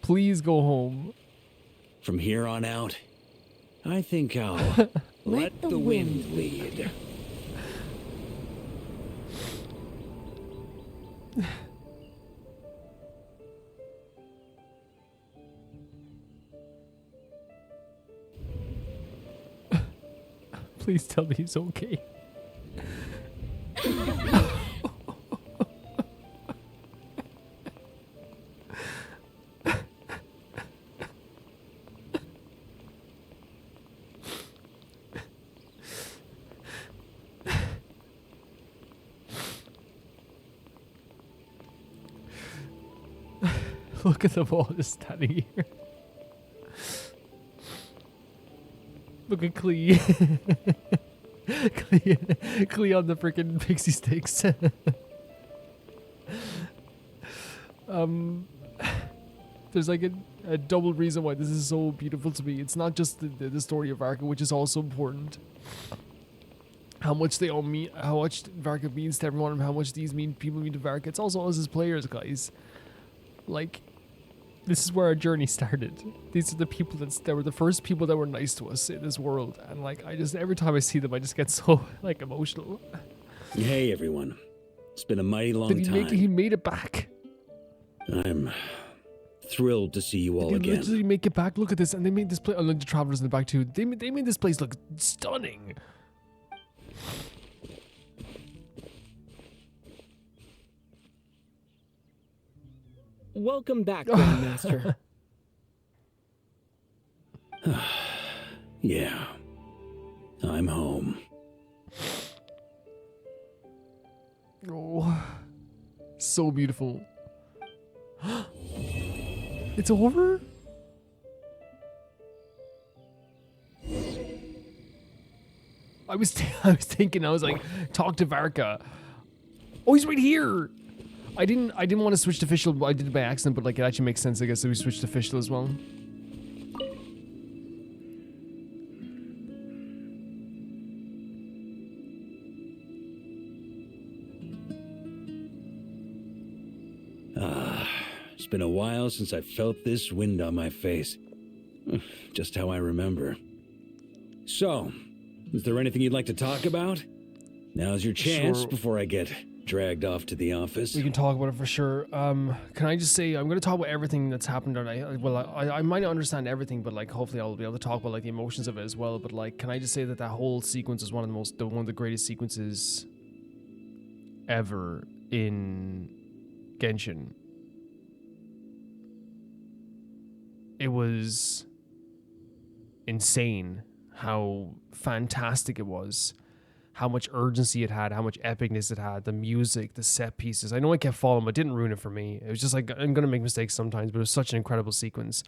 Please go home. From here on out, I think I'll let the wind lead. Please tell me he's okay. Look at them all just standing here. Look at Klee. Klee on the freaking pixie sticks. There's like a double reason why this is so beautiful to me. It's not just the story of Varka, which is also important. How much they all mean, how much Varka means to everyone, and how much these people mean to Varka. It's also us as players, guys. Like, this is where our journey started. These are the people that were the first people that were nice to us in this world. And like, every time I see them, I just get so like emotional. Hey everyone. It's been a mighty long time. He made it back. I'm thrilled to see you all They again. literally make it back. Look at this. And they made this place, the travelers in the back too. They made this place look stunning. Welcome back, Grandmaster. Yeah. I'm home. Oh, so beautiful. It's over? I was thinking, I was like, talk to Varka. Oh, he's right here. I didn't want to switch to official, but I did it by accident, but like it actually makes sense, I guess, so we switched to official as well. It's been a while since I felt this wind on my face. Just how I remember. So, is there anything you'd like to talk about? Now's your chance Sure. before I get dragged off to the office. We can talk about it for sure. Can I just say, I'm going to talk about everything that's happened. And I might not understand everything, but like, hopefully I'll be able to talk about like the emotions of it as well. But like, can I just say that whole sequence is one of the greatest sequences ever in Genshin. It was insane how fantastic it was, how much urgency it had, how much epicness it had, the music, the set pieces. I know I kept falling, but it didn't ruin it for me. It was just like, I'm going to make mistakes sometimes, but it was such an incredible sequence.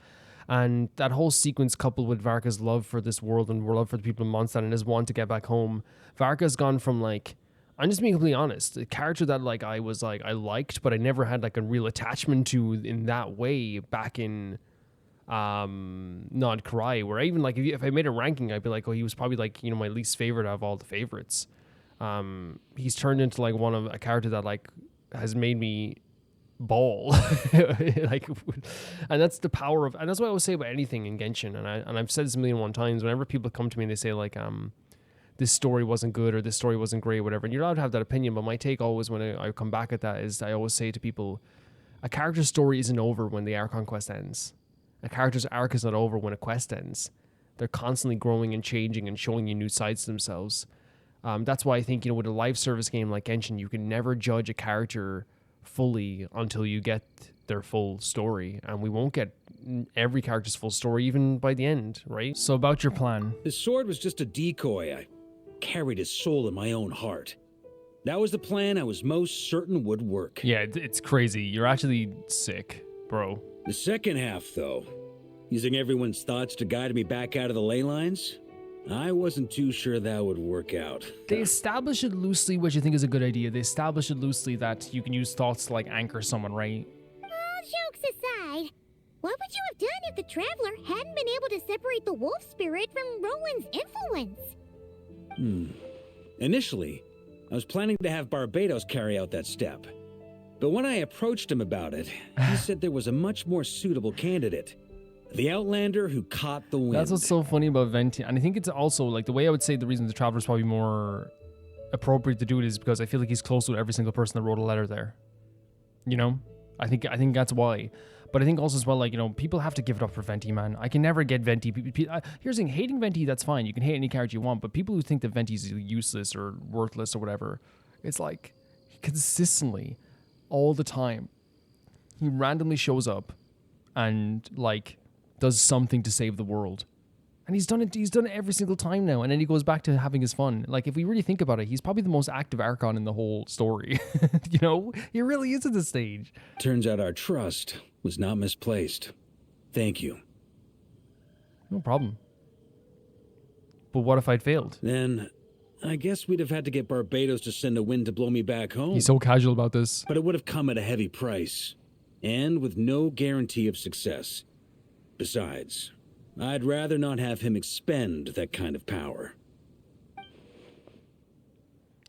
And that whole sequence coupled with Varka's love for this world and love for the people in Mondstadt and his want to get back home, Varka's gone from like, I'm just being completely honest, the character that like I liked, but I never had like a real attachment to in that way back in Nod Karai, where I even like if I made a ranking, I'd be like, oh, he was probably like, you know, my least favorite of all the favorites. He's turned into like a character that like has made me bawl. Like, and that's the power of, and that's what I always say about anything in Genshin, and I've said this a million and one times. Whenever people come to me and they say like this story wasn't good or this story wasn't great, whatever, and you're allowed to have that opinion, but my take always when I come back at that is I always say to people, a character's story isn't over when the Archon quest ends. A character's arc is not over when a quest ends. They're constantly growing and changing and showing you new sides to themselves. That's why I think, you know, with a live service game like Genshin, you can never judge a character fully until you get their full story. And we won't get every character's full story even by the end, right? So about your plan. His sword was just a decoy. I carried his soul in my own heart. That was the plan I was most certain would work. Yeah, it's crazy. You're actually sick, bro. The second half, though, using everyone's thoughts to guide me back out of the ley lines, I wasn't too sure that would work out. They establish it loosely, which I think is a good idea. They establish it loosely that you can use thoughts to like anchor someone, right? All jokes aside, what would you have done if the Traveler hadn't been able to separate the wolf spirit from Roland's influence? Initially, I was planning to have Barbados carry out that step. But when I approached him about it, he said there was a much more suitable candidate. The Outlander who caught the wind. That's what's so funny about Venti. And I think it's also, like, the way I would say the reason the Traveler is probably more appropriate to do it is because I feel like he's close with every single person that wrote a letter there. You know? I think that's why. But I think also as well, like, you know, people have to give it up for Venti, man. I can never get Venti. Here's the thing, hating Venti, that's fine. You can hate any character you want, but people who think that Venti's useless or worthless or whatever, it's like, consistently, all the time, he randomly shows up and, like, does something to save the world. And he's done it every single time now, and then he goes back to having his fun. Like, if we really think about it, he's probably the most active Archon in the whole story. You know? He really is at this stage. Turns out our trust was not misplaced. Thank you. No problem. But what if I'd failed? Then I guess we'd have had to get Barbados to send a wind to blow me back home. He's so casual about this. But it would have come at a heavy price, and with no guarantee of success. Besides, I'd rather not have him expend that kind of power.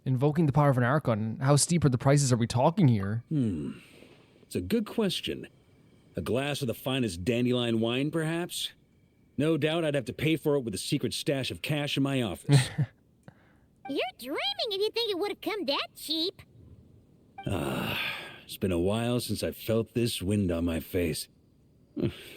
Invoking the power of an Archon. How steep are the prices are we talking here? It's a good question. A glass of the finest dandelion wine, perhaps? No doubt I'd have to pay for it with a secret stash of cash in my office. You're dreaming if you think it would have come that cheap. It's been a while since I felt this wind on my face.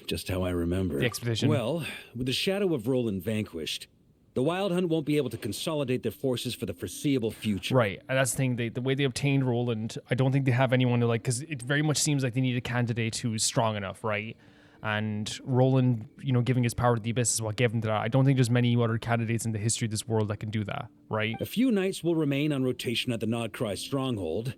Just how I remember. The expedition. Well, with the shadow of Roland vanquished, the Wild Hunt won't be able to consolidate their forces for the foreseeable future. Right, and that's the thing. The way they obtained Roland, I don't think they have anyone to like, because it very much seems like they need a candidate who's strong enough, right? And Roland, you know, giving his power to the Abyss is what gave him that. I don't think there's many other candidates in the history of this world that can do that, right? A few knights will remain on rotation at the Nodcry stronghold,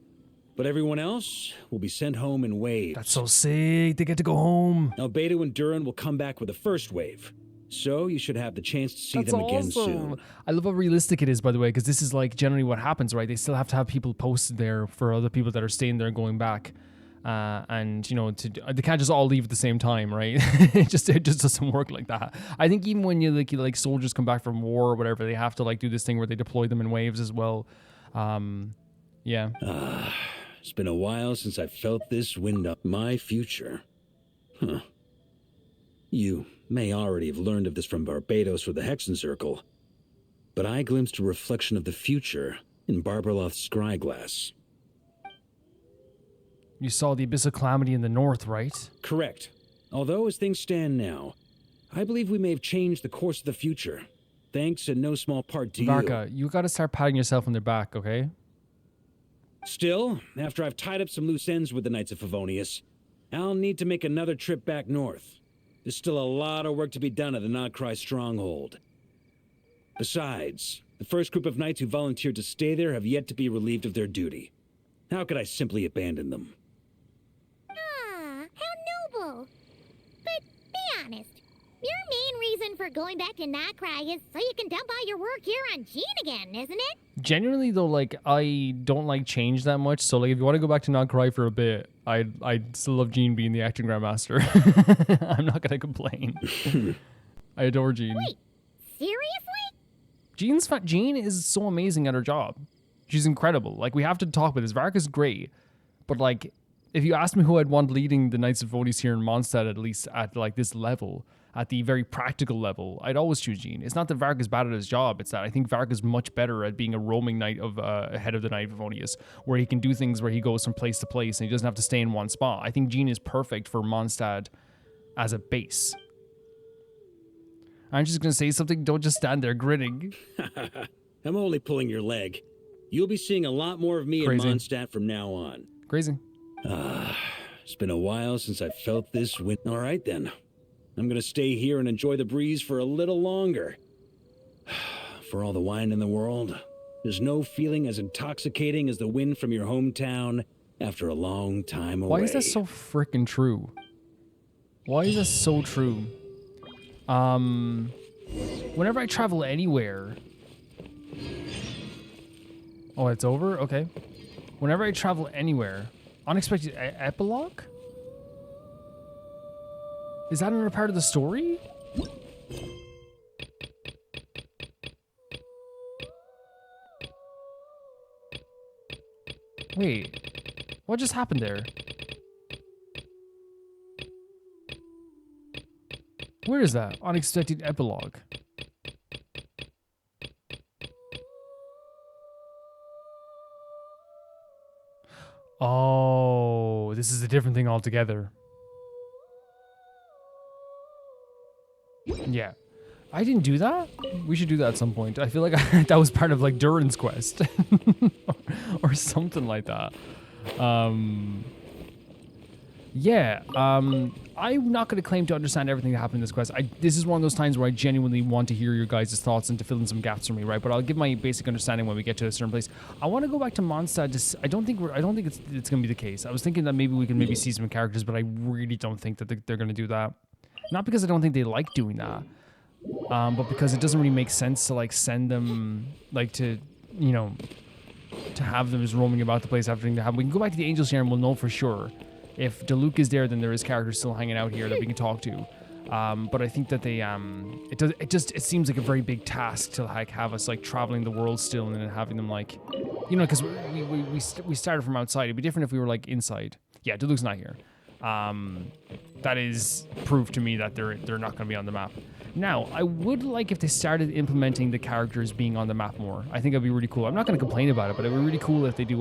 but everyone else will be sent home in waves. That's so sick. They get to go home. Albedo and Duran will come back with the first wave, so you should have the chance to see them again soon. I love how realistic it is, by the way, because this is like generally what happens, right? They still have to have people posted there for other people that are staying there and going back. And you know, they can't just all leave at the same time, right? it just doesn't work like that. I think even when you like soldiers come back from war or whatever, they have to like do this thing where they deploy them in waves as well. Yeah. It's been a while since I felt this wind up my future. Huh. You may already have learned of this from Barbados or the Hexen Circle, but I glimpsed a reflection of the future in Barbarloth's scryglass. You saw the Abyss of Calamity in the north, right? Correct. Although, as things stand now, I believe we may have changed the course of the future. Thanks in no small part to Varka, you gotta start patting yourself on the back, okay? Still, after I've tied up some loose ends with the Knights of Favonius, I'll need to make another trip back north. There's still a lot of work to be done at the Nodcry stronghold. Besides, the first group of knights who volunteered to stay there have yet to be relieved of their duty. How could I simply abandon them? How noble. But be honest, your main reason for going back to Nodcry is so you can dump all your work here on Jean again, isn't it? Genuinely though, like I don't like change that much. So like if you want to go back to Nodcry for a bit, I'd still love Jean being the acting grandmaster. I'm not gonna complain. I adore Jean. Wait, seriously? Jean is so amazing at her job. She's incredible. Like we have to talk about this. Varka's great, but like if you asked me who I'd want leading the Knights of Favonius here in Mondstadt, at least at like this level, at the very practical level, I'd always choose Jean. It's not that Varka's bad at his job. It's that I think Varka's much better at being a roaming knight of head of the Knight of Favonius, where he can do things where he goes from place to place and he doesn't have to stay in one spot. I think Jean is perfect for Mondstadt as a base. I'm just going to say something. Don't just stand there grinning. I'm only pulling your leg. You'll be seeing a lot more of me in Mondstadt from now on. Crazy. It's been a while since I felt this wind. All right, then. I'm going to stay here and enjoy the breeze for a little longer. For all the wine in the world, there's no feeling as intoxicating as the wind from your hometown after a long time away. Why is that so freaking true? Why is that so true? Whenever I travel anywhere... Oh, it's over? Okay. Whenever I travel anywhere... Unexpected epilogue? Is that another part of the story? Wait. What just happened there? Where is that? Unexpected epilogue. Oh, this is a different thing altogether. Yeah. I didn't do that? We should do that at some point. I feel like that was part of like Duran's quest. or something like that. Yeah, I'm not going to claim to understand everything that happened in this quest. This is one of those times where I genuinely want to hear your guys' thoughts and to fill in some gaps for me, right? But I'll give my basic understanding when we get to a certain place. I want to go back to Mondstadt. I don't think it's going to be the case. I was thinking that maybe we can see some characters, but I really don't think that they're going to do that. Not because I don't think they like doing that, But because it doesn't really make sense to like send them like to, you know, to have them just roaming about the place after things to happen. We can go back to the Angels here and we'll know for sure. If Diluc is there, then there is characters still hanging out here that we can talk to. But I think that they it seems like a very big task to like have us like traveling the world still and then having them like, you know, because we started from outside. It'd be different if we were like inside. Yeah, Diluc's not here. That is proof to me that they're not going to be on the map. Now, I would like if they started implementing the characters being on the map more. I think it'd be really cool. I'm not going to complain about it, but it would be really cool if they do,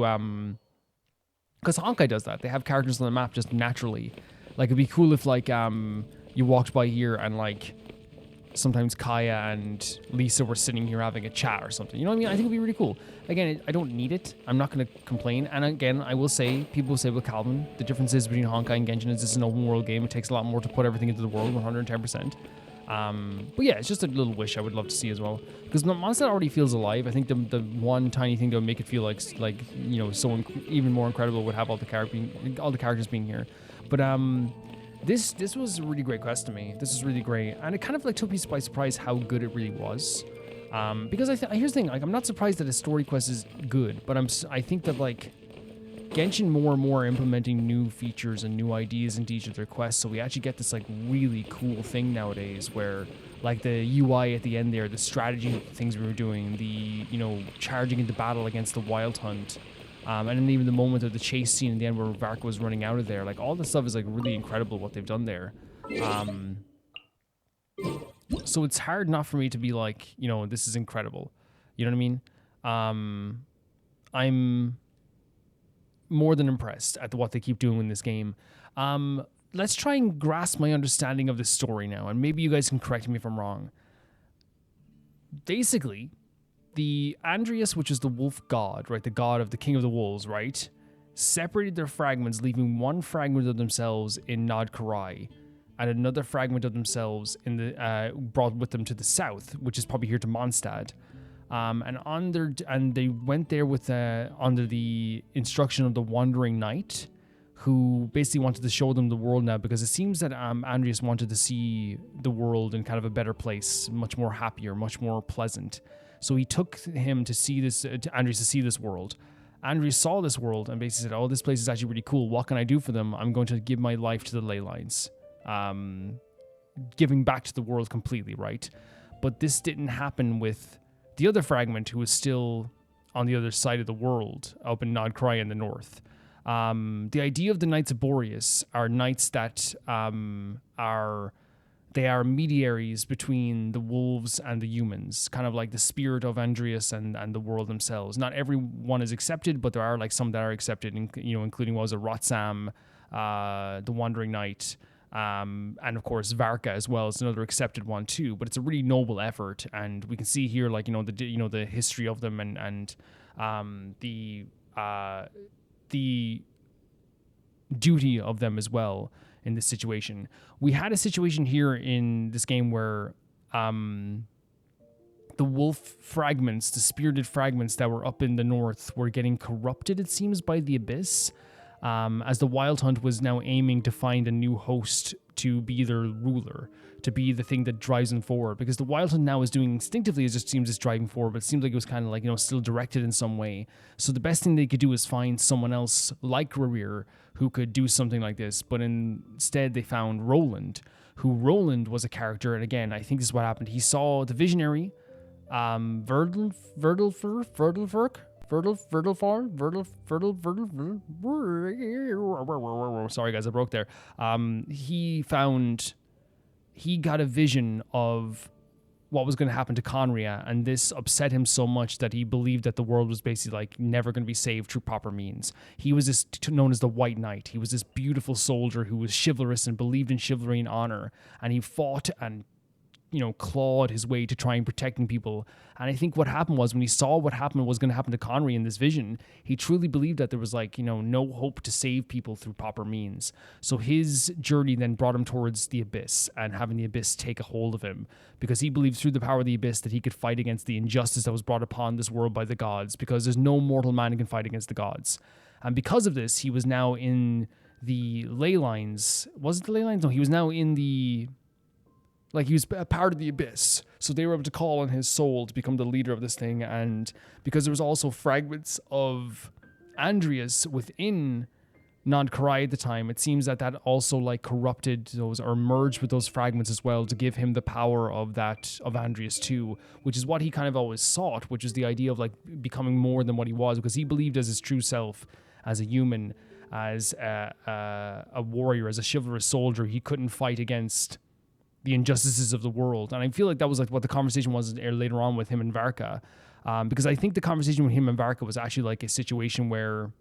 because Honkai does that. They have characters on the map just naturally. Like, it'd be cool if, like, you walked by here and, like, sometimes Kaeya and Lisa were sitting here having a chat or something. You know what I mean? I think it'd be really cool. Again, I don't need it. I'm not going to complain. And again, I will say, people say with Calvin, the difference is between Honkai and Genshin is it's an open world game. It takes a lot more to put everything into the world, 110%. But yeah, it's just a little wish I would love to see as well. Because Mondstadt already feels alive. I think the one tiny thing that would make it feel like you know, so even more incredible would have all the characters being here. But this was a really great quest to me. This was really great, and it kind of like took me by surprise how good it really was. Because here's the thing, like I'm not surprised that a story quest is good, but I think that like Genshin more and more implementing new features and new ideas into each of their quests, so we actually get this like really cool thing nowadays where like the UI at the end there, the strategy things we were doing, the, you know, charging into battle against the Wild Hunt, and then even the moment of the chase scene in the end where Varka was running out of there, like all this stuff is like really incredible what they've done there. So it's hard not for me to be like, you know, this is incredible. You know what I mean? I'm more than impressed at what they keep doing in this game. Let's try and grasp my understanding of the story now, and maybe you guys can correct me if I'm wrong. Basically, the Andrius, which is the wolf god, right, the god of the king of the wolves, right, separated their fragments, leaving one fragment of themselves in Nod Karai, and another fragment of themselves in the brought with them to the south, which is probably here to Mondstadt. And they went there with under the instruction of the Wandering Knight, who basically wanted to show them the world now, because it seems that Andrius wanted to see the world in kind of a better place, much more happier, much more pleasant. So he took him to see this, Andrius to see this world. Andrius saw this world and basically said, "Oh, this place is actually really cool. What can I do for them? I'm going to give my life to the ley lines." Giving back to the world completely, right? But this didn't happen with the other fragment, who was still on the other side of the world, up in Nod Karai in the north. The idea of the Knights of Boreas are knights that are mediaries between the wolves and the humans, kind of like the spirit of Andrius and the world themselves. Not everyone is accepted, but there are like some that are accepted, including what was it, Rotsam, the Wandering Knight, and of course Varka as well is another accepted one too. But it's a really noble effort, and we can see here like the history of them and the duty of them as well in this situation. We had a situation here in this game where the wolf fragments, the spirited fragments that were up in the north, were getting corrupted, it seems, by the Abyss, as the Wild Hunt was now aiming to find a new host to be their ruler, to be the thing that drives them forward. Because the Wild Hunt now is doing instinctively, it just seems it's driving forward, but it seems like it was kind of like, still directed in some way. So the best thing they could do is find someone else like Rerir who could do something like this. But instead they found Roland, Roland was a character, and again, I think this is what happened. He saw the visionary, Sorry guys, I broke there. He got a vision of what was going to happen to Conria, and this upset him so much that he believed that the world was basically like never going to be saved through proper means. He was this known as the White Knight. He was this beautiful soldier who was chivalrous and believed in chivalry and honor, and he fought and clawed his way to try and protecting people. And I think what happened was, when he saw what was going to happen to Conry in this vision, he truly believed that there was no hope to save people through proper means. So his journey then brought him towards the Abyss, and having the Abyss take a hold of him, because he believed through the power of the Abyss that he could fight against the injustice that was brought upon this world by the gods, because there's no mortal man who can fight against the gods. And because of this, he was now in the ley lines. Was it the ley lines? No, he was now in the Like he was a part of the Abyss. So they were able to call on his soul to become the leader of this thing. And because there was also fragments of Andrius within non-Karai at the time, it seems that also like corrupted those or merged with those fragments as well to give him the power of Andrius too, which is what he kind of always sought, which is the idea of like becoming more than what he was, because he believed as his true self, as a human, as a warrior, as a chivalrous soldier, he couldn't fight against the injustices of the world. And I feel like that was like what the conversation was later on with him and Varka, because I think the conversation with him and Varka was actually like a situation where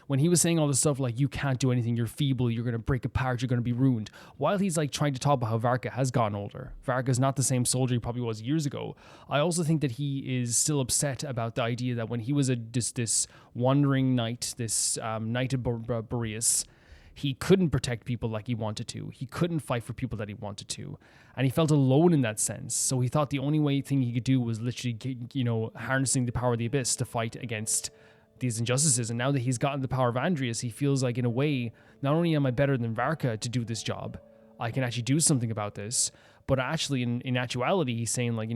when he was saying all this stuff like, you can't do anything, you're feeble, you're going to break apart, you're going to be ruined, while he's like trying to talk about how Varka has gotten older. Varka's not the same soldier he probably was years ago. I also think that he is still upset about the idea that when he was this wandering knight, this knight of Boreas, he couldn't protect people like he wanted to. He couldn't fight for people that he wanted to. And he felt alone in that sense. So he thought the only thing he could do was literally, harnessing the power of the Abyss to fight against these injustices. And now that he's gotten the power of Andrius, he feels like, in a way, not only am I better than Varka to do this job, I can actually do something about this, but actually in actuality, he's saying like,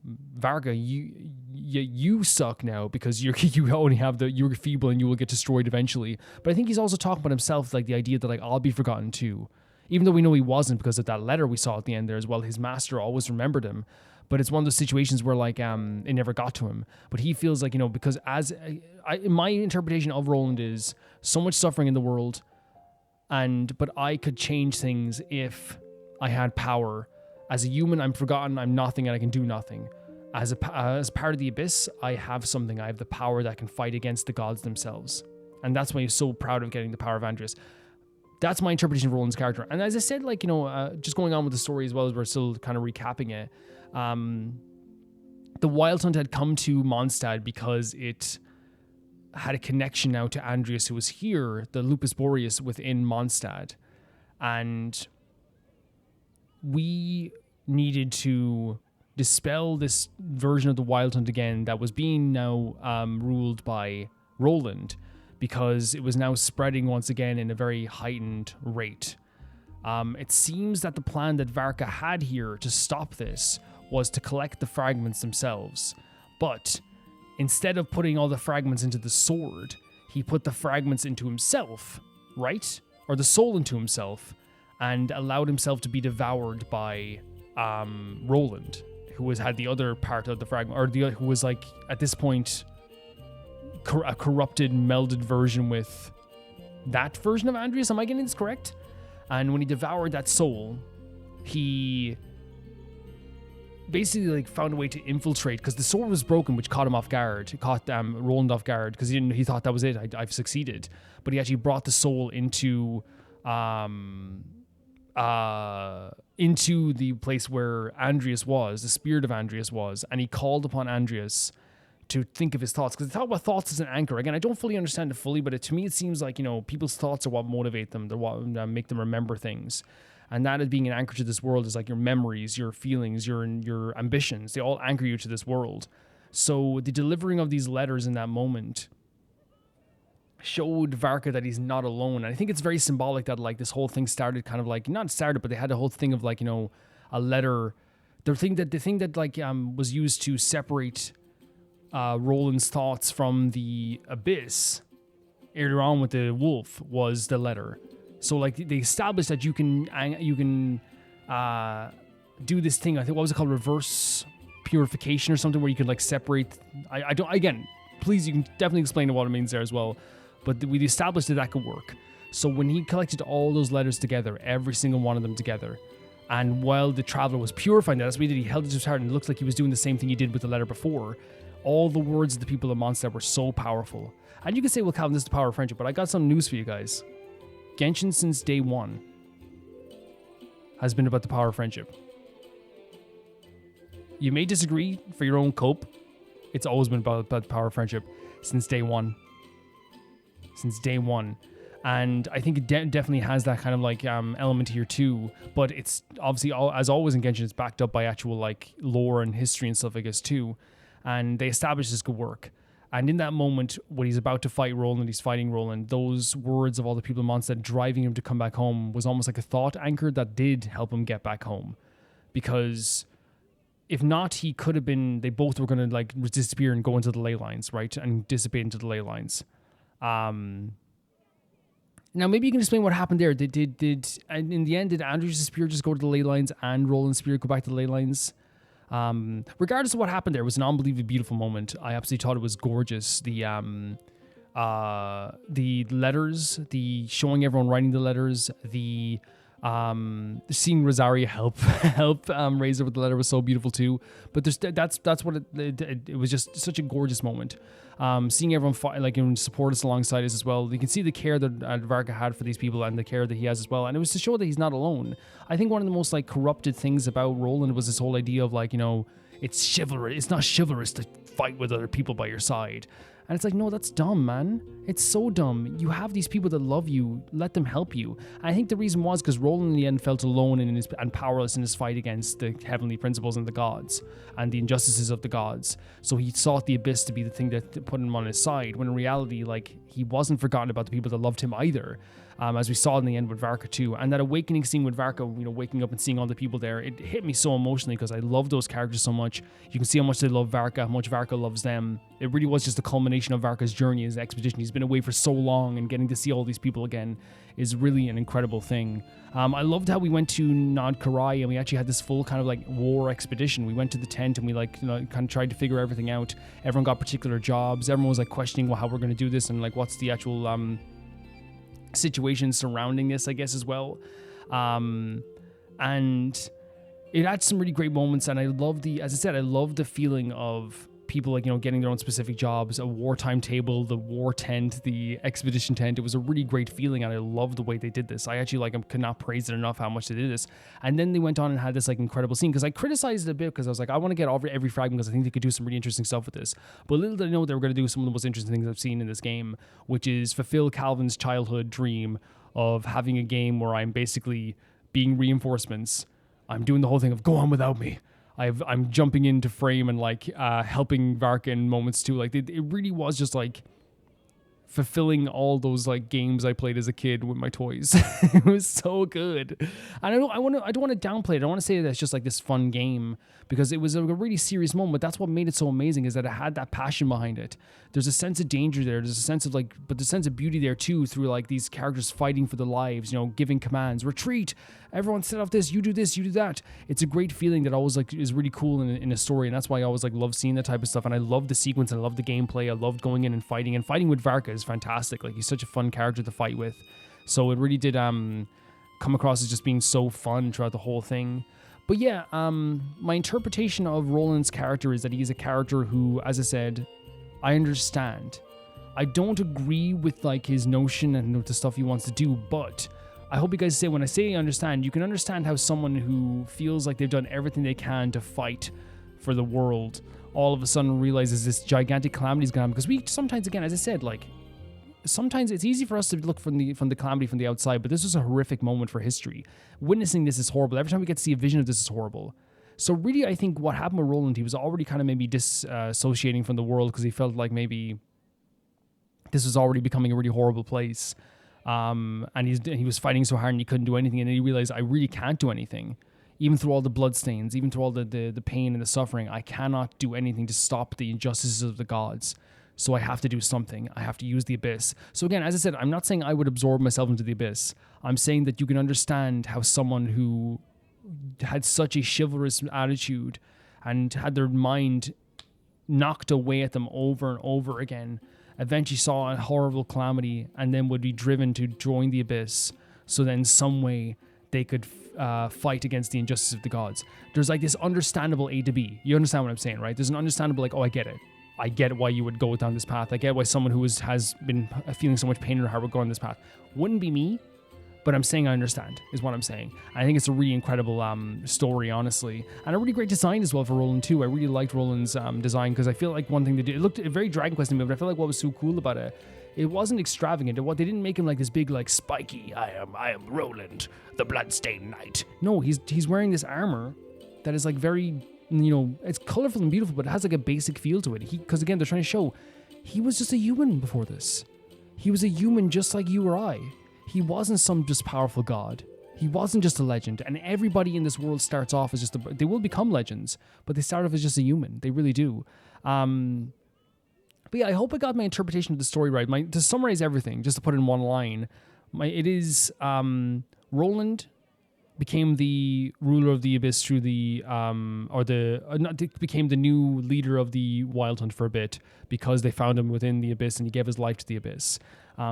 Varka, you suck now because you only have you're feeble and you will get destroyed eventually. But I think he's also talking about himself, like the idea that like, I'll be forgotten too, even though we know he wasn't because of that letter we saw at the end there as well. His master always remembered him. But it's one of those situations where like it never got to him. But he feels like, because my interpretation of Roland is so much suffering in the world, but I could change things if I had power. As a human, I'm forgotten, I'm nothing, and I can do nothing. As part of the Abyss, I have something. I have the power that can fight against the gods themselves. And that's why he's so proud of getting the power of Andrius. That's my interpretation of Roland's character. And as I said, like, just going on with the story as well as we're still kind of recapping it, the Wild Hunt had come to Mondstadt because it had a connection now to Andrius, who was here, the Lupus Boreas within Mondstadt. And we needed to dispel this version of the Wild Hunt again that was being now ruled by Roland, because it was now spreading once again in a very heightened rate. It seems that the plan that Varka had here to stop this was to collect the fragments themselves. But instead of putting all the fragments into the sword, he put the fragments into himself, right? Or the soul into himself, and allowed himself to be devoured by Roland, who had the other part of the fragment, or who was like, at this point, a corrupted, melded version with that version of Andrius. Am I getting this correct? And when he devoured that soul, he basically like found a way to infiltrate, because the sword was broken, which caught him off guard. It caught Roland off guard because he thought that was it. I've succeeded. But he actually brought the soul into the place where Andrius was, the spirit of Andrius was, and he called upon Andrius to think of his thoughts, because they talk about thoughts as an anchor. Again, I don't fully understand it fully, but to me it seems like, people's thoughts are what motivate them, they're what make them remember things. And that as being an anchor to this world is like your memories, your feelings, your ambitions. They all anchor you to this world. So the delivering of these letters in that moment showed Varka that he's not alone. And I think it's very symbolic that like this whole thing started kind of like, not started, but they had a whole thing of like, a letter. The thing that like was used to separate Roland's thoughts from the Abyss earlier on with the wolf was the letter. So like they established that you can do this thing. I think, what was it called? Reverse purification or something, where you could like separate. I don't. Again, please, you can definitely explain what it means there as well. But we established that could work. So when he collected all those letters together, every single one of them together, and while the traveler was purifying that, that's what he did. He held it to his heart, and it looks like he was doing the same thing he did with the letter before. All the words of the people of Mondstadt were so powerful. And you can say, well, Calvin, this is the power of friendship, but I got some news for you guys. Genshin since day one has been about the power of friendship. You may disagree for your own cope. It's always been about the power of friendship since day one. Since day one. And I think it definitely has that kind of like element here too. But it's obviously, as always in Genshin, it's backed up by actual like lore and history and stuff, I guess, too. And they established this could work. And in that moment, when he's about to fight Roland, he's fighting Roland, those words of all the people in Mondstadt driving him to come back home was almost like a thought anchor that did help him get back home. Because if not, he could have been, they both were going to like disappear and go into the ley lines, right? And dissipate into the ley lines. Now, maybe you can explain what happened there. Did and in the end, did Andrius' spear just go to the ley lines and Roland's spear go back to the ley lines? Regardless of what happened there, it was an unbelievably beautiful moment. I absolutely thought it was gorgeous. The letters, the showing everyone writing the letters, the seeing Rosaria help raise her with the letter was so beautiful too. But that's what it was, just such a gorgeous moment. Seeing everyone fight, like, and support us alongside us as well. You can see the care that Varka had for these people and the care that he has as well. And it was to show that he's not alone. I think one of the most like corrupted things about Roland was this whole idea of like, you know, it's chivalry. It's not chivalrous to fight with other people by your side. And it's like, no, that's dumb, man. It's so dumb. You have these people that love you. Let them help you. And I think the reason was because Roland in the end felt alone and powerless in his fight against the heavenly principles and the gods and the injustices of the gods. So he sought the abyss to be the thing that put him on his side, when in reality, like, he wasn't forgotten about the people that loved him either. As we saw in the end with Varka too. And that awakening scene with Varka, you know, waking up and seeing all the people there, it hit me so emotionally because I love those characters so much. You can see how much they love Varka, how much Varka loves them. It really was just a culmination of Varka's journey, his expedition. He's been away for so long, and getting to see all these people again is really an incredible thing. I loved how we went to Nod Karai and we actually had this full kind of like war expedition. We went to the tent and we like, you know, kind of tried to figure everything out. Everyone got particular jobs. Everyone was like questioning how we're going to do this and like what's the actual situation surrounding this, I guess, as well. And it had some really great moments, and I love as I said, I love the feeling of people, like, you know, getting their own specific jobs, a wartime table, the war tent, the expedition tent. It was a really great feeling, and I love the way they did this. I actually could not praise it enough how much they did this. And then they went on and had this like incredible scene, because I criticized it a bit because I was like, I want to get every fragment because I think they could do some really interesting stuff with this. But little did I know they were going to do some of the most interesting things I've seen in this game, which is fulfill Calvin's childhood dream of having a game where I'm basically being reinforcements. I'm doing the whole thing of go on without me. I'm jumping into frame and like helping Varka in moments too. Like it really was just like fulfilling all those like games I played as a kid with my toys. It was so good. And I don't want to downplay it. I want to say that it's just like this fun game, because it was a really serious moment. But that's what made it so amazing, is that it had that passion behind it. There's a sense of danger there. There's a sense of like, but the sense of beauty there too, through like these characters fighting for their lives, you know, giving commands, retreat, everyone set off this, you do that. It's a great feeling that always like is really cool in a story. And that's why I always like love seeing that type of stuff. And I love the sequence. I love the gameplay. I loved going in and fighting with Varka is fantastic. Like, he's such a fun character to fight with. So it really did come across as just being so fun throughout the whole thing. But yeah, my interpretation of Roland's character is that he's a character who, as I said, I understand. I don't agree with like his notion and the stuff he wants to do, but I hope you guys say, when I say understand, you can understand how someone who feels like they've done everything they can to fight for the world all of a sudden realizes this gigantic calamity is going to happen. Because we sometimes, again, as I said, like, sometimes it's easy for us to look from the calamity from the outside, but this was a horrific moment for history. Witnessing this is horrible. Every time we get to see a vision of this is horrible. So really, I think what happened with Roland, he was already kind of maybe disassociating from the world because he felt like maybe this was already becoming a really horrible place. And he was fighting so hard and he couldn't do anything. And then he realized, I really can't do anything. Even through all the bloodstains, even through all the pain and the suffering, I cannot do anything to stop the injustices of the gods. So I have to do something. I have to use the abyss. So again, as I said, I'm not saying I would absorb myself into the abyss. I'm saying that you can understand how someone who had such a chivalrous attitude and had their mind knocked away at them over and over again, eventually saw a horrible calamity and then would be driven to join the abyss. So then some way they could fight against the injustice of the gods. There's like this understandable A to B. You understand what I'm saying, right? There's an understandable like, oh, I get it. I get why you would go down this path. I get why someone who has been feeling so much pain in their heart would go on this path. Wouldn't be me, but I'm saying I understand, is what I'm saying. I think it's a really incredible story, honestly. And a really great design as well for Roland, too. I really liked Roland's design, because I feel like one thing they did, it looked very Dragon Quest to me, but I feel like what was so cool about it, it wasn't extravagant. They didn't make him like this big, like, spiky, I am Roland, the Bloodstained Knight. No, he's wearing this armor that is like very, you know, it's colorful and beautiful, but it has like a basic feel to it. Because again, they're trying to show he was just a human before this. He was a human just like you or I. He wasn't some just powerful god. He wasn't just a legend. And everybody in this world starts off as they will become legends, but they start off as just a human. They really do. But yeah, I hope I got my interpretation of the story right. To summarize everything, just to put it in one line, it is Roland became the ruler of the Abyss through became the new leader of the Wild Hunt for a bit because they found him within the Abyss and he gave his life to the Abyss.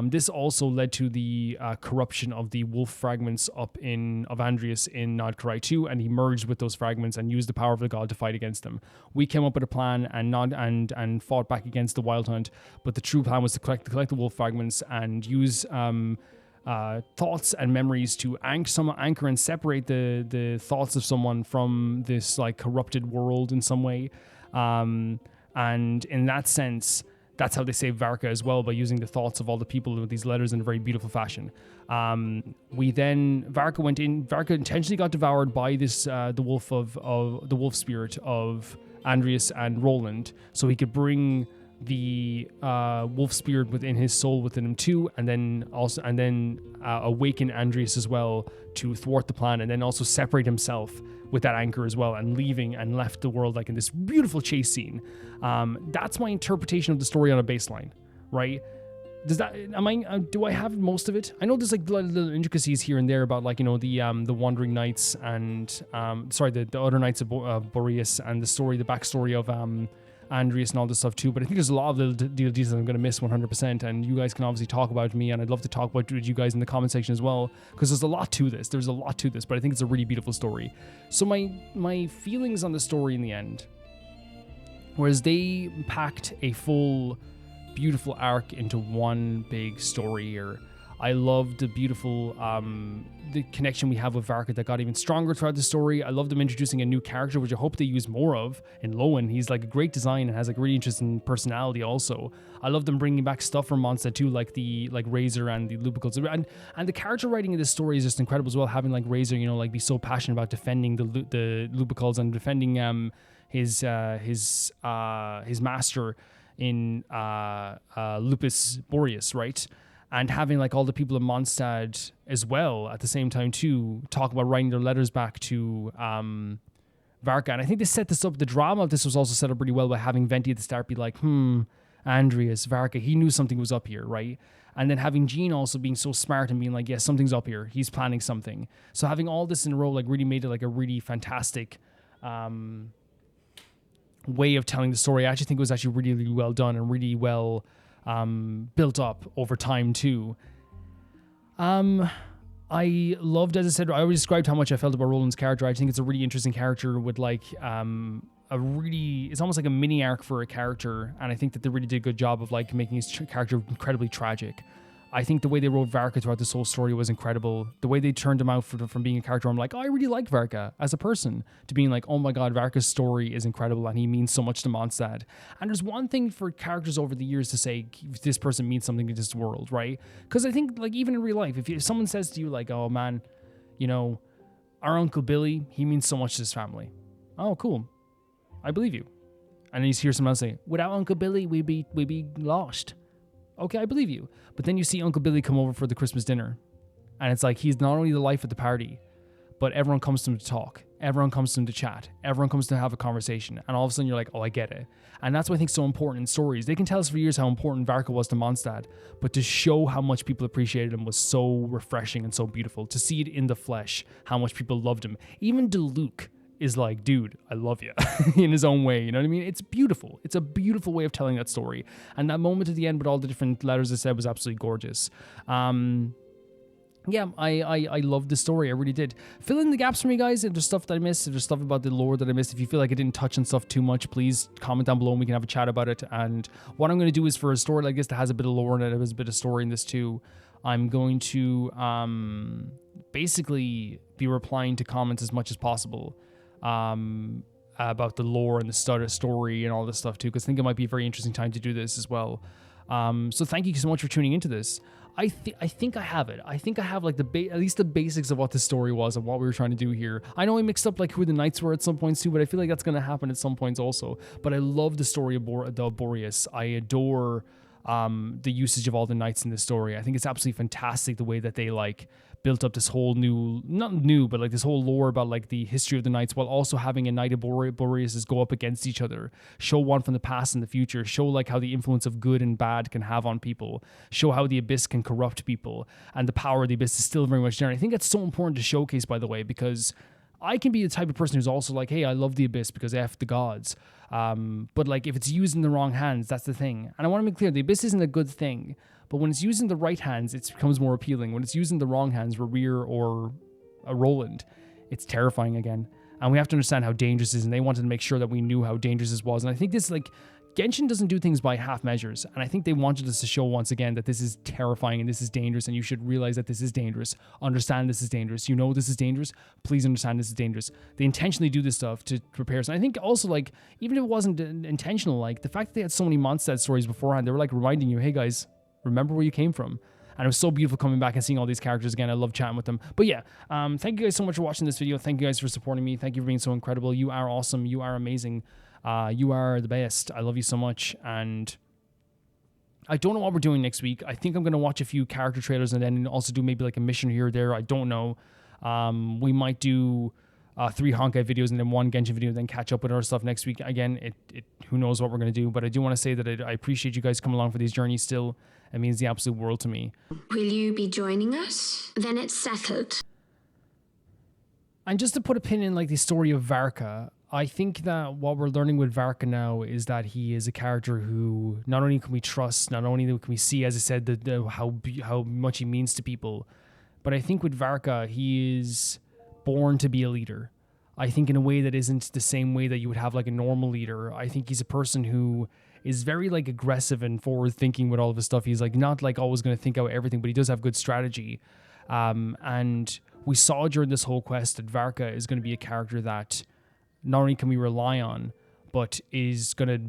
This also led to the corruption of the wolf fragments of Andrius in Nod'Karai 2, and he merged with those fragments and used the power of the god to fight against them. We came up with a plan and fought back against the Wild Hunt, but the true plan was to collect the wolf fragments and use thoughts and memories to anchor and separate the thoughts of someone from this like corrupted world in some way. And in that sense, that's how they save Varka as well, by using the thoughts of all the people with these letters in a very beautiful fashion. Varka intentionally got devoured by this the wolf spirit of Andrius and Roland, so he could bring the wolf spirit within his soul within him too, and then awaken Andrius as well to thwart the plan, and then also separate himself with that anchor as well, and left the world like in this beautiful chase scene. That's my interpretation of the story on a baseline, right? Do I have most of it? I know there's like little intricacies here and there about like, the Wandering Knights and the other Knights of Boreas and the backstory of Andrius and all this stuff too, but I think there's a lot of little details I'm going to miss 100%, and you guys can obviously talk about me, and I'd love to talk about you guys in the comment section as well, because there's a lot to this, but I think it's a really beautiful story. So my feelings on the story in the end, whereas they packed a full beautiful arc into one big story here. I loved the beautiful the connection we have with Varka that got even stronger throughout the story. I love them introducing a new character, which I hope they use more of in Lohen. He's like a great design and has like really interesting personality also. I love them bringing back stuff from Mondstadt too, like the Razor and the Lupicles. And the character writing in this story is just incredible as well, having like Razor, be so passionate about defending the Lupicles and defending his master in Lupus Boreas, right? And having like all the people of Mondstadt as well at the same time too talk about writing their letters back to Varka. And I think they set this up. The drama of this was also set up pretty well by having Venti at the start be like, Andrius, Varka, he knew something was up here, right? And then having Jean also being so smart and being like, yes, something's up here. He's planning something. So having all this in a row like really made it like a really fantastic way of telling the story. I actually think it was actually really, really well done and really well built up over time too. I loved, as I said, I already described how much I felt about Roland's character. I think it's a really interesting character with like it's almost like a mini arc for a character, and I think that they really did a good job of like making his character incredibly tragic. I think the way they wrote Varka throughout this whole story was incredible. The way they turned him out from being a character, I'm like, oh, I really like Varka as a person, to being like, oh my god, Varka's story is incredible and he means so much to Mondstadt. And there's one thing for characters over the years to say, this person means something to this world, right? Because I think like even in real life, if someone says to you like, oh man, our Uncle Billy, he means so much to his family. Oh, cool. I believe you. And then you hear someone else say, without Uncle Billy, we'd be lost. Okay, I believe you. But then you see Uncle Billy come over for the Christmas dinner. And it's like, he's not only the life of the party, but everyone comes to him to talk. Everyone comes to him to chat. Everyone comes to have a conversation. And all of a sudden you're like, oh, I get it. And that's what I think is so important in stories. They can tell us for years how important Varka was to Mondstadt, but to show how much people appreciated him was so refreshing and so beautiful. To see it in the flesh, how much people loved him. Even Diluc is like, dude, I love you in his own way. You know what I mean? It's beautiful. It's a beautiful way of telling that story. And that moment at the end with all the different letters I said was absolutely gorgeous. Yeah, I loved the story. I really did. Fill in the gaps for me, guys. If there's stuff that I missed, if there's stuff about the lore that I missed, if you feel like I didn't touch on stuff too much, please comment down below and we can have a chat about it. And what I'm going to do is for a story like this that has a bit of lore in it, there's a bit of story in this too, I'm going to basically be replying to comments as much as possible about the lore and the story and all this stuff too, because I think it might be a very interesting time to do this as well. So thank you so much for tuning into this. I think I have it. I think I have like at least the basics of what the story was and what we were trying to do here. I know I mixed up like who the knights were at some points too, but I feel like that's going to happen at some points also. But I love the story of Boreas. I adore the usage of all the knights in this story. I think it's absolutely fantastic the way that they like built up this whole not new, but like this whole lore about like the history of the knights, while also having a knight of Boreas go up against each other, show one from the past and the future, show like how the influence of good and bad can have on people, show how the abyss can corrupt people, and the power of the abyss is still very much there. And I think that's so important to showcase, by the way, because I can be the type of person who's also like, hey, I love the abyss because F the gods. But like if it's used in the wrong hands, that's the thing. And I want to make clear, the abyss isn't a good thing. But when it's used in the right hands, it becomes more appealing. When it's used in the wrong hands, Rerir or a Roland, it's terrifying again. And we have to understand how dangerous it is, and they wanted to make sure that we knew how dangerous this was. And I think this, like, Genshin doesn't do things by half measures. And I think they wanted us to show once again that this is terrifying and this is dangerous, and you should realize that this is dangerous. Understand this is dangerous. You know this is dangerous. Please understand this is dangerous. They intentionally do this stuff to prepare us. And I think also, like, even if it wasn't intentional, like, the fact that they had so many Mondstadt stories beforehand, they were, like, reminding you, hey, guys, remember where you came from. And it was so beautiful coming back and seeing all these characters again. I love chatting with them. But yeah, thank you guys so much for watching this video. Thank you guys for supporting me. Thank you for being so incredible. You are awesome. You are amazing. You are the best. I love you so much. And I don't know what we're doing next week. I think I'm going to watch a few character trailers and then also do maybe like a mission here or there. I don't know. We might do 3 Honkai videos and then 1 Genshin video, then catch up with our stuff next week. Again, who knows what we're going to do. But I do want to say that I appreciate you guys coming along for these journeys still. It means the absolute world to me. Will you be joining us? Then it's settled. And just to put a pin in like the story of Varka, I think that what we're learning with Varka now is that he is a character who not only can we trust, not only can we see, as I said, how much he means to people, but I think with Varka, he is born to be a leader. I think in a way that isn't the same way that you would have like a normal leader. I think he's a person who is very like aggressive and forward thinking with all of his stuff. He's like not like always going to think out everything, but he does have good strategy. And we saw during this whole quest that Varka is going to be a character that not only can we rely on, but is going to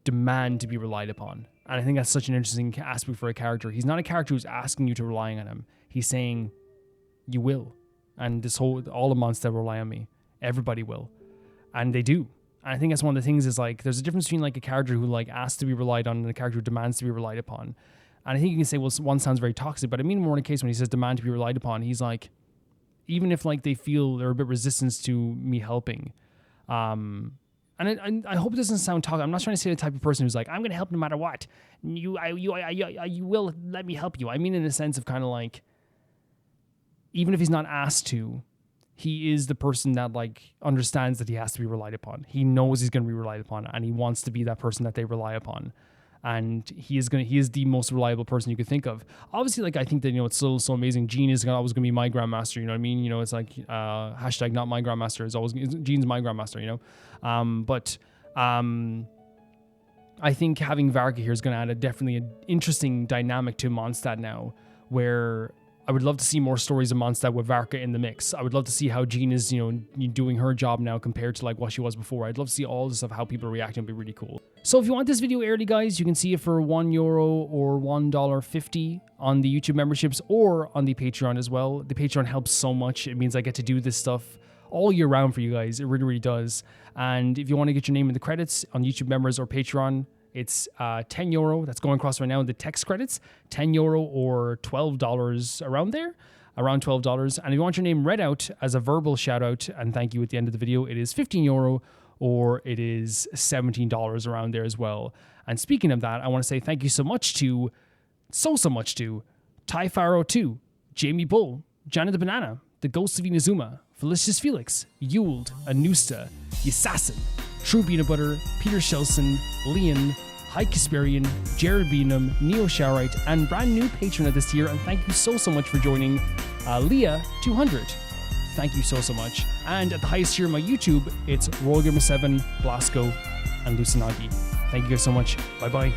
demand to be relied upon. And I think that's such an interesting aspect for a character. He's not a character who's asking you to rely on him. He's saying, you will. And all the Mondstadt rely on me. Everybody will. And they do. And I think that's one of the things is like, there's a difference between like a character who like asks to be relied on and a character who demands to be relied upon. And I think you can say, well, one sounds very toxic, but I mean more in a case when he says demand to be relied upon, he's like, even if like they feel they're a bit resistance to me helping. And I hope it doesn't sound toxic. I'm not trying to say the type of person who's like, I'm going to help no matter what. You will let me help you. I mean, in the sense of kind of like, even if he's not asked to, he is the person that like understands that he has to be relied upon. He knows he's going to be relied upon, and he wants to be that person that they rely upon. And he is the most reliable person you could think of. Obviously, like I think that, you know, it's so amazing. Gene is always going to be my grandmaster. You know what I mean? You know, it's like hashtag not my grandmaster is always Gene's my grandmaster. You know, but I think having Varka here is going to add definitely an interesting dynamic to Mondstadt now, where I would love to see more stories of Mondstadt with Varka in the mix. I would love to see how Jean is, you know, doing her job now compared to like what she was before. I'd love to see all this stuff, how people are reacting. It'd be really cool. So if you want this video early, guys, you can see it for €1 or $1.50 on the YouTube memberships or on the Patreon as well. The Patreon helps so much. It means I get to do this stuff all year round for you guys. It really, really does. And if you want to get your name in the credits on YouTube members or Patreon, it's €10 that's going across right now in the text credits, €10 or $12 around there, around $12. And if you want your name read out as a verbal shout out and thank you at the end of the video, it is €15 or it is $17 around there as well. And speaking of that, I want to say thank you so much to Ty Pharaoh 2, Jamie Bull, Johnny the Banana, The Ghost of Inazuma, Felicious Felix, Yuled, Anusta, Yasassin, True Peanut Butter, Peter Shelson, Leon, High Kasperian, Jared Beenham, Neo Showerite, and brand new patron of this year. And thank you so much for joining, Leah200. Thank you so much. And at the highest tier of my YouTube, it's RollGamer7, Blasco, and Lucinagi. Thank you guys so much. Bye-bye.